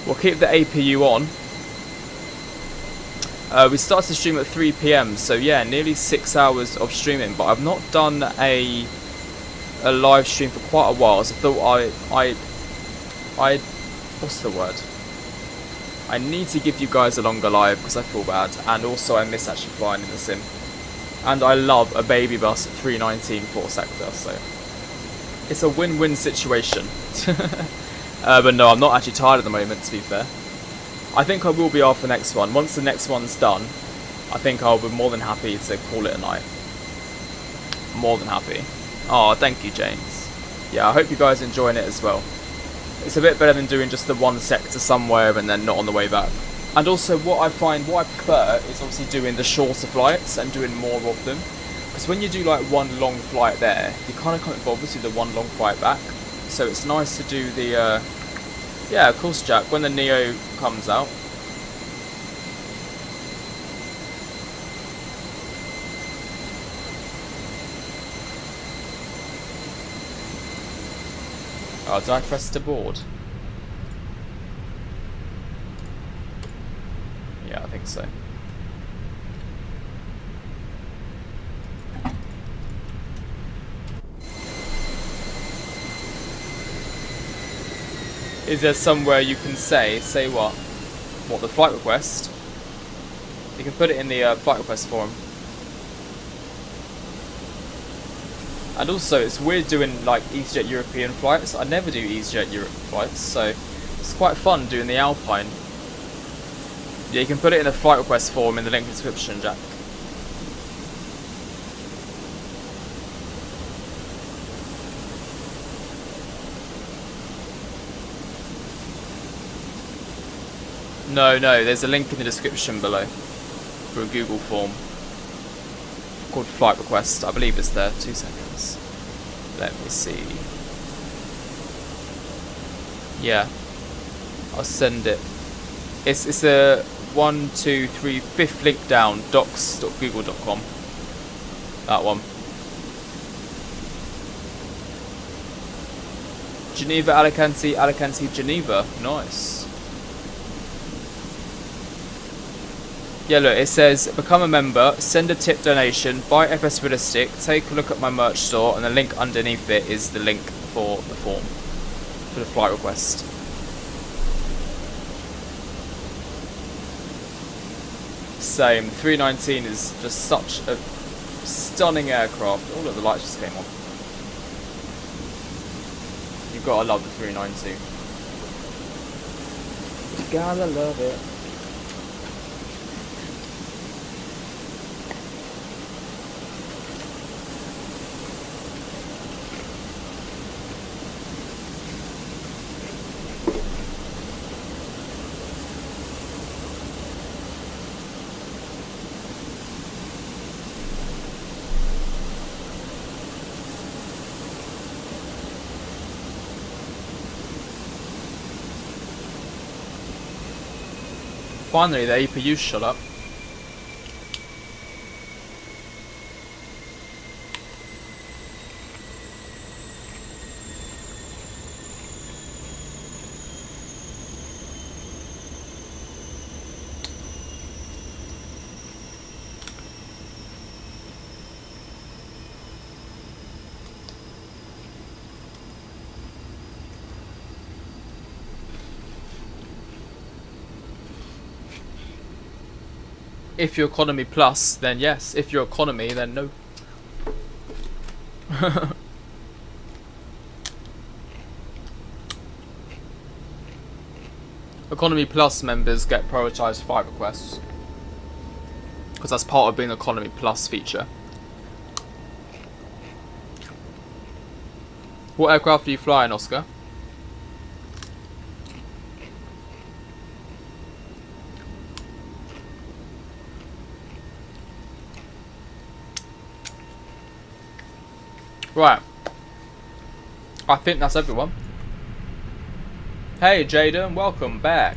We'll keep the APU on. We started to stream at 3 PM, so yeah, nearly 6 hours of streaming. But I've not done a live stream for quite a while, so I thought I what's the word? I need to give you guys a longer live because I feel bad, and also I miss actually flying in the sim. And I love a baby bus 319 4 sector, so it's a win-win situation. But no, I'm not actually tired at the moment, to be fair. I think I will be after the next one. Once the next one's done, I think I'll be more than happy to call it a night. More than happy. Oh, thank you, James. Yeah, I hope you guys are enjoying it as well. It's a bit better than doing just the one sector somewhere and then not on the way back. And also what I prefer is obviously doing the shorter flights and doing more of them. Because when you do like one long flight there, you kind of can't bother to do the one long flight back. So it's nice to do the, yeah, of course, Jack, when the Neo comes out. Oh, did I press the board? Yeah, I think so. Is there somewhere you can say what? What, the flight request? You can put it in the flight request form. And also, it's weird doing like Easyjet European flights. I never do Easyjet Europe flights, so it's quite fun doing the Alpine. Yeah, you can put it in the flight request form in the link description, Jack. No, there's a link in the description below for a Google form called flight request. I believe it's there. 2 seconds. Let me see. Yeah, I'll send it. It's a 1, 2, 3, 5th link down. docs.google.com. That one. Geneva, Alicante, Alicante, Geneva. Nice. Yeah, look, it says, become a member, send a tip donation, buy FS Sidestick, take a look at my merch store, and the link underneath it is the link for the form, for the flight request. Same, 319 is just such a stunning aircraft. Oh look, the lights just came on. You gotta love the 319. You gotta love it. Finally, the APU shut up. If you're economy plus, then yes. If you're economy, then no. Economy plus members get prioritised flight requests. Because that's part of being economy plus feature. What aircraft are you flying, Oscar? Right. I think that's everyone. Hey Jaden, welcome back.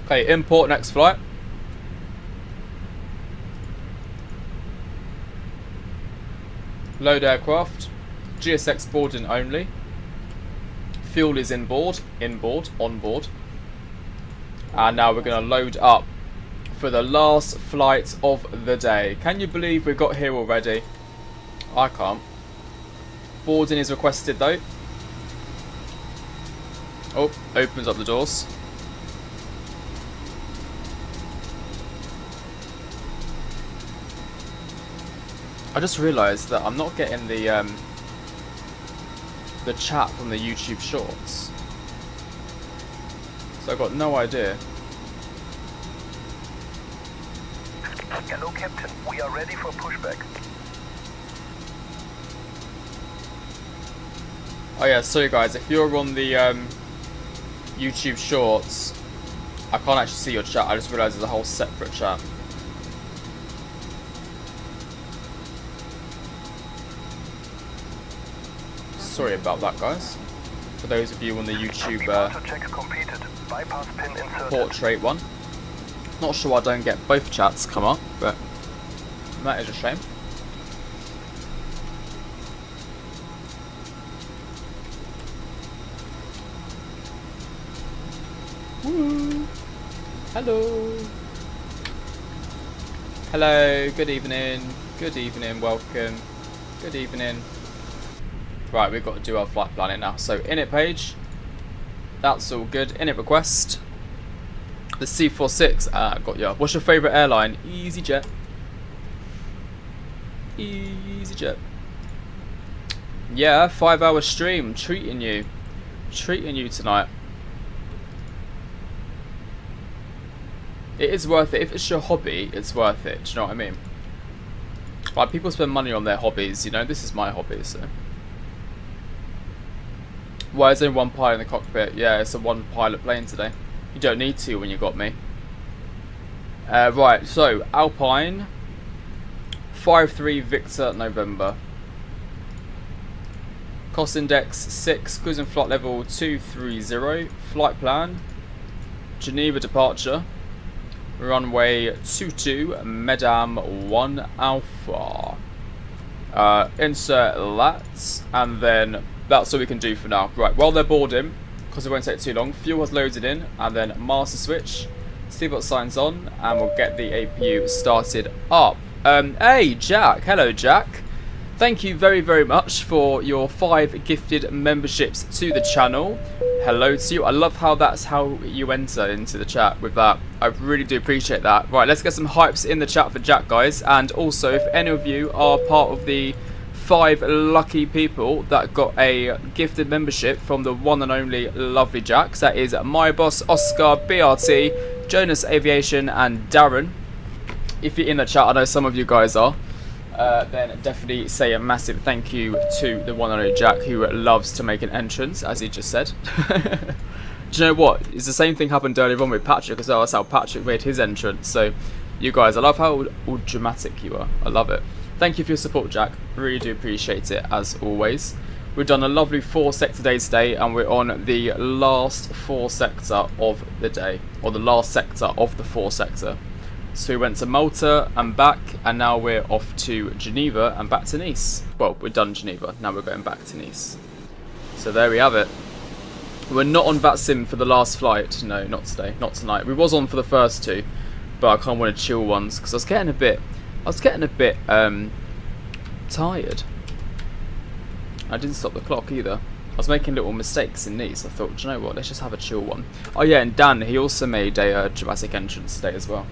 Okay, import next flight. Load aircraft. GSX boarding only. Fuel is inboard, on board. And now we're going to load up for the last flight of the day. Can you believe we got here already? I can't. Boarding is requested though. Oh, opens up the doors. I just realised that I'm not getting the chat from the YouTube shorts. So I've got no idea.
Hello, Captain. We are ready for pushback.
Oh yeah, sorry guys, if you're on the YouTube shorts, I can't actually see your chat. I just realised there's a whole separate chat. Sorry about that, guys. For those of you on the YouTube portrait one. Not sure I don't get both chats come up, but that is a shame. Woo. Hello. Hello, good evening. Good evening, welcome. Good evening. Right, we've got to do our flight planning now. So, init page. That's all good. Init request. The C46, got ya. What's your favourite airline? Easyjet. Easyjet. Yeah, 5-hour stream. Treating you tonight. It is worth it. If it's your hobby, it's worth it. Do you know what I mean? Like, people spend money on their hobbies, you know? This is my hobby, so. Why is there one pilot in the cockpit? Yeah, it's a one pilot plane today. You don't need to when you got me. Right, so Alpine 5-3 Victor November. Cost index 6, cruising flight level 230. Flight plan Geneva departure. Runway 22, Medam 1 Alpha. Insert that, and then that's all we can do for now. Right, while they're boarding, because it won't take too long, fuel has loaded in, and then master switch, seatbelt signs on, and we'll get the APU started up. Hey Jack, hello Jack. Thank you very, very much for your 5 gifted memberships to the channel. Hello to you. I love how that's how you enter into the chat with that. I really do appreciate that. Right, let's get some hypes in the chat for Jack, guys. And also, if any of you are part of the 5 lucky people that got a gifted membership from the one and only lovely Jacks. That is my boss, Oscar, BRT, Jonas Aviation, and Darren. If you're in the chat, I know some of you guys are. Then definitely say a massive thank you to the one and only Jack, who loves to make an entrance, as he just said. Do you know what? It's the same thing happened earlier on with Patrick as well. That's how Patrick made his entrance. So, you guys, I love how all dramatic you are. I love it. Thank you for your support, Jack. Really do appreciate it, as always. We've done a lovely 4-sector day today, and we're on the last 4-sector of the day, or the last sector of the 4-sector. So we went to Malta and back, and now we're off to Geneva and back to Nice. Well, we're done Geneva, now we're going back to Nice. So there we have it. We're not on Vatsim for the last flight. No, not today, not tonight. We was on for the first 2, but I kind of want to chill ones because I was getting a bit tired. I didn't stop the clock either. I was making little mistakes in Nice. I thought, do you know what? Let's just have a chill one. Oh yeah, and Dan, he also made a dramatic entrance today as well.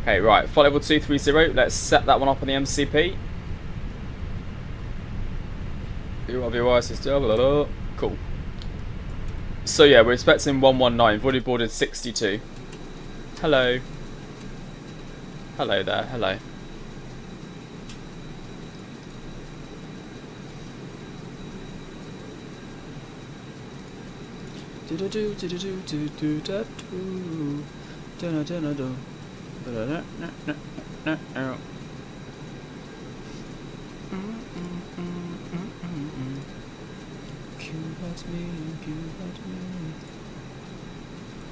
Okay, right, flight level 230. Let's set that one up on the MCP. Cool. So yeah, we're expecting 119. We've already boarded 62. Hello. Hello there. Hello.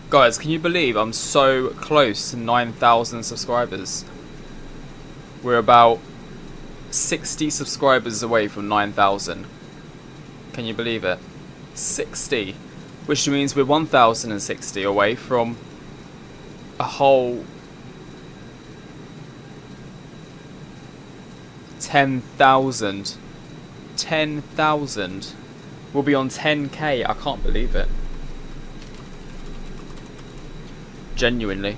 Guys, can you believe I'm so close to 9,000 subscribers? We're about 60 subscribers away from 9,000. Can you believe it? 60. Which means we're 1,060 away from a whole 10,000. 10,000. We'll be on 10k. I can't believe it. Genuinely.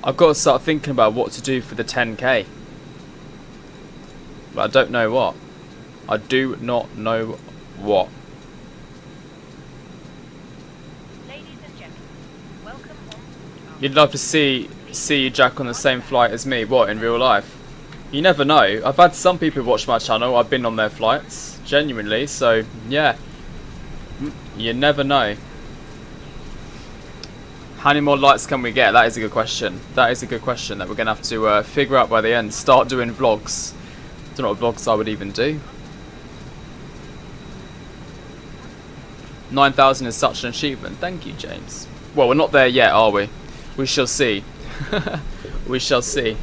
I've got to start thinking about what to do for the 10k. But I don't know what. I do not know what.
Ladies and gentlemen, welcome on.
You'd love to see Jack on the same flight as me. What, in real life? You never know. I've had some people watch my channel. I've been on their flights. Genuinely. So, yeah. You never know. How many more likes can we get? That is a good question. That is a good question that we're going to have to figure out by the end. Start doing vlogs. I don't know what vlogs I would even do. 9,000 is such an achievement. Thank you, James. Well, we're not there yet, are we? We shall see. We shall see.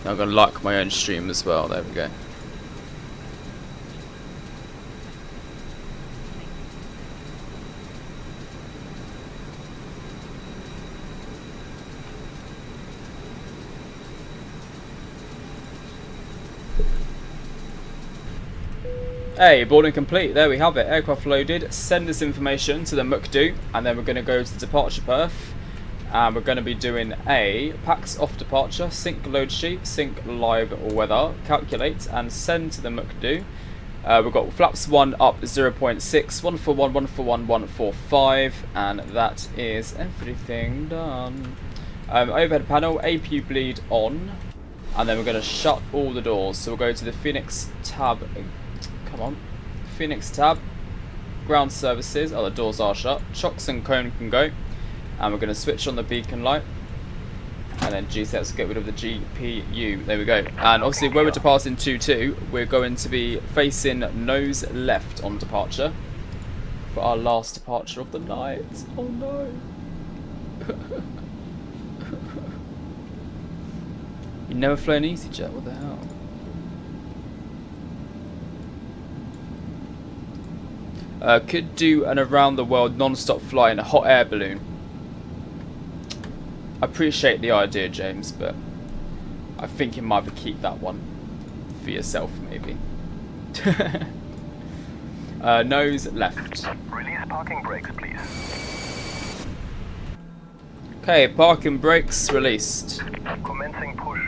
I'm going to like my own stream as well. There we go. Hey, boarding complete. There we have it. Aircraft loaded. Send this information to the MUCDO, and then we're going to go to the departure berth. And we're going to be doing a packs off departure, sync load sheet, sync live weather, calculate, and send to the MUCDO. We've got flaps 1 up 0.6, 141, 141, 145, and that is everything done. Overhead panel, APU bleed on, and then we're going to shut all the doors. So we'll go to the Phoenix tab. Come on. Phoenix tab. Ground services. Oh, the doors are shut. Chocks and cone can go. And we're going to switch on the beacon light. And then G-sets get rid of the GPU. There we go. And obviously, where we're departing 2-2, we're going to be facing nose left on departure. For our last departure of the night. Oh no. You never flown Easyjet? What the hell? Could do an around the world non-stop flight in a hot air balloon. I appreciate the idea, James, but I think you might have to keep that one for yourself, maybe. Nose left.
Release parking brakes, please.
Okay, parking brakes released.
Commencing push.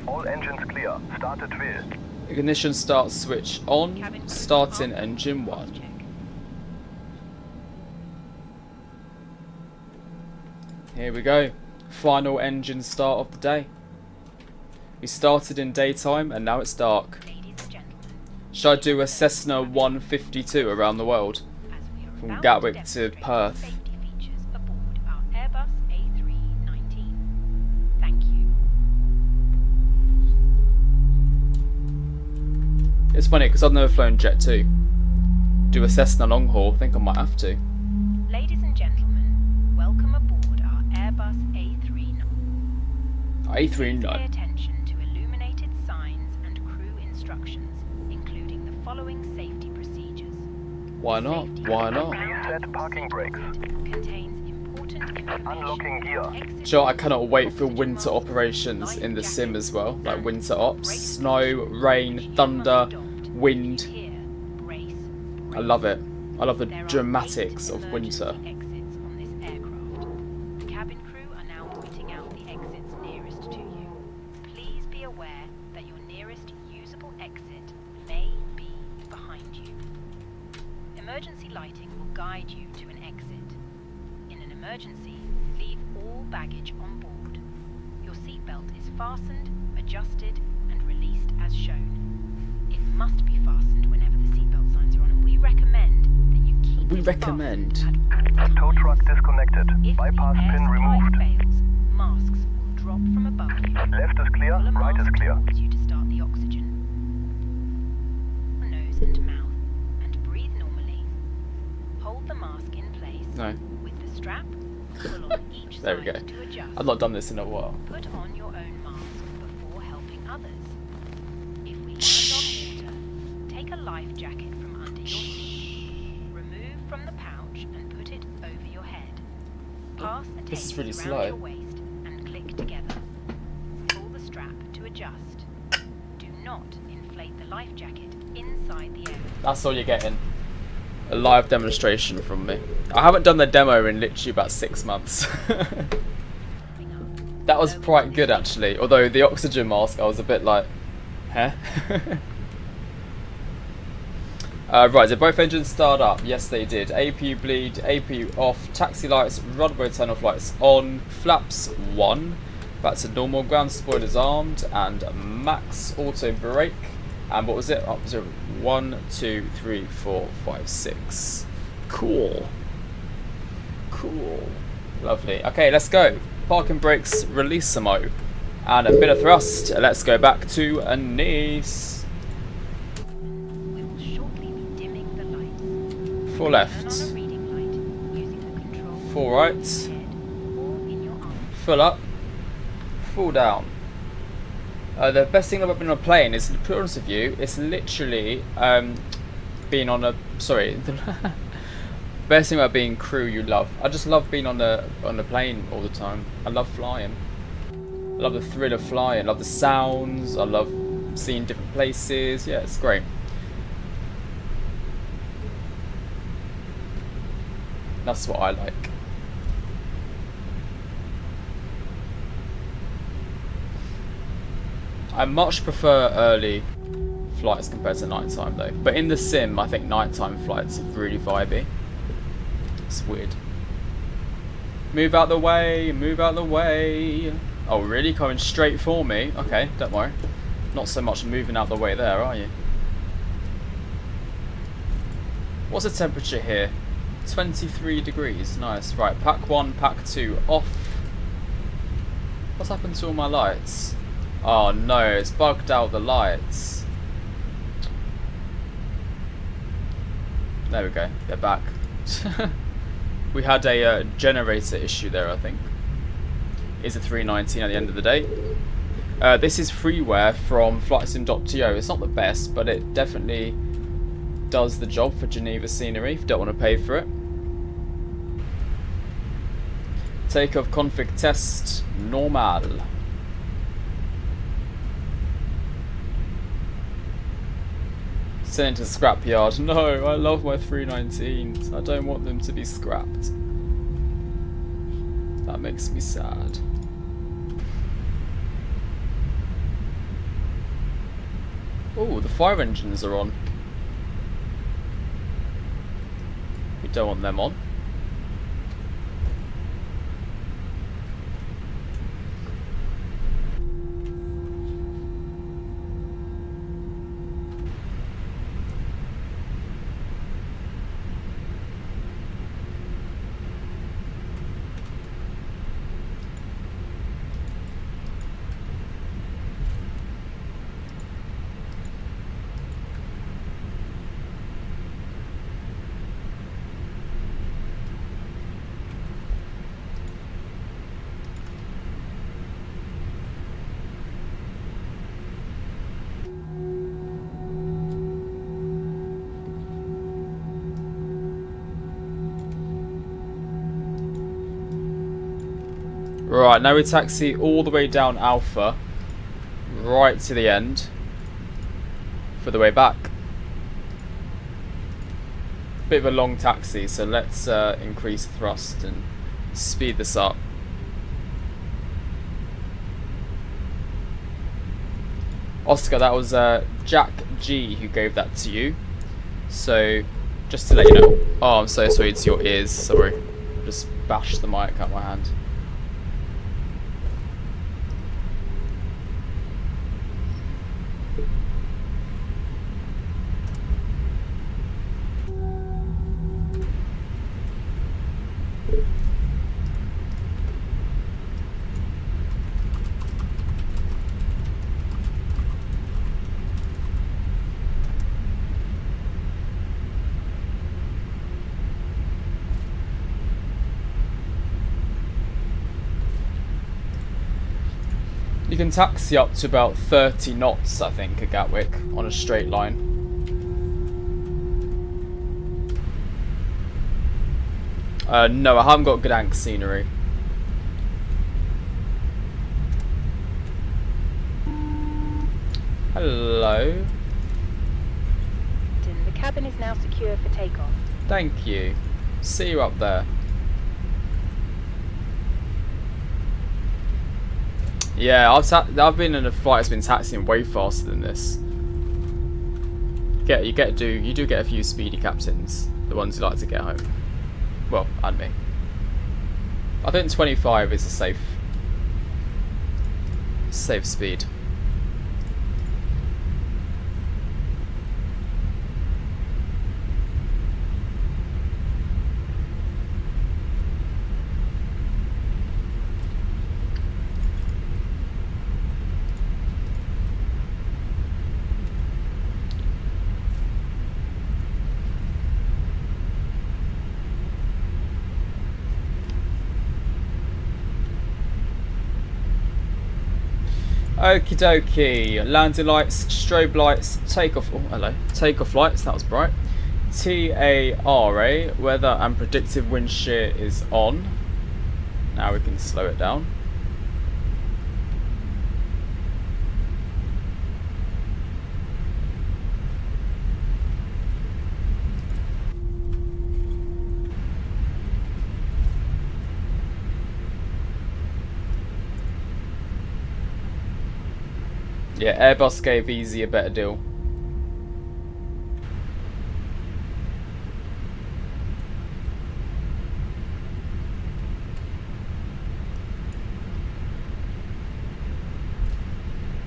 All engines clear. Start at wheel.
Ignition start switch on. Starting engine 1. Here we go. Final engine start of the day. We started in daytime and now it's dark. Should I do a Cessna 152 around the world? From Gatwick to Perth.
Safety features aboard our Airbus A319. Thank you.
It's funny because I've never flown Jet 2. Do a Cessna long haul, I think I might have to.
Ladies and gentlemen, welcome aboard our Airbus A319. Please pay
A319.
attention to illuminated signs and crew instructions, including the following safety procedures.
Why not? Why not?
Set parking brakes.
Contains important information.
Unlocking gear.
Do you know what, I cannot wait for winter operations in the sim as well. Like winter ops. Snow, rain, thunder, wind. I love it. I love the dramatics of winter.
Exits on this aircraft. The cabin crew are now pointing out the exits nearest to you. Please be aware that your nearest usable exit may be behind you. Emergency lighting will guide you to an exit. In an emergency, leave all baggage on board. Your seatbelt is fastened, adjusted, and released as shown. It must be fastened whenever the seatbelt signs are on, and we recommend that you keep
We recommend.
Tow truck disconnected. Bypass pin removed.
fails. Masks will drop from above you.
Left is clear.
Pull a
Right is
mask
clear.
towards you to start the oxygen. Nose and mouth, and breathe normally. Hold the mask in place.
No.
With the strap, pull on each
There we
side
go.
to adjust.
I've not done this in a while.
Put on your own mask before helping others. If we land on water, take a life jacket from under your seat. Remove from the pouch and put it over your head. Pass a
This is
tape
really
around
slow.
your waist and click together. Pull the strap to adjust. Do not inflate the life jacket inside the air.
That's all you're getting. A live demonstration from me. I haven't done the demo in literally about 6 months. That was quite good actually, although the oxygen mask I was a bit like, huh? Right, did both engines start up? Yes they did. APU bleed, APU off, taxi lights, rudder turn off lights on, flaps 1, back to normal, ground spoilers armed, and max auto brake. And what was it? Up 0, 1, 2, 3, 4, 5, 6. Cool. Cool. Lovely. Okay, let's go. Parking brakes, release some mo. And a bit of thrust. Let's go back to Nice.
We will shortly be dimming the lights.
4 left.
Turn on a reading light using the control
4 right.
or in your arm.
Full up. Full down. The best thing about being on a plane is, to be honest with you, it's literally being on a. Sorry. Best thing about being crew you love. I just love being on the plane all the time. I love flying. I love the thrill of flying. I love the sounds. I love seeing different places. Yeah, it's great. That's what I like. I much prefer early flights compared to nighttime though. But in the sim, I think nighttime flights are really vibey. It's weird. Move out the way, move out the way. Oh really? Coming straight for me? Okay, don't worry. Not so much moving out the way there, are you? What's the temperature here? 23 degrees, nice. Right, pack 1, pack 2 off. What's happened to all my lights? Oh no, it's bugged out the lights. There we go, they're back. We had a generator issue there, I think. It's a 319 at the end of the day. This is freeware from flightsim.to. It's not the best, but it definitely does the job for Geneva scenery if you don't want to pay for it. Takeoff config test normal. Sent to scrapyard. No, I love my 319s. I don't want them to be scrapped. That makes me sad. Oh, the fire engines are on. We don't want them on. Right, now we taxi all the way down Alpha, right to the end, for the way back. Bit of a long taxi, so let's increase thrust and speed this up. Oscar, that was Jack G who gave that to you. So, just to let you know. Oh, I'm so sorry, it's your ears, sorry. Just bashed the mic out my hand. You can taxi up to about 30 knots, I think, at Gatwick on a straight line. No, I haven't got good angle scenery. Hello.
The cabin is now secure for takeoff.
Thank you. See you up there. Yeah, I've been in a flight that's been taxiing way faster than this. You do get a few speedy captains, the ones who like to get home. Well, and me. I think 25 is a safe speed. Okie dokie, landing lights, strobe lights, takeoff, oh hello, takeoff lights, that was bright. TARA, weather and predictive wind shear is on. Now we can slow it down. Yeah, Airbus gave Easy a better deal.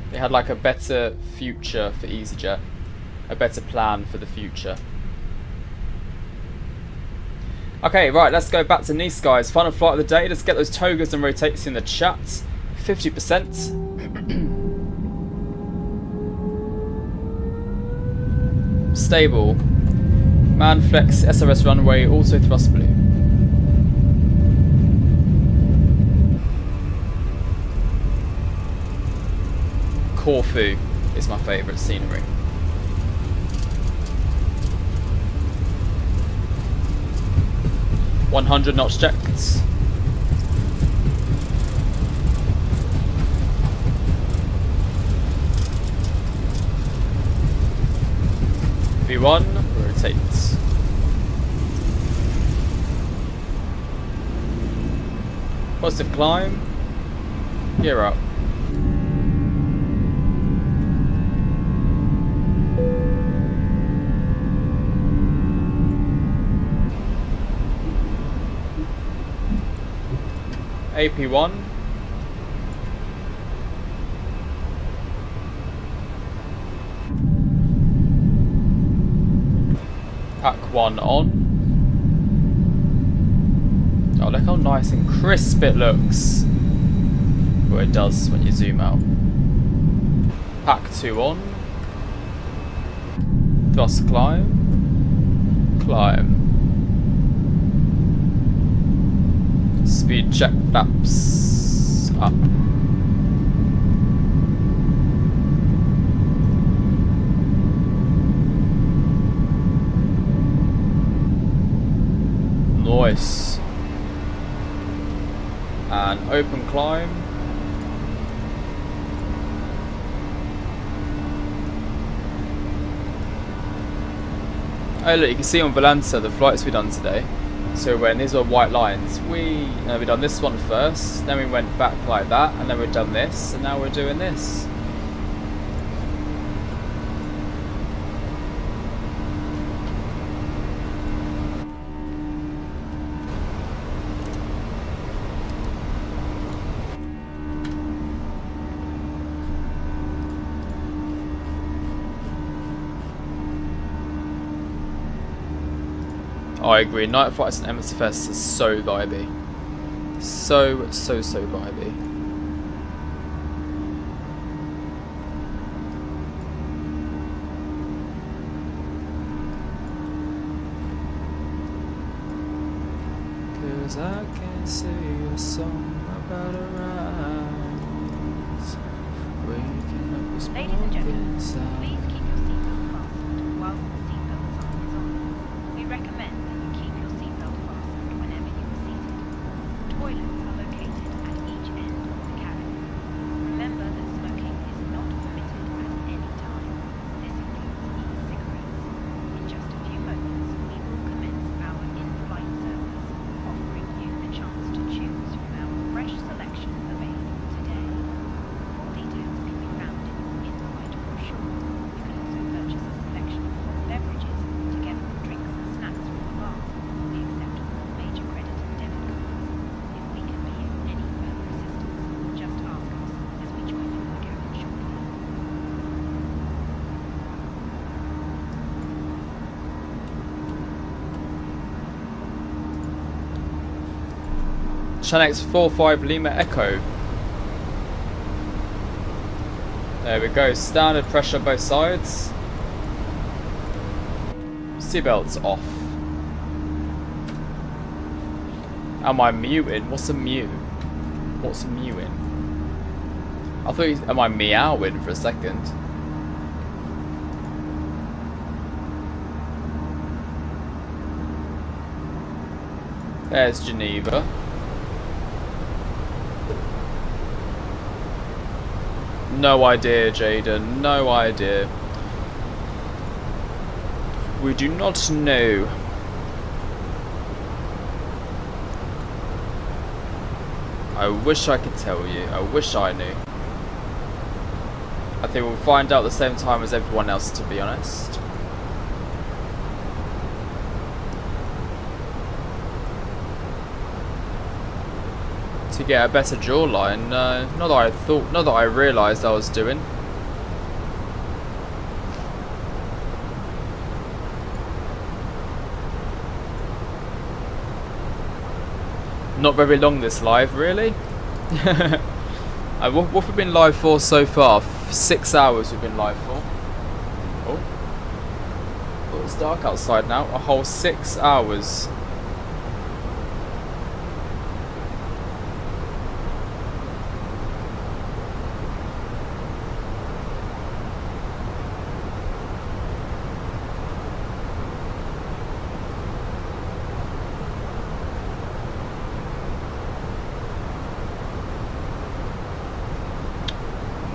They had like a better future for Easyjet. A better plan for the future. Okay, right, let's go back to Nice, guys. Final flight of the day. Let's get those togas and rotates in the chat. 50%. Stable. Man flex SRS runway, auto thrust blue. Corfu is my favourite scenery. $100 knots checked. V1, rotates. Positive climb. Gear up. AP1. Pack 1 on. Oh, look how nice and crisp it looks. Well, it does when you zoom out. Pack 2 on. Thrust climb. Climb. Speed check flaps up. Nice. And open climb. Oh look, you can see on Volanta the flights we done today. So when these are white lines, we done this one first, then we went back like that, and then we've done this, and now we're doing this. I agree, night flights and Msfs are so vibey. So vibey. Cause I can sing a song about a rise. Waking up with
Ladies and gentlemen,
inside.
please keep your seatbelt fastened whilst the seatbelt sign is on. We recommend that you keep your seatbelt fastened whenever you are seated. Toilets are located at each end of the cabin. Remember that smoking is not permitted at any time. This includes e-cigarettes. In just a few moments, we will commence our in-flight service, offering you the chance to choose from our fresh selection available today. Full details can be found in your in-flight brochure. You can also purchase a selection of hot beverages together with drinks and snacks from the bar. We accept all major credit and debit cards. If we can be of any further assistance, just ask us as we join you in the cabin shortly.
Chanex 45 Lima Echo. There we go, standard pressure both sides. Seatbelts off. Am I muting? What's a mew? What's a mewing? I thought am I meowing for a second? There's Geneva. No idea, Jaden. No idea. We do not know. I wish I could tell you. I wish I knew. I think we'll find out at the same time as everyone else, to be honest. To get a better jawline, not that I thought, not that I realised I was doing. Not very long this live, really. What have we been live for so far? 6 hours we've been live for. Oh, it's dark outside now. A whole 6 hours.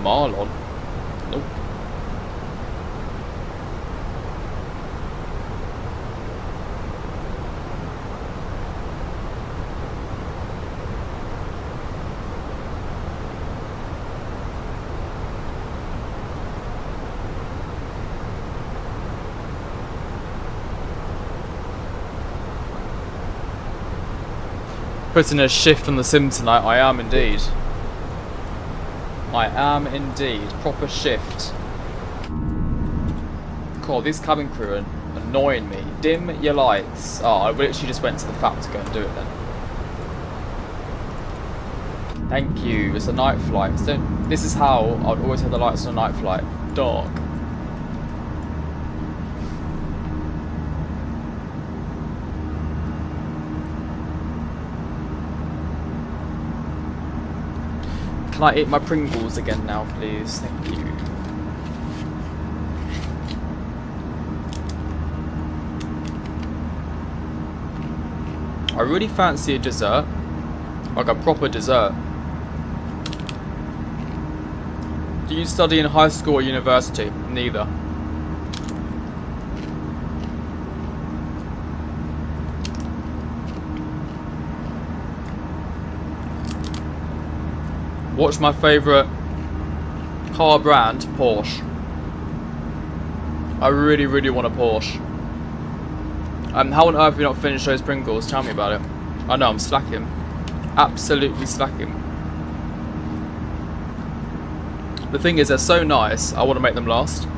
Marlon? Nope. Putting a shift on the sim tonight. I am indeed. I am indeed. Proper shift. God, these cabin crew are annoying me. Dim your lights. Oh, I literally just went to the FAP to go and do it then. Thank you. It's a night flight. So this is how I'd always have the lights on a night flight. Dark. Can I eat my Pringles again now, please? Thank you. I really fancy a dessert. Like a proper dessert. Do you study in high school or university? Neither. What's my favourite car brand? Porsche. I really, really want a Porsche. How on earth have you not finished those Pringles? Tell me about it. I know, I'm slacking. Absolutely slacking. The thing is, they're so nice, I want to make them last.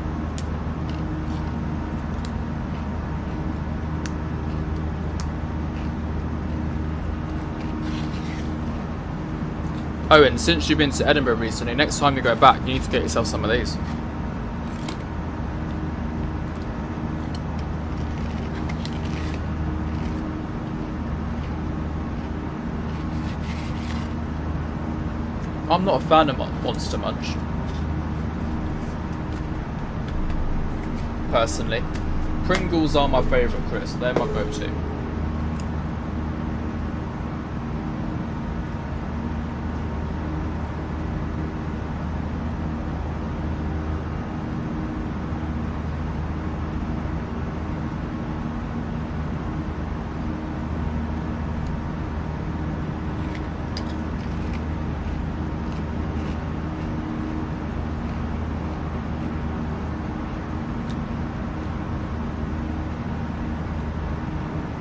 Oh, and since you've been to Edinburgh recently, next time you go back, you need to get yourself some of these. I'm not a fan of Monster Munch. Personally. Pringles are my favourite, Chris. They're my go-to.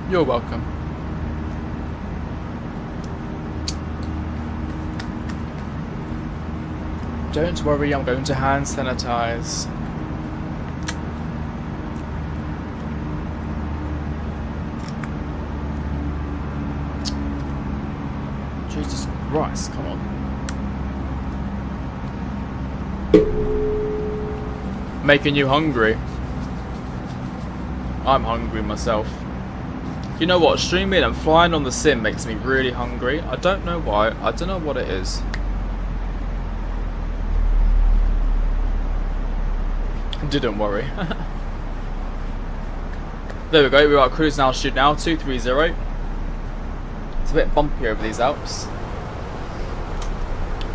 You're welcome. Don't worry, I'm going to hand sanitize. Jesus Christ, come on. Making you hungry. I'm hungry myself. You know what, streaming and flying on the sim makes me really hungry. I don't know why, I don't know what it is. Didn't worry. There we go, we're at cruise altitude now, 230. It's a bit bumpy over these Alps.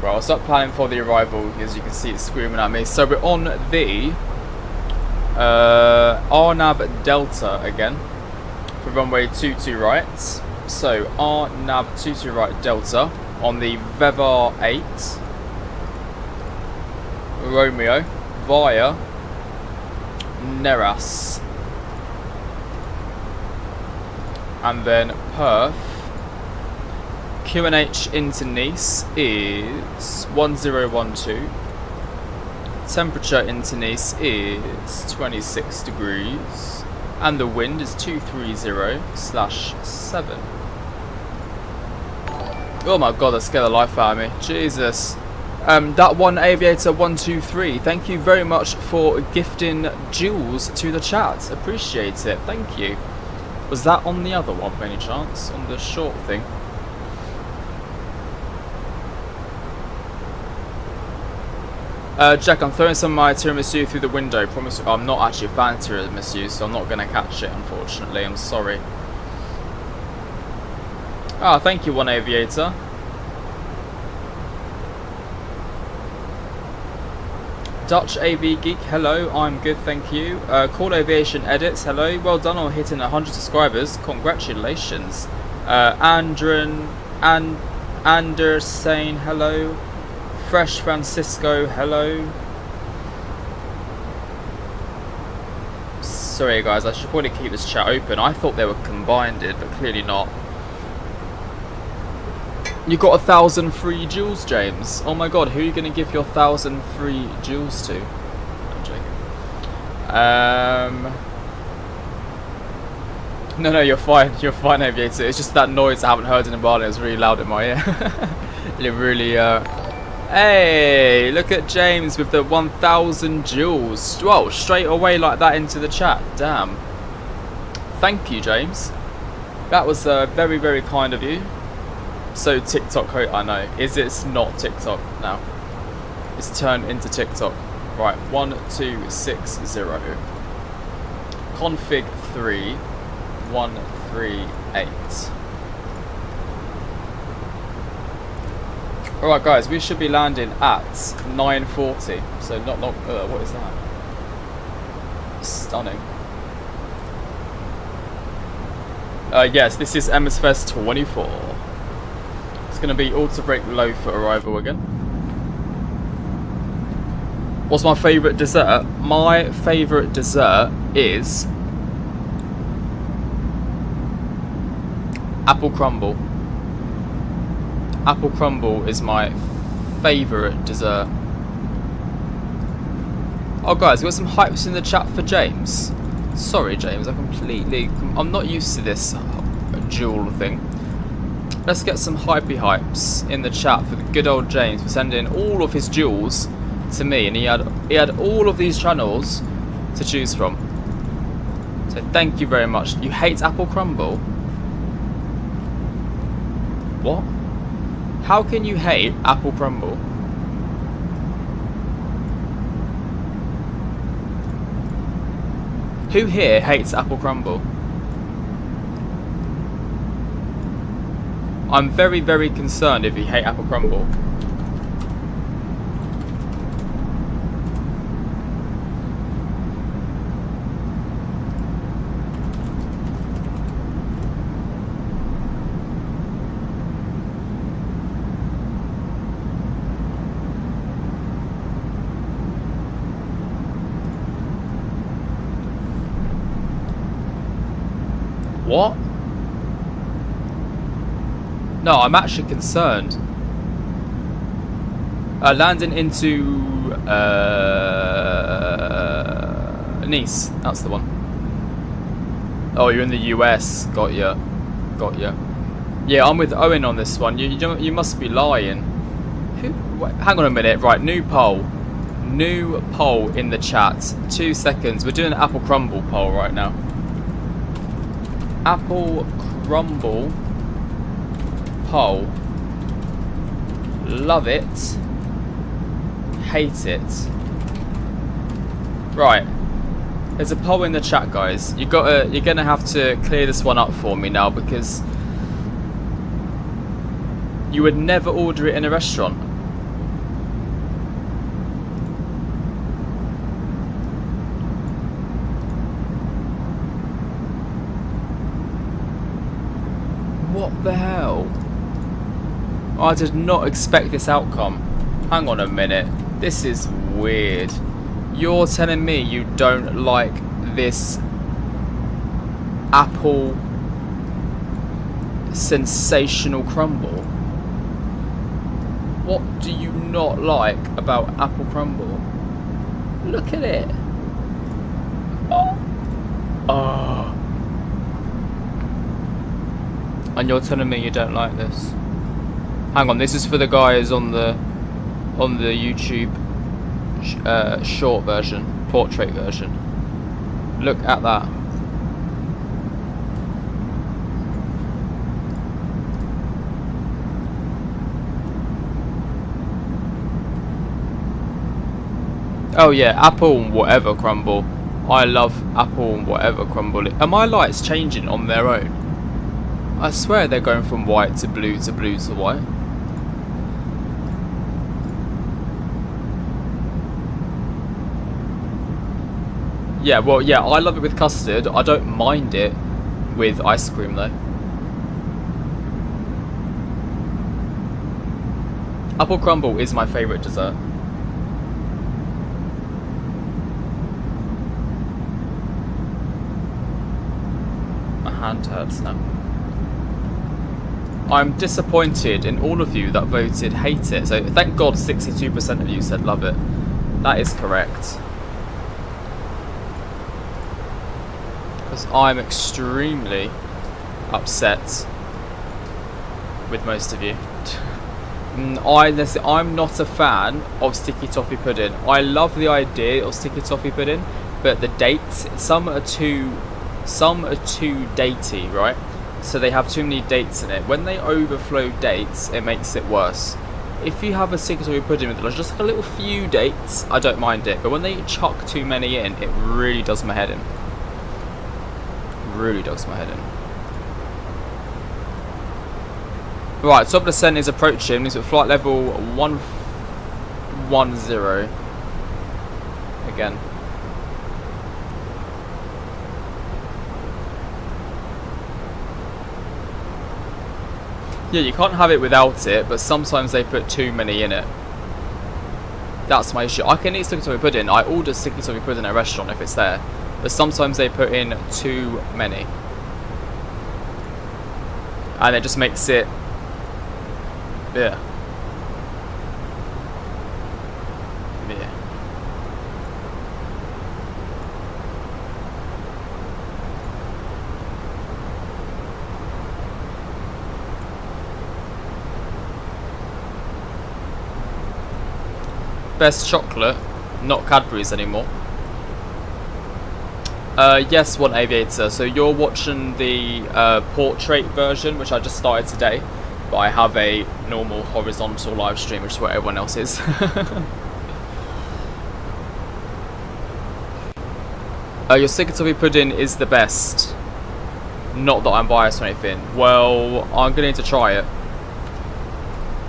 Well, I'll start planning for the arrival, as you can see it's screaming at me. So we're on the RNAV Delta again. For runway 22 right. So RNAV 22 right Delta on the VEVAR 8 Romeo via Neras, and then Perth QNH into Nice is 1012. Temperature into Nice is 26 degrees. And the wind is 230/7. Oh my god, that scared the life out of me. Jesus. That one Aviator 123, thank you very much for gifting jewels to the chat. Appreciate it. Thank you. Was that on the other one by any chance? On the short thing? Jack, I'm throwing some of my tiramisu through the window. Promise you, I'm not actually a fan of tiramisu, so I'm not going to catch it, unfortunately. I'm sorry. Ah, thank you, One Aviator. Dutch AV Geek, hello. I'm good, thank you. Call Aviation Edits, hello. Well done on hitting 100 subscribers. Congratulations. Anders saying hello. Fresh Francisco, hello. Sorry guys, I should probably keep this chat open. I thought they were combined, but clearly not. You got 1,000 free jewels, James. Oh my god, who are you going to give your 1,000 free jewels to? I'm joking. No, you're fine. You're fine, Aviator. It's just that noise I haven't heard in a while. It was really loud in my ear. It really, Hey, look at James with the 1,000 jewels. Whoa, straight away like that into the chat. Damn. Thank you, James. That was very, very kind of you. So TikTok, I know. It's not TikTok now. It's turned into TikTok. Right, 1260. Config 3138. Alright guys, we should be landing at 9:40. So not long, what is that? Stunning. Yes, this is Msfs 24. It's going to be auto brake low for arrival again. What's my favourite dessert? My favourite dessert is apple crumble. Apple crumble is my favourite dessert. Oh guys, we got some hypes in the chat for James. Sorry James, I'm not used to this jewel thing. Let's get some hypes in the chat for the good old James for sending all of his jewels to me, and he had all of these channels to choose from. So thank you very much. You hate apple crumble? What? How can you hate apple crumble? Who here hates apple crumble? I'm very, very concerned if you hate apple crumble. What? No, I'm actually concerned. Landing into Nice. That's the one. Oh, you're in the US. Got ya. Got ya. Yeah, I'm with Owen on this one. You must be lying. Who? Wait, hang on a minute. Right, new poll. New poll in the chat. 2 seconds. We're doing an apple crumble poll right now. Apple crumble poll. Love it. Hate it. Right. There's a poll in the chat, guys. You're gonna have to clear this one up for me now, because you would never order it in a restaurant. What the hell? I did not expect this outcome. Hang on a minute. This is weird. You're telling me you don't like this apple sensational crumble? What do you not like about apple crumble? Look at it. Oh. Oh. And you're telling me you don't like this? Hang on, this is for the guys on the YouTube short version, portrait version. Look at that. Oh yeah, apple and whatever crumble. I love apple and whatever crumble. Are my lights changing on their own? I swear they're going from white to blue to blue to white. Yeah, well, yeah, I love it with custard. I don't mind it with ice cream, though. Apple crumble is my favourite dessert. My hand hurts now. I'm disappointed in all of you that voted hate it. So thank God 62% of you said love it. That is correct. Because I'm extremely upset with most of you. I'm not a fan of sticky toffee pudding. I love the idea of sticky toffee pudding, but the dates, some are too datey, right? So they have too many dates in it. When they overflow dates, it makes it worse. If you have a sticky toffee pudding with just like a little few dates, I don't mind it. But when they chuck too many in, it really does my head in. Really does my head in. Right, top descent is approaching. It's at flight level 110. Again. Yeah, you can't have it without it, but sometimes they put too many in it. That's my issue. I can eat sticky toffee pudding. I order sticky toffee pudding at a restaurant if it's there, but sometimes they put in too many, and it just makes it. Yeah. Yeah. Best chocolate, not Cadbury's anymore. Yes, one aviator. So you're watching the portrait version, which I just started today. But I have a normal horizontal live stream, which is what everyone else is. Your sticky toffee pudding is the best. Not that I'm biased or anything. Well, I'm going to try it.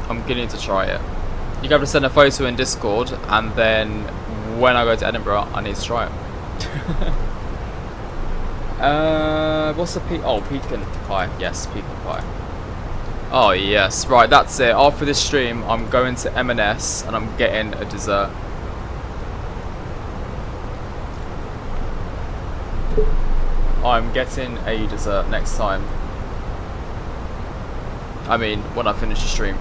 I'm going to try it. You have to send a photo in Discord, and then when I go to Edinburgh, I need to try it. What's the pecan pie? Yes, pecan pie. Oh yes, right, that's it. After this stream, I'm going to M&S and I'm getting a dessert. I'm getting a dessert next time. I mean, when I finish the stream.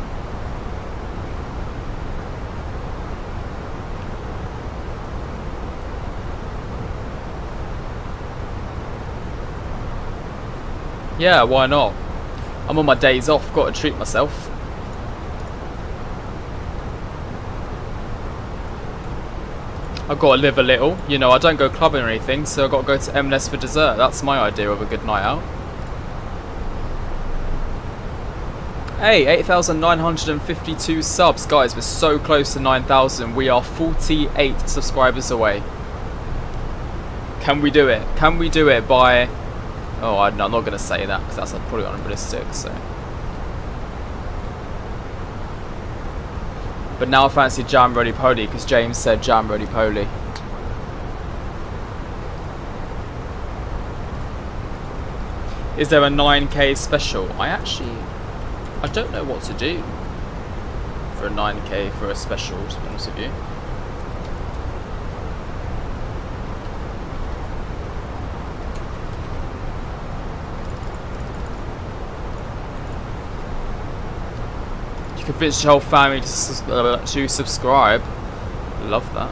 Yeah, why not? I'm on my days off, got to treat myself. I've got to live a little, you know, I don't go clubbing or anything, so I've got to go to M&S for dessert. That's my idea of a good night out. Hey, 8,952 subs. Guys, we're so close to 9,000. We are 48 subscribers away. Can we do it? Can we do it by... Oh, I'm not going to say that because that's probably unrealistic. So, but now I fancy jam roly poly because James said jam roly poly. Is there a 9K special? I don't know what to do for a 9K for a special, to be honest with you. You convince your whole family to subscribe. Love that.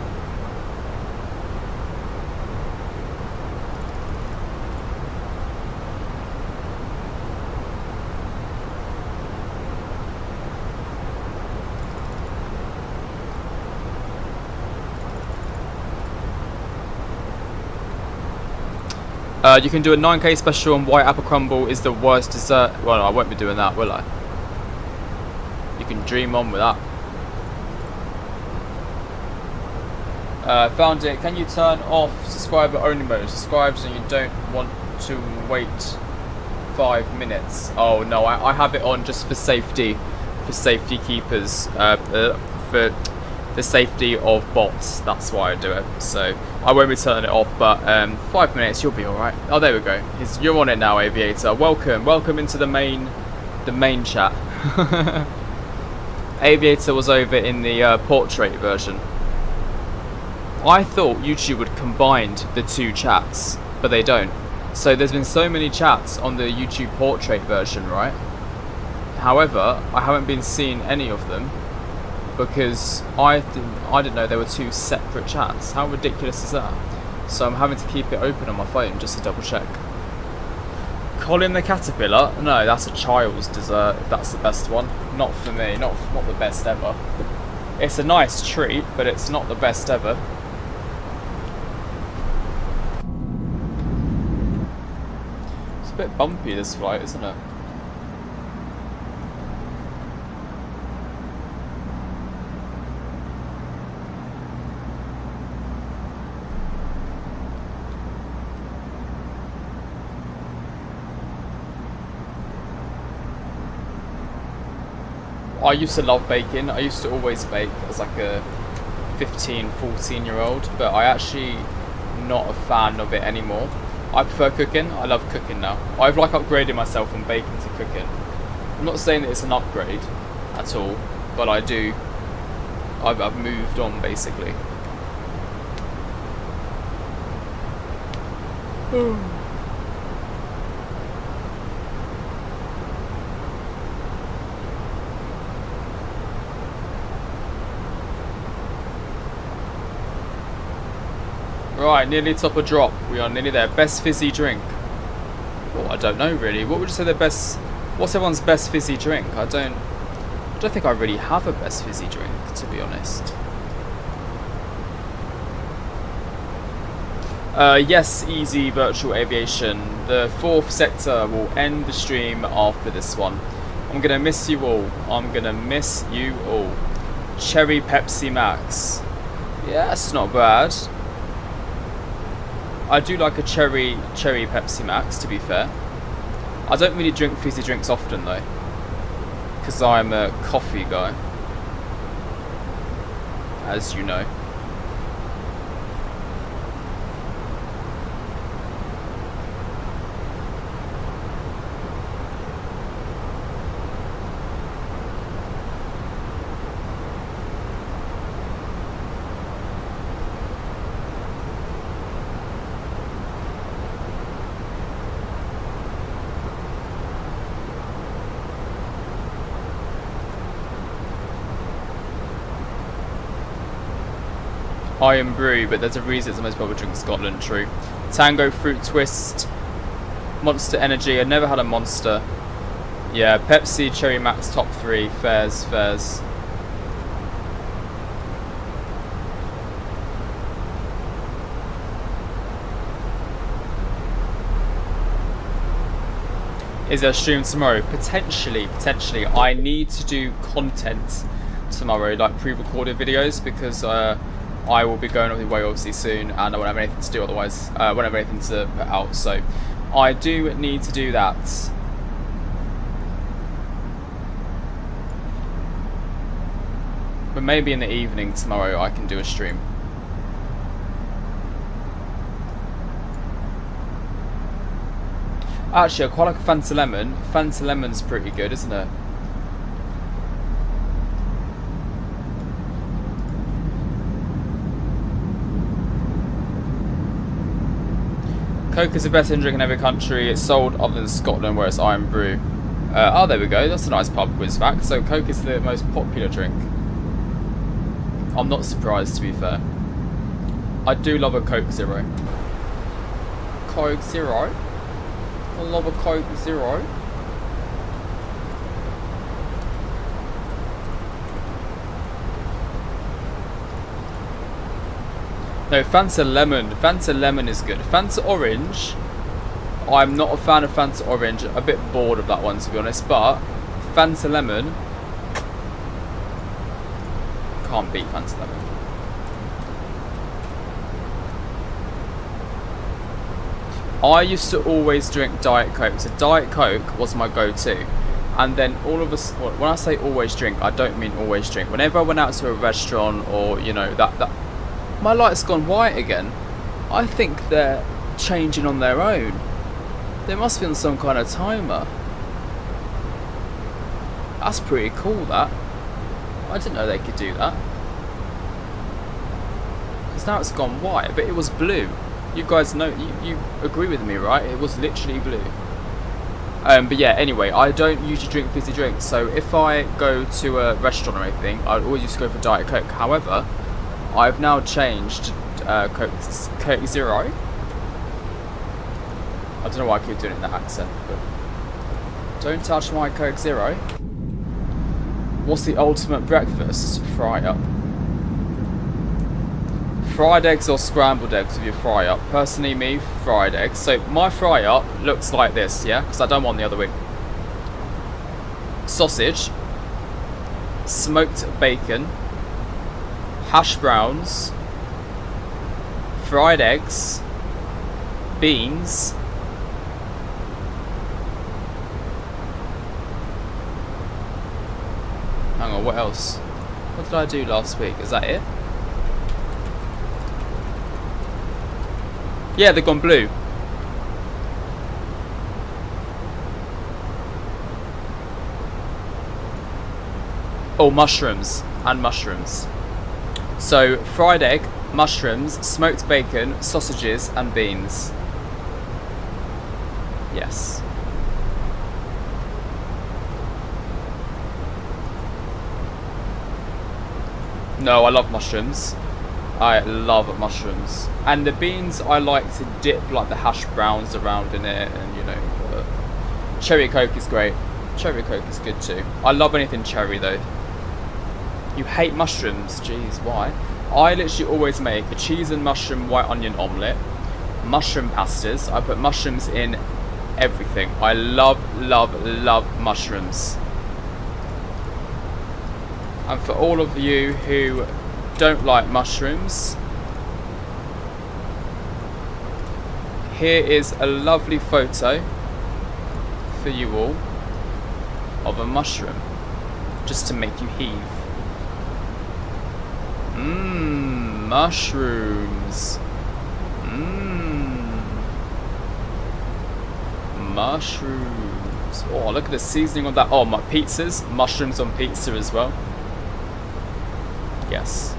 You can do a 9K special on white apple crumble is the worst dessert. Well, no, I won't be doing that, will I? You can dream on with that. Found it. Can you turn off subscriber only mode? Subscribes and you don't want to wait 5 minutes. Oh no, I have it on just for safety keepers. For the safety of bots. That's why I do it. So I won't be turning it off. But 5 minutes, you'll be all right. Oh, there we go. You're on it now, Aviator. Welcome into the main chat. Aviator was over in the portrait version. I thought YouTube would combine the two chats, but they don't. So there's been so many chats on the YouTube portrait version, right? However, I haven't been seeing any of them because I didn't know there were 2 separate chats. How ridiculous is that? So I'm having to keep it open on my phone just to double check. Colin the Caterpillar? No, that's a child's dessert if that's the best one. Not for me, not the best ever. It's a nice treat, but it's not the best ever. It's a bit bumpy this flight, isn't it? I used to love baking. I used to always bake as like a 15, 14-year-old, but I actually not a fan of it anymore. I prefer cooking. I love cooking now. I've like upgraded myself from baking to cooking. I'm not saying that it's an upgrade at all, but I do. I've moved on basically. Right, nearly top of drop. We are nearly there. Best fizzy drink. Well, I don't know really. What would you say the best? What's everyone's best fizzy drink? I don't think I really have a best fizzy drink, to be honest. Yes, easy virtual aviation. The 4th sector will end the stream after this one. I'm gonna miss you all. I'm gonna miss you all. Cherry Pepsi Max. Yeah, that's not bad. I do like a cherry Pepsi Max, to be fair. I don't really drink fizzy drinks often though, because I'm a coffee guy, as you know. I am brew, but there's a reason it's the most popular drink in Scotland, true. Tango Fruit Twist, Monster Energy, I've never had a Monster. Yeah, Pepsi, Cherry Max, top 3, fairs. Is there a stream tomorrow? Potentially. I need to do content tomorrow, like pre-recorded videos, because I will be going away obviously soon, and I won't have anything to do otherwise. I won't have anything to put out, so I do need to do that. But maybe in the evening tomorrow I can do a stream. Actually, I quite like a Fanta Lemon. Fanta Lemon's pretty good, isn't it? Coke is the best drink in every country. It's sold other than Scotland, where it's Iron Brew. Oh, there we go. That's a nice pub quiz fact. So Coke is the most popular drink. I'm not surprised, to be fair. I do love a Coke Zero. Coke Zero? I love a Coke Zero. No, Fanta Lemon is good. Fanta Orange, I'm not a fan of Fanta Orange. A bit bored of that one, to be honest. But Fanta Lemon, can't beat Fanta Lemon. I used to always drink Diet Coke. So Diet Coke was my go-to. And then all of us, when I say always drink, I don't mean always drink. Whenever I went out to a restaurant, or you know that my light's gone white again. I think they're changing on their own. They must be on some kind of timer. That's pretty cool, that. I didn't know they could do that. Because now it's gone white, but it was blue. You guys know, you agree with me, right? It was literally blue. But yeah, anyway, I don't usually drink fizzy drinks, so if I go to a restaurant or anything, I always used to go for Diet Coke. However, I've now changed Coke Zero. I don't know why I keep doing it in that accent, but don't touch my Coke Zero. What's the ultimate breakfast? Fry up. Fried eggs or scrambled eggs with your fry up? Personally, me, fried eggs. So my fry up looks like this, yeah? Because I done one the other week. Sausage, smoked bacon, hash browns, fried eggs, beans, hang on, what else? What did I do last week? Is that it? Yeah, they've gone blue. Oh, mushrooms. And mushrooms. So, fried egg, mushrooms, smoked bacon, sausages, and beans. Yes. No, I love mushrooms. I love mushrooms. And the beans, I like to dip like the hash browns around in it, and you know, cherry Coke is great. Cherry Coke is good too. I love anything cherry though. You hate mushrooms? Jeez, why? I literally always make a cheese and mushroom white onion omelette, mushroom pastas. I put mushrooms in everything. I love, love, love mushrooms. And for all of you who don't like mushrooms, here is a lovely photo for you all of a mushroom, just to make you heave. Mmm, mushrooms. Mmm, mushrooms. Oh, look at the seasoning on that. Oh, my pizzas, mushrooms on pizza as well. Yes.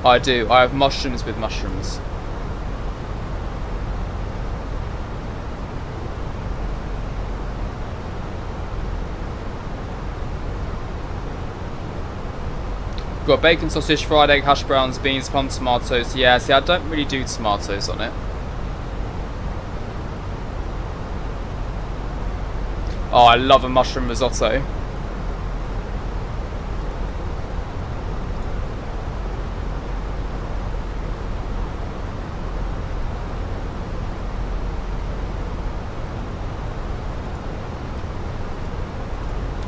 I do. I have mushrooms with mushrooms. Got bacon, sausage, fried egg, hash browns, beans, plum, tomatoes. Yeah, see, I don't really do tomatoes on it. Oh, I love a mushroom risotto.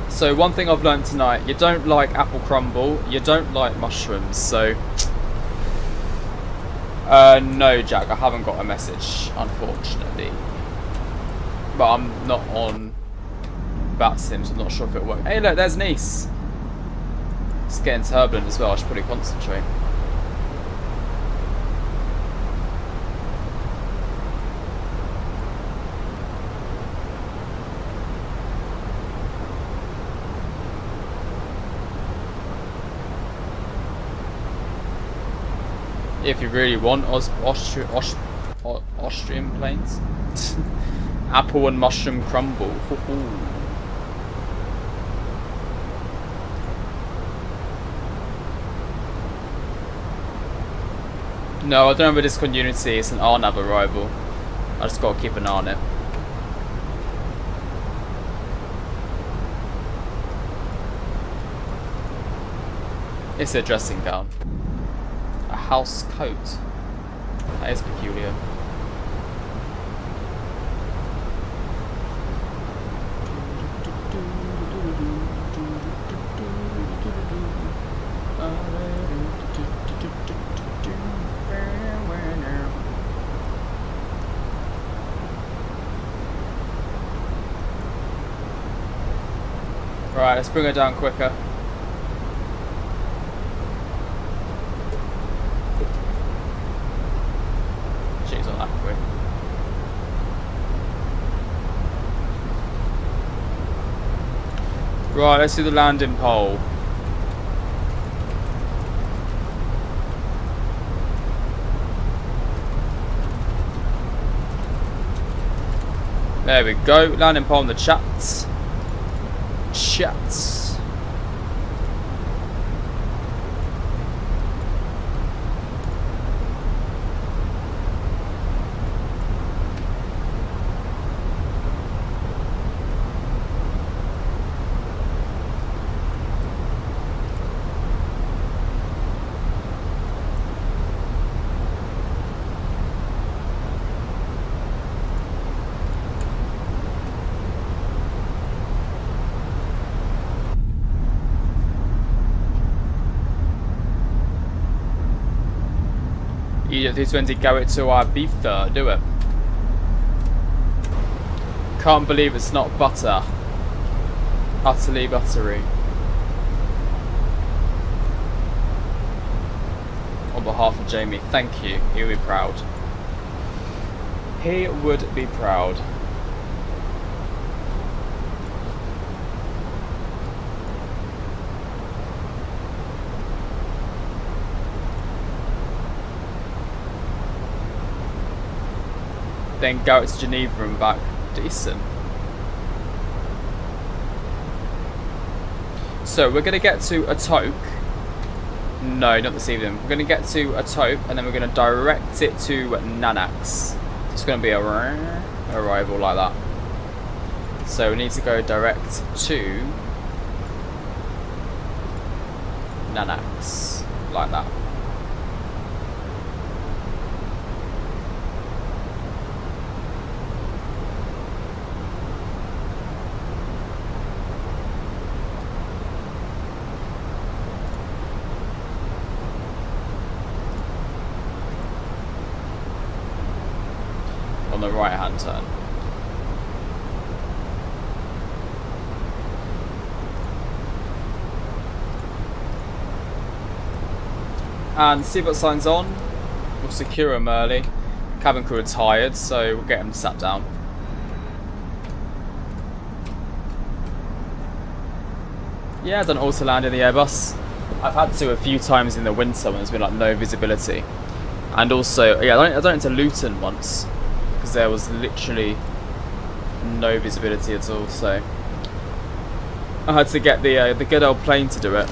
So one thing I've learned tonight, you don't like apple crumble, you don't like mushrooms, so... no, Jack, I haven't got a message, unfortunately. But I'm not on Vatsim, so I'm not sure if it'll work. Hey look, there's Nice! It's getting turbulent as well, I should probably concentrate. If you really want Austrian planes. Apple and mushroom crumble. No, I don't have a discontinuity, it's an RNAV arrival. I just gotta keep an eye on it. It's a dressing gown. A house coat. That is peculiar. Right, let's bring her down quicker. She's not that quick. Right, let's do the landing pole. There we go. Landing upon the chats. Chats. Easyjet 320, go it to Ibiza, do it. Can't believe it's not butter. Utterly buttery. On behalf of Jamie, thank you. He would be proud. He would be proud. Then go to Geneva and back. Decent. So we're going to get to a toke. No, not this evening. We're going to get to a toke and then we're going to direct it to Nanax. It's going to be a arrival like that. So we need to go direct to Nanax like that. The right hand turn. And seatbelt signs on. We'll secure them early. Cabin crew are tired, so we'll get them sat down. Yeah, I've done auto land in the Airbus. I've had to a few times in the winter when there's been like no visibility. And also, yeah, I went to Luton once. Because there was literally no visibility at all, so I had to get the good old plane to do it.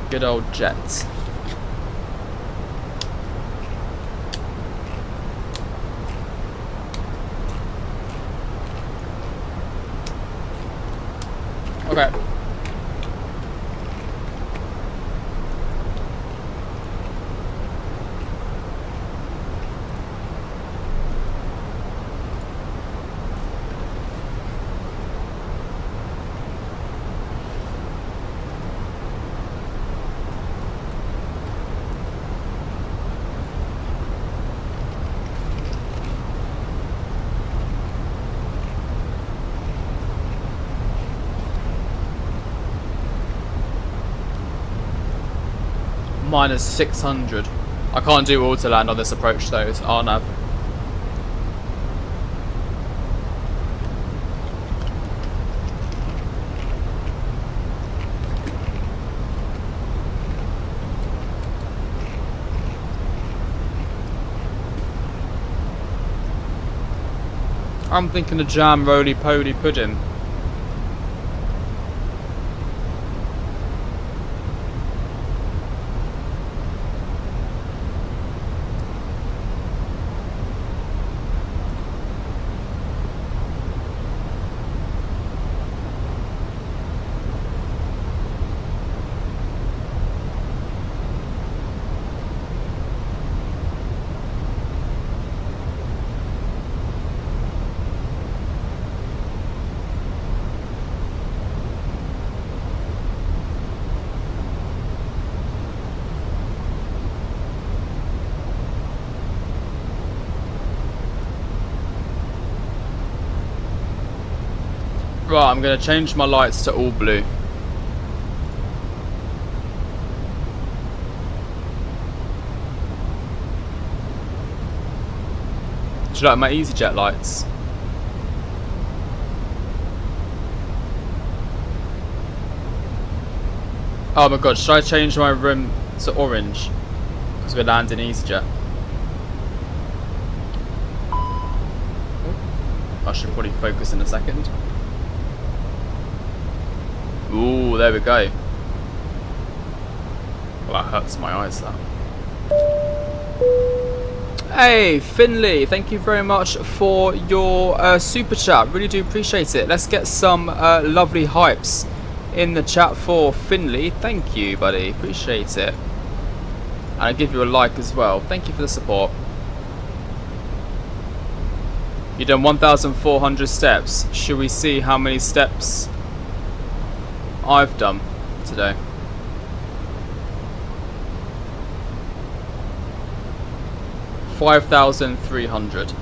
Good old jet. Okay. Minus 600. I can't do auto land on this approach though, it's RNAV. I'm thinking of jam roly-poly pudding. Right, I'm going to change my lights to all blue. Do you like my Easyjet lights? Oh my god, should I change my room to orange? Because we're landing Easyjet. I should probably focus in a second. Ooh, there we go. Well, that hurts my eyes, that. Hey, Finley, thank you very much for your super chat. Really do appreciate it. Let's get some lovely hypes in the chat for Finley. Thank you, buddy. Appreciate it. And I'll give you a like as well. Thank you for the support. You've done 1,400 steps. Should we see how many steps I've done today? $5,300.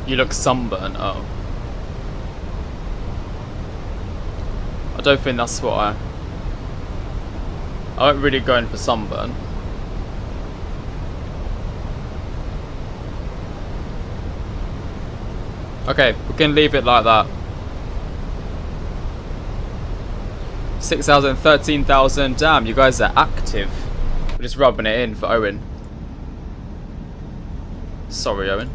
You look sunburned. Oh. I don't think that's what I won't really go in for sunburn. Okay, we can leave it like that. 6,000, 13,000. Damn, you guys are active. We're just rubbing it in for Owen. Sorry, Owen.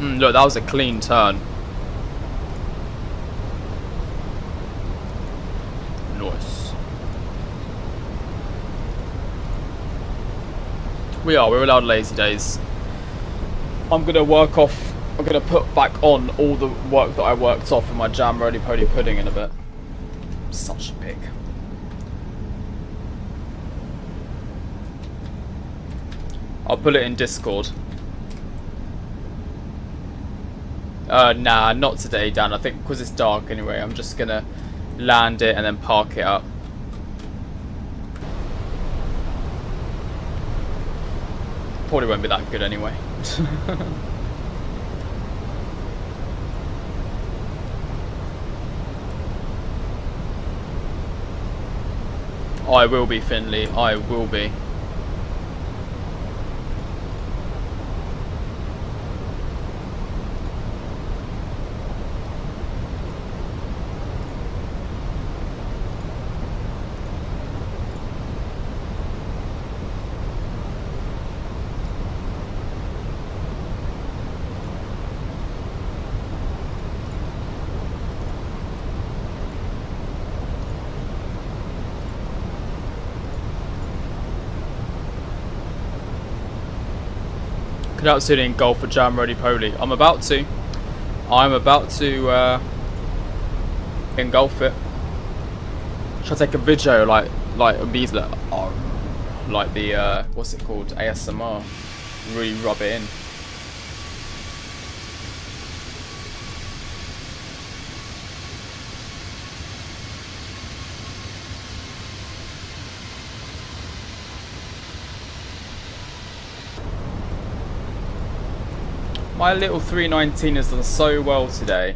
Look, that was a clean turn. Nice. We're allowed lazy days. I'm gonna put back on all the work that I worked off in my jam roly-poly pudding in a bit. Such a pig. I'll put it in Discord. Nah, not today, Dan. I think because it's dark anyway, I'm just gonna land it and then park it up. Probably won't be that good anyway. I will be, Finley. I will be. Absolutely engulf a jam roly-poly. I'm about to engulf it. Should I take a video like immediately, like the what's it called, ASMR? Really rub it in. My little 319 has done so well today,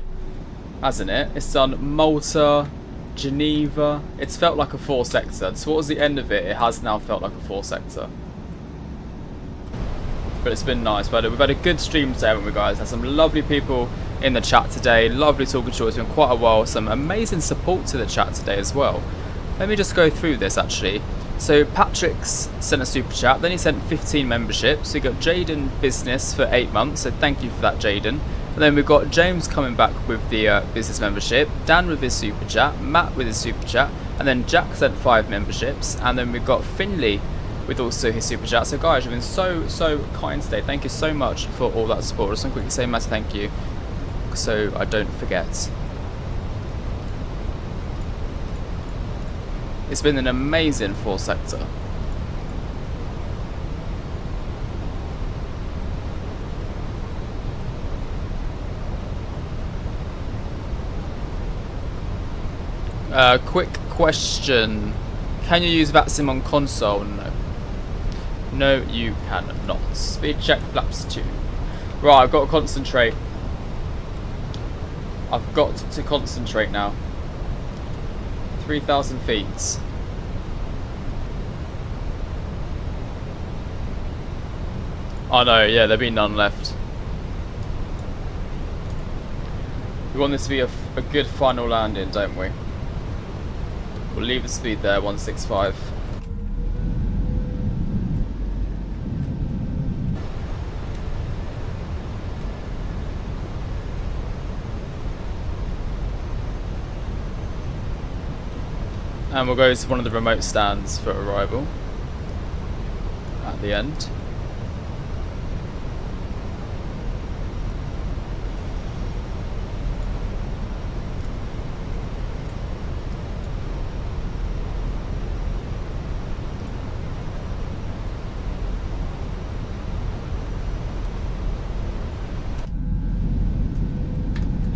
hasn't it? It's done Malta, Geneva. It's felt like a 4-sector. Towards the end of it, it has now felt like a 4-sector. But it's been nice. We've had a good stream today, haven't we, guys? Had some lovely people in the chat today. Lovely talking to you. It's been quite a while. Some amazing support to the chat today as well. Let me just go through this, actually. So Patrick's sent a super chat, then he sent 15 memberships. We got Jaden Business for 8 months, so thank you for that, Jaden. And then we've got James coming back with the business membership, Dan with his super chat, Matt with his super chat, and then Jack sent 5 memberships, and then we've got Finley with also his super chat. So guys, you've been so kind today. Thank you so much for all that support. I just want to quickly say a massive thank you, so I don't forget. It's been an amazing 4-sector. Quick question. Can you use Vatsim on console? No. No, you cannot. Speed check, flaps 2. Right, I've got to concentrate. I've got to concentrate now. 3,000 feet. Oh no, yeah, there'll be none left. We want this to be a good final landing, don't we? We'll leave the speed there, 165. And we'll go to one of the remote stands for arrival at the end.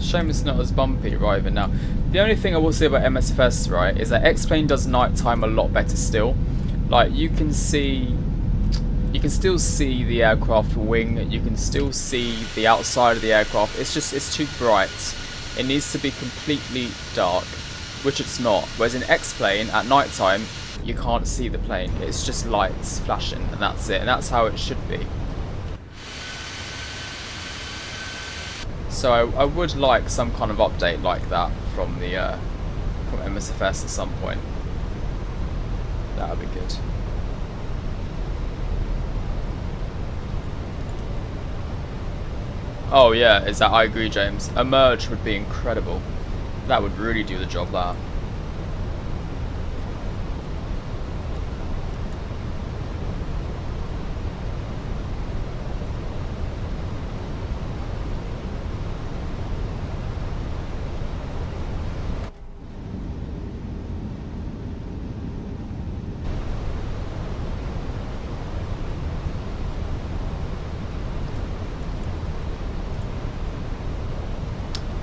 Shame it's not as bumpy arriving now. The only thing I will say about Msfs, right, is that X-Plane does nighttime a lot better still. Like, you can still see the aircraft wing, you can still see the outside of the aircraft. It's too bright. It needs to be completely dark, which it's not. Whereas in X-Plane, at nighttime, you can't see the plane. It's just lights flashing, and that's it. And that's how it should be. So I would like some kind of update like that from the from Msfs at some point. That would be good. Oh yeah, I agree, James. A merge would be incredible. That would really do the job, that.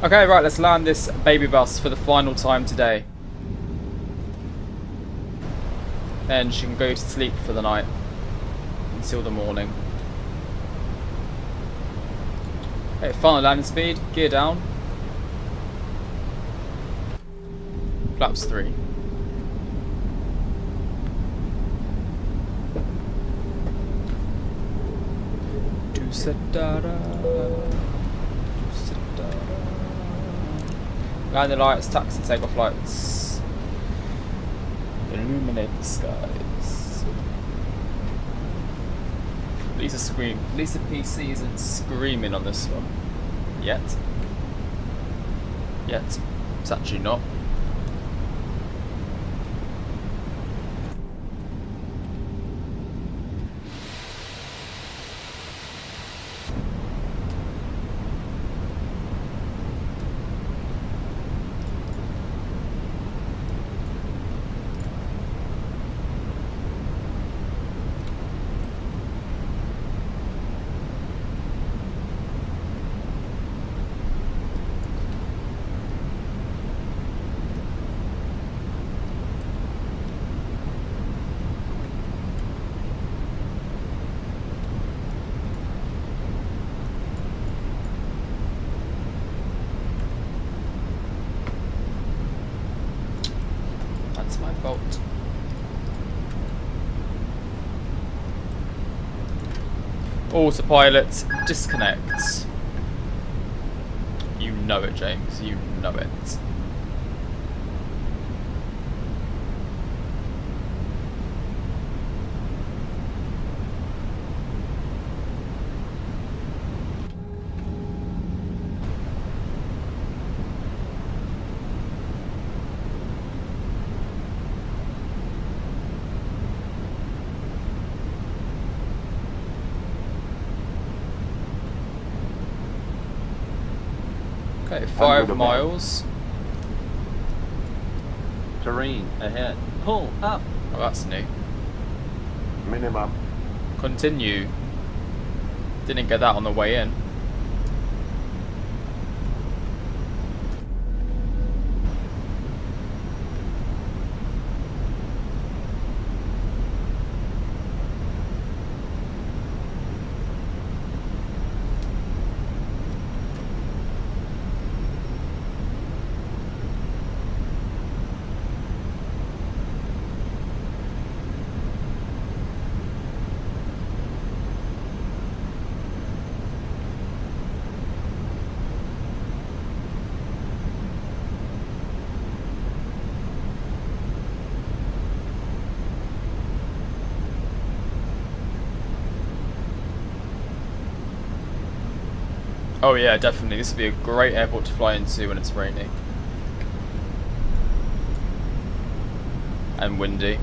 Okay, right, let's land this baby bus for the final time today. Then she can go to sleep for the night until the morning. Okay, final landing speed, gear down. Flaps 3. Landing lights, taxi, takeoff lights. Illuminate the skies. At least the PC isn't screaming on this one. Yet. It's actually not. Fault. Autopilot disconnects. You know it, James. You know it. Okay, 5 miles.
Terrain ahead. Pull up.
Oh, that's new.
Minimum.
Continue. Didn't get that on the way in. Oh yeah, definitely. This would be a great airport to fly into when it's rainy. And windy.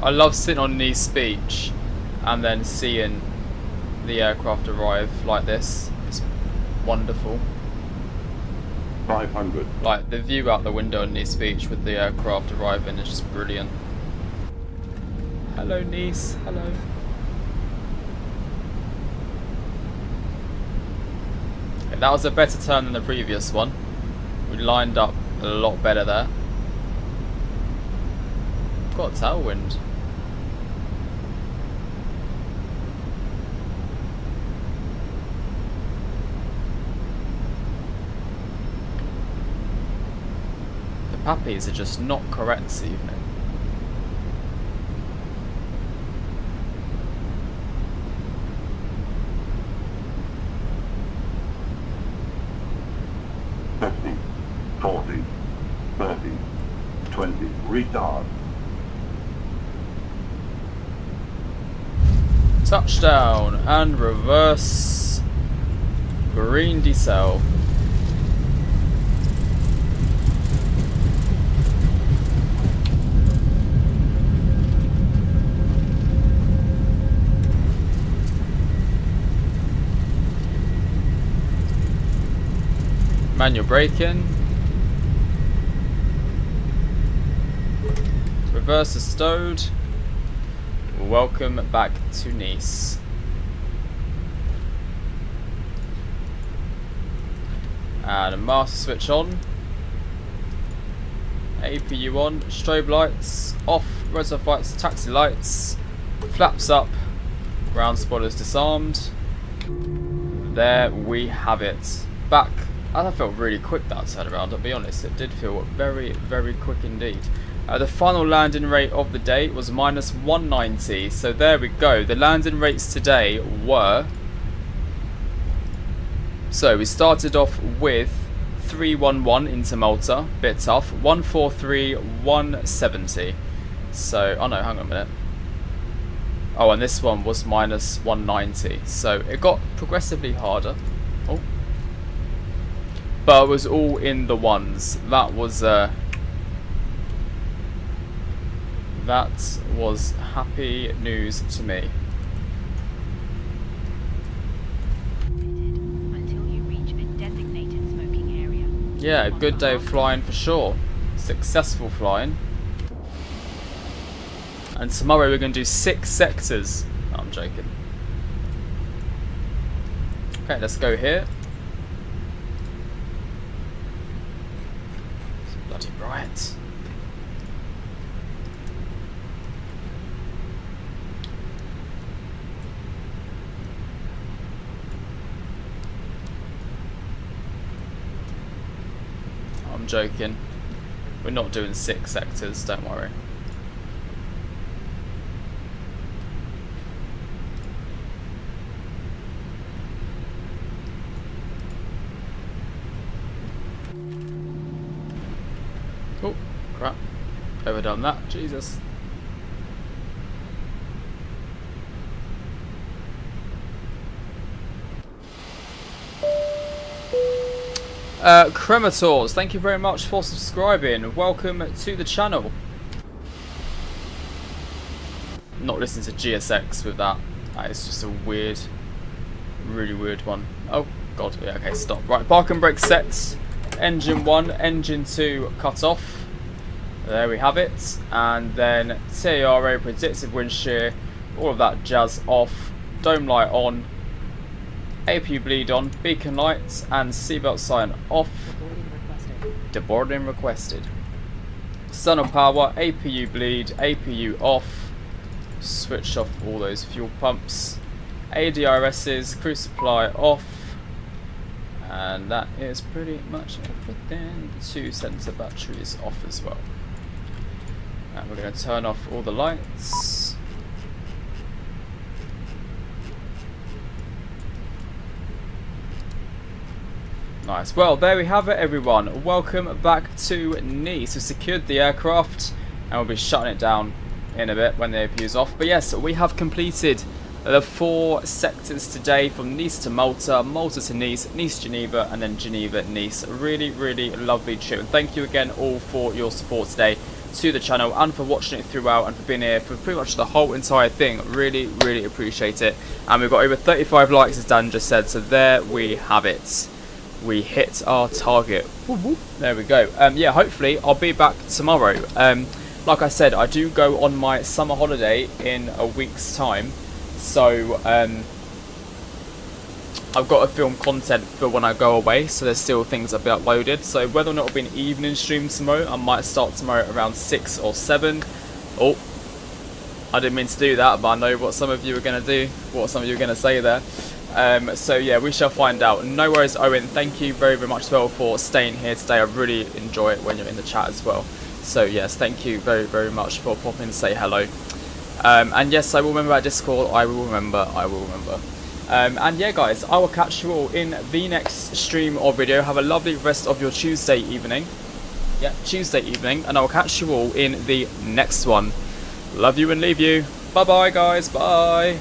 I love sitting on Nice Beach and then seeing the aircraft arrive like this. It's wonderful.
500.
Like the view out the window on Nice Beach with the aircraft arriving is just brilliant. Hello Nice, hello. Okay, that was a better turn than the previous one. We lined up a lot better there. Got a tailwind. The pappies are just not correct this evening.
$50, $40, $30, $20, retard.
Touchdown and reverse green decel. Manual braking. Reverse is stowed. Welcome back to Nice. And a master switch on. APU on. Strobe lights off. Reserve lights. Taxi lights. Flaps up. Ground spoilers disarmed. There we have it. Back. That felt really quick, that turnaround, I'll be honest. It did feel very, very quick indeed. The final landing rate of the day was minus 190. So there we go. The landing rates today were... So we started off with 311 into Malta. Bit tough. 143, 170. So, oh no, hang on a minute. Oh, and this one was minus 190. So it got progressively harder. Oh. But it was all in the ones. That was happy news to me.
Until you reach a designated smoking area.
Yeah, a good day of flying for sure. Successful flying. And tomorrow we're going to do 6 sectors. No, I'm joking. Okay, let's go here. It's bloody bright. I'm joking. We're not doing 6 sectors, don't worry. Oh, crap. Overdone that, Jesus. Cremators, thank you very much for subscribing. Welcome to the channel. Not listening to GSX with that. That is just a weird, really weird one. Oh, God. Yeah, okay, stop. Right, park and brake set. Engine 1, engine 2 cut off. There we have it. And then TARA, predictive wind shear, all of that jazz off. Dome light on. APU bleed on, beacon lights, and seatbelt sign off. Deboarding requested. Sun of power, APU bleed, APU off. Switch off all those fuel pumps. ADRSs, crew supply off. And that is pretty much everything. The 2 sensor batteries off as well. And we're going to turn off all the lights. Nice. Well, there we have it, everyone. Welcome back to Nice. We've secured the aircraft and we'll be shutting it down in a bit when the APU is off. But yes, we have completed the 4 sectors today, from Nice to Malta, Malta to Nice, Nice Geneva, and then Geneva Nice. Really, really lovely trip. And thank you again all for your support today to the channel and for watching it throughout and for being here for pretty much the whole entire thing. Really, really appreciate it. And we've got over 35 likes, as Dan just said. So there we have it. We hit our target. There we go. Yeah, hopefully I'll be back tomorrow. Like I said, I do go on my summer holiday in a week's time. So I've got to film content for when I go away, so there's still things I'll be uploaded. So whether or not it'll be an evening stream tomorrow, I might start tomorrow around 6 or 7. Oh, I didn't mean to do that, but I know what some of you are going to do, what some of you are going to say there. So yeah, we shall find out. No worries, Owen. Thank you very, very much as well for staying here today. I really enjoy it when you're in the chat as well. So yes, thank you very, very much for popping in to say hello. And yes, I will remember our Discord. I will remember. And yeah, guys, I will catch you all in the next stream or video. Have a lovely rest of your Tuesday evening. Yeah, Tuesday evening. And I will catch you all in the next one. Love you and leave you. Bye bye, guys. Bye.